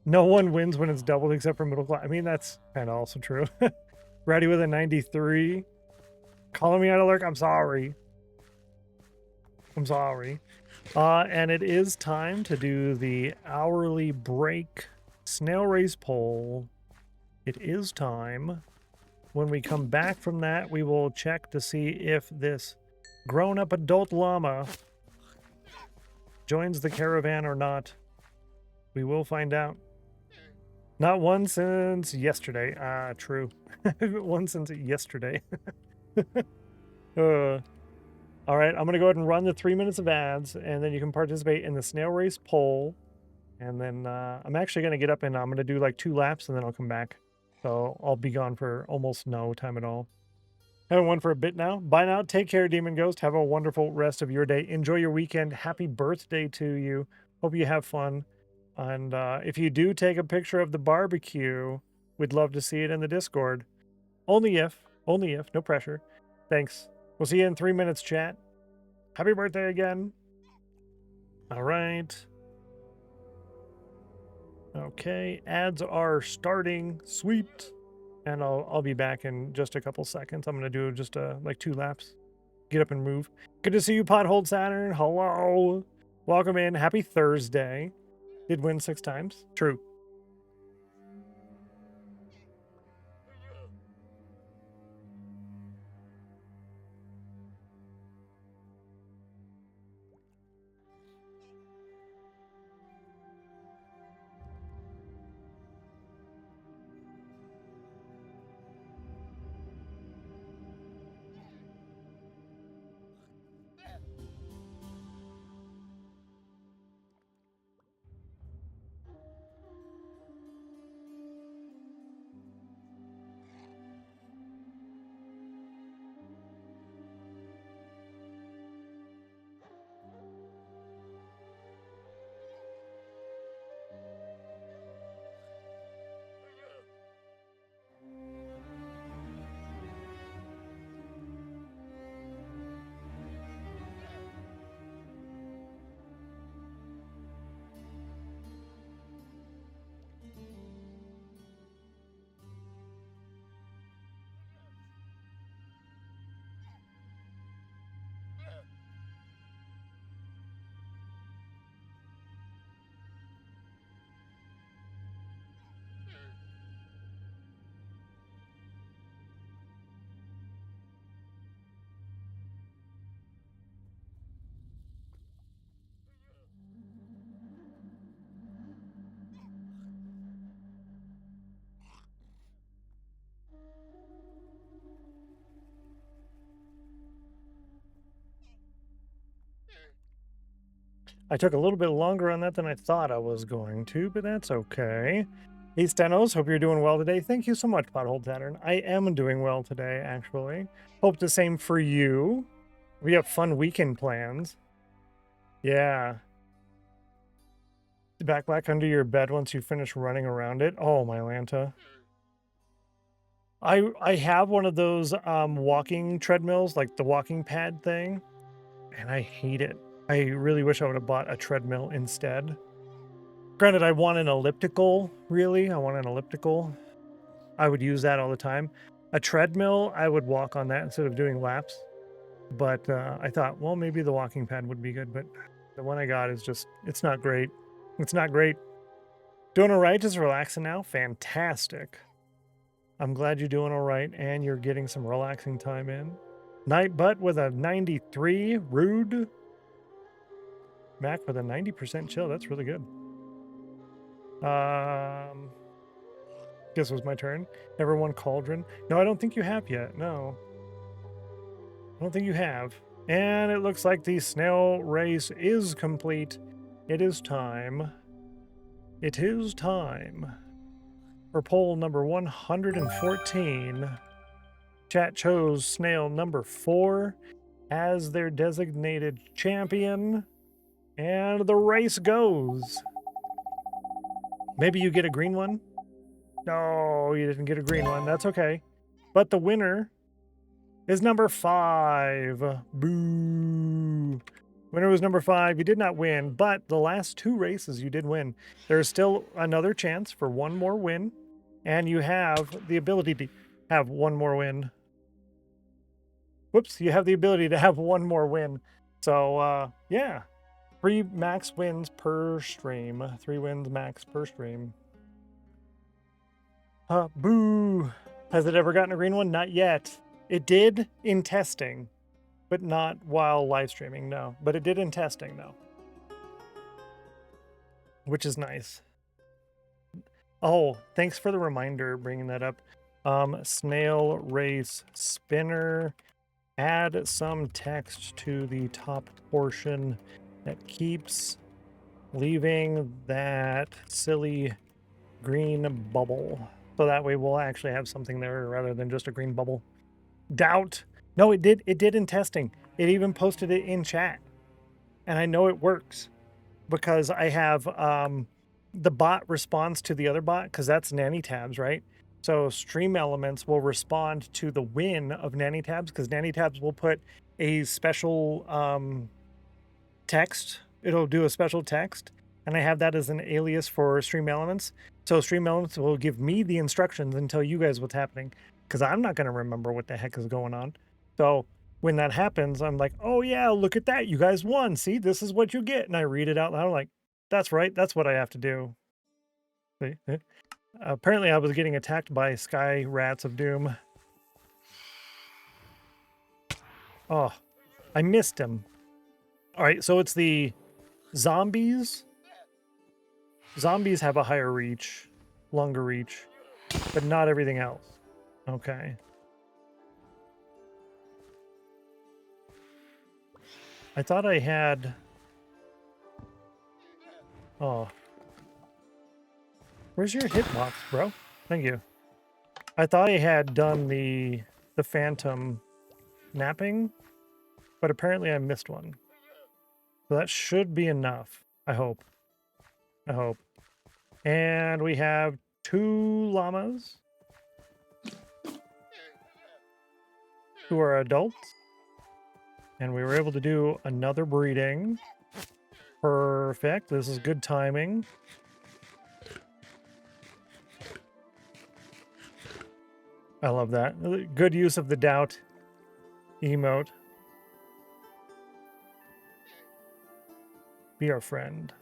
[SPEAKER 3] No one wins when it's doubled except for middle class. I mean, that's kind of also true. Ready with a 93. Calling me out of lurk. I'm sorry. I'm sorry. And it is time to do the hourly break snail race poll. It is time. when we come back from that, we will check to see if this grown-up adult llama joins the caravan or not. We will find out. Not one since yesterday. Ah, true. One since yesterday. All right, I'm going to go ahead and run the 3 minutes of ads, and then you can participate in the snail race poll. And then I'm actually going to get up and I'm going to do like 2 laps, and then I'll come back. So I'll be gone for almost no time at all. Haven't won for a bit now. Bye now. Take care, Demon Ghost. Have a wonderful rest of your day. Enjoy your weekend. Happy birthday to you. Hope you have fun. And if you do take a picture of the barbecue, we'd love to see it in the Discord. Only if, no pressure. Thanks. We'll see you in 3 minutes, chat. Happy birthday again. All right. Okay, ads are starting. Sweet. And I'll be back in just a couple seconds. I'm going to do just like 2 laps. Get up and move. Good to see you, Pothole Saturn. Hello. Welcome in. Happy Thursday. Did win 6 times. True. I took a little bit longer on that than I thought I was going to, but that's okay. Hey, Stennos, hope you're doing well today. Thank you so much, Pothole Saturn. I am doing well today, actually. Hope the same for you. We have fun weekend plans. Yeah. Back under your bed once you finish running around it. Oh, my Lanta. I have one of those walking treadmills, like the walking pad thing, and I hate it. I really wish I would have bought a treadmill instead. Granted, I want an elliptical, really. I want an elliptical. I would use that all the time. A treadmill, I would walk on that instead of doing laps. But I thought, well, maybe the walking pad would be good. But the one I got is just, it's not great. It's not great. Doing all right? Just relaxing now? Fantastic. I'm glad you're doing all right and you're getting some relaxing time in. Night Butt with a 93. Rude. Mac with a 90% chill. That's really good. Guess it was my turn. Never won Cauldron. No, I don't think you have yet. No. I don't think you have. And it looks like the snail race is complete. It is time. It is time. For poll number 114, chat chose snail number 4 as their designated champion. And the race goes. Maybe you get a green one? No, you didn't get a green one. That's okay. But the winner is number 5. Boo. Winner was number 5. You did not win, but the last 2 races you did win. There's still another chance for one more win, and you have the ability to have one more win. Whoops, you have the ability to have one more win. So, yeah. 3 max wins per stream. 3 wins max per stream. Boo. Has it ever gotten a green one? Not yet. It did in testing, but not while live streaming, no. But it did in testing, though. Which is nice. Oh, thanks for the reminder bringing that up. Snail race spinner. Add some text to the top portion that keeps leaving that silly green bubble. So that way we'll actually have something there rather than just a green bubble. Doubt. No, it did in testing. It even posted it in chat. And I know it works because I have the bot responds to the other bot because that's nanny tabs, right? So Stream Elements will respond to the win of nanny tabs because nanny tabs will put a special text. It'll do a special text, and I have that as an alias for Stream Elements. So Stream Elements will give me the instructions and tell you guys what's happening because I'm not going to remember what the heck is going on. So when that happens, I'm like, oh yeah, look at that. You guys won. See, this is what you get. And I read it out loud. I'm like, that's right. That's what I have to do. See? Apparently I was getting attacked by Sky Rats of Doom. Oh, I missed him. All right, so it's the zombies. Zombies have a higher reach, longer reach, but not everything else. Okay. I thought I had... Oh. Where's your hitbox, bro? Thank you. I thought I had done the phantom napping, but apparently I missed one. So that should be enough. I hope. I hope. And we have 2 llamas who are adults. And we were able to do another breeding. Perfect. This is good timing. I love that. Good use of the doubt emote. Be our friend.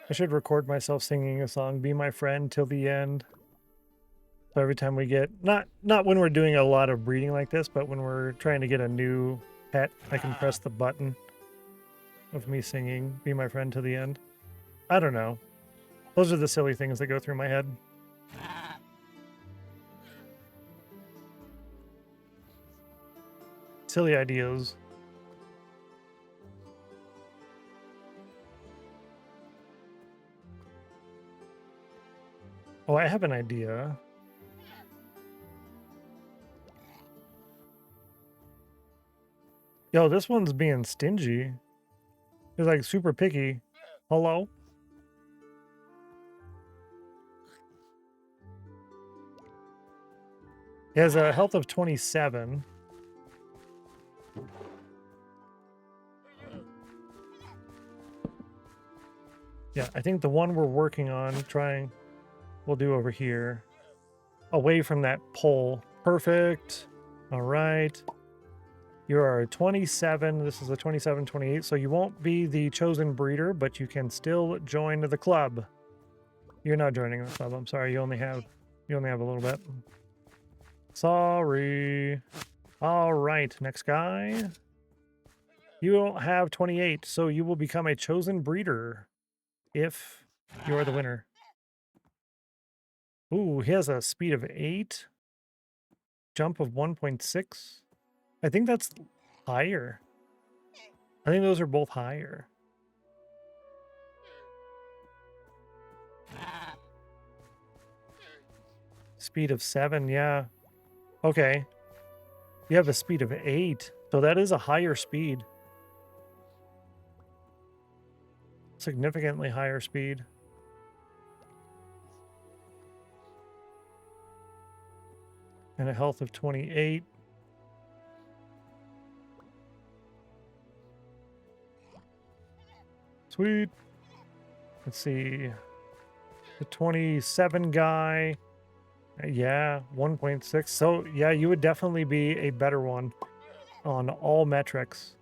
[SPEAKER 3] I should record myself singing a song, Be My Friend Till the End. So every time we get, not when we're doing a lot of breeding like this, but when we're trying to get a new pet, I can press the button of me singing Be My Friend Till the End. I don't know. Those are the silly things that go through my head. Silly ideas. Oh, I have an idea. Yo, this one's being stingy. He's like super picky. Hello? He has a health of 27. Yeah, I think the one we're working on, we'll do over here. Away from that pole. Perfect. All right. You are 27. This is a 27, 28. So you won't be the chosen breeder, but you can still join the club. You're not joining the club. I'm sorry. You only have a little bit. Sorry. All right. Next guy. You don't have 28, so you will become a chosen breeder if you are the winner. Ooh, he has a speed of 8. Jump of 1.6. I think that's higher. I think those are both higher. Speed of 7, yeah. Okay. You have a speed of 8, so that is a higher speed. Significantly higher speed. And a health of 28. Sweet. Let's see. The 27 guy. Yeah, 1.6. So, yeah, you would definitely be a better one on all metrics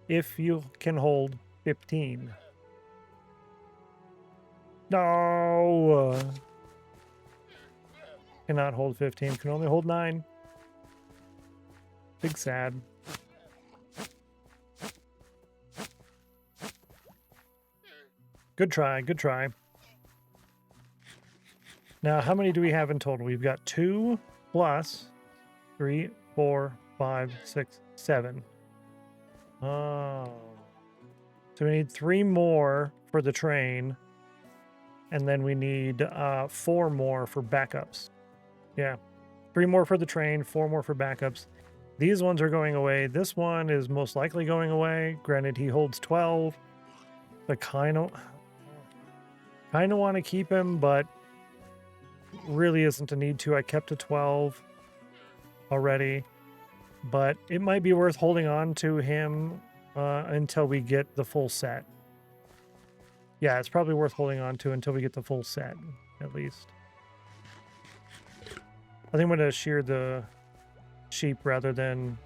[SPEAKER 3] if you can hold 15. No. Cannot hold 15. Can only hold 9. Big sad. Good try. Good try. Now, how many do we have in total? We've got 2 plus 3, 4, 5, 6, 7. Oh. So we need 3 more for the train. And then we need 4 more for backups. Yeah. 3 more for the train, 4 more for backups. These ones are going away. This one is most likely going away. Granted, he holds 12. I kind of want to keep him, but really isn't a need to. I kept a 12 already, but it might be worth holding on to him until we get the full set. Yeah, it's probably worth holding on to until we get the full set, at least. I think I'm going to shear the sheep rather than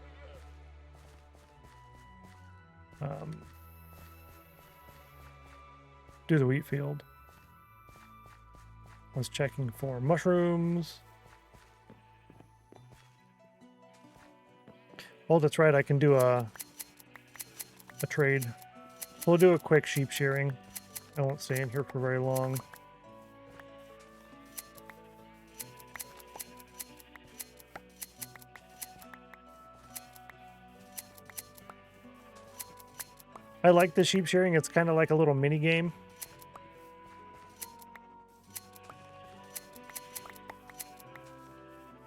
[SPEAKER 3] do the wheat field. I was checking for mushrooms. Oh, that's right. I can do a trade. We'll do a quick sheep shearing. I won't stay in here for very long. I like the sheep shearing. It's kind of like a little mini game.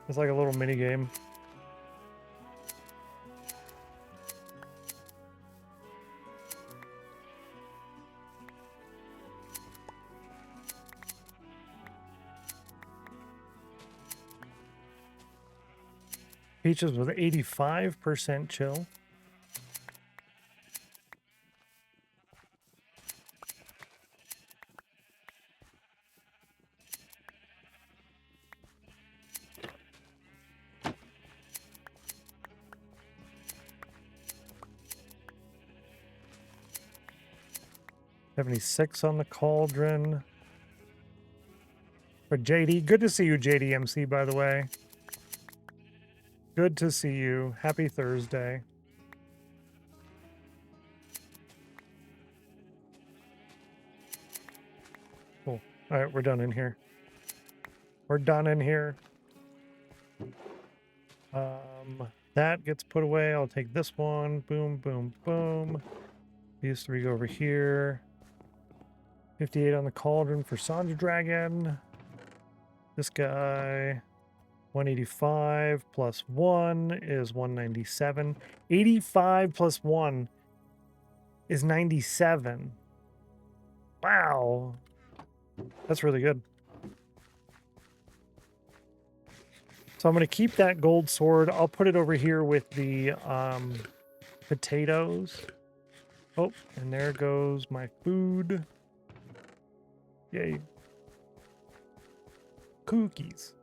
[SPEAKER 3] It's like a little mini game. Peaches with 85% chill. $76 on the cauldron. For JD, good to see you, JDMC, by the way. Good to see you. Happy Thursday. Cool. All right, we're done in here. We're done in here. That gets put away. I'll take this one. Boom, boom, boom. These 3 go over here. 58 on the cauldron for Sandra Dragon. This guy, 185 plus 1 is 197. 85 plus 1 is 97. Wow. That's really good. So I'm going to keep that gold sword. I'll put it over here with the potatoes. Oh, and there goes my food. Yay. Cookies.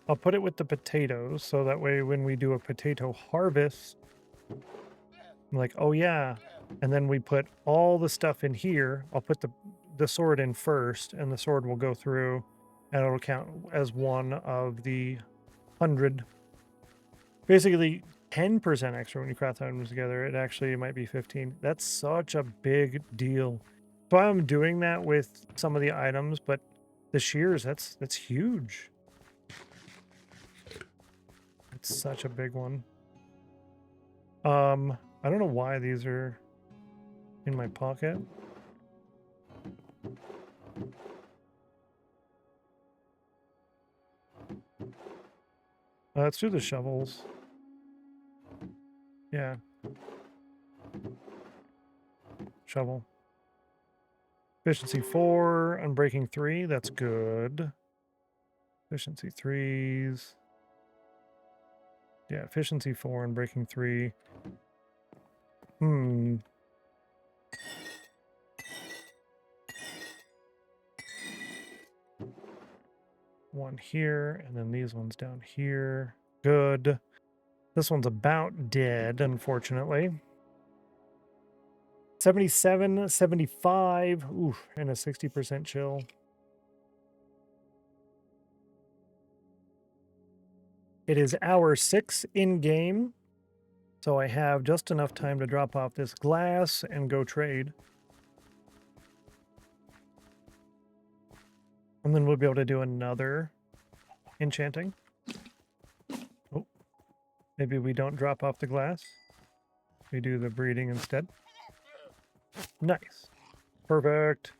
[SPEAKER 3] I'll put it with the potatoes, so that way when we do a potato harvest, I'm like, oh yeah. And then we put all the stuff in here. I'll put the sword in first, and the sword will go through, and it'll count as one of the 100. Basically, 10% extra when you craft items together. It actually might be 15. That's such a big deal. So I'm doing that with some of the items, but the shears, that's huge. It's such a big one. I don't know why these are in my pocket. Let's do the shovels. Yeah. Shovel. Efficiency 4, unbreaking 3, that's good. Efficiency 3s. Yeah, efficiency 4 and breaking 3. One here, and then these ones down here. Good. This one's about dead, unfortunately. 77, 75, oof, and a 60% chill. It is hour 6 in game, so I have just enough time to drop off this glass and go trade. And then we'll be able to do another enchanting. Oh, maybe we don't drop off the glass. We do the breeding instead. Nice. Perfect.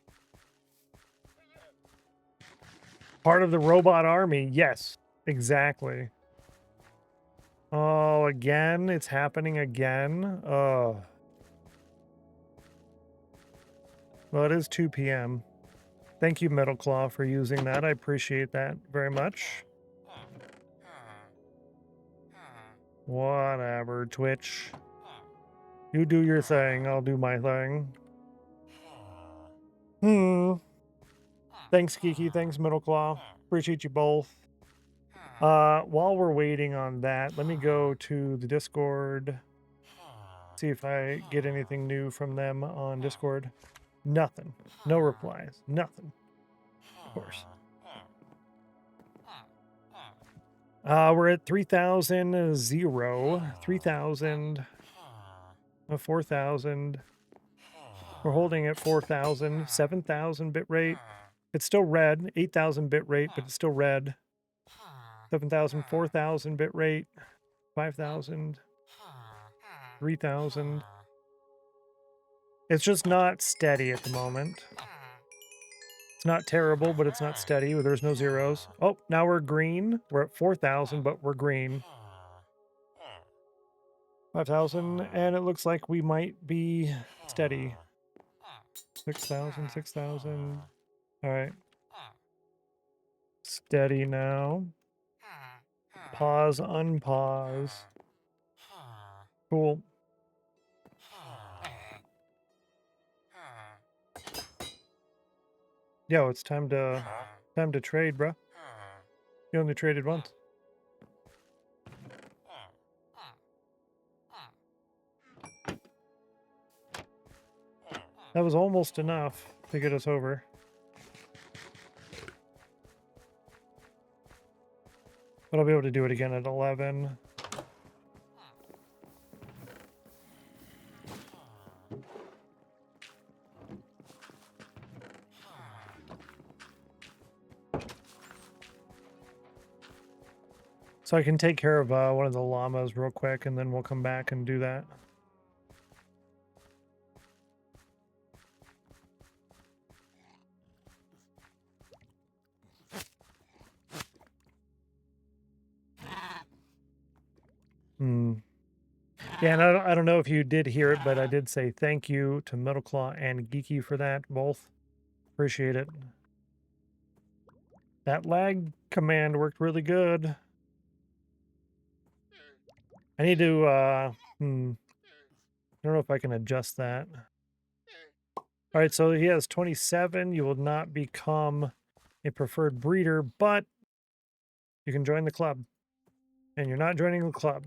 [SPEAKER 3] Part of the robot army. Yes, exactly. Oh, again? It's happening again? Oh. Well, it is 2 p.m. Thank you, Metal Claw, for using that. I appreciate that very much. Whatever, Twitch. You do your thing, I'll do my thing. Thanks, Geeky. Thanks, Metal Claw. Appreciate you both. While we're waiting on that, let me go to the Discord. See if I get anything new from them on Discord. Nothing. No replies. Nothing. Of course. We're at 3,000, 0, 3,000, 4,000. We're holding at 4,000, 7,000 bit rate. It's still red. 8,000 bit rate, but it's still red. 7,000, 4,000 bit rate. 5,000, 3,000. It's just not steady at the moment. It's not terrible, but it's not steady. There's no zeros. Oh, now we're green. We're at 4,000, but we're green. 5,000, and it looks like we might be steady. 6,000, 6,000. All right. Steady now. Pause, unpause. Cool. Yo, it's time to trade, bro. You only traded once. That was almost enough to get us over. But I'll be able to do it again at 11. So I can take care of one of the llamas real quick, and then we'll come back and do that. Yeah, and I don't know if you did hear it, but I did say thank you to Metal Claw and Geeky for that, both. Appreciate it. That lag command worked really good. I need to, I don't know if I can adjust that. All right, so he has 27. You will not become a preferred breeder, but you can join the club. And you're not joining the club.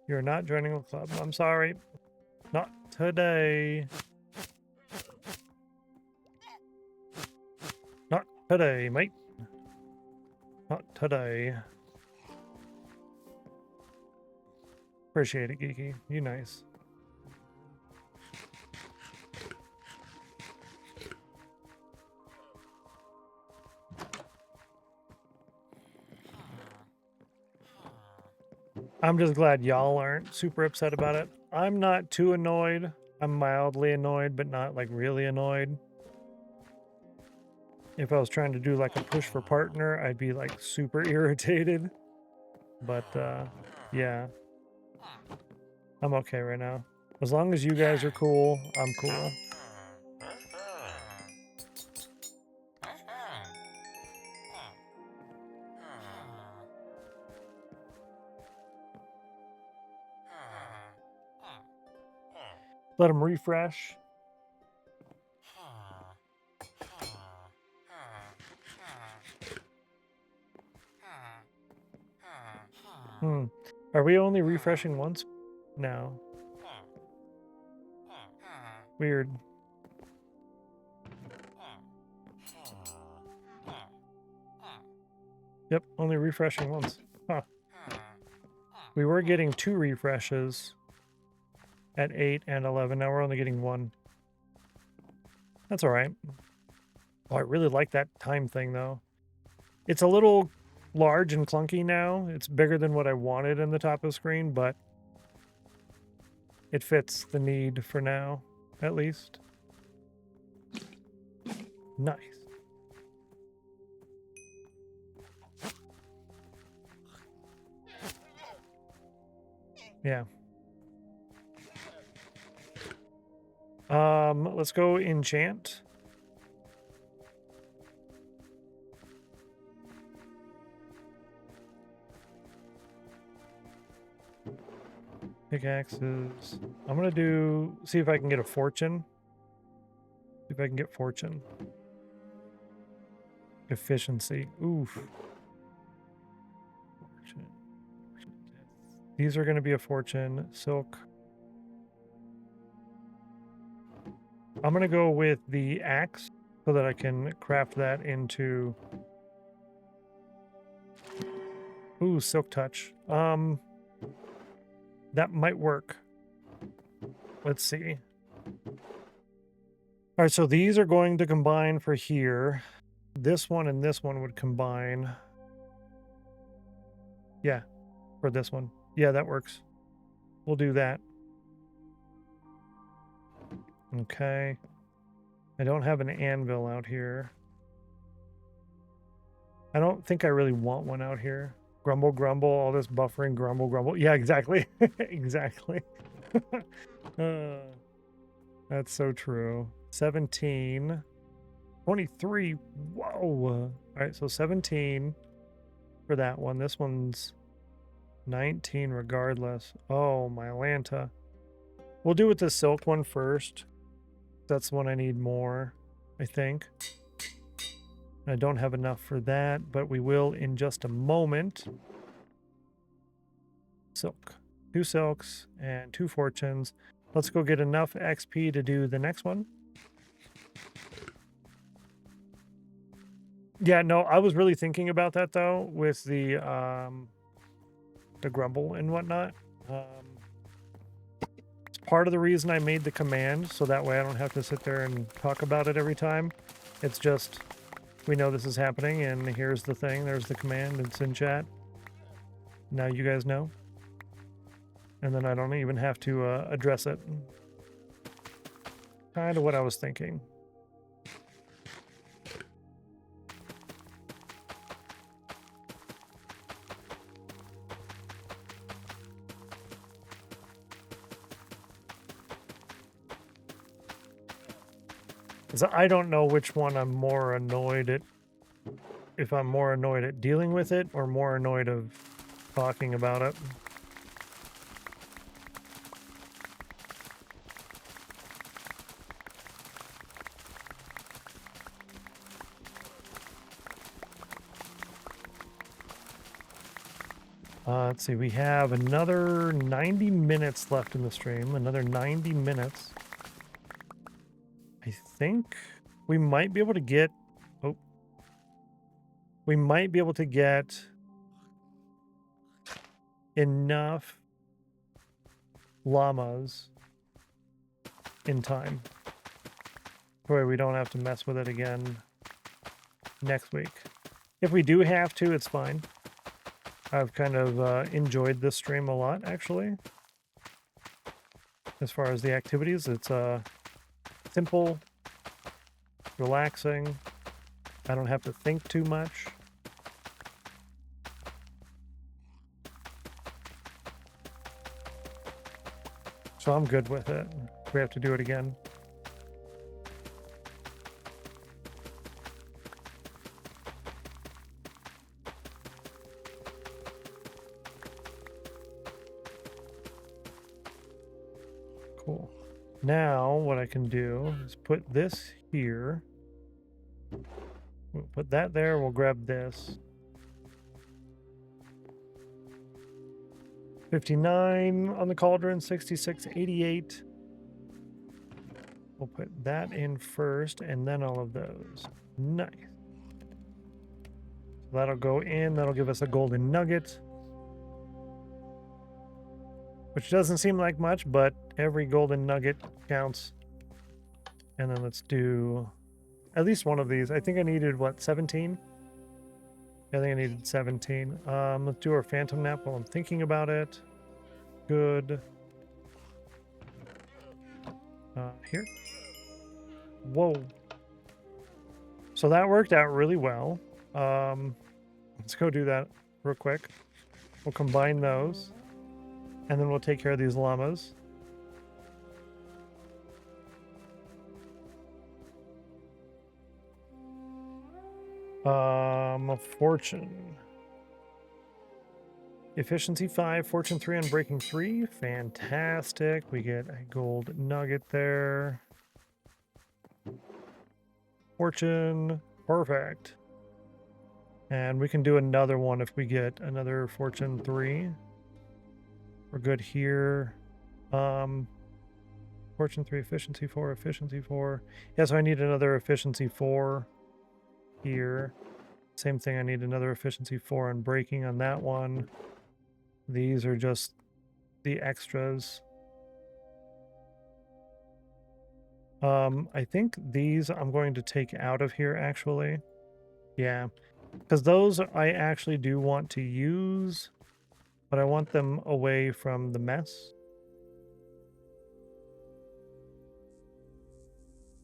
[SPEAKER 3] You're not joining the club. I'm sorry. Not today. Not today, mate. Not today. Appreciate it, Geeky. You nice. I'm just glad y'all aren't super upset about it. I'm not too annoyed. I'm mildly annoyed, but not like really annoyed. If I was trying to do like a push for partner, I'd be like super irritated. But yeah, I'm okay right now. As long as you guys are cool, I'm cool. Let them refresh. Are we only refreshing once? No. Weird. Yep, only refreshing once. Huh. We were getting 2 refreshes at 8 and 11. Now we're only getting 1. That's all right. Oh, I really like that time thing, though. It's a little large and clunky now. It's bigger than what I wanted in the top of the screen, but it fits the need for now, at least. Nice. Yeah. Let's go enchant. Pickaxes. I'm gonna see if I can get a fortune. See if I can get fortune. Efficiency. Oof. Fortune. These are gonna be a fortune. Silk. I'm gonna go with the axe so that I can craft that into. Ooh, silk touch. That might work. Let's see. All right, so these are going to combine for here. This one and this one would combine. Yeah, for this one. Yeah, that works. We'll do that. Okay. I don't have an anvil out here. I don't think I really want one out here. Grumble, grumble, all this buffering, grumble, grumble. Yeah, exactly. Exactly. That's so true. 17. 23. Whoa. All right, so 17 for that one. This one's 19 regardless. Oh, my Lanta. We'll do with the silk one first. That's the one I need more, I think. I don't have enough for that, but we will in just a moment. Silk. 2 silks and 2 fortunes. Let's go get enough XP to do the next one. Yeah, no, I was really thinking about that though with the grumble and whatnot. It's part of the reason I made the command, so that way I don't have to sit there and talk about it every time. It's just, we know this is happening, and here's the thing. There's the command. It's in chat. Now you guys know. And then I don't even have to address it. Kind of what I was thinking. I don't know which one I'm more annoyed at. If I'm more annoyed at dealing with it or more annoyed of talking about it. Let's see, we have another 90 minutes left in the stream. Another 90 minutes. I think we might be able to get... Oh. We might be able to get enough llamas in time. Where we don't have to mess with it again next week. If we do have to, it's fine. I've kind of enjoyed this stream a lot, actually. As far as the activities, it's simple, relaxing. I don't have to think too much. So I'm good with it. We have to do it again. Cool. Now what I can do is put this here. We'll put that there. We'll grab this. 59 on the cauldron, 66, 88. We'll put that in first and then all of those. Nice. That'll go in. That'll give us a golden nugget. Which doesn't seem like much, but every golden nugget counts. And then let's do at least one of these. I think I needed, what, 17? I think I needed 17. Let's do our phantom nap while I'm thinking about it. Good. Here. Whoa. So that worked out really well. Let's go do that real quick. We'll combine those. And then we'll take care of these llamas. A fortune. Efficiency 5, fortune 3 on breaking 3. Fantastic. We get a gold nugget there. Fortune. Perfect. And we can do another one if we get another fortune 3. We're good here. Fortune 3, efficiency 4, efficiency 4. Yeah, so I need another efficiency 4 here. Same thing, I need another efficiency 4 on breaking on that one. These are just the extras. I think these I'm going to take out of here, actually. Yeah, because those I actually do want to use, but I want them away from the mess.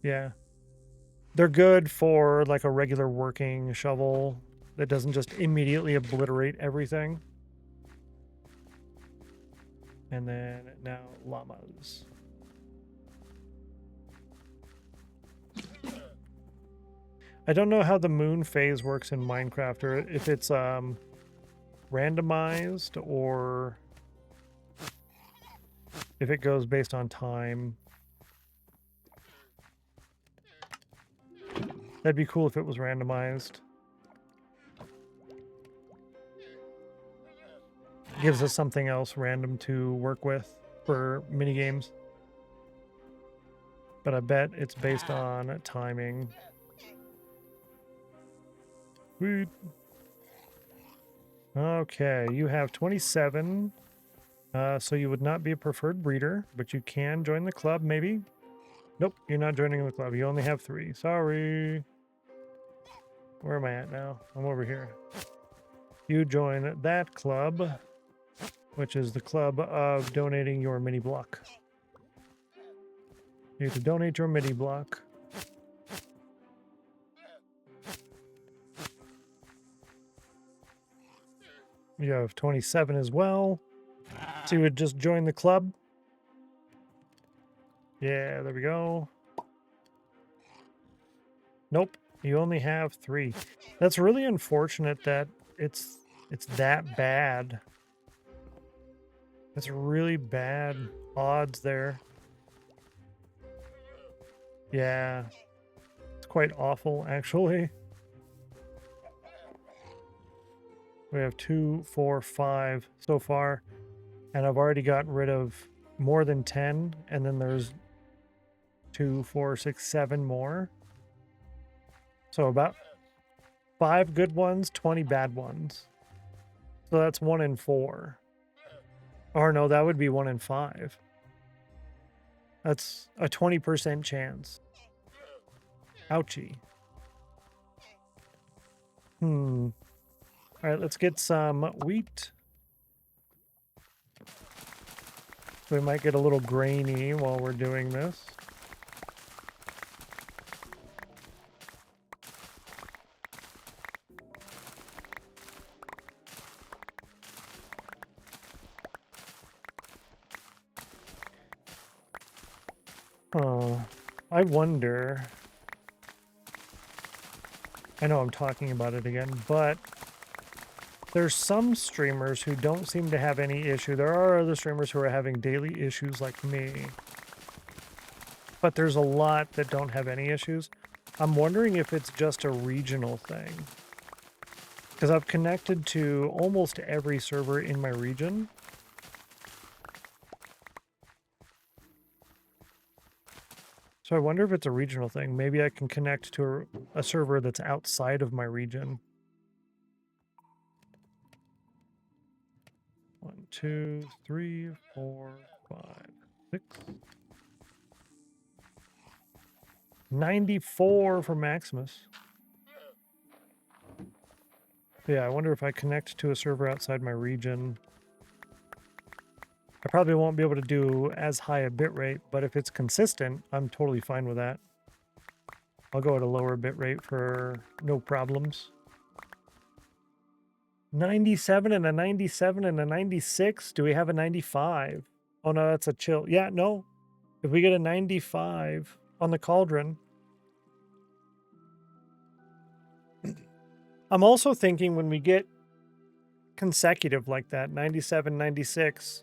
[SPEAKER 3] Yeah. They're good for like a regular working shovel that doesn't just immediately obliterate everything. And then now llamas. I don't know how the moon phase works in Minecraft, or if it's randomized or if it goes based on time. That'd be cool if it was randomized. Gives us something else random to work with for minigames. But I bet it's based on timing. Sweet. Okay, you have 27. So you would not be a preferred breeder, but you can join the club, maybe? Nope, you're not joining the club. You only have 3. Sorry. Where am I at now? I'm over here. You join that club, which is the club of donating your mini block. You have to donate your mini block. You have 27 as well. So you would just join the club. Yeah, there we go. Nope, you only have 3. That's really unfortunate that it's that bad. That's really bad odds there. Yeah, it's quite awful actually. We have 2, 4, 5 so far, and I've already gotten rid of more than 10, and then there's 2, 4, 6, 7 more. So about 5 good ones, 20 bad ones. So that's 1 in 4. Or no, that would be 1 in 5. That's a 20% chance. Ouchie. All right, let's get some wheat. We might get a little grainy while we're doing this. Oh, I wonder. I know I'm talking about it again, but there's some streamers who don't seem to have any issue. There are other streamers who are having daily issues like me, but there's a lot that don't have any issues. I'm wondering if it's just a regional thing, because I've connected to almost every server in my region. So So I wonder if it's a regional thing. Maybe I can connect to a server that's outside of my region. 1, 2, 3, 4, 5, 6. 94 for Maximus. Yeah, I wonder if I connect to a server outside my region. I probably won't be able to do as high a bitrate, but if it's consistent, I'm totally fine with that. I'll go at a lower bitrate for no problems. 97 and a 97 and a 96. Do we have a 95? Oh no, that's a chill. Yeah, no. If we get a 95 on the cauldron. I'm also thinking when we get consecutive like that, 97, 96,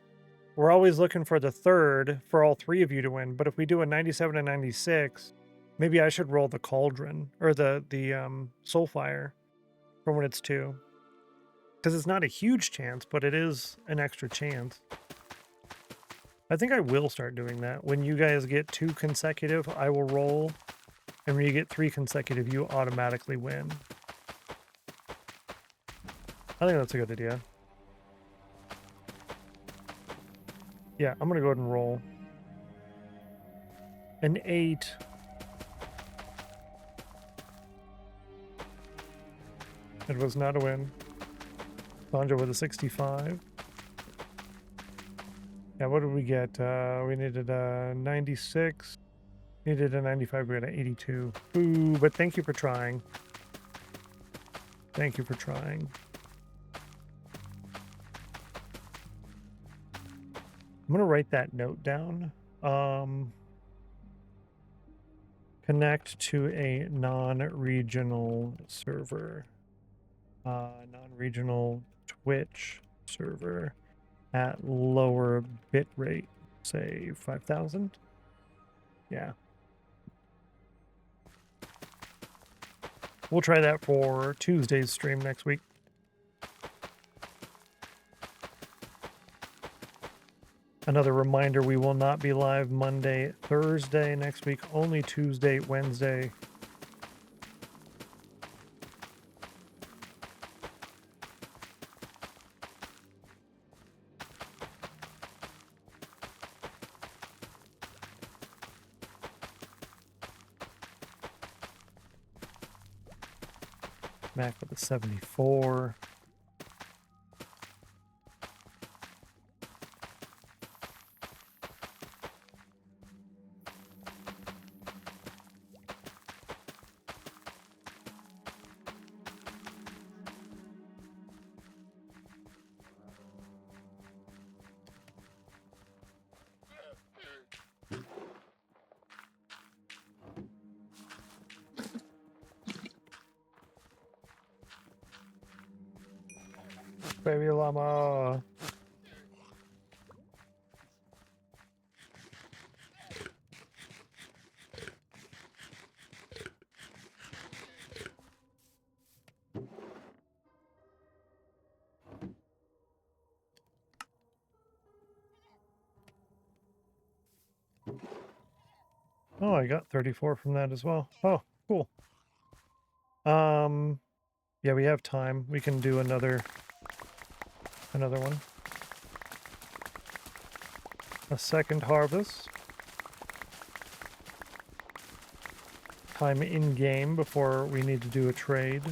[SPEAKER 3] we're always looking for the third for all three of you to win. But if we do a 97 and 96, maybe I should roll the cauldron or the soulfire for when it's 2. Because it's not a huge chance, but it is an extra chance. I think I will start doing that. When you guys get 2 consecutive, I will roll. And when you get 3 consecutive, you automatically win. I think that's a good idea. Yeah, I'm going to go ahead and roll. An 8. It was not a win. Sandra with a 65. Yeah, what did we get? We needed a 96. Needed a 95. We got an 82. Ooh, but thank you for trying. Thank you for trying. I'm going to write that note down. Connect to a non-regional server. Non-regional Twitch server at lower bit rate, say 5,000. Yeah. We'll try that for Tuesday's stream next week. Another reminder, we will not be live Monday, Thursday next week, only Tuesday, Wednesday. Mac with a 74. Baby llama. Oh, I got 34 from that as well. Oh, cool. Yeah, we have time. We can do another one. A second harvest. Time in game before we need to do a trade.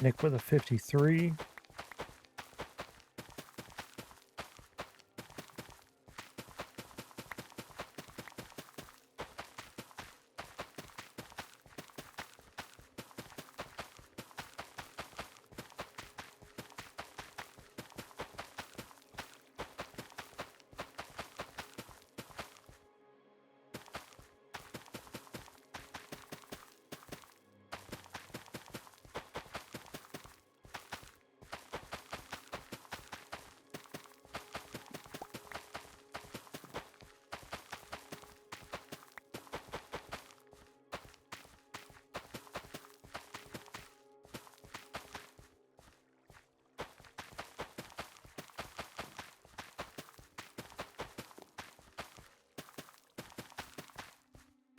[SPEAKER 3] Nick with a 53.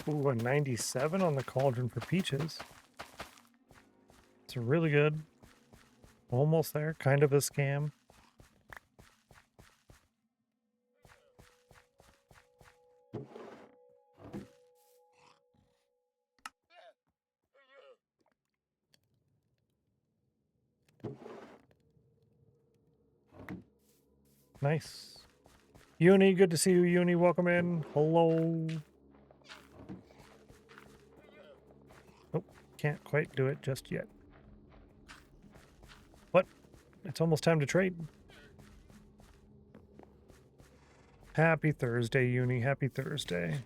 [SPEAKER 3] Ooh, a 97 on the cauldron for peaches. It's really good. Almost there. Kind of a scam. Nice. Uni, good to see you, Uni. Welcome in. Hello. Oh, can't quite do it just yet. But it's almost time to trade. Happy Thursday, Uni. Happy Thursday.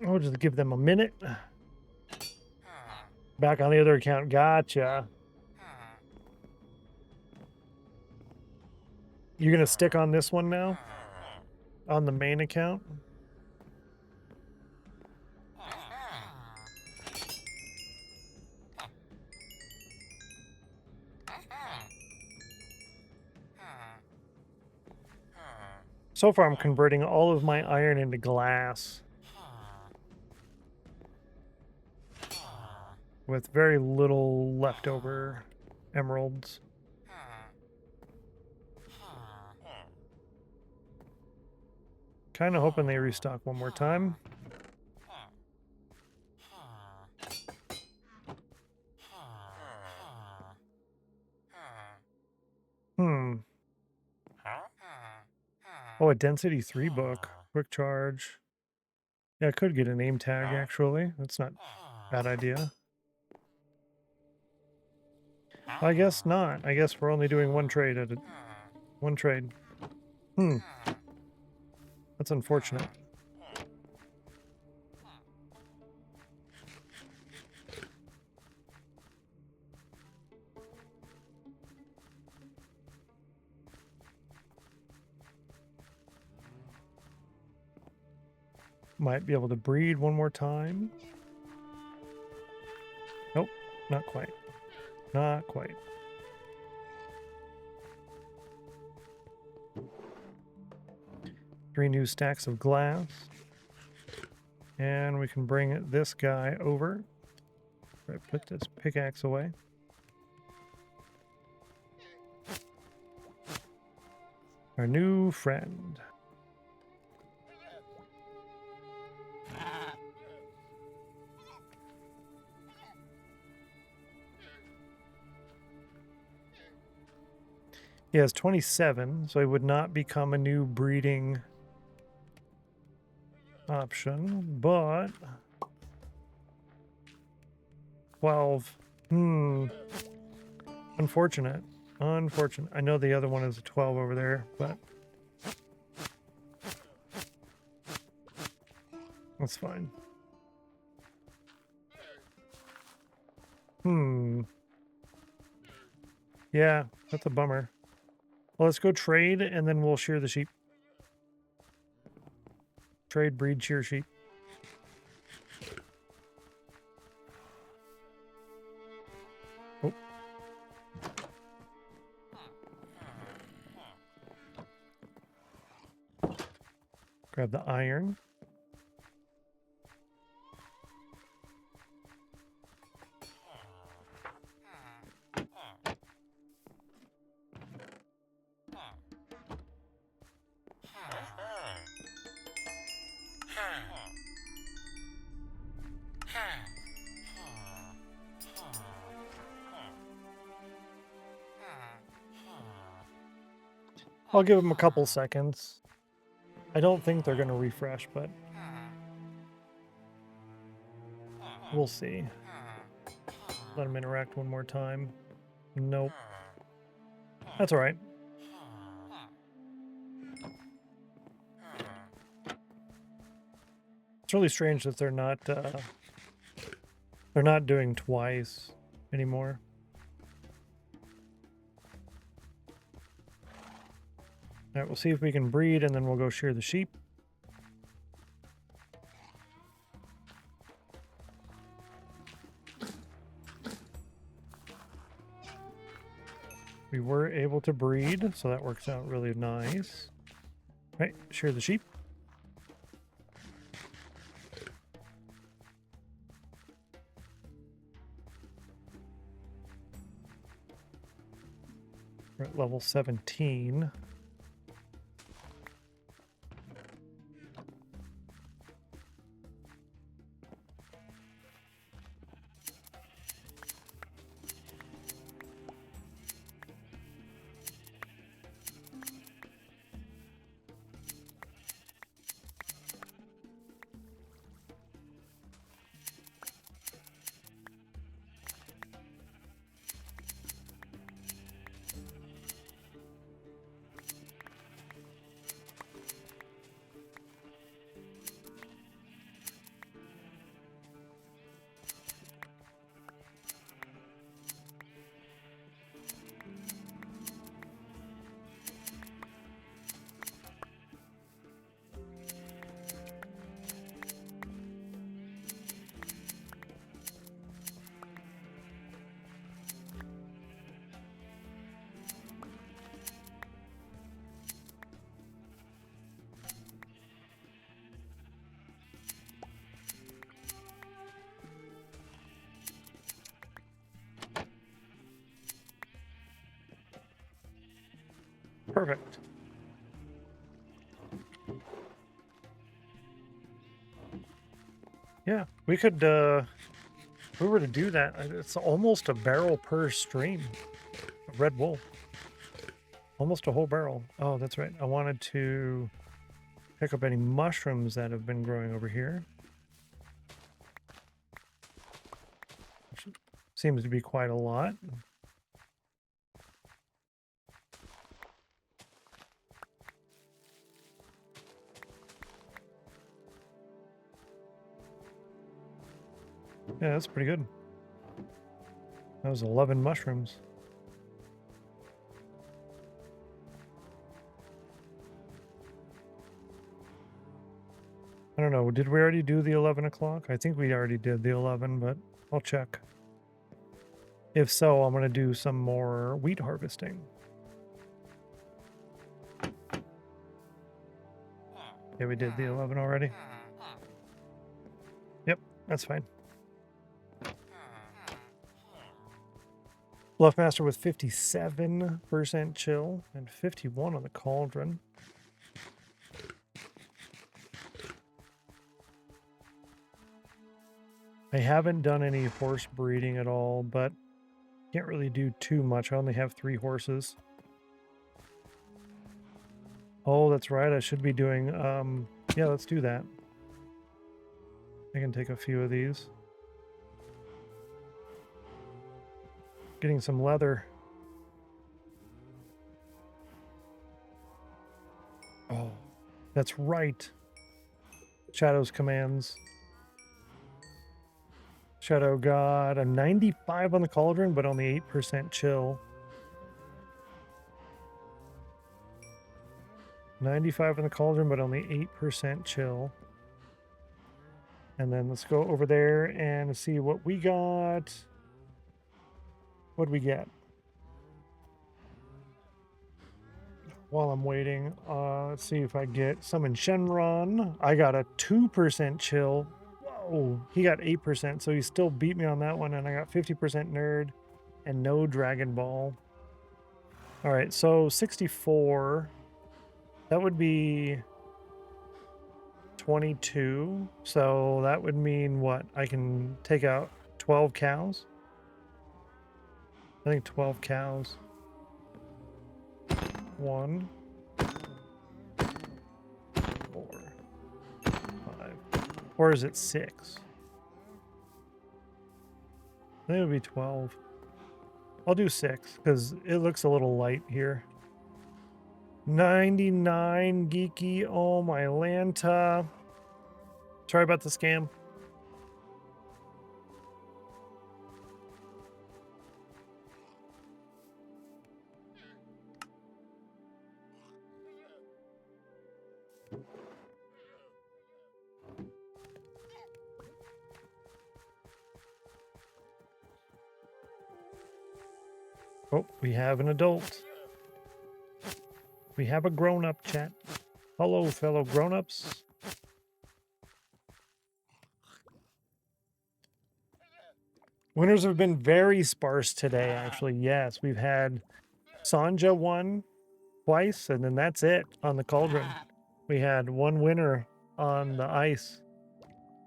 [SPEAKER 3] Oh, just give them a minute. Back on the other account. Gotcha. You're going to stick on this one now? On the main account? So far, I'm converting all of my iron into glass. With very little leftover emeralds. Kind of hoping they restock one more time. Oh, a density 3 book. Quick charge. Yeah, I could get a name tag, actually. That's not a bad idea. I guess not. I guess we're only doing one trade at a... One trade. That's unfortunate. Might be able to breed one more time. Nope, not quite. Not quite. Three new stacks of glass. And we can bring this guy over. Right, put this pickaxe away. Our new friend. He has 27, so he would not become a new breeding option, but 12. Unfortunate. Unfortunate. I know the other one is a 12 over there, but that's fine. Yeah, that's a bummer. Well, let's go trade, and then we'll shear the sheep. Trade, breed, shear sheep. Oh. Grab the iron. I'll give them a couple seconds. I don't think they're going to refresh, but we'll see. Let them interact one more time. Nope. That's all right. It's really strange that they're not doing twice anymore. All right, we'll see if we can breed, and then we'll go shear the sheep. We were able to breed, so that works out really nice. All right, shear the sheep. We're at level 17. Perfect. Yeah, we could, if we were to do that, it's almost a barrel per stream. Red wool. Almost a whole barrel. Oh, that's right. I wanted to pick up any mushrooms that have been growing over here. Seems to be quite a lot. Yeah, that's pretty good. That was 11 mushrooms. I don't know. Did we already do the 11 o'clock? I think we already did the 11, but I'll check. If so, I'm going to do some more wheat harvesting. Yeah, we did the 11 already. Yep, that's fine. Bluffmaster with 57% chill and 51 on the cauldron. I haven't done any horse breeding at all, but can't really do too much. I only have 3 horses. Oh, that's right. I should be doing, yeah, let's do that. I can take a few of these. Getting some leather. Oh, that's right. Shadow's commands. Shadow God. I'm 95 on the cauldron, but only 8% chill. 95 on the cauldron, but only 8% chill. And then let's go over there and see what we got. What'd we get? While I'm waiting, let's see if I get some in Shenron. I got a 2% chill. Whoa, he got 8%, so he still beat me on that one, and I got 50% nerd and no Dragon Ball. All right, so 64. That would be 22. So that would mean what? I can take out 12 cows? I think 12 cows. 1, 4, 5. Or is it 6? I think it would be 12. I'll do 6 because it looks a little light here. 99 geeky. Oh my Lanta. Sorry about the scam. Oh, we have an adult. We have a grown-up chat. Hello, fellow grown-ups. Winners have been very sparse today, actually. Yes, we've had Sanja won twice, and then that's it on the cauldron. We had one winner on the ice.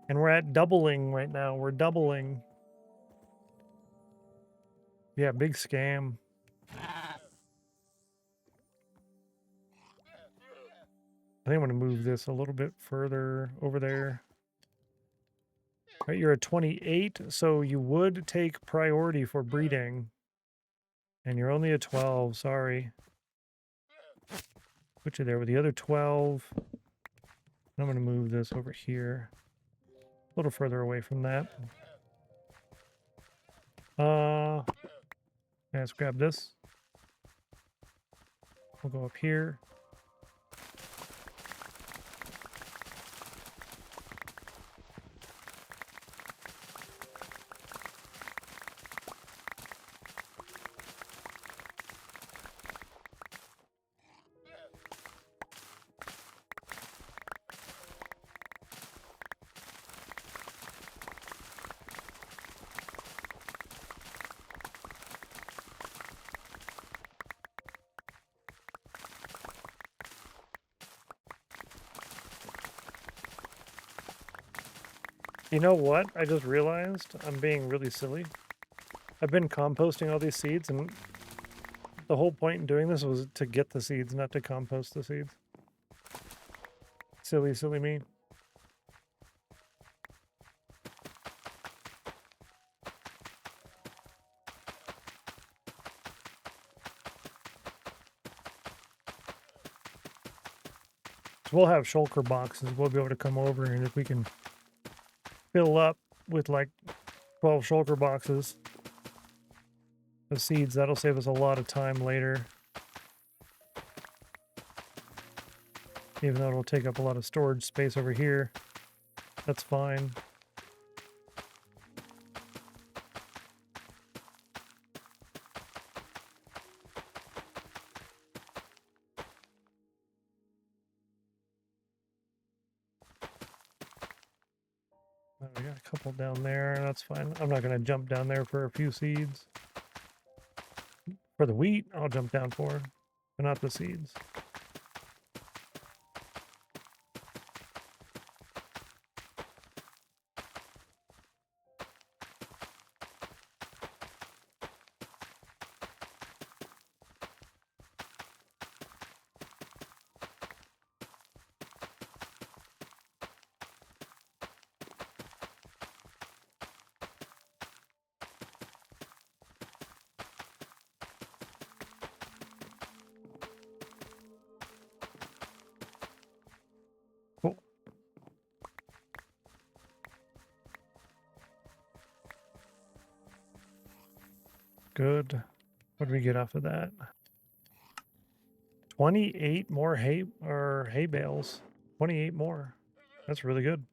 [SPEAKER 3] And we're at doubling right now. We're doubling. Yeah, big scam. I think I'm going to move this a little bit further over there. Right, you're at 28, so you would take priority for breeding. And you're only at 12, sorry. Put you there with the other 12. I'm going to move this over here. A little further away from that. Let's grab this. We'll go up here. You know what? I just realized I'm being really silly. I've been composting all these seeds, and the whole point in doing this was to get the seeds, not to compost the seeds. Silly, silly me. So we'll have shulker boxes. We'll be able to come over, and if we can fill up with like 12 shulker boxes of seeds, that'll save us a lot of time later. Even though it'll take up a lot of storage space over here. That's fine. We got a couple down there. That's fine. I'm not going to jump down there for a few seeds. For the wheat, I'll jump down for, but not the seeds. Cool. Good. What do we get off of that? 28 more hay bales. 28 more. That's really good.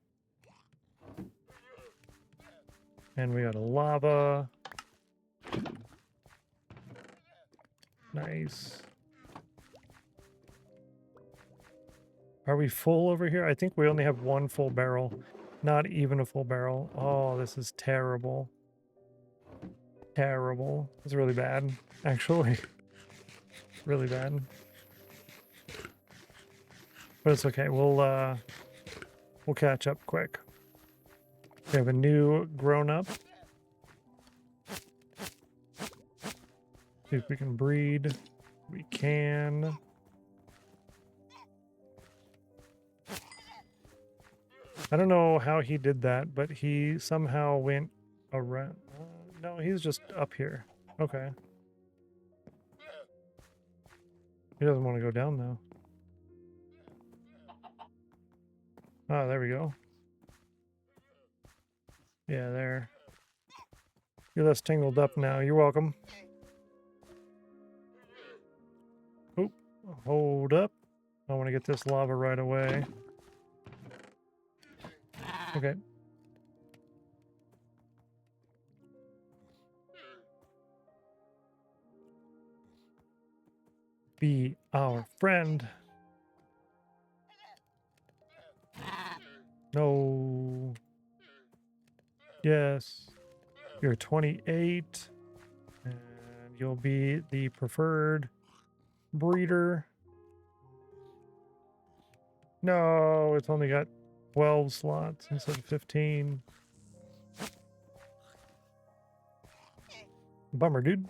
[SPEAKER 3] And we got a lava. Nice. Are we full over here? I think we only have one full barrel. Not even a full barrel. Oh, this is terrible. Terrible. It's really bad, actually. Really bad. But it's okay. We'll catch up quick. We have a new grown-up. See if we can breed. We can. I don't know how he did that, but he somehow went around. No, he's just up here. Okay. He doesn't want to go down, though. Oh, there we go. Yeah, there. You're less tangled up now. You're welcome. Oop. Hold up. I want to get this lava right away. Okay. be our friend. No. Yes. You're 28. And you'll be the preferred breeder. No, it's only got 12 slots instead of 15. Bummer, dude.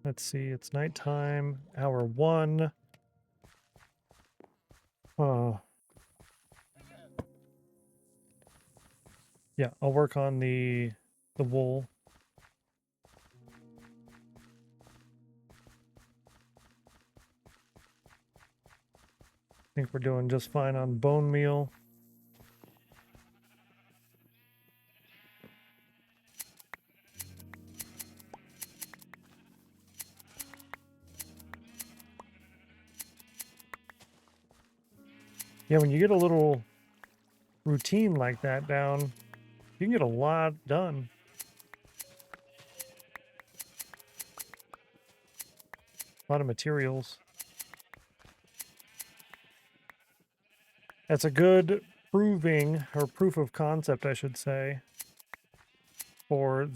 [SPEAKER 3] Let's see. It's nighttime, hour 1. Yeah, I'll work on the wool. I think we're doing just fine on bone meal. Yeah, when you get a little routine like that down, you can get a lot done. A lot of materials. That's a good proving, or proof of concept, I should say, for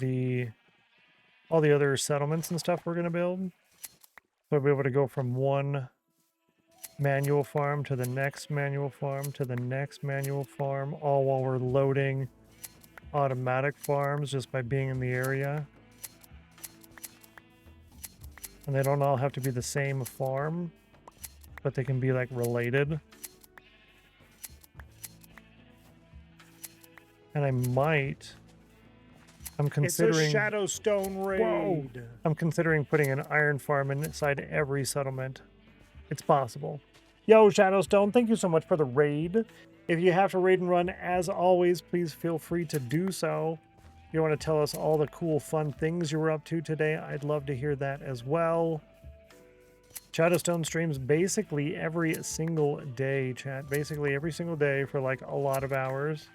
[SPEAKER 3] all the other settlements and stuff we're going to build. So we'll be able to go from one manual farm to the next manual farm to the next manual farm, all while we're loading automatic farms just by being in the area. And they don't all have to be the same farm, but they can be like related. And I'm considering...
[SPEAKER 2] It's a Shadowstone raid.
[SPEAKER 3] Whoa! I'm considering putting an iron farm inside every settlement. It's possible. Yo, Shadowstone, thank you so much for the raid. If you have to raid and run, as always, please feel free to do so. If you want to tell us all the cool, fun things you were up to today, I'd love to hear that as well. Shadowstone streams basically every single day, chat. Basically every single day for like a lot of hours.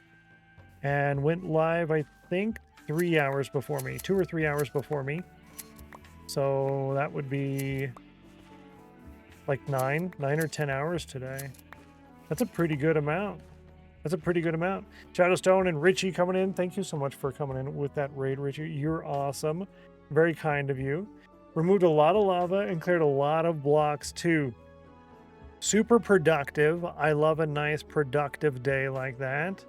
[SPEAKER 3] And went live, I think, 3 hours before me. 2 or 3 hours before me. So that would be like 9 or 10 hours today. That's a pretty good amount. That's a pretty good amount. Shadowstone and Richie coming in. Thank you so much for coming in with that raid, Richie. You're awesome. Very kind of you. Removed a lot of lava and cleared a lot of blocks too. Super productive. I love a nice productive day like that.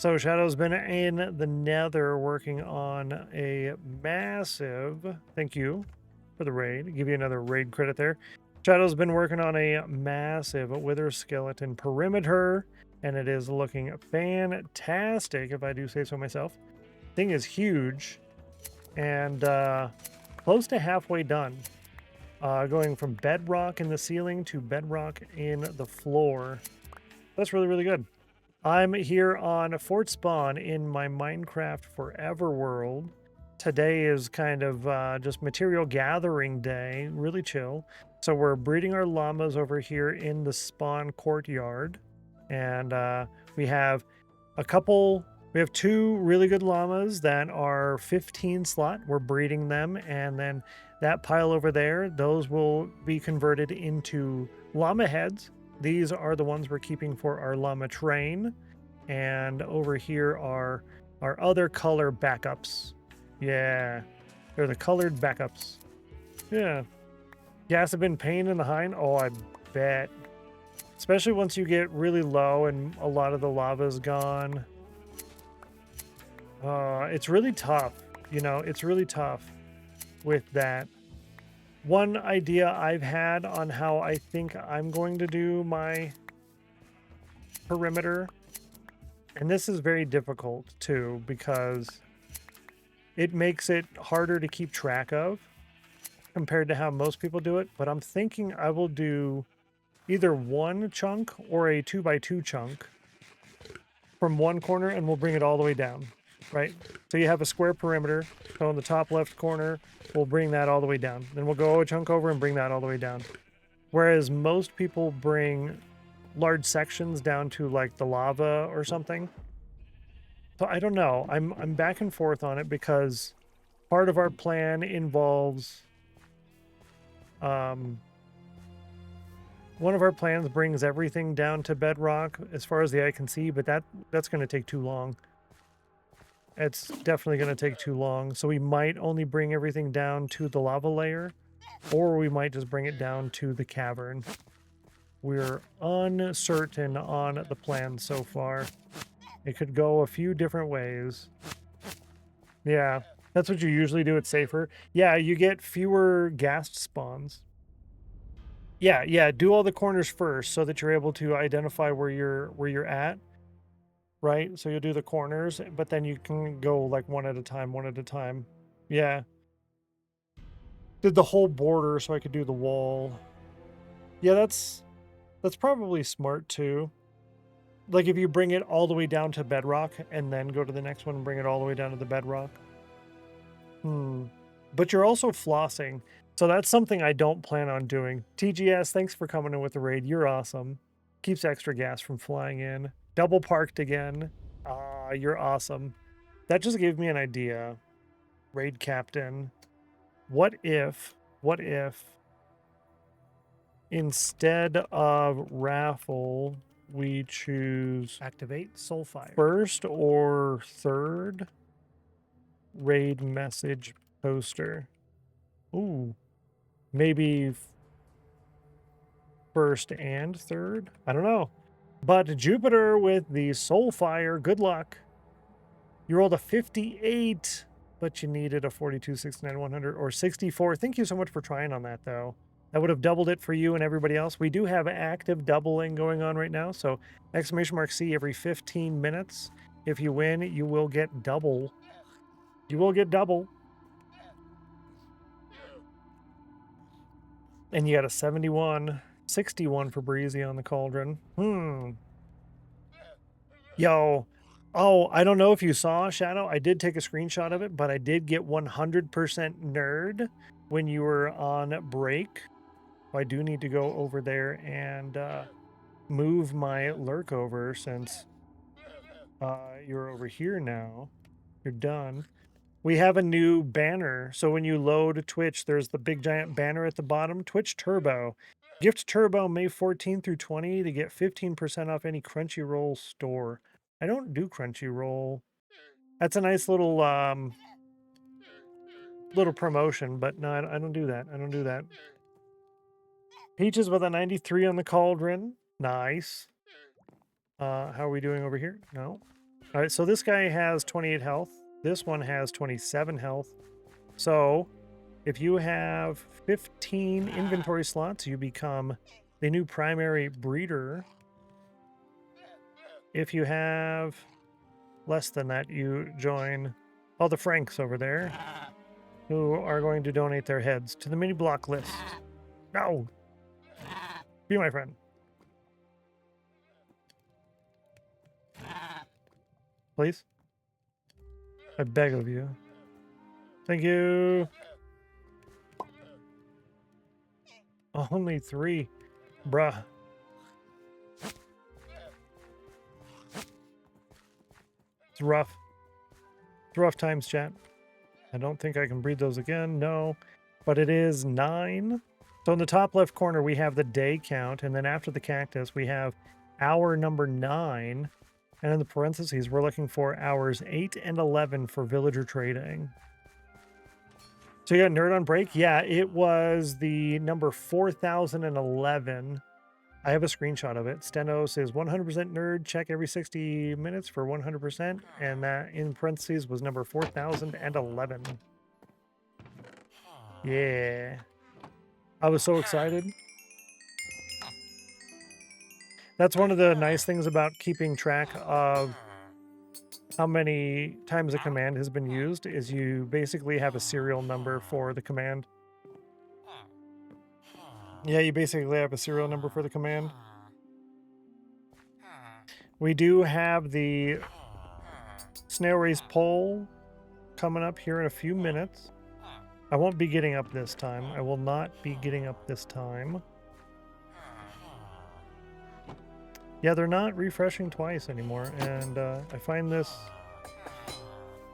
[SPEAKER 3] So Shadow's been in the nether working on a massive, thank you for the raid, give you another raid credit there. Shadow's been working on a massive wither skeleton perimeter, and it is looking fantastic, if I do say so myself. Thing is huge, and close to halfway done. Going from bedrock in the ceiling to bedrock in the floor. That's really, really good. I'm here on Fort Spawn in my Minecraft Forever world. Today is kind of just material gathering day, really chill. So we're breeding our llamas over here in the spawn courtyard. And we have 2 really good llamas that are 15 slot. We're breeding them, and then that pile over there, those will be converted into llama heads. These are the ones we're keeping for our llama train. And over here are our other color backups. Yeah, they're the colored backups. Yeah. Gas have been pain in the hind? Oh, I bet. Especially once you get really low and a lot of the lava's gone. It's really tough. You know, it's really tough with that. One idea I've had on how I think I'm going to do my perimeter, and this is very difficult too because it makes it harder to keep track of compared to how most people do it, but I'm thinking I will do either one chunk or a 2x2 chunk from one corner, and we'll bring it all the way down, right? So you have a square perimeter, so in the top left corner, we'll bring that all the way down. Then we'll go a chunk over and bring that all the way down. Whereas most people bring large sections down to like the lava or something. So I don't know. I'm back and forth on it because part of our plan involves one of our plans brings everything down to bedrock as far as the eye can see, but that's going to take too long. It's definitely going to take too long. So we might only bring everything down to the lava layer, or we might just bring it down to the cavern. We're uncertain on the plan so far. It could go a few different ways. Yeah, that's what you usually do. It's safer. Yeah, you get fewer ghast spawns. Yeah, do all the corners first so that you're able to identify where you're at. Right? So you'll do the corners, but then you can go like one at a time. Yeah. Did the whole border so I could do the wall. Yeah, that's probably smart too. Like if you bring it all the way down to bedrock and then go to the next one and bring it all the way down to the bedrock. But you're also flossing. So that's something I don't plan on doing. TGS, thanks for coming in with the raid. You're awesome. Keeps extra gas from flying in. Double parked again. You're awesome. That just gave me an idea. Raid captain. What if instead of raffle, we choose
[SPEAKER 2] Activate Soulfire.
[SPEAKER 3] first or third raid message poster? Ooh, maybe first and third? I don't know. But Jupiter with the Soulfire, good luck. You rolled a 58, but you needed a 42, 69, 100, or 64. Thank you so much for trying on that, though. That would have doubled it for you and everybody else. We do have active doubling going on right now, so !C every 15 minutes. If you win, you will get double. You will get double. And you got a 71, 61 for Breezy on the cauldron. Yo. Oh, I don't know if you saw, Shadow. I did take a screenshot of it, but I did get 100% nerd when you were on break. I do need to go over there and move my lurk over since you're over here now. You're done. We have a new banner. So when you load Twitch, there's the big giant banner at the bottom. Twitch Turbo. Gift Turbo May 14 through 20 to get 15% off any Crunchyroll store. I don't do Crunchyroll. That's a nice little little promotion, but no, I don't do that. I don't do that. Peaches with a 93 on the cauldron. Nice. How are we doing over here? No. All right, so this guy has 28 health. This one has 27 health. So if you have 15 inventory slots, you become the new primary breeder. If you have less than that, you join all the Franks over there who are going to donate their heads to the mini block list. No. Be my friend. Please. I beg of you. Thank you. Only 3. Bruh. It's rough. It's rough times, chat. I don't think I can breed those again. No. But it is 9. So in the top left corner, we have the day count. And then after the cactus, we have hour number 9. And in the parentheses, we're looking for hours 8 and 11 for villager trading. So you got nerd on break? Yeah, it was the number 4011. I have a screenshot of it. Stennos is 100% nerd. Check every 60 minutes for 100%. And that in parentheses was number 4011. Yeah. I was so excited. That's one of the nice things about keeping track of how many times a command has been used is you basically have a serial number for the command. Yeah, you basically have a serial number for the command. We do have the snail race poll coming up here in a few minutes. I won't be getting up this time. I will not be getting up this time. Yeah, they're not refreshing twice anymore, and I find this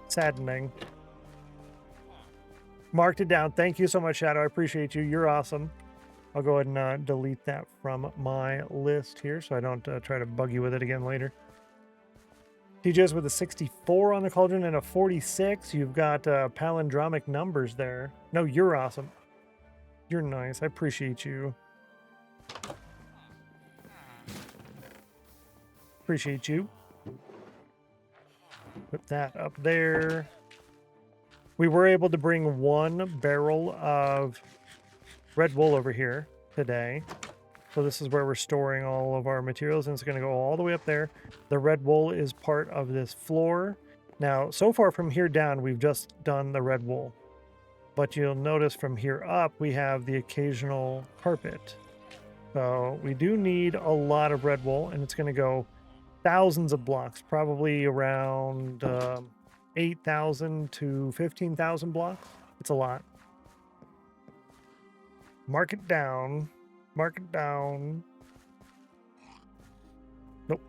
[SPEAKER 3] saddening. Marked it down. Thank you so much, Shadow. I appreciate you. You're awesome. I'll go ahead and delete that from my list here so I don't try to bug you with it again later. TJ's with a 64 on the cauldron and a 46. You've got palindromic numbers there. No, you're awesome. You're nice. I appreciate you. Appreciate you. Put that up there. We were able to bring 1 barrel of red wool over here today. So this is where we're storing all of our materials, and it's going to go all the way up there. The red wool is part of this floor. Now, so far from here down, we've just done the red wool. But you'll notice from here up, we have the occasional carpet. So we do need a lot of red wool, and it's going to go thousands of blocks, probably around 8,000 to 15,000 blocks. It's a lot. Mark it down. Mark it down. Nope.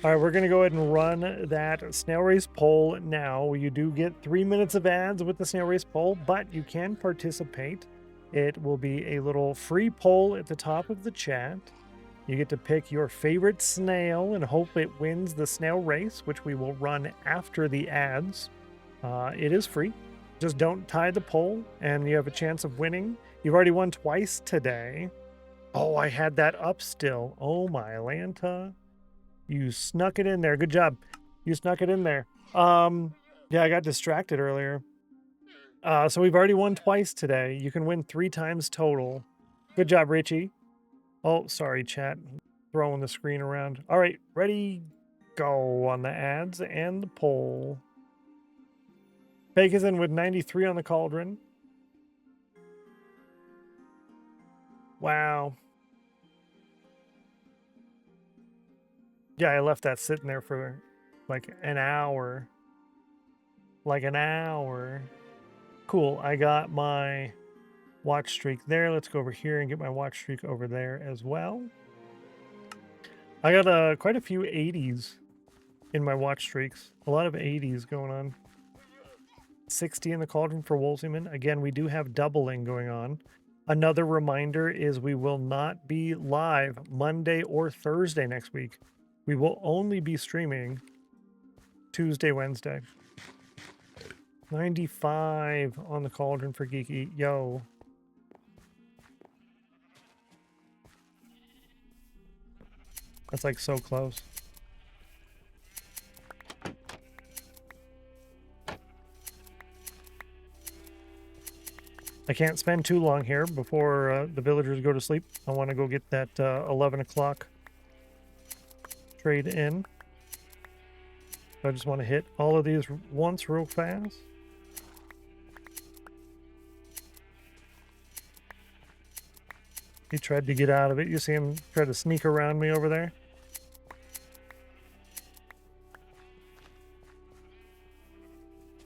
[SPEAKER 3] All right, we're going to go ahead and run that snail race poll now. You do get 3 minutes of ads with the snail race poll, but you can participate. It will be a little free poll at the top of the chat. You get to pick your favorite snail and hope it wins the snail race, which we will run after the ads. It is free. Just don't tie the poll, and you have a chance of winning. You've already won twice today. Oh, I had that up still. Oh, my Atlanta. You snuck it in there. Good job. You snuck it in there. Yeah, I got distracted earlier. So we've already won twice today. You can win 3 times total. Good job, Richie. Oh, sorry, chat. Throwing the screen around. All right, ready, go on the ads and the poll. Bake is in with 93 on the cauldron. Wow. Yeah, I left that sitting there for like an hour. Like an hour. Cool, I got my watch streak there. Let's go over here and get my watch streak over there as well. I got quite a few 80s in my watch streaks. A lot of 80s going on. 60 in the cauldron for Wolseman. Again, we do have doubling going on. Another reminder is we will not be live Monday or Thursday next week. We will only be streaming Tuesday, Wednesday. 95 on the cauldron for Geeky. Yo. That's like so close. I can't spend too long here before the villagers go to sleep. I want to go get that 11 o'clock trade in. I just want to hit all of these once real fast. He tried to get out of it. You see him try to sneak around me over there?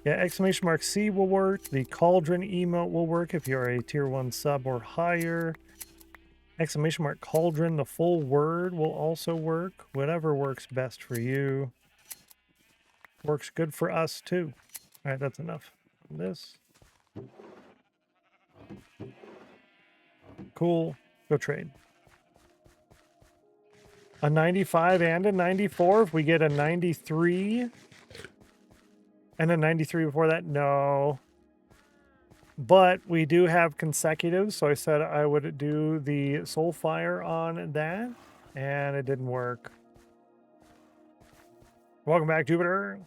[SPEAKER 3] Yeah, exclamation mark C will work. The cauldron emote will work if you're a tier 1 sub or higher. Exclamation mark cauldron, the full word will also work. Whatever works best for you. Works good for us too. All right, that's enough. This. Cool. Go trade. A 95 and a 94. If we get a 93 and a 93 before that, no. But we do have consecutive, so I said I would do the Soulfire on that, and it didn't work. Welcome back, Jupiter.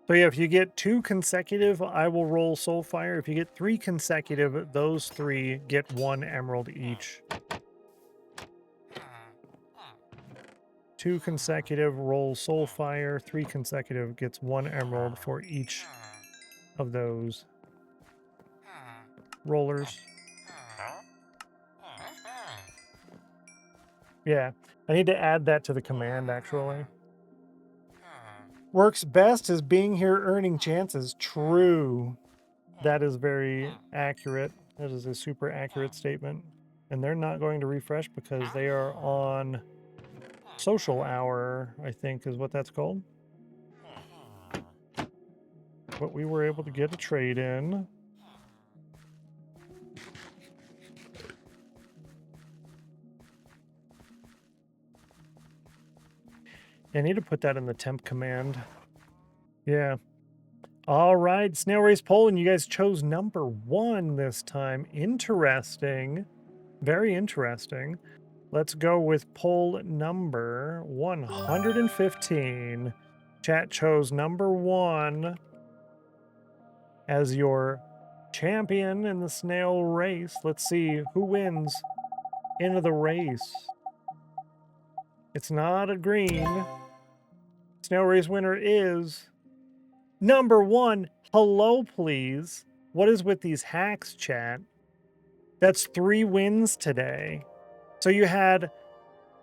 [SPEAKER 3] So yeah, if you get 2 consecutive, I will roll Soulfire. If you get 3 consecutive, those 3 get 1 emerald each. 2 consecutive, roll Soulfire. 3 consecutive gets 1 emerald for each of those rollers. Yeah, I need to add that to the command, actually. Works best is being here earning chances. True. That is very accurate. That is a super accurate statement. And they're not going to refresh because they are on social hour, I think is what that's called. But we were able to get a trade in. I need to put that in the temp command. Yeah. All right, snail race poll, and you guys chose number 1 this time. Interesting. Very interesting. Let's go with poll number 115. Chat chose number 1 as your champion in the snail race. Let's see who wins into the race. It's not a green. Snail race winner is number 1. Hello, please. What is with these hacks, chat? That's 3 wins today. So you had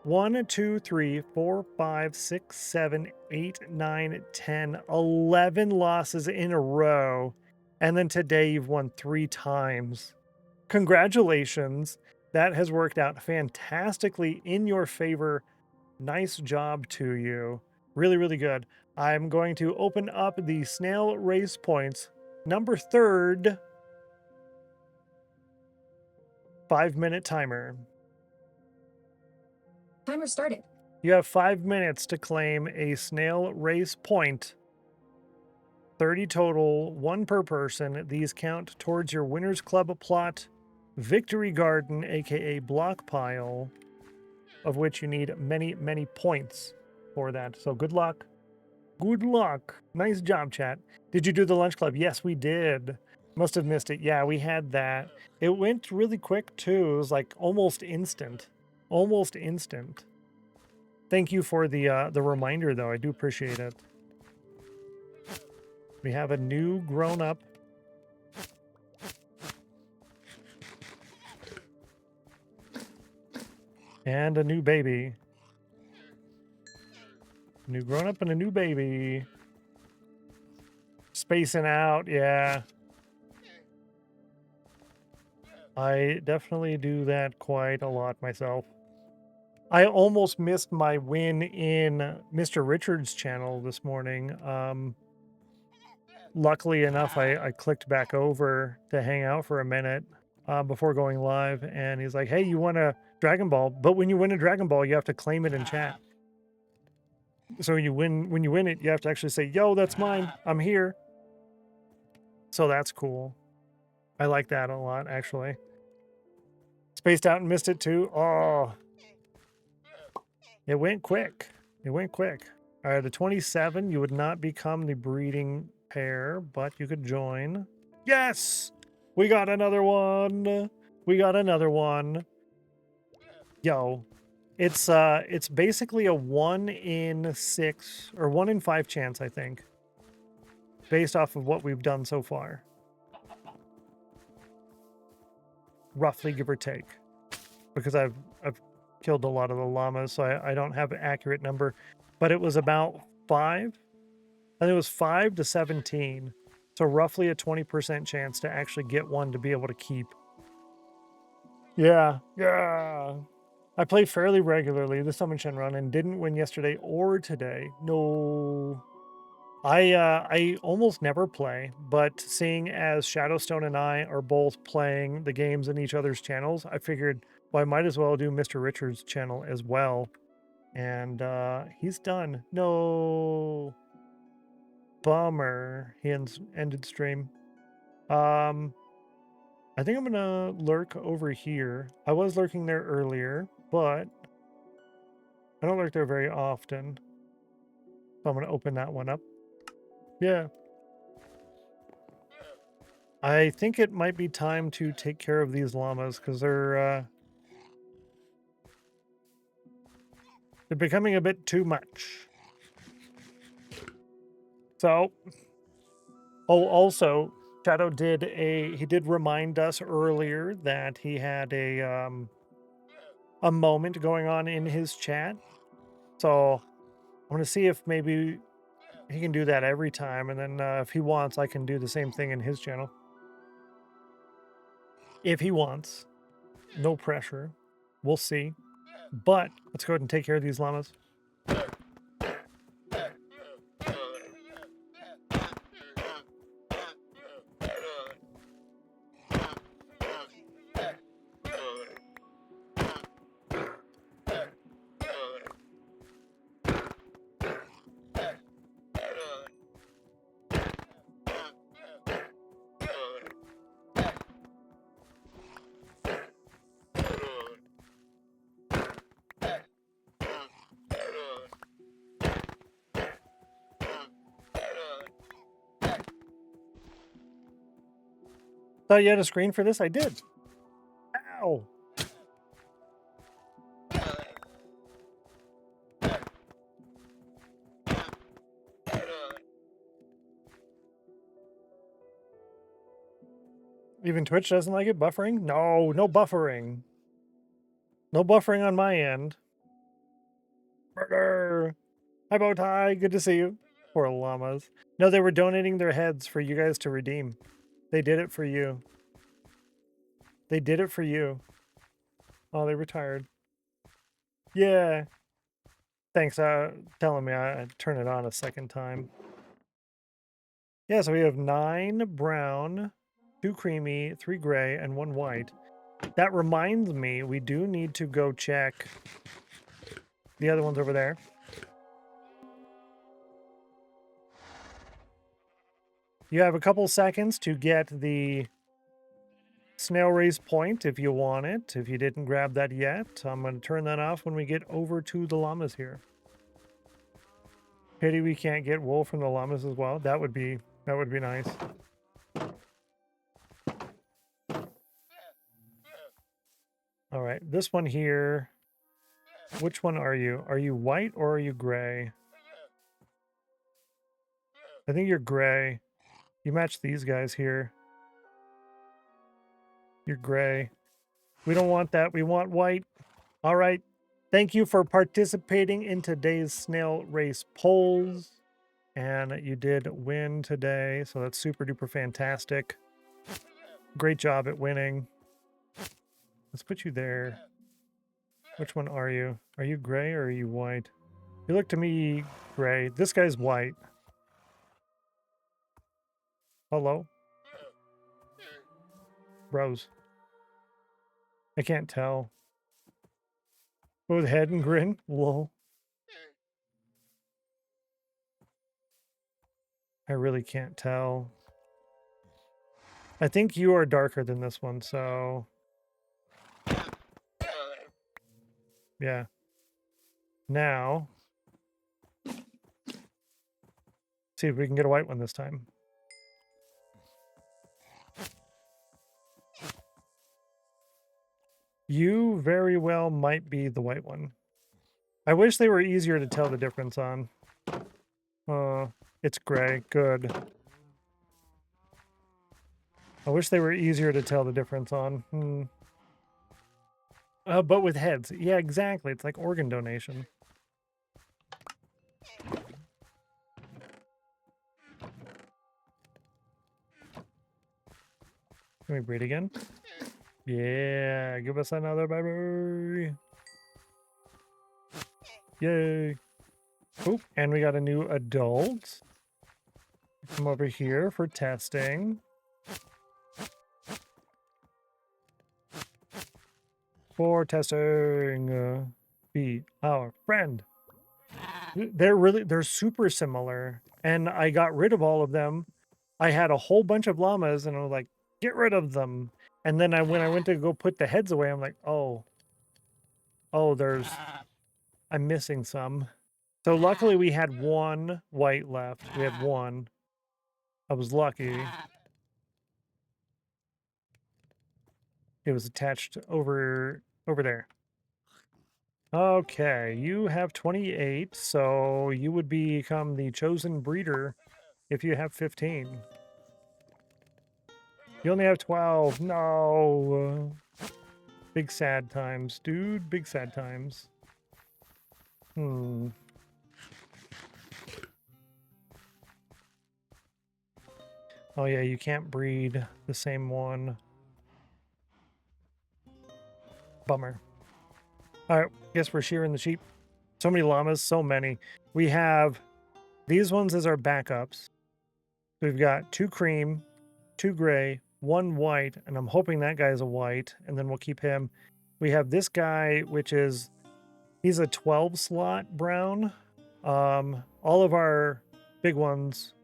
[SPEAKER 3] 1, 2, 3, 4, 5, 6, 7, 8, 9, 10, 11 losses in a row. And then today you've won 3 times. Congratulations. That has worked out fantastically in your favor. Nice job to you. Really, really good. I'm going to open up the snail race points. Number 3rd. 5-minute timer.
[SPEAKER 4] Timer started.
[SPEAKER 3] You have 5 minutes to claim a snail race point. 30 total, 1 per person. These count towards your Winners Club plot, Victory Garden, aka block pile, of which you need many, many points for that. So good luck. Good luck. Nice job, chat. Did you do the lunch club? Yes, we did. Must have missed it. Yeah, we had that. It went really quick too. It was like almost instant. Almost instant. Thank you for the reminder, though. I do appreciate it. We have a new grown-up. And a new baby. New grown-up and a new baby. Spacing out, yeah. I definitely do that quite a lot myself. I almost missed my win in Mr. Richards' channel this morning. Luckily enough, I clicked back over to hang out for a minute before going live, and he's like, hey, you won a Dragon Ball, but when you win a Dragon Ball, you have to claim it in chat. So when you win it, you have to actually say, yo, that's mine. I'm here. So that's cool. I like that a lot, actually. Spaced out and missed it too. Oh. It went quick. It went quick. All right, the 27, you would not become the breeding pair, but you could join. Yes! We got another one. We got another one. Yo. It's basically a 1 in 6 or 1 in 5 chance, I think. Based off of what we've done so far. Roughly, give or take. Because I've killed a lot of the llamas, so I don't have an accurate number. But it was about 5. I think it was 5 to 17. So roughly a 20% chance to actually get one to be able to keep. Yeah. Yeah. I play fairly regularly the Summon Shen run and didn't win yesterday or today. No. I almost never play, but seeing as Shadowstone and I are both playing the games in each other's channels, I figured, well, I might as well do Mr. Richards' channel as well. And he's done. No. Bummer. He ended stream. I think I'm gonna lurk over here. I was lurking there earlier, but I don't lurk there very often. So I'm gonna open that one up. Yeah. I think it might be time to take care of these llamas because they're becoming a bit too much. So, oh, also, Shadow did remind us earlier that he had a moment going on in his chat. So I'm gonna see if maybe he can do that every time, and then if he wants, I can do the same thing in his channel. If he wants. No pressure. We'll see. But let's go ahead and take care of these llamas. Thought you had a screen for this? I did. Ow. Even Twitch doesn't like it? Buffering? No, no buffering. No buffering on my end. Murder. Hi, Bowtie. Good to see you. Poor llamas. No, they were donating their heads for you guys to redeem. They did it for you. They did it for you. Oh, they retired. Yeah. Thanks, telling me I'd turn it on a second time. Yeah, so we have 9 brown, 2 creamy, 3 gray, and 1 white. That reminds me, we do need to go check the other ones over there. You have a couple seconds to get the snail race point if you want it. If you didn't grab that yet, I'm going to turn that off when we get over to the llamas here. Pity we can't get wool from the llamas as well. That would be nice. All right, this one here. Which one are you? Are you white or are you gray? I think you're gray. You match these guys here. You're gray. We don't want that. We want white. All right. Thank you for participating in today's snail race polls. And you did win today, so that's super duper fantastic. Great job at winning. Let's put you there. Which one are you? Are you gray or are you white? You look to me gray. This guy's white. Hello? Bros. I can't tell. With head and grin? Lol. I really can't tell. I think you are darker than this one, so... Yeah. Now... see if we can get a white one this time. You very well might be the white one. I wish they were easier to tell the difference on. It's gray. Good. I wish they were easier to tell the difference on. But with heads. Yeah, exactly. It's like organ donation. Can we breed again? Yeah, give us another baby. Yay. Oop, and we got a new adult. Come over here for testing. For testing. Be our friend. They're super similar. And I got rid of all of them. I had a whole bunch of llamas and I was like, get rid of them. And then when I went to go put the heads away, I'm like, oh, I'm missing some. So luckily we had 1 white left. We had 1. I was lucky. It was attached over there. Okay, you have 28, so you would become the chosen breeder if you have 15. You only have 12. No. Big sad times, dude. Big sad times. Oh yeah, you can't breed the same one. Bummer. All right, guess we're shearing the sheep. So many llamas, so many. We have these ones as our backups. We've got 2 cream, 2 gray, 1 white, and I'm hoping that guy's a white, and then we'll keep him. We have this guy, which is, he's a 12 slot brown. All of our big ones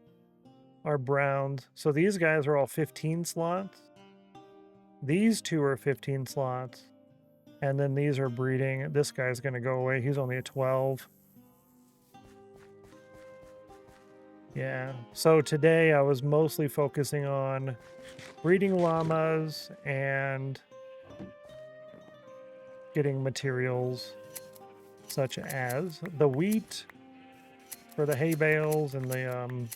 [SPEAKER 3] are browns. So these guys are all 15 slots. These 2 are 15 slots. And then these are breeding. This guy's going to go away. He's only a 12. Yeah. So today I was mostly focusing on breeding llamas and getting materials such as the wheat for the hay bales and the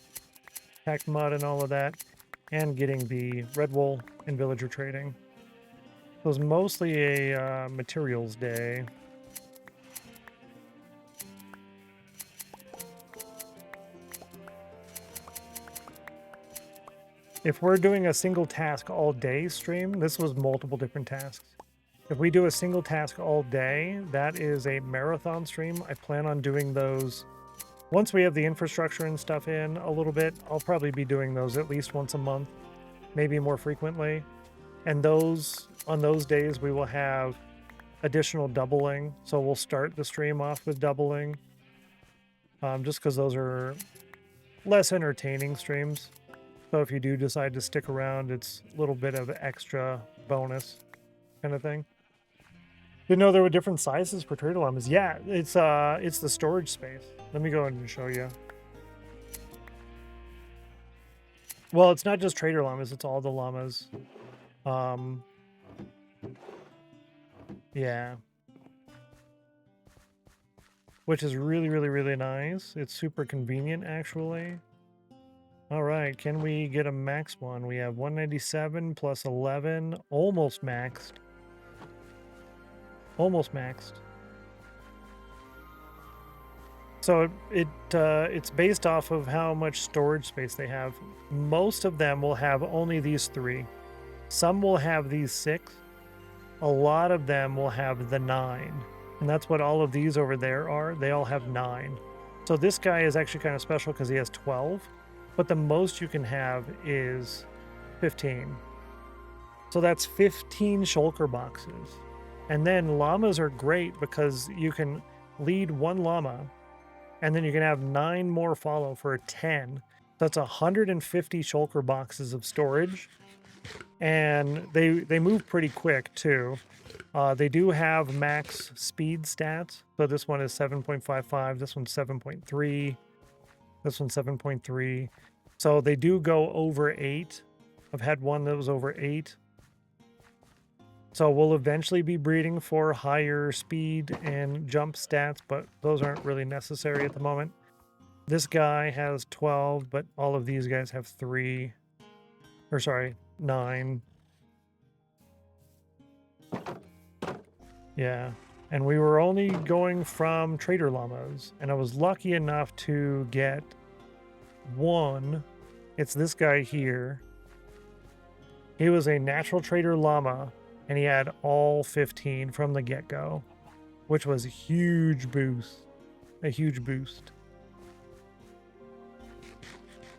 [SPEAKER 3] packed mud and all of that, and getting the red wool and villager trading. It was mostly a materials day. If we're doing a single task all day stream, this was multiple different tasks. If we do a single task all day, that is a marathon stream. I plan on doing those once we have the infrastructure and stuff in a little bit. I'll probably be doing those at least once a month, maybe more frequently. And on those days, we will have additional doubling. So we'll start the stream off with doubling, just because those are less entertaining streams. So if you do decide to stick around, it's a little bit of extra bonus kind of thing. Didn't know there were different sizes for trader llamas. Yeah, it's the storage space. Let me go ahead and show you. Well, it's not just trader llamas, it's all the llamas. Yeah. Which is really, really, really nice. It's super convenient, actually. All right, can we get a max one? We have 197 plus 11, almost maxed. Almost maxed. So it's based off of how much storage space they have. Most of them will have only these 3. Some will have these 6. A lot of them will have the 9. And that's what all of these over there are. They all have 9. So this guy is actually kind of special because he has 12. But the most you can have is 15. So that's 15 shulker boxes. And then llamas are great because you can lead 1 llama and then you can have 9 more follow for a 10. That's 150 shulker boxes of storage. And they move pretty quick too. They do have max speed stats. So this one is 7.55, this one's 7.3, this one's 7.3. So they do go over 8. I've had one that was over 8. So we'll eventually be breeding for higher speed and jump stats, but those aren't really necessary at the moment. This guy has 12, but all of these guys have 3. Or sorry, 9. Yeah. And we were only going from trader llamas, and I was lucky enough to get one. It's this guy here. He was a natural trader llama, and he had all 15 from the get-go, which was a huge boost. A huge boost.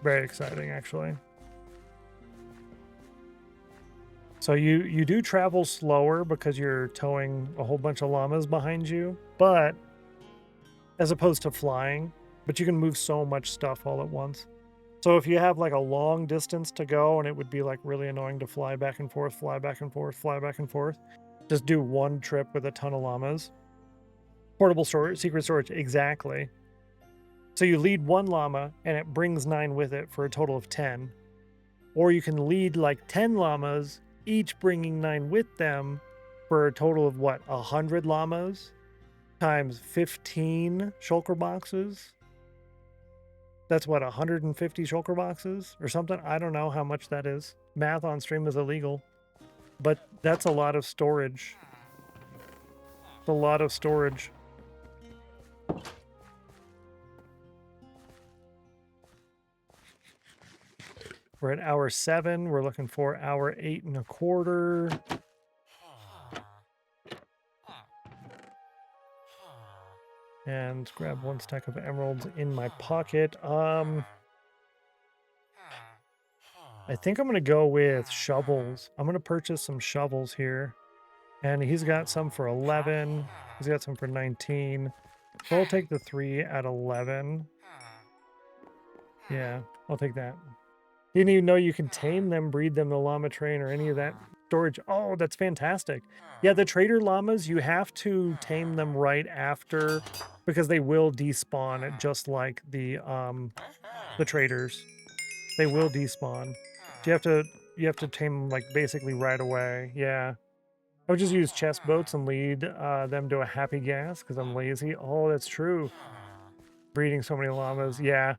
[SPEAKER 3] Very exciting, actually. So you do travel slower because you're towing a whole bunch of llamas behind you, but as opposed to flying, but you can move so much stuff all at once. So if you have like a long distance to go and it would be like really annoying to fly back and forth, fly back and forth, fly back and forth, just do one trip with a ton of llamas. Portable storage, secret storage, exactly. So you lead 1 llama and it brings 9 with it for a total of 10. Or you can lead like 10 llamas, each bringing 9 with them for a total of what, 100 llamas times 15 shulker boxes. That's what, 150 shulker boxes or something? I don't know how much that is. Math on stream is illegal. But that's a lot of storage. It's a lot of storage. We're at hour 7. We're looking for hour 8 1/4. And let's grab 1 stack of emeralds in my pocket. I think I'm going to go with shovels. I'm going to purchase some shovels here. And he's got some for 11. He's got some for 19. So I'll take the 3 at 11. Yeah, I'll take that. Didn't even know you can tame them, breed them, the llama train, or any of that storage. Oh, that's fantastic. Yeah, the trader llamas, you have to tame them right after because they will despawn just like the the traders. They will despawn. So you have to tame them like basically right away. Yeah. I would just use chest boats and lead them to a happy gas because I'm lazy. Oh, that's true. Breeding so many llamas. Yeah.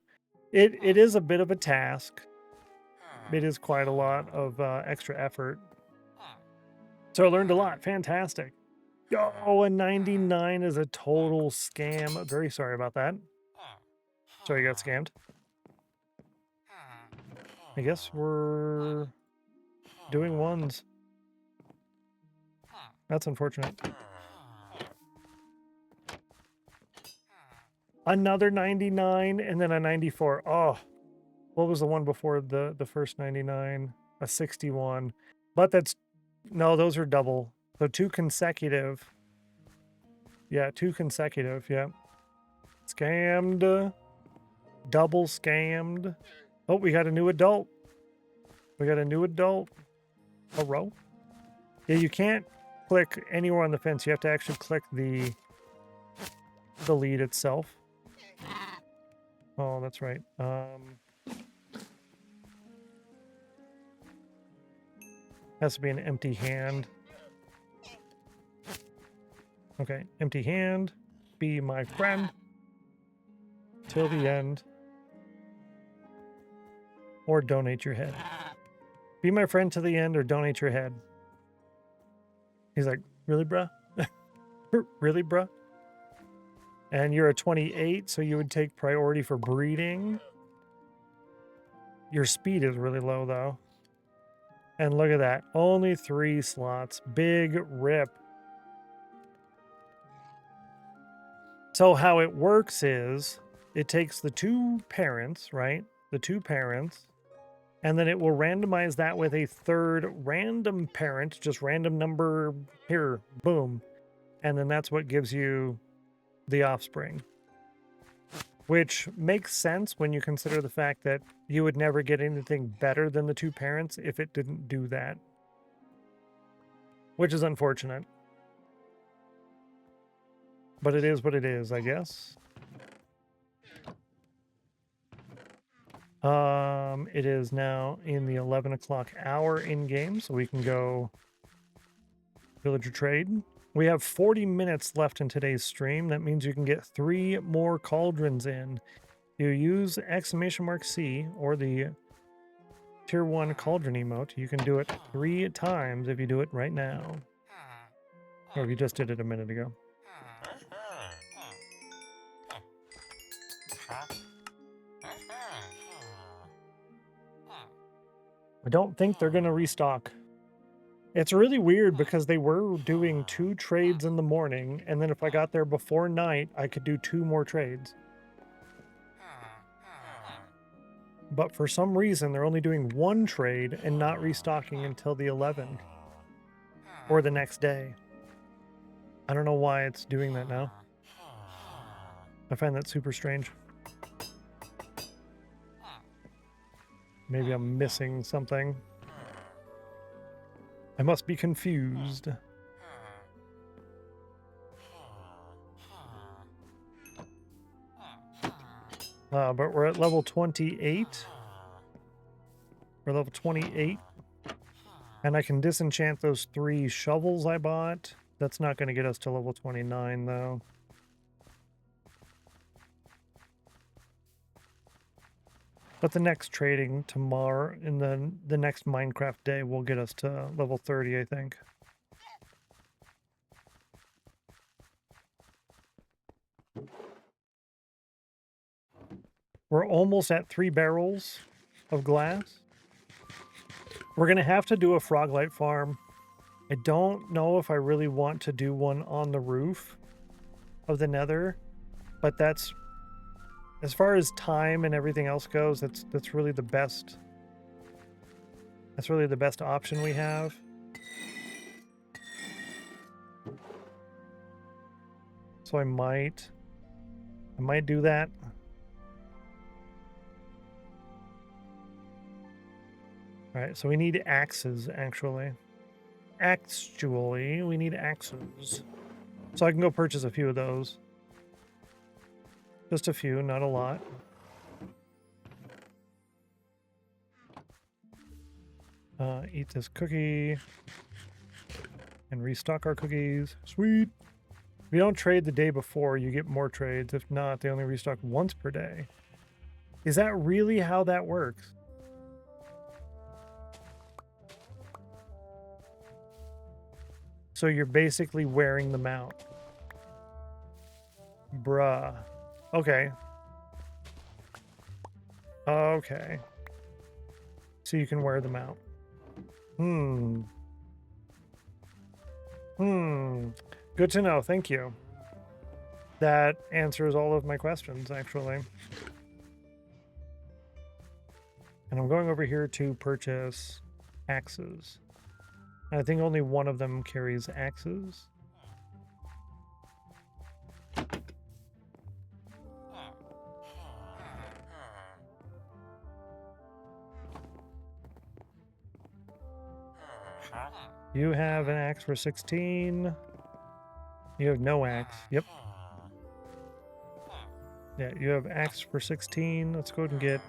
[SPEAKER 3] It is a bit of a task. It is quite a lot of extra effort. So I learned a lot. Fantastic. Oh, a 99 is a total scam. Very sorry about that. So you got scammed. I guess we're doing ones. That's unfortunate. Another 99 and then a 94. Oh, what was the one before the first 99? A 61. But that's, no, those are double. So 2 consecutive. Yeah, 2 consecutive. Yeah. Scammed. Double scammed. Oh, we got a new adult. We got a new adult. A row. Yeah, you can't click anywhere on the fence. You have to actually click the lead itself. Oh, that's right. Has to be an empty hand. Okay, empty hand. Be my friend. Till the end. Or donate your head. Be my friend to the end or donate your head. He's like, really, bruh? Really, bruh? And you're a 28, so you would take priority for breeding. Your speed is really low, though. And look at that. Only 3 slots. Big rip. So how it works is it takes the 2 parents, right? The 2 parents. And then it will randomize that with a 3rd random parent. Just random number. Here. Boom. And then that's what gives you the offspring. Which makes sense when you consider the fact that you would never get anything better than the 2 parents if it didn't do that. Which is unfortunate. But it is what it is, I guess. It is now in the 11 o'clock hour in-game, so we can go villager trade. We have 40 minutes left in today's stream. That means you can get 3 more cauldrons in. You use !C or the tier 1 cauldron emote. You can do it 3 times if you do it right now. Or if you just did it a minute ago. I don't think they're going to restock. It's really weird because they were doing 2 trades in the morning, and then if I got there before night, I could do 2 more trades. But for some reason, they're only doing 1 trade and not restocking until the 11th. Or the next day. I don't know why it's doing that now. I find that super strange. Maybe I'm missing something. I must be confused. But we're at level 28. We're level 28. And I can disenchant those 3 shovels I bought. That's not going to get us to level 29, though. But the next trading tomorrow, in the next Minecraft day, will get us to level 30, I think. We're almost at 3 barrels of glass. We're going to have to do a froglight farm. I don't know if I really want to do one on the roof of the Nether, but that's, as far as time and everything else goes, that's really the best. That's really the best option we have. So I might do that. All right, so we need axes, actually. Actually, we need axes. So I can go purchase a few of those. Just a few, not a lot. Eat this cookie and restock our cookies. Sweet. If you don't trade the day before, you get more trades. If not, they only restock once per day. Is that really how that works? So you're basically wearing them out. Bruh. Okay. Okay. So you can wear them out. Good to know. Thank you. That answers all of my questions, actually. And I'm going over here to purchase axes. I think only one of them carries axes. You have an axe for 16. You have no axe. Yep. Yeah, you have axe for 16. Let's go ahead and get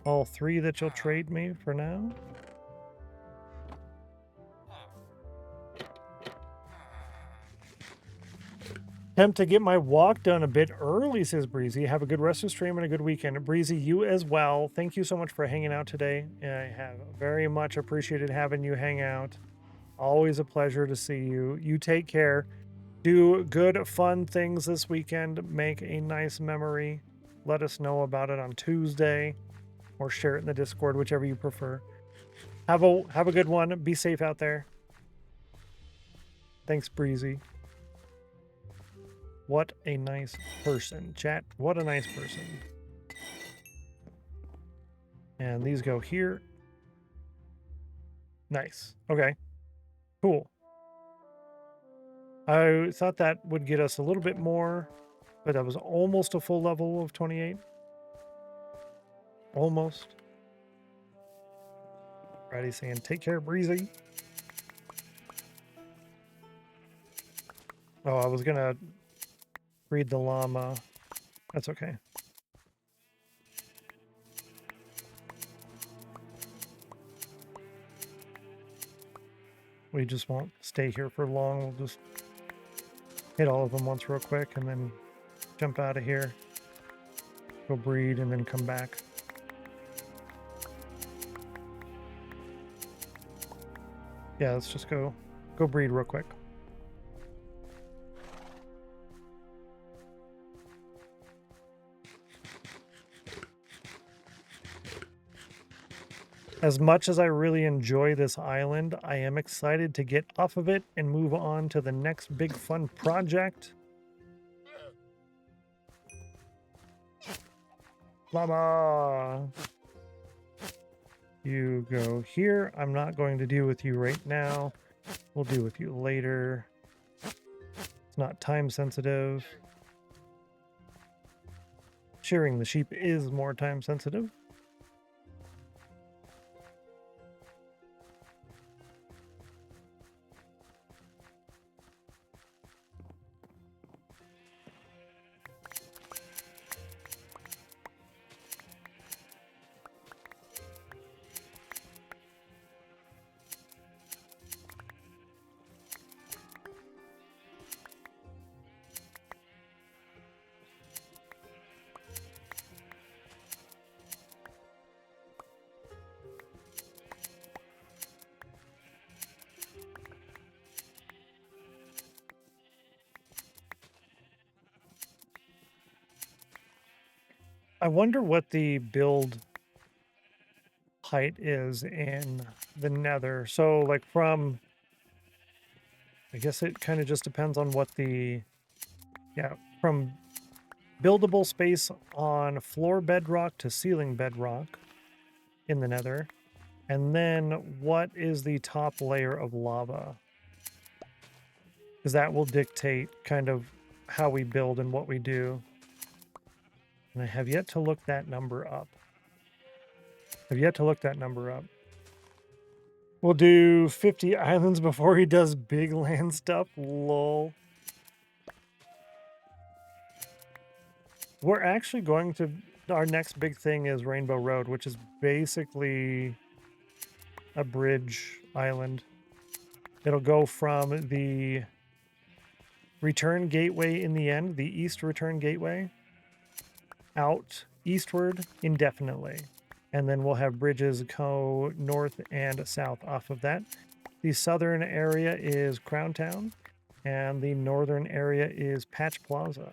[SPEAKER 3] all 3 that you'll trade me for now. Attempt to get my walk done a bit early, says Breezy. Have a good rest of the stream and a good weekend. Breezy, you as well. Thank you so much for hanging out today. I have very much appreciated having you hang out. Always a pleasure to see you. You take care. Do good, fun things this weekend. Make a nice memory. Let us know about it on Tuesday or share it in the Discord, whichever you prefer. Have a good one. Be safe out there. Thanks, Breezy. What a nice person. Chat, what a nice person. And these go here. Nice. Okay. Cool. I thought that would get us a little bit more, but that was almost a full level of 28. Almost. Alrighty, saying take care, Breezy. Oh, I was gonna read the llama. That's okay. We just won't stay here for long. We'll just hit all of them once real quick and then jump out of here. Go breed and then come back. Yeah, let's just go breed real quick. As much as I really enjoy this island, I am excited to get off of it and move on to the next big fun project. Llama! You go here. I'm not going to deal with you right now. We'll deal with you later. It's not time sensitive. Shearing the sheep is more time sensitive. I wonder what the build height is in the nether. So like from, I guess it kind of just depends on what the, yeah, from buildable space on floor bedrock to ceiling bedrock in the nether. And then what is the top layer of lava? Because that will dictate kind of how we build and what we do. And I have yet to look that number up. We'll do 50 islands before he does big land stuff. Lol. We're actually going to... Our next big thing is Rainbow Road, which is basically a bridge island. It'll go from the return gateway in the end, the east return gateway, out eastward indefinitely. And then we'll have bridges go north and south off of that. The southern area is Crown Town, and the northern area is Patch Plaza.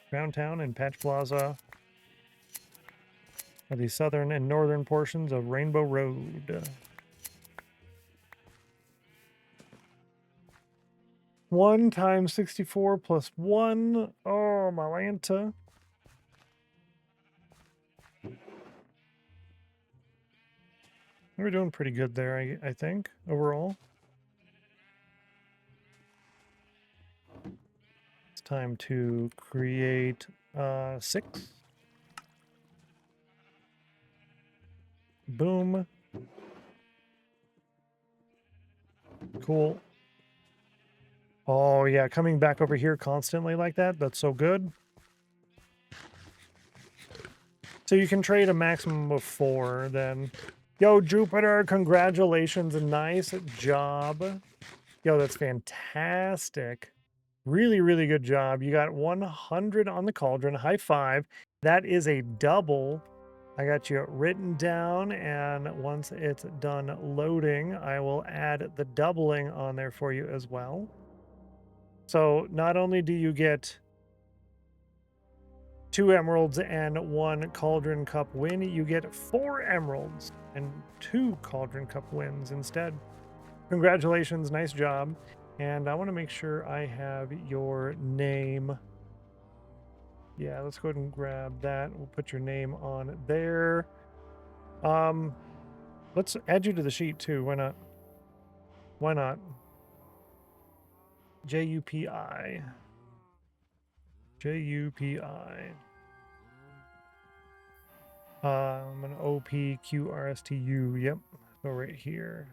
[SPEAKER 3] Crown Town and Patch Plaza are the southern and northern portions of Rainbow Road. 1 times 64 plus 1. Oh, my Lanta. We're doing pretty good there, I think, overall. It's time to create 6. Boom. Cool. Oh, yeah, coming back over here constantly like that, that's so good. So you can trade a maximum of 4, then. Yo, Jupiter, congratulations. Nice job. Yo, that's fantastic. Really, really good job. You got 100 on the cauldron. High five. That is a double. I got you written down, and once it's done loading, I will add the doubling on there for you as well. So not only do you get 2 emeralds and 1 cauldron cup win, you get 4 emeralds and 2 cauldron cup wins instead. Congratulations, nice job. And I want to make sure I have your name. Yeah, let's go ahead and grab that. We'll put your name on there. Let's add you to the sheet too. Why not? Why not? Jupi. Jupi. An OPQRSTU. Yep. So right here.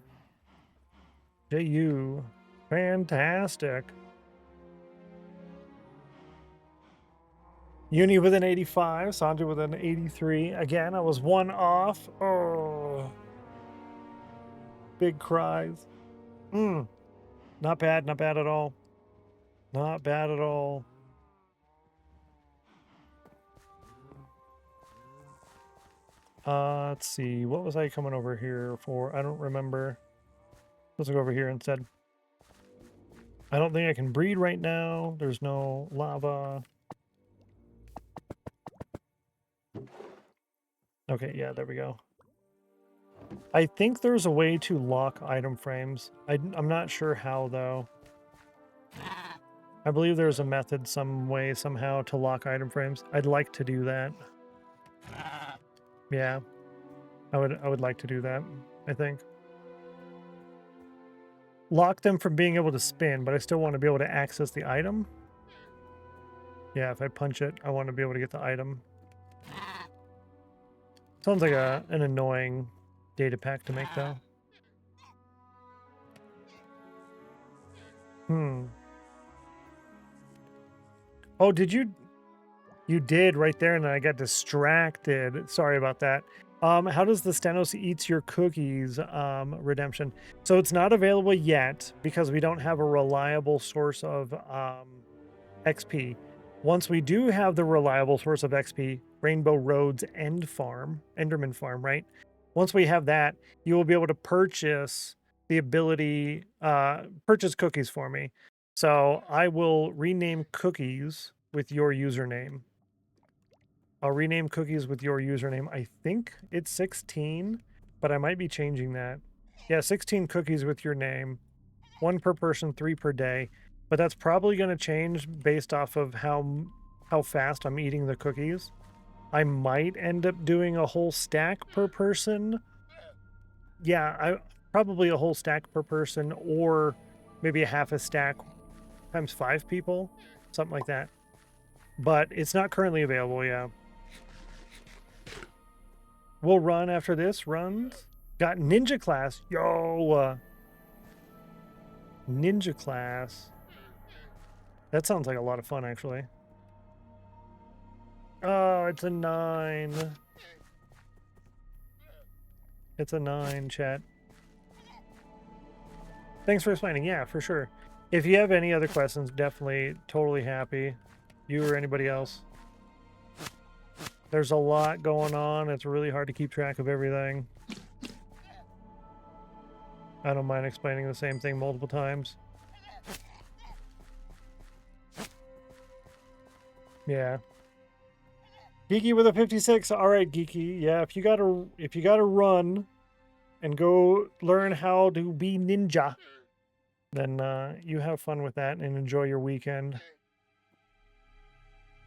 [SPEAKER 3] JU. Fantastic. Uni with an 85. Sanjay with an 83. Again, I was 1 off. Oh. Big cries. Not bad. Not bad at all. Not bad at all. Let's see. What was I coming over here for? I don't remember. Let's go over here instead. I don't think I can breed right now. There's no lava. Okay, yeah, there we go. I think there's a way to lock item frames. I'm not sure how, though. I believe there's a method, some way, somehow, to lock item frames. I'd like to do that. Yeah, I would like to do that, I think. Lock them from being able to spin, but I still want to be able to access the item. Yeah, if I punch it, I want to be able to get the item. Sounds like an annoying data pack to make, though. Oh, did you? You did right there, and then I got distracted. Sorry about that. How does the Stennos Eats Your Cookies redemption? So it's not available yet because we don't have a reliable source of XP. Once we do have the reliable source of XP, Rainbow Road's Enderman Farm, right? Once we have that, you will be able to purchase the ability, purchase cookies for me. So I will rename cookies with your username. I'll rename cookies with your username. I think it's 16, but I might be changing that. Yeah, 16 cookies with your name. 1 per person, 3 per day. But that's probably going to change based off of how fast I'm eating the cookies. I might end up doing a whole stack per person. Yeah, probably a whole stack per person, or maybe a half a stack times 5 people. Something like that. But it's not currently available, yeah. We'll run after this. Runs. Got ninja class. Yo. Ninja class. That sounds like a lot of fun, actually. Oh, it's a 9. It's a 9, chat. Thanks for explaining. Yeah, for sure. If you have any other questions, definitely totally happy. You or anybody else. There's a lot going on. It's really hard to keep track of everything. I don't mind explaining the same thing multiple times. Yeah. Geeky with a 56. All right, Geeky. Yeah, if you gotta run and go learn how to be ninja, then you have fun with that and enjoy your weekend.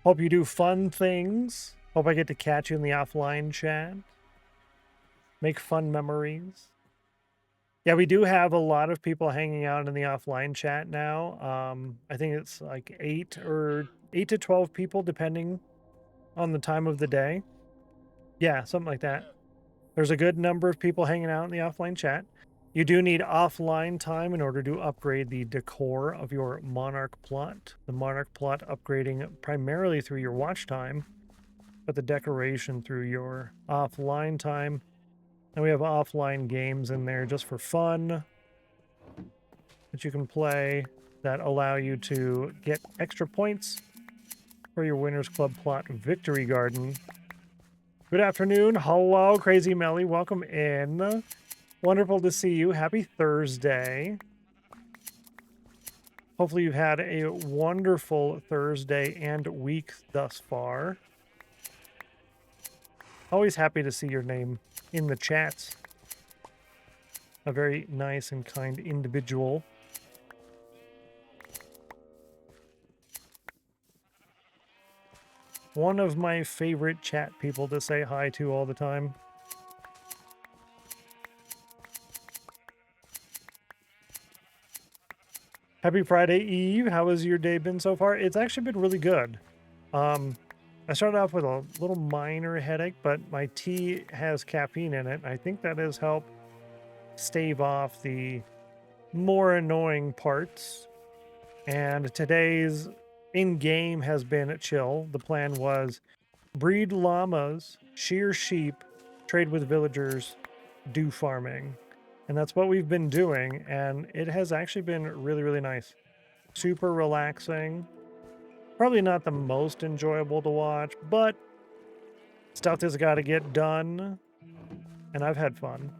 [SPEAKER 3] Hope you do fun things. Hope I get to catch you in the offline chat. Make fun memories. Yeah, we do have a lot of people hanging out in the offline chat now. I think it's like 8 to 12 people, depending on the time of the day. Yeah, something like that. There's a good number of people hanging out in the offline chat. You do need offline time in order to upgrade the decor of your Monarch plot. The Monarch plot upgrading primarily through your watch time, but the decoration through your offline time. And we have offline games in there just for fun that you can play that allow you to get extra points for your Winners Club plot victory garden. Good afternoon. Hello, Crazy Melly. Welcome in. Wonderful to see you. Happy Thursday. Hopefully you've had a wonderful Thursday and week thus far. Always happy to see your name in the chats. A very nice and kind individual. One of my favorite chat people to say hi to all the time. Happy Friday Eve. How has your day been so far? It's actually been really good. I started off with a little minor headache, but my tea has caffeine in it. I think that has helped stave off the more annoying parts. And today's in-game has been chill. The plan was breed llamas, shear sheep, trade with villagers, do farming. And that's what we've been doing, and it has actually been really, really nice. Super relaxing. Probably not the most enjoyable to watch, but stuff has got to get done. And I've had fun.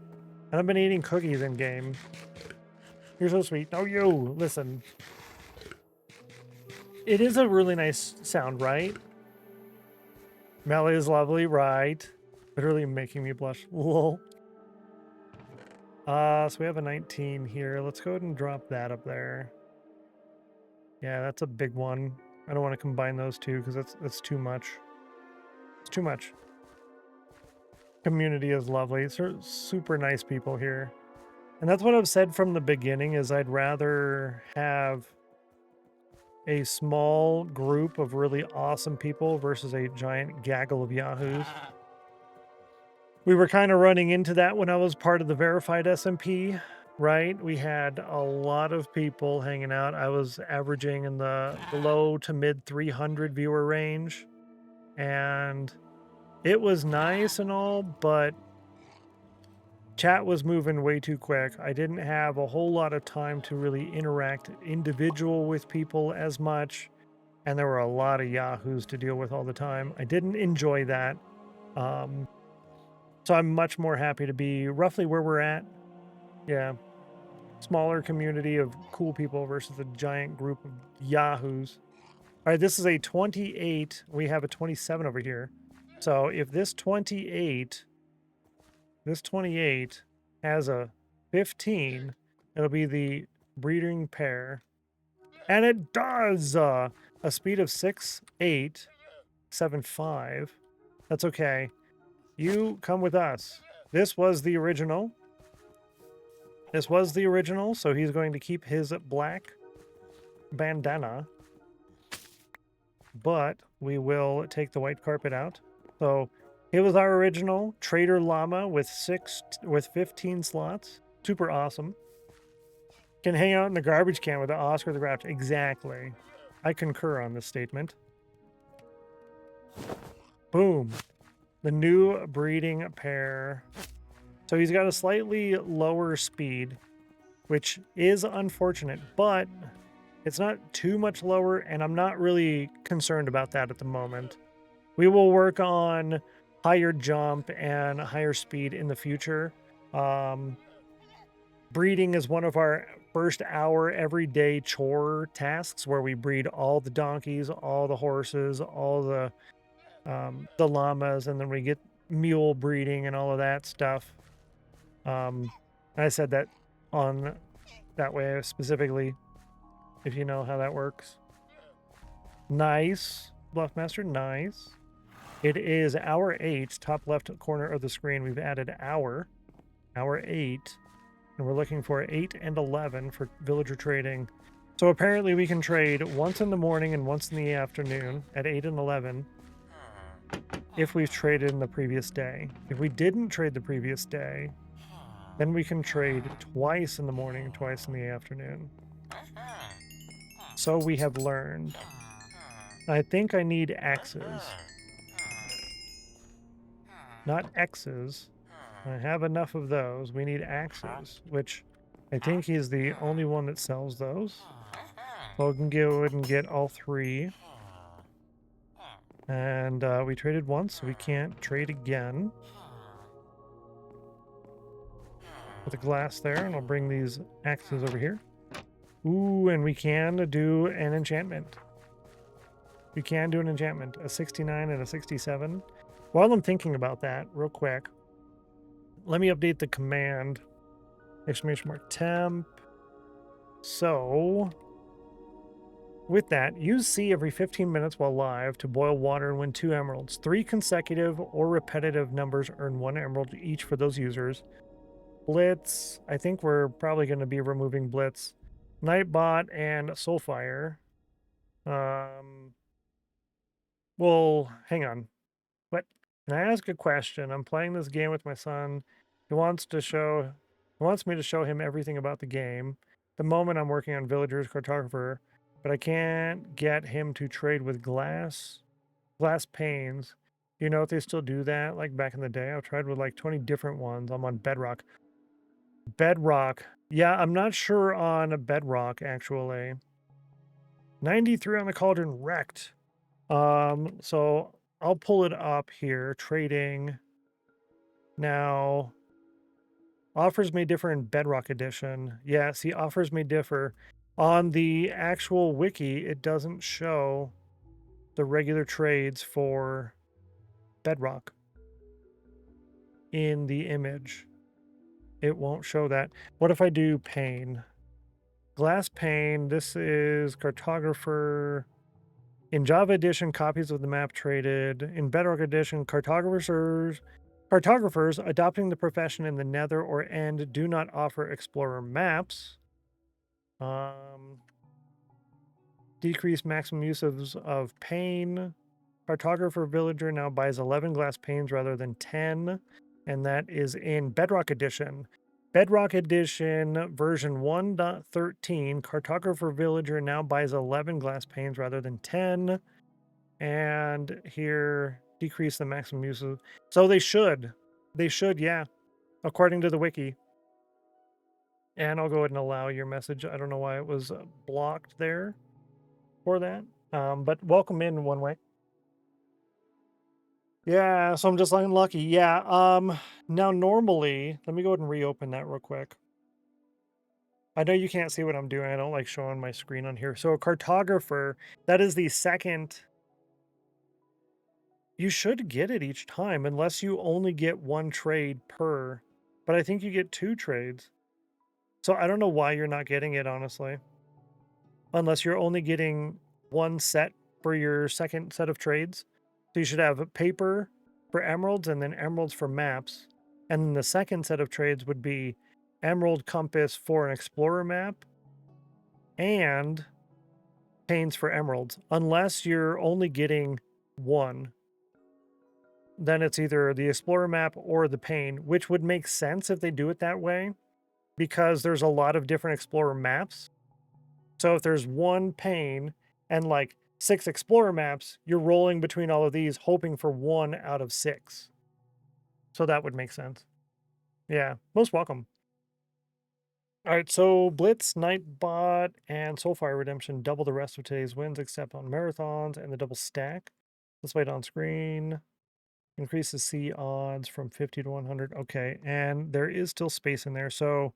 [SPEAKER 3] And I've been eating cookies in game. You're so sweet. Oh, you, listen. It is a really nice sound, right? Melly is lovely, right? Literally making me blush. Lol. So we have a 19 here. Let's go ahead and drop that up there. Yeah, that's a big one. I don't want to combine those two because that's too much. It's too much. Community is lovely. It's super nice people here. And that's what I've said from the beginning is I'd rather have a small group of really awesome people versus a giant gaggle of yahoos. We were kind of running into that when I was part of the verified SMP, right? We had a lot of people hanging out. I was averaging in the low to mid 300 viewer range. And it was nice and all, but chat was moving way too quick. I didn't have a whole lot of time to really interact individual with people as much. And there were a lot of yahoos to deal with all the time. I didn't enjoy that. So I'm much more happy to be roughly where we're at. Yeah. Smaller community of cool people versus a giant group of yahoos. All right, this is a 28. We have a 27 over here. So if this 28 has a 15, it'll be the breeding pair. And it does! A speed of 6.875. That's okay. You come with us. This was the original. So he's going to keep his black bandana. But we will take the white carpet out. So it was our original Trader Llama with 15 slots. Super awesome. Can hang out in the garbage can with the Oscar the Grouch. Exactly. I concur on this statement. Boom. The new breeding pair. So he's got a slightly lower speed, which is unfortunate, but it's not too much lower, and I'm not really concerned about that at the moment. We will work on higher jump and higher speed in the future. Breeding is one of our first hour everyday chore tasks, where we breed all the donkeys, all the horses, all the llamas, and then we get mule breeding and all of that stuff. I said that on that way specifically, if you know how that works. Nice, Bluffmaster, nice. It is hour 8, top left corner of the screen. We've added hour 8, and we're looking for 8 and 11 for villager trading. So apparently we can trade once in the morning and once in the afternoon at 8 and 11 if we've traded in the previous day. If we didn't trade the previous day, then we can trade twice in the morning, twice in the afternoon. So we have learned. I think I need axes. Not X's. I have enough of those. We need axes, which I think he's the only one that sells those. So we can go ahead and get all 3. And we traded once, so we can't trade again. Put the glass there, and I'll bring these axes over here. Ooh, and we can do an enchantment. We can do an enchantment, a 69 and a 67. While I'm thinking about that, real quick, let me update the command. Exclamation mark temp. So, with that, use C every 15 minutes while live to boil water and win 2 emeralds. 3 consecutive or repetitive numbers earn 1 emerald each for those users. Blitz, I think we're probably going to be removing Blitz. Nightbot and Soulfire. Well, hang on. What? Can I ask a question? I'm playing this game with my son. He wants me to show him everything about the game. The moment I'm working on Villagers Cartographer, but I can't get him to trade with glass panes. Do you know if they still do that? Like back in the day, I've tried with like 20 different ones. I'm on Bedrock. Yeah, I'm not sure on Bedrock actually. 93 on the Cauldron wrecked. So I'll pull it up here. Trading. Now, offers may differ in Bedrock Edition. Yeah, see, offers may differ. On the actual wiki, it doesn't show the regular trades for Bedrock in the image. It won't show that. What if I do pane? Glass pane, this is Cartographer. In Java Edition, copies of the map traded. In Bedrock Edition, cartographers adopting the profession in the Nether or End do not offer Explorer maps. Decrease maximum use of pane. Cartographer Villager now buys 11 glass panes rather than 10. And that is in Bedrock Edition. Bedrock Edition version 1.13, Cartographer Villager now buys 11 glass panes rather than 10. And here, decrease the maximum use of... So they should, yeah, according to the wiki. And I'll go ahead and allow your message. I don't know why it was blocked there for that. But welcome in one way. Yeah, so I'm just unlucky. Yeah, now normally, let me go ahead and reopen that real quick. I know you can't see what I'm doing. I don't like showing my screen on here. So a cartographer, that is the second. You should get it each time unless you only get 1 trade per, but I think you get 2 trades. So I don't know why you're not getting it, honestly. Unless you're only getting 1 set for your second set of trades. So you should have paper for emeralds and then emeralds for maps. And then the second set of trades would be emerald compass for an explorer map and panes for emeralds. Unless you're only getting 1. Then it's either the explorer map or the pane, which would make sense if they do it that way because there's a lot of different explorer maps. So if there's 1 pane and like 6 explorer maps, you're rolling between all of these, hoping for 1 out of 6. So that would make sense. Yeah, most welcome. All right, so Blitz, Nightbot, and Soulfire Redemption double the rest of today's wins except on marathons and the double stack. Let's wait on screen. Increases C odds from 50 to 100. Okay, and there is still space in there. So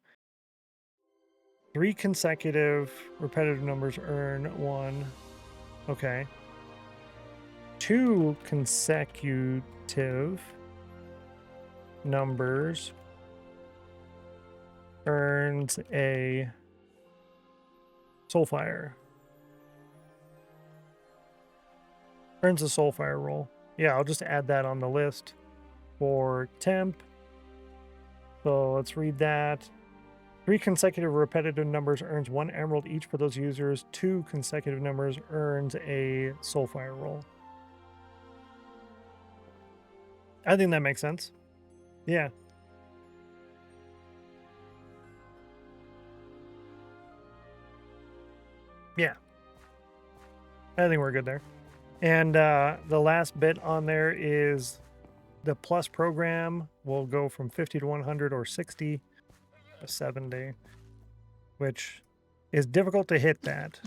[SPEAKER 3] 3 consecutive repetitive numbers earn 1. Okay. 2 consecutive numbers earns a Soulfire. Earns a Soulfire roll. Yeah, I'll just add that on the list for temp. So let's read that. 3 consecutive repetitive numbers earns 1 emerald each for those users. 2 consecutive numbers earns a Soulfire roll. I think that makes sense. Yeah. Yeah. I think we're good there. And the last bit on there is the plus program will go from 50 to 100 or 60 to 70, which is difficult to hit that.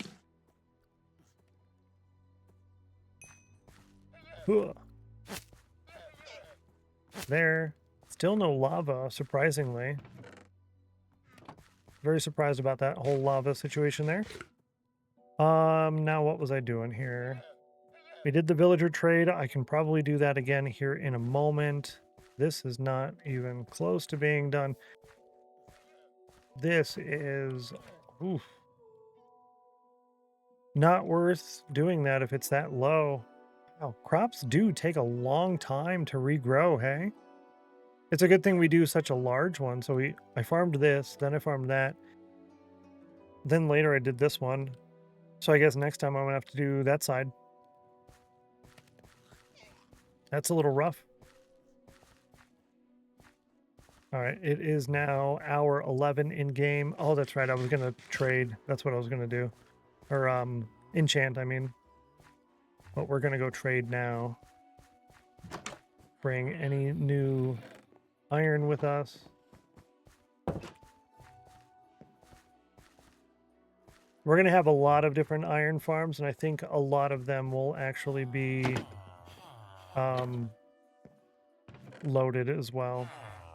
[SPEAKER 3] Ugh. There. Still no lava, surprisingly. Very surprised about that whole lava situation there. Now what was I doing here? We did the villager trade. I can probably do that again here in a moment. This is not even close to being done. This is oof, not worth doing that if it's that low. Wow, crops do take a long time to regrow, hey? It's a good thing we do such a large one. So I farmed this, then I farmed that. Then later I did this one. So I guess next time I'm gonna have to do that side. That's a little rough. All right, it is now hour 11 in game. Oh, that's right. I was gonna trade. That's what I was gonna do, or enchant. I mean, but we're gonna go trade now. Bring any new iron with us. We're gonna have a lot of different iron farms, and I think a lot of them will actually be loaded as well.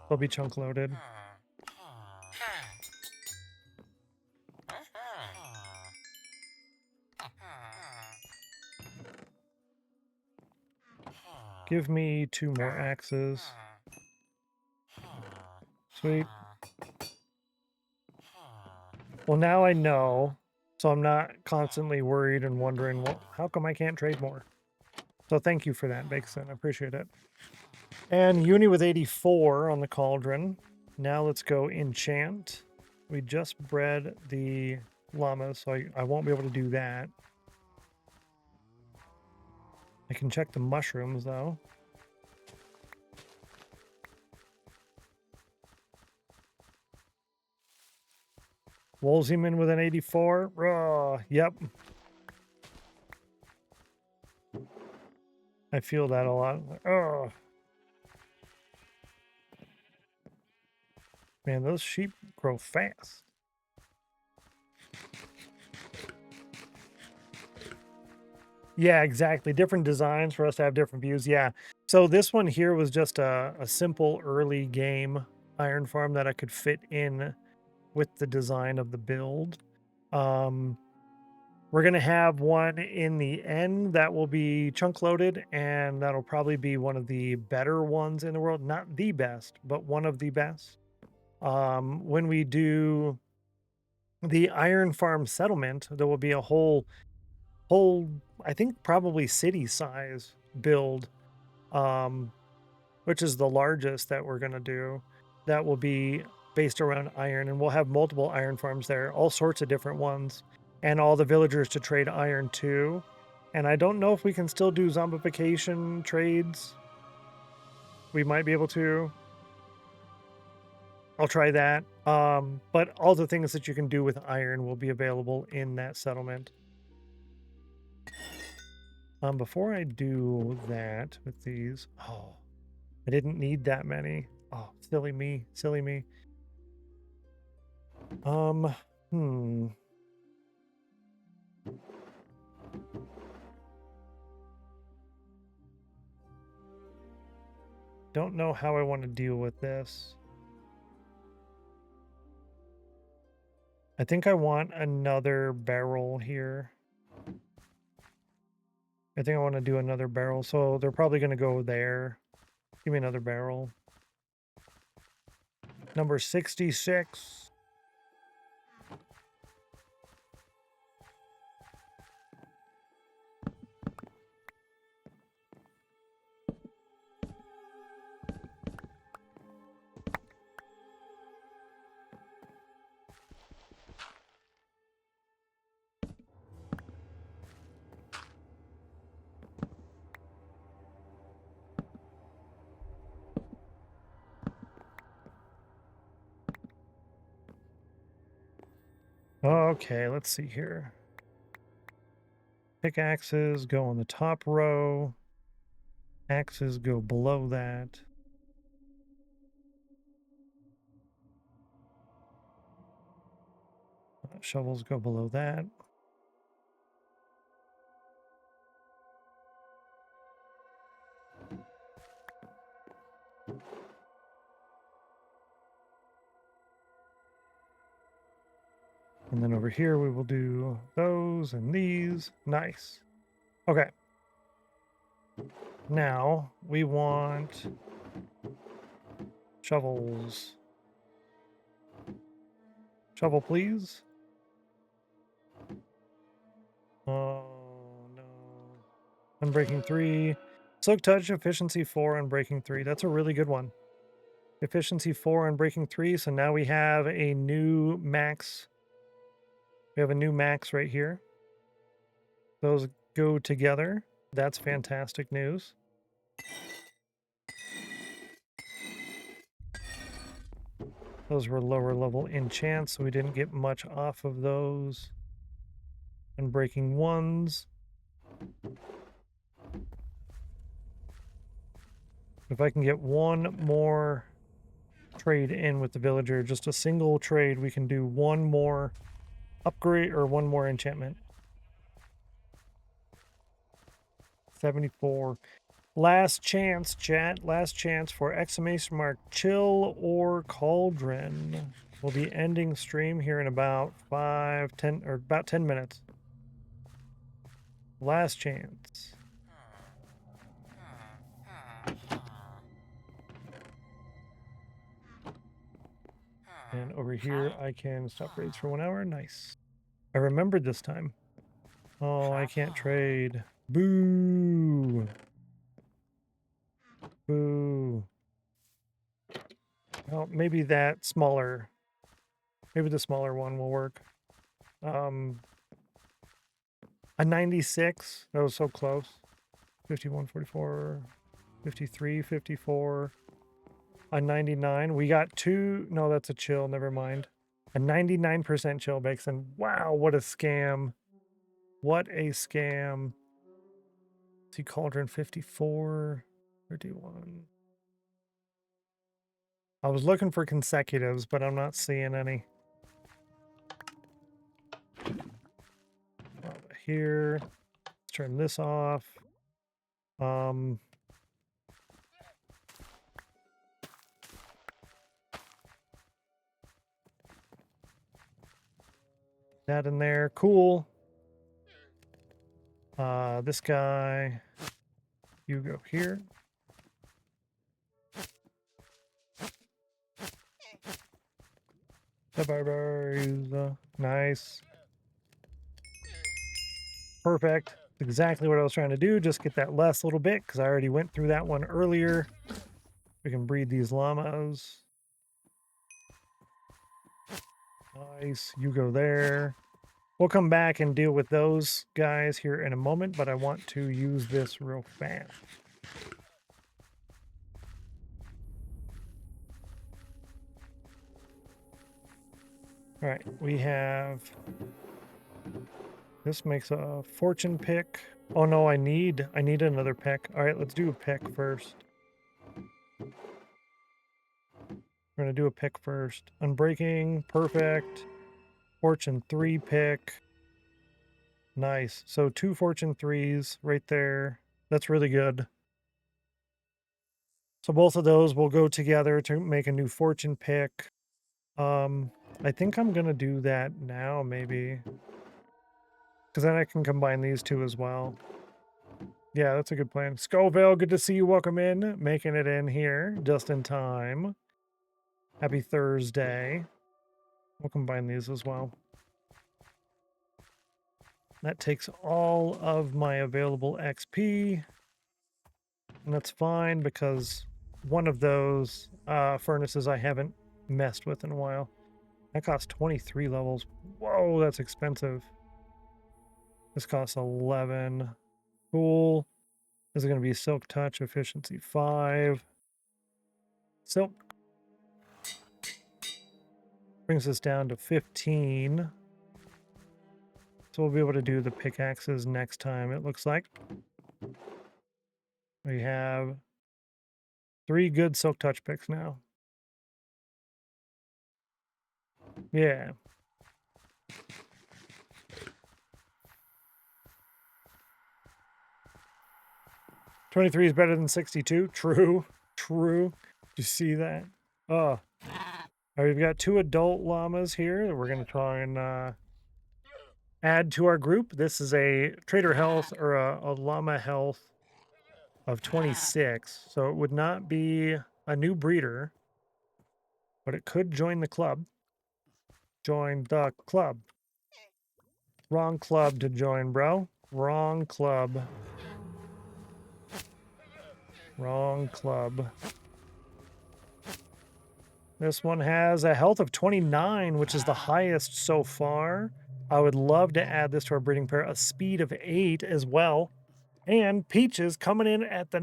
[SPEAKER 3] They'll be chunk loaded. Give me 2 more axes. Sweet. Well, now I know, so I'm not constantly worried and wondering, well, how come I can't trade more? So thank you for that, Bakeson. I appreciate it. And Uni with 84 on the cauldron. Now let's go enchant. We just bred the llamas, so I won't be able to do that. I can check the mushrooms, though. Wolzeman with an 84. Yep. I feel that a lot. Oh. Man, those sheep grow fast. Yeah, exactly. Different designs for us to have different views. Yeah. So this one here was just a simple early game iron farm that I could fit in with the design of the build. We're going to have one in the end that will be chunk loaded, and that'll probably be one of the better ones in the world. Not the best, but one of the best. When we do the iron farm settlement, there will be a whole I think probably city size build, which is the largest that we're going to do. That will be based around iron, and we'll have multiple iron farms there, all sorts of different ones, and all the villagers to trade iron too. And I don't know if we can still do zombification trades. We might be able to. I'll try that. But all the things that you can do with iron will be available in that settlement. Before I do that with these, oh, I didn't need that many. Oh, silly me, silly me. Don't know how I want to deal with this. I think I want another barrel here. I think I want to do another barrel, so they're probably going to go there. Give me another barrel. Number 66. Okay, let's see here. Pickaxes go on the top row. Axes go below that. Shovels go below that. And then over here we will do those and these. Nice. Okay. Now we want shovels. Shovel, please. Oh, no. Unbreaking 3. Silk Touch, Efficiency 4, Unbreaking 3. That's a really good one. Efficiency 4, Unbreaking 3. So now we have a new max. We have a new max right here. Those go together. That's fantastic news. Those were lower level enchants, so we didn't get much off of those. Unbreaking 1s. If I can get one more trade in with the villager, just a single trade, we can do one more upgrade or one more enchantment. 74. Last chance, chat. Last chance for exclamation mark chill or cauldron. We'll be ending stream here in about 10 minutes. Last chance. And over here, I can stop raids for 1 hour. Nice. I remembered this time. Oh, I can't trade. Boo. Boo. Well, maybe the smaller one will work. A 96. That was so close. 51, 44, 53, 54. A 99. We got two. No, that's a chill. Never mind. A 99% chill bakes in. Wow, what a scam. What a scam. See Cauldron 54, 31. I was looking for consecutives, but I'm not seeing any. Here. Let's turn this off. That in there. Cool. This guy. You go here. The barbaries. Nice. Perfect. Exactly what I was trying to do. Just get that last little bit because I already went through that one earlier. We can breed these llamas. Nice. You go there. We'll come back and deal with those guys here in a moment, but I want to use this real fast. All right, we have... This makes a fortune pick. Oh no, I need another pick. All right, let's do a pick first. We're going to do a pick first. Unbreaking, perfect. Fortune 3 pick. Nice. So 2 Fortune 3s right there. That's really good. So both of those will go together to make a new Fortune pick. I think I'm going to do that now, maybe. Because then I can combine these two as well. Yeah, that's a good plan. Scoville, good to see you. Welcome in. Making it in here just in time. Happy Thursday. We'll combine these as well. That takes all of my available XP. And that's fine because one of those furnaces I haven't messed with in a while. That costs 23 levels. Whoa, that's expensive. This costs 11. Cool. This is going to be Silk Touch, Efficiency 5. Silk. Brings us down to 15. So we'll be able to do the pickaxes next time, it looks like. We have 3 good Silk Touch picks now. Yeah. $23 is better than 62. True. True. Did you see that? Oh. All right, we've got 2 adult llamas here that we're going to try and add to our group. This is a trader health or a llama health of 26. So it would not be a new breeder, but it could join the club. Join the club. Wrong club to join, bro. Wrong club. Wrong club. This one has a health of 29, which is the highest so far. I would love to add this to our breeding pair. A speed of 8 as well. And Peaches coming in at the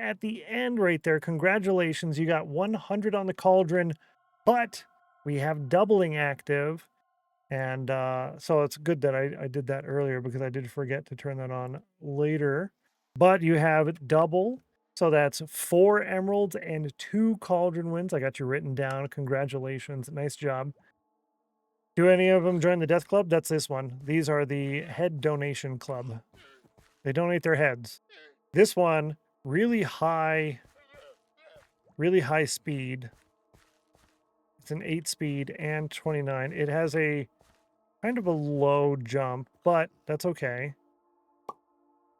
[SPEAKER 3] at the end right there. Congratulations. You got 100 on the cauldron, but we have doubling active. And so it's good that I did that earlier because I did forget to turn that on later. But you have double. So that's 4 emeralds and 2 cauldron wins. I got you written down. Congratulations. Nice job. Do any of them join the Death Club? That's this one. These are the Head Donation Club. They donate their heads. This one, really high speed. It's an 8 speed and 29. It has a kind of a low jump, but that's okay.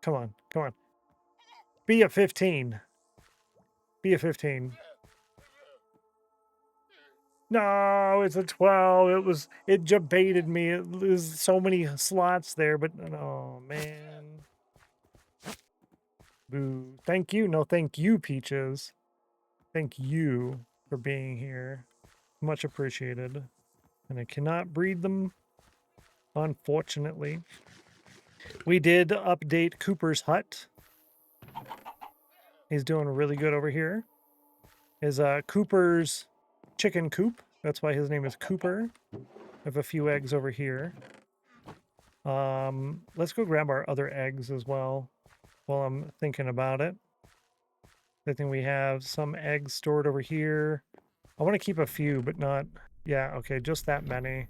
[SPEAKER 3] Come on, come on. Be a 15. Be a 15. No, it's a 12. It debated me. There's so many slots there, but oh man. Boo. Thank you. No, thank you, Peaches. Thank you for being here. Much appreciated. And I cannot breed them, unfortunately. We did update Cooper's hut. He's doing really good over here. Is Cooper's chicken coop. That's why his name is Cooper. I have a few eggs over here. Let's go grab our other eggs as well while I'm thinking about it. I think we have some eggs stored over here. I want to keep a few, but not... Yeah, okay, just that many.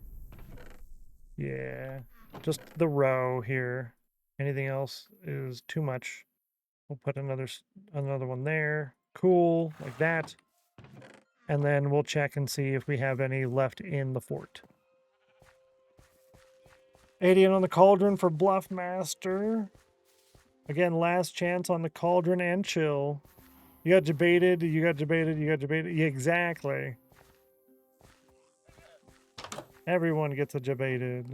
[SPEAKER 3] Yeah, just the row here. Anything else is too much. We'll put another one there. Cool, like that. And then we'll check and see if we have any left in the fort. 80 on the cauldron for Bluff Master. Again, last chance on the cauldron and chill. You got debated, you got debated, you got debated. Yeah, exactly. Everyone gets a debated.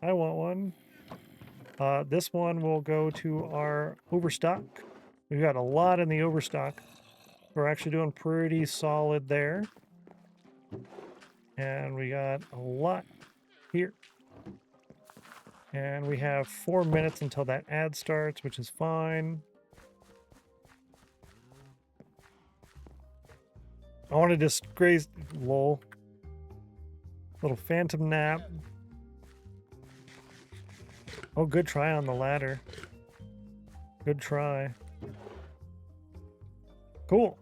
[SPEAKER 3] I want one. This one will go to our overstock. We've got a lot in the overstock. We're actually doing pretty solid there. And we got a lot here. And we have 4 minutes until that ad starts, which is fine. I want to disgrace... Lol. Little phantom nap. Oh, good try on the ladder. Good try. Cool.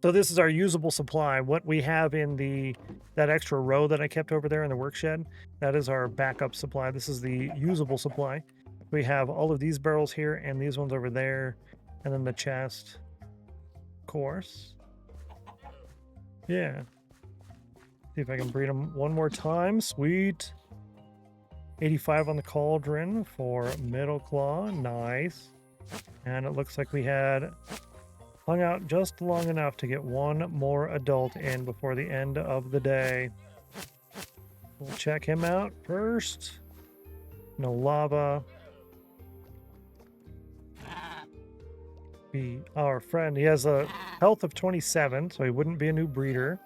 [SPEAKER 3] So this is our usable supply. What we have in that extra row that I kept over there in the work shed, that is our backup supply. This is the usable supply. We have all of these barrels here and these ones over there, and then the chest. Of course. Yeah. See if I can breed them one more time. Sweet. 85 on the cauldron for middle claw. Nice. And it looks like we had hung out just long enough to get one more adult in before the end of the day. We'll check him out first. No lava. Be our friend. He has a health of 27, so he wouldn't be a new breeder.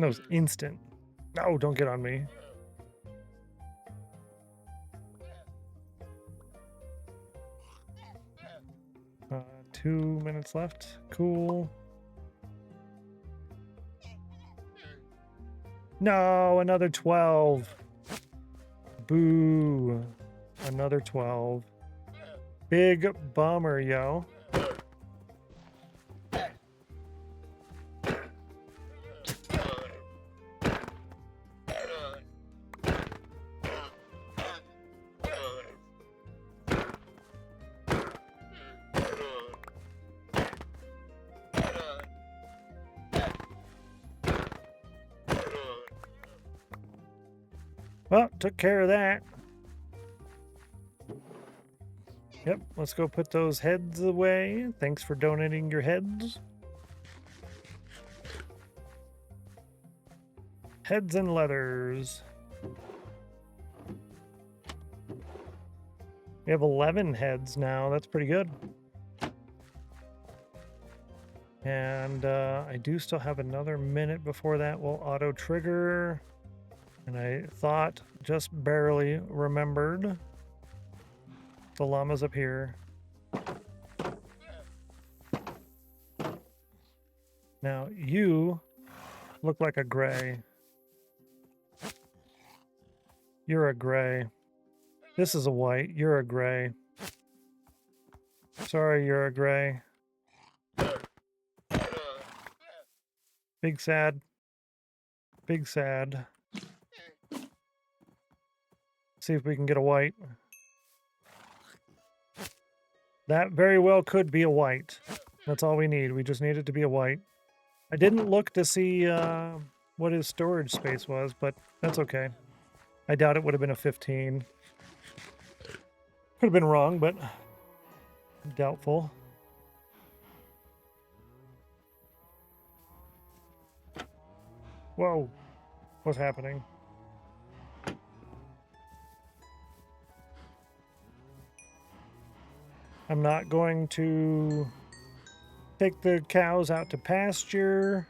[SPEAKER 3] No, it's instant. No, don't get on me. Uh, 2 minutes left. Cool. No, another 12. Boo. Another 12. Big bummer, yo. Well, took care of that. Yep, let's go put those heads away. Thanks for donating your heads. Heads and leathers. We have 11 heads now. That's pretty good. And I do still have another minute before that will auto trigger. And I thought, just barely remembered, the llama's up here. Now, you look like a gray. You're a gray. This is a white. You're a gray. Sorry, you're a gray. Big sad. Big sad. See if we can get a white. That very well could be a white. That's all we need. We just need it to be a white. I didn't look to see what his storage space was, but that's okay. I doubt it would have been a 15. Could have been wrong, but doubtful. Whoa. What's happening? I'm not going to take the cows out to pasture.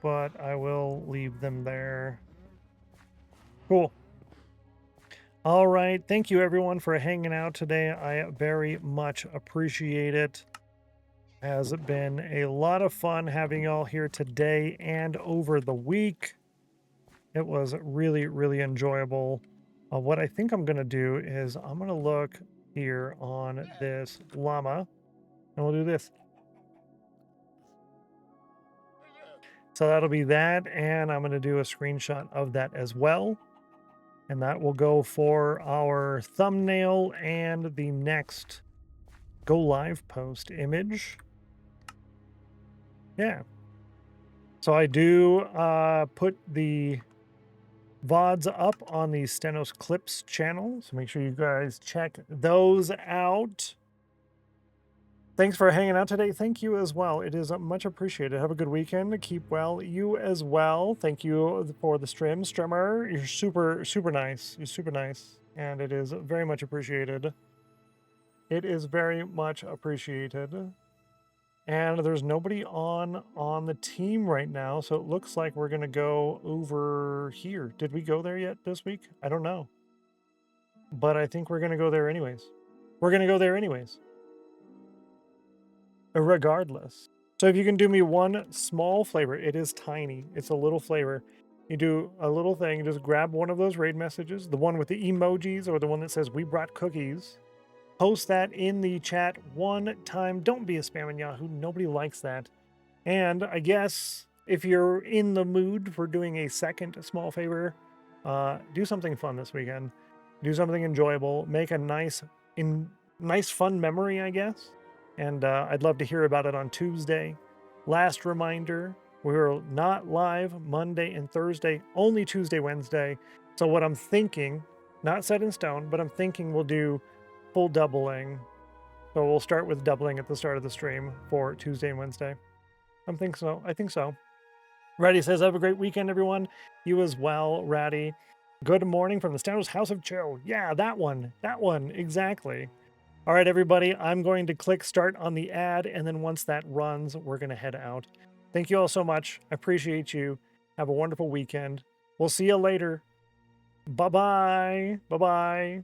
[SPEAKER 3] But I will leave them there. Cool. All right. Thank you, everyone, for hanging out today. I very much appreciate it. Has been a lot of fun having y'all here today and over the week. It was really, really enjoyable. What I think I'm going to do is I'm going to look here on this llama, and we'll do this. So that'll be that, and I'm going to do a screenshot of that as well. And that will go for our thumbnail and the next go live post image. Yeah. So I do put the VODs up on the StennosClips channel, so make sure you guys check those out. Thanks for hanging out today. Thank you as well. It is much appreciated. Have a good weekend. Keep well. You as well. Thank you for the streamer. You're super, super nice. You're super nice, and it is very much appreciated. It is very much appreciated. And there's nobody on the team right now, so it looks like we're going to go over here. Did we go there yet this week? I don't know. But I think we're going to go there anyways. We're going to go there anyways. regardless. So if you can do me one small flavor, it is tiny. It's a little flavor. You do a little thing, just grab one of those raid messages, the one with the emojis or the one that says we brought cookies. Post that in the chat one time. Don't be a spam in Yahoo. Nobody likes that. And I guess if you're in the mood for doing a second small favor, do something fun this weekend. Do something enjoyable. Make a nice fun memory, I guess. And I'd love to hear about it on Tuesday. Last reminder, we're not live Monday and Thursday, only Tuesday, Wednesday. So what I'm thinking, not set in stone, but I'm thinking we'll do full doubling. So we'll start with doubling at the start of the stream for Tuesday and Wednesday. I think so. Ratty says, have a great weekend, everyone. You as well, Ratty. Good morning from the Stennos House of Chill. Yeah, that one, exactly. All right, everybody, I'm going to click start on the ad, and then once that runs, we're going to head out. Thank you all so much. I appreciate you. Have a wonderful weekend. We'll see you later. Bye-bye. Bye-bye.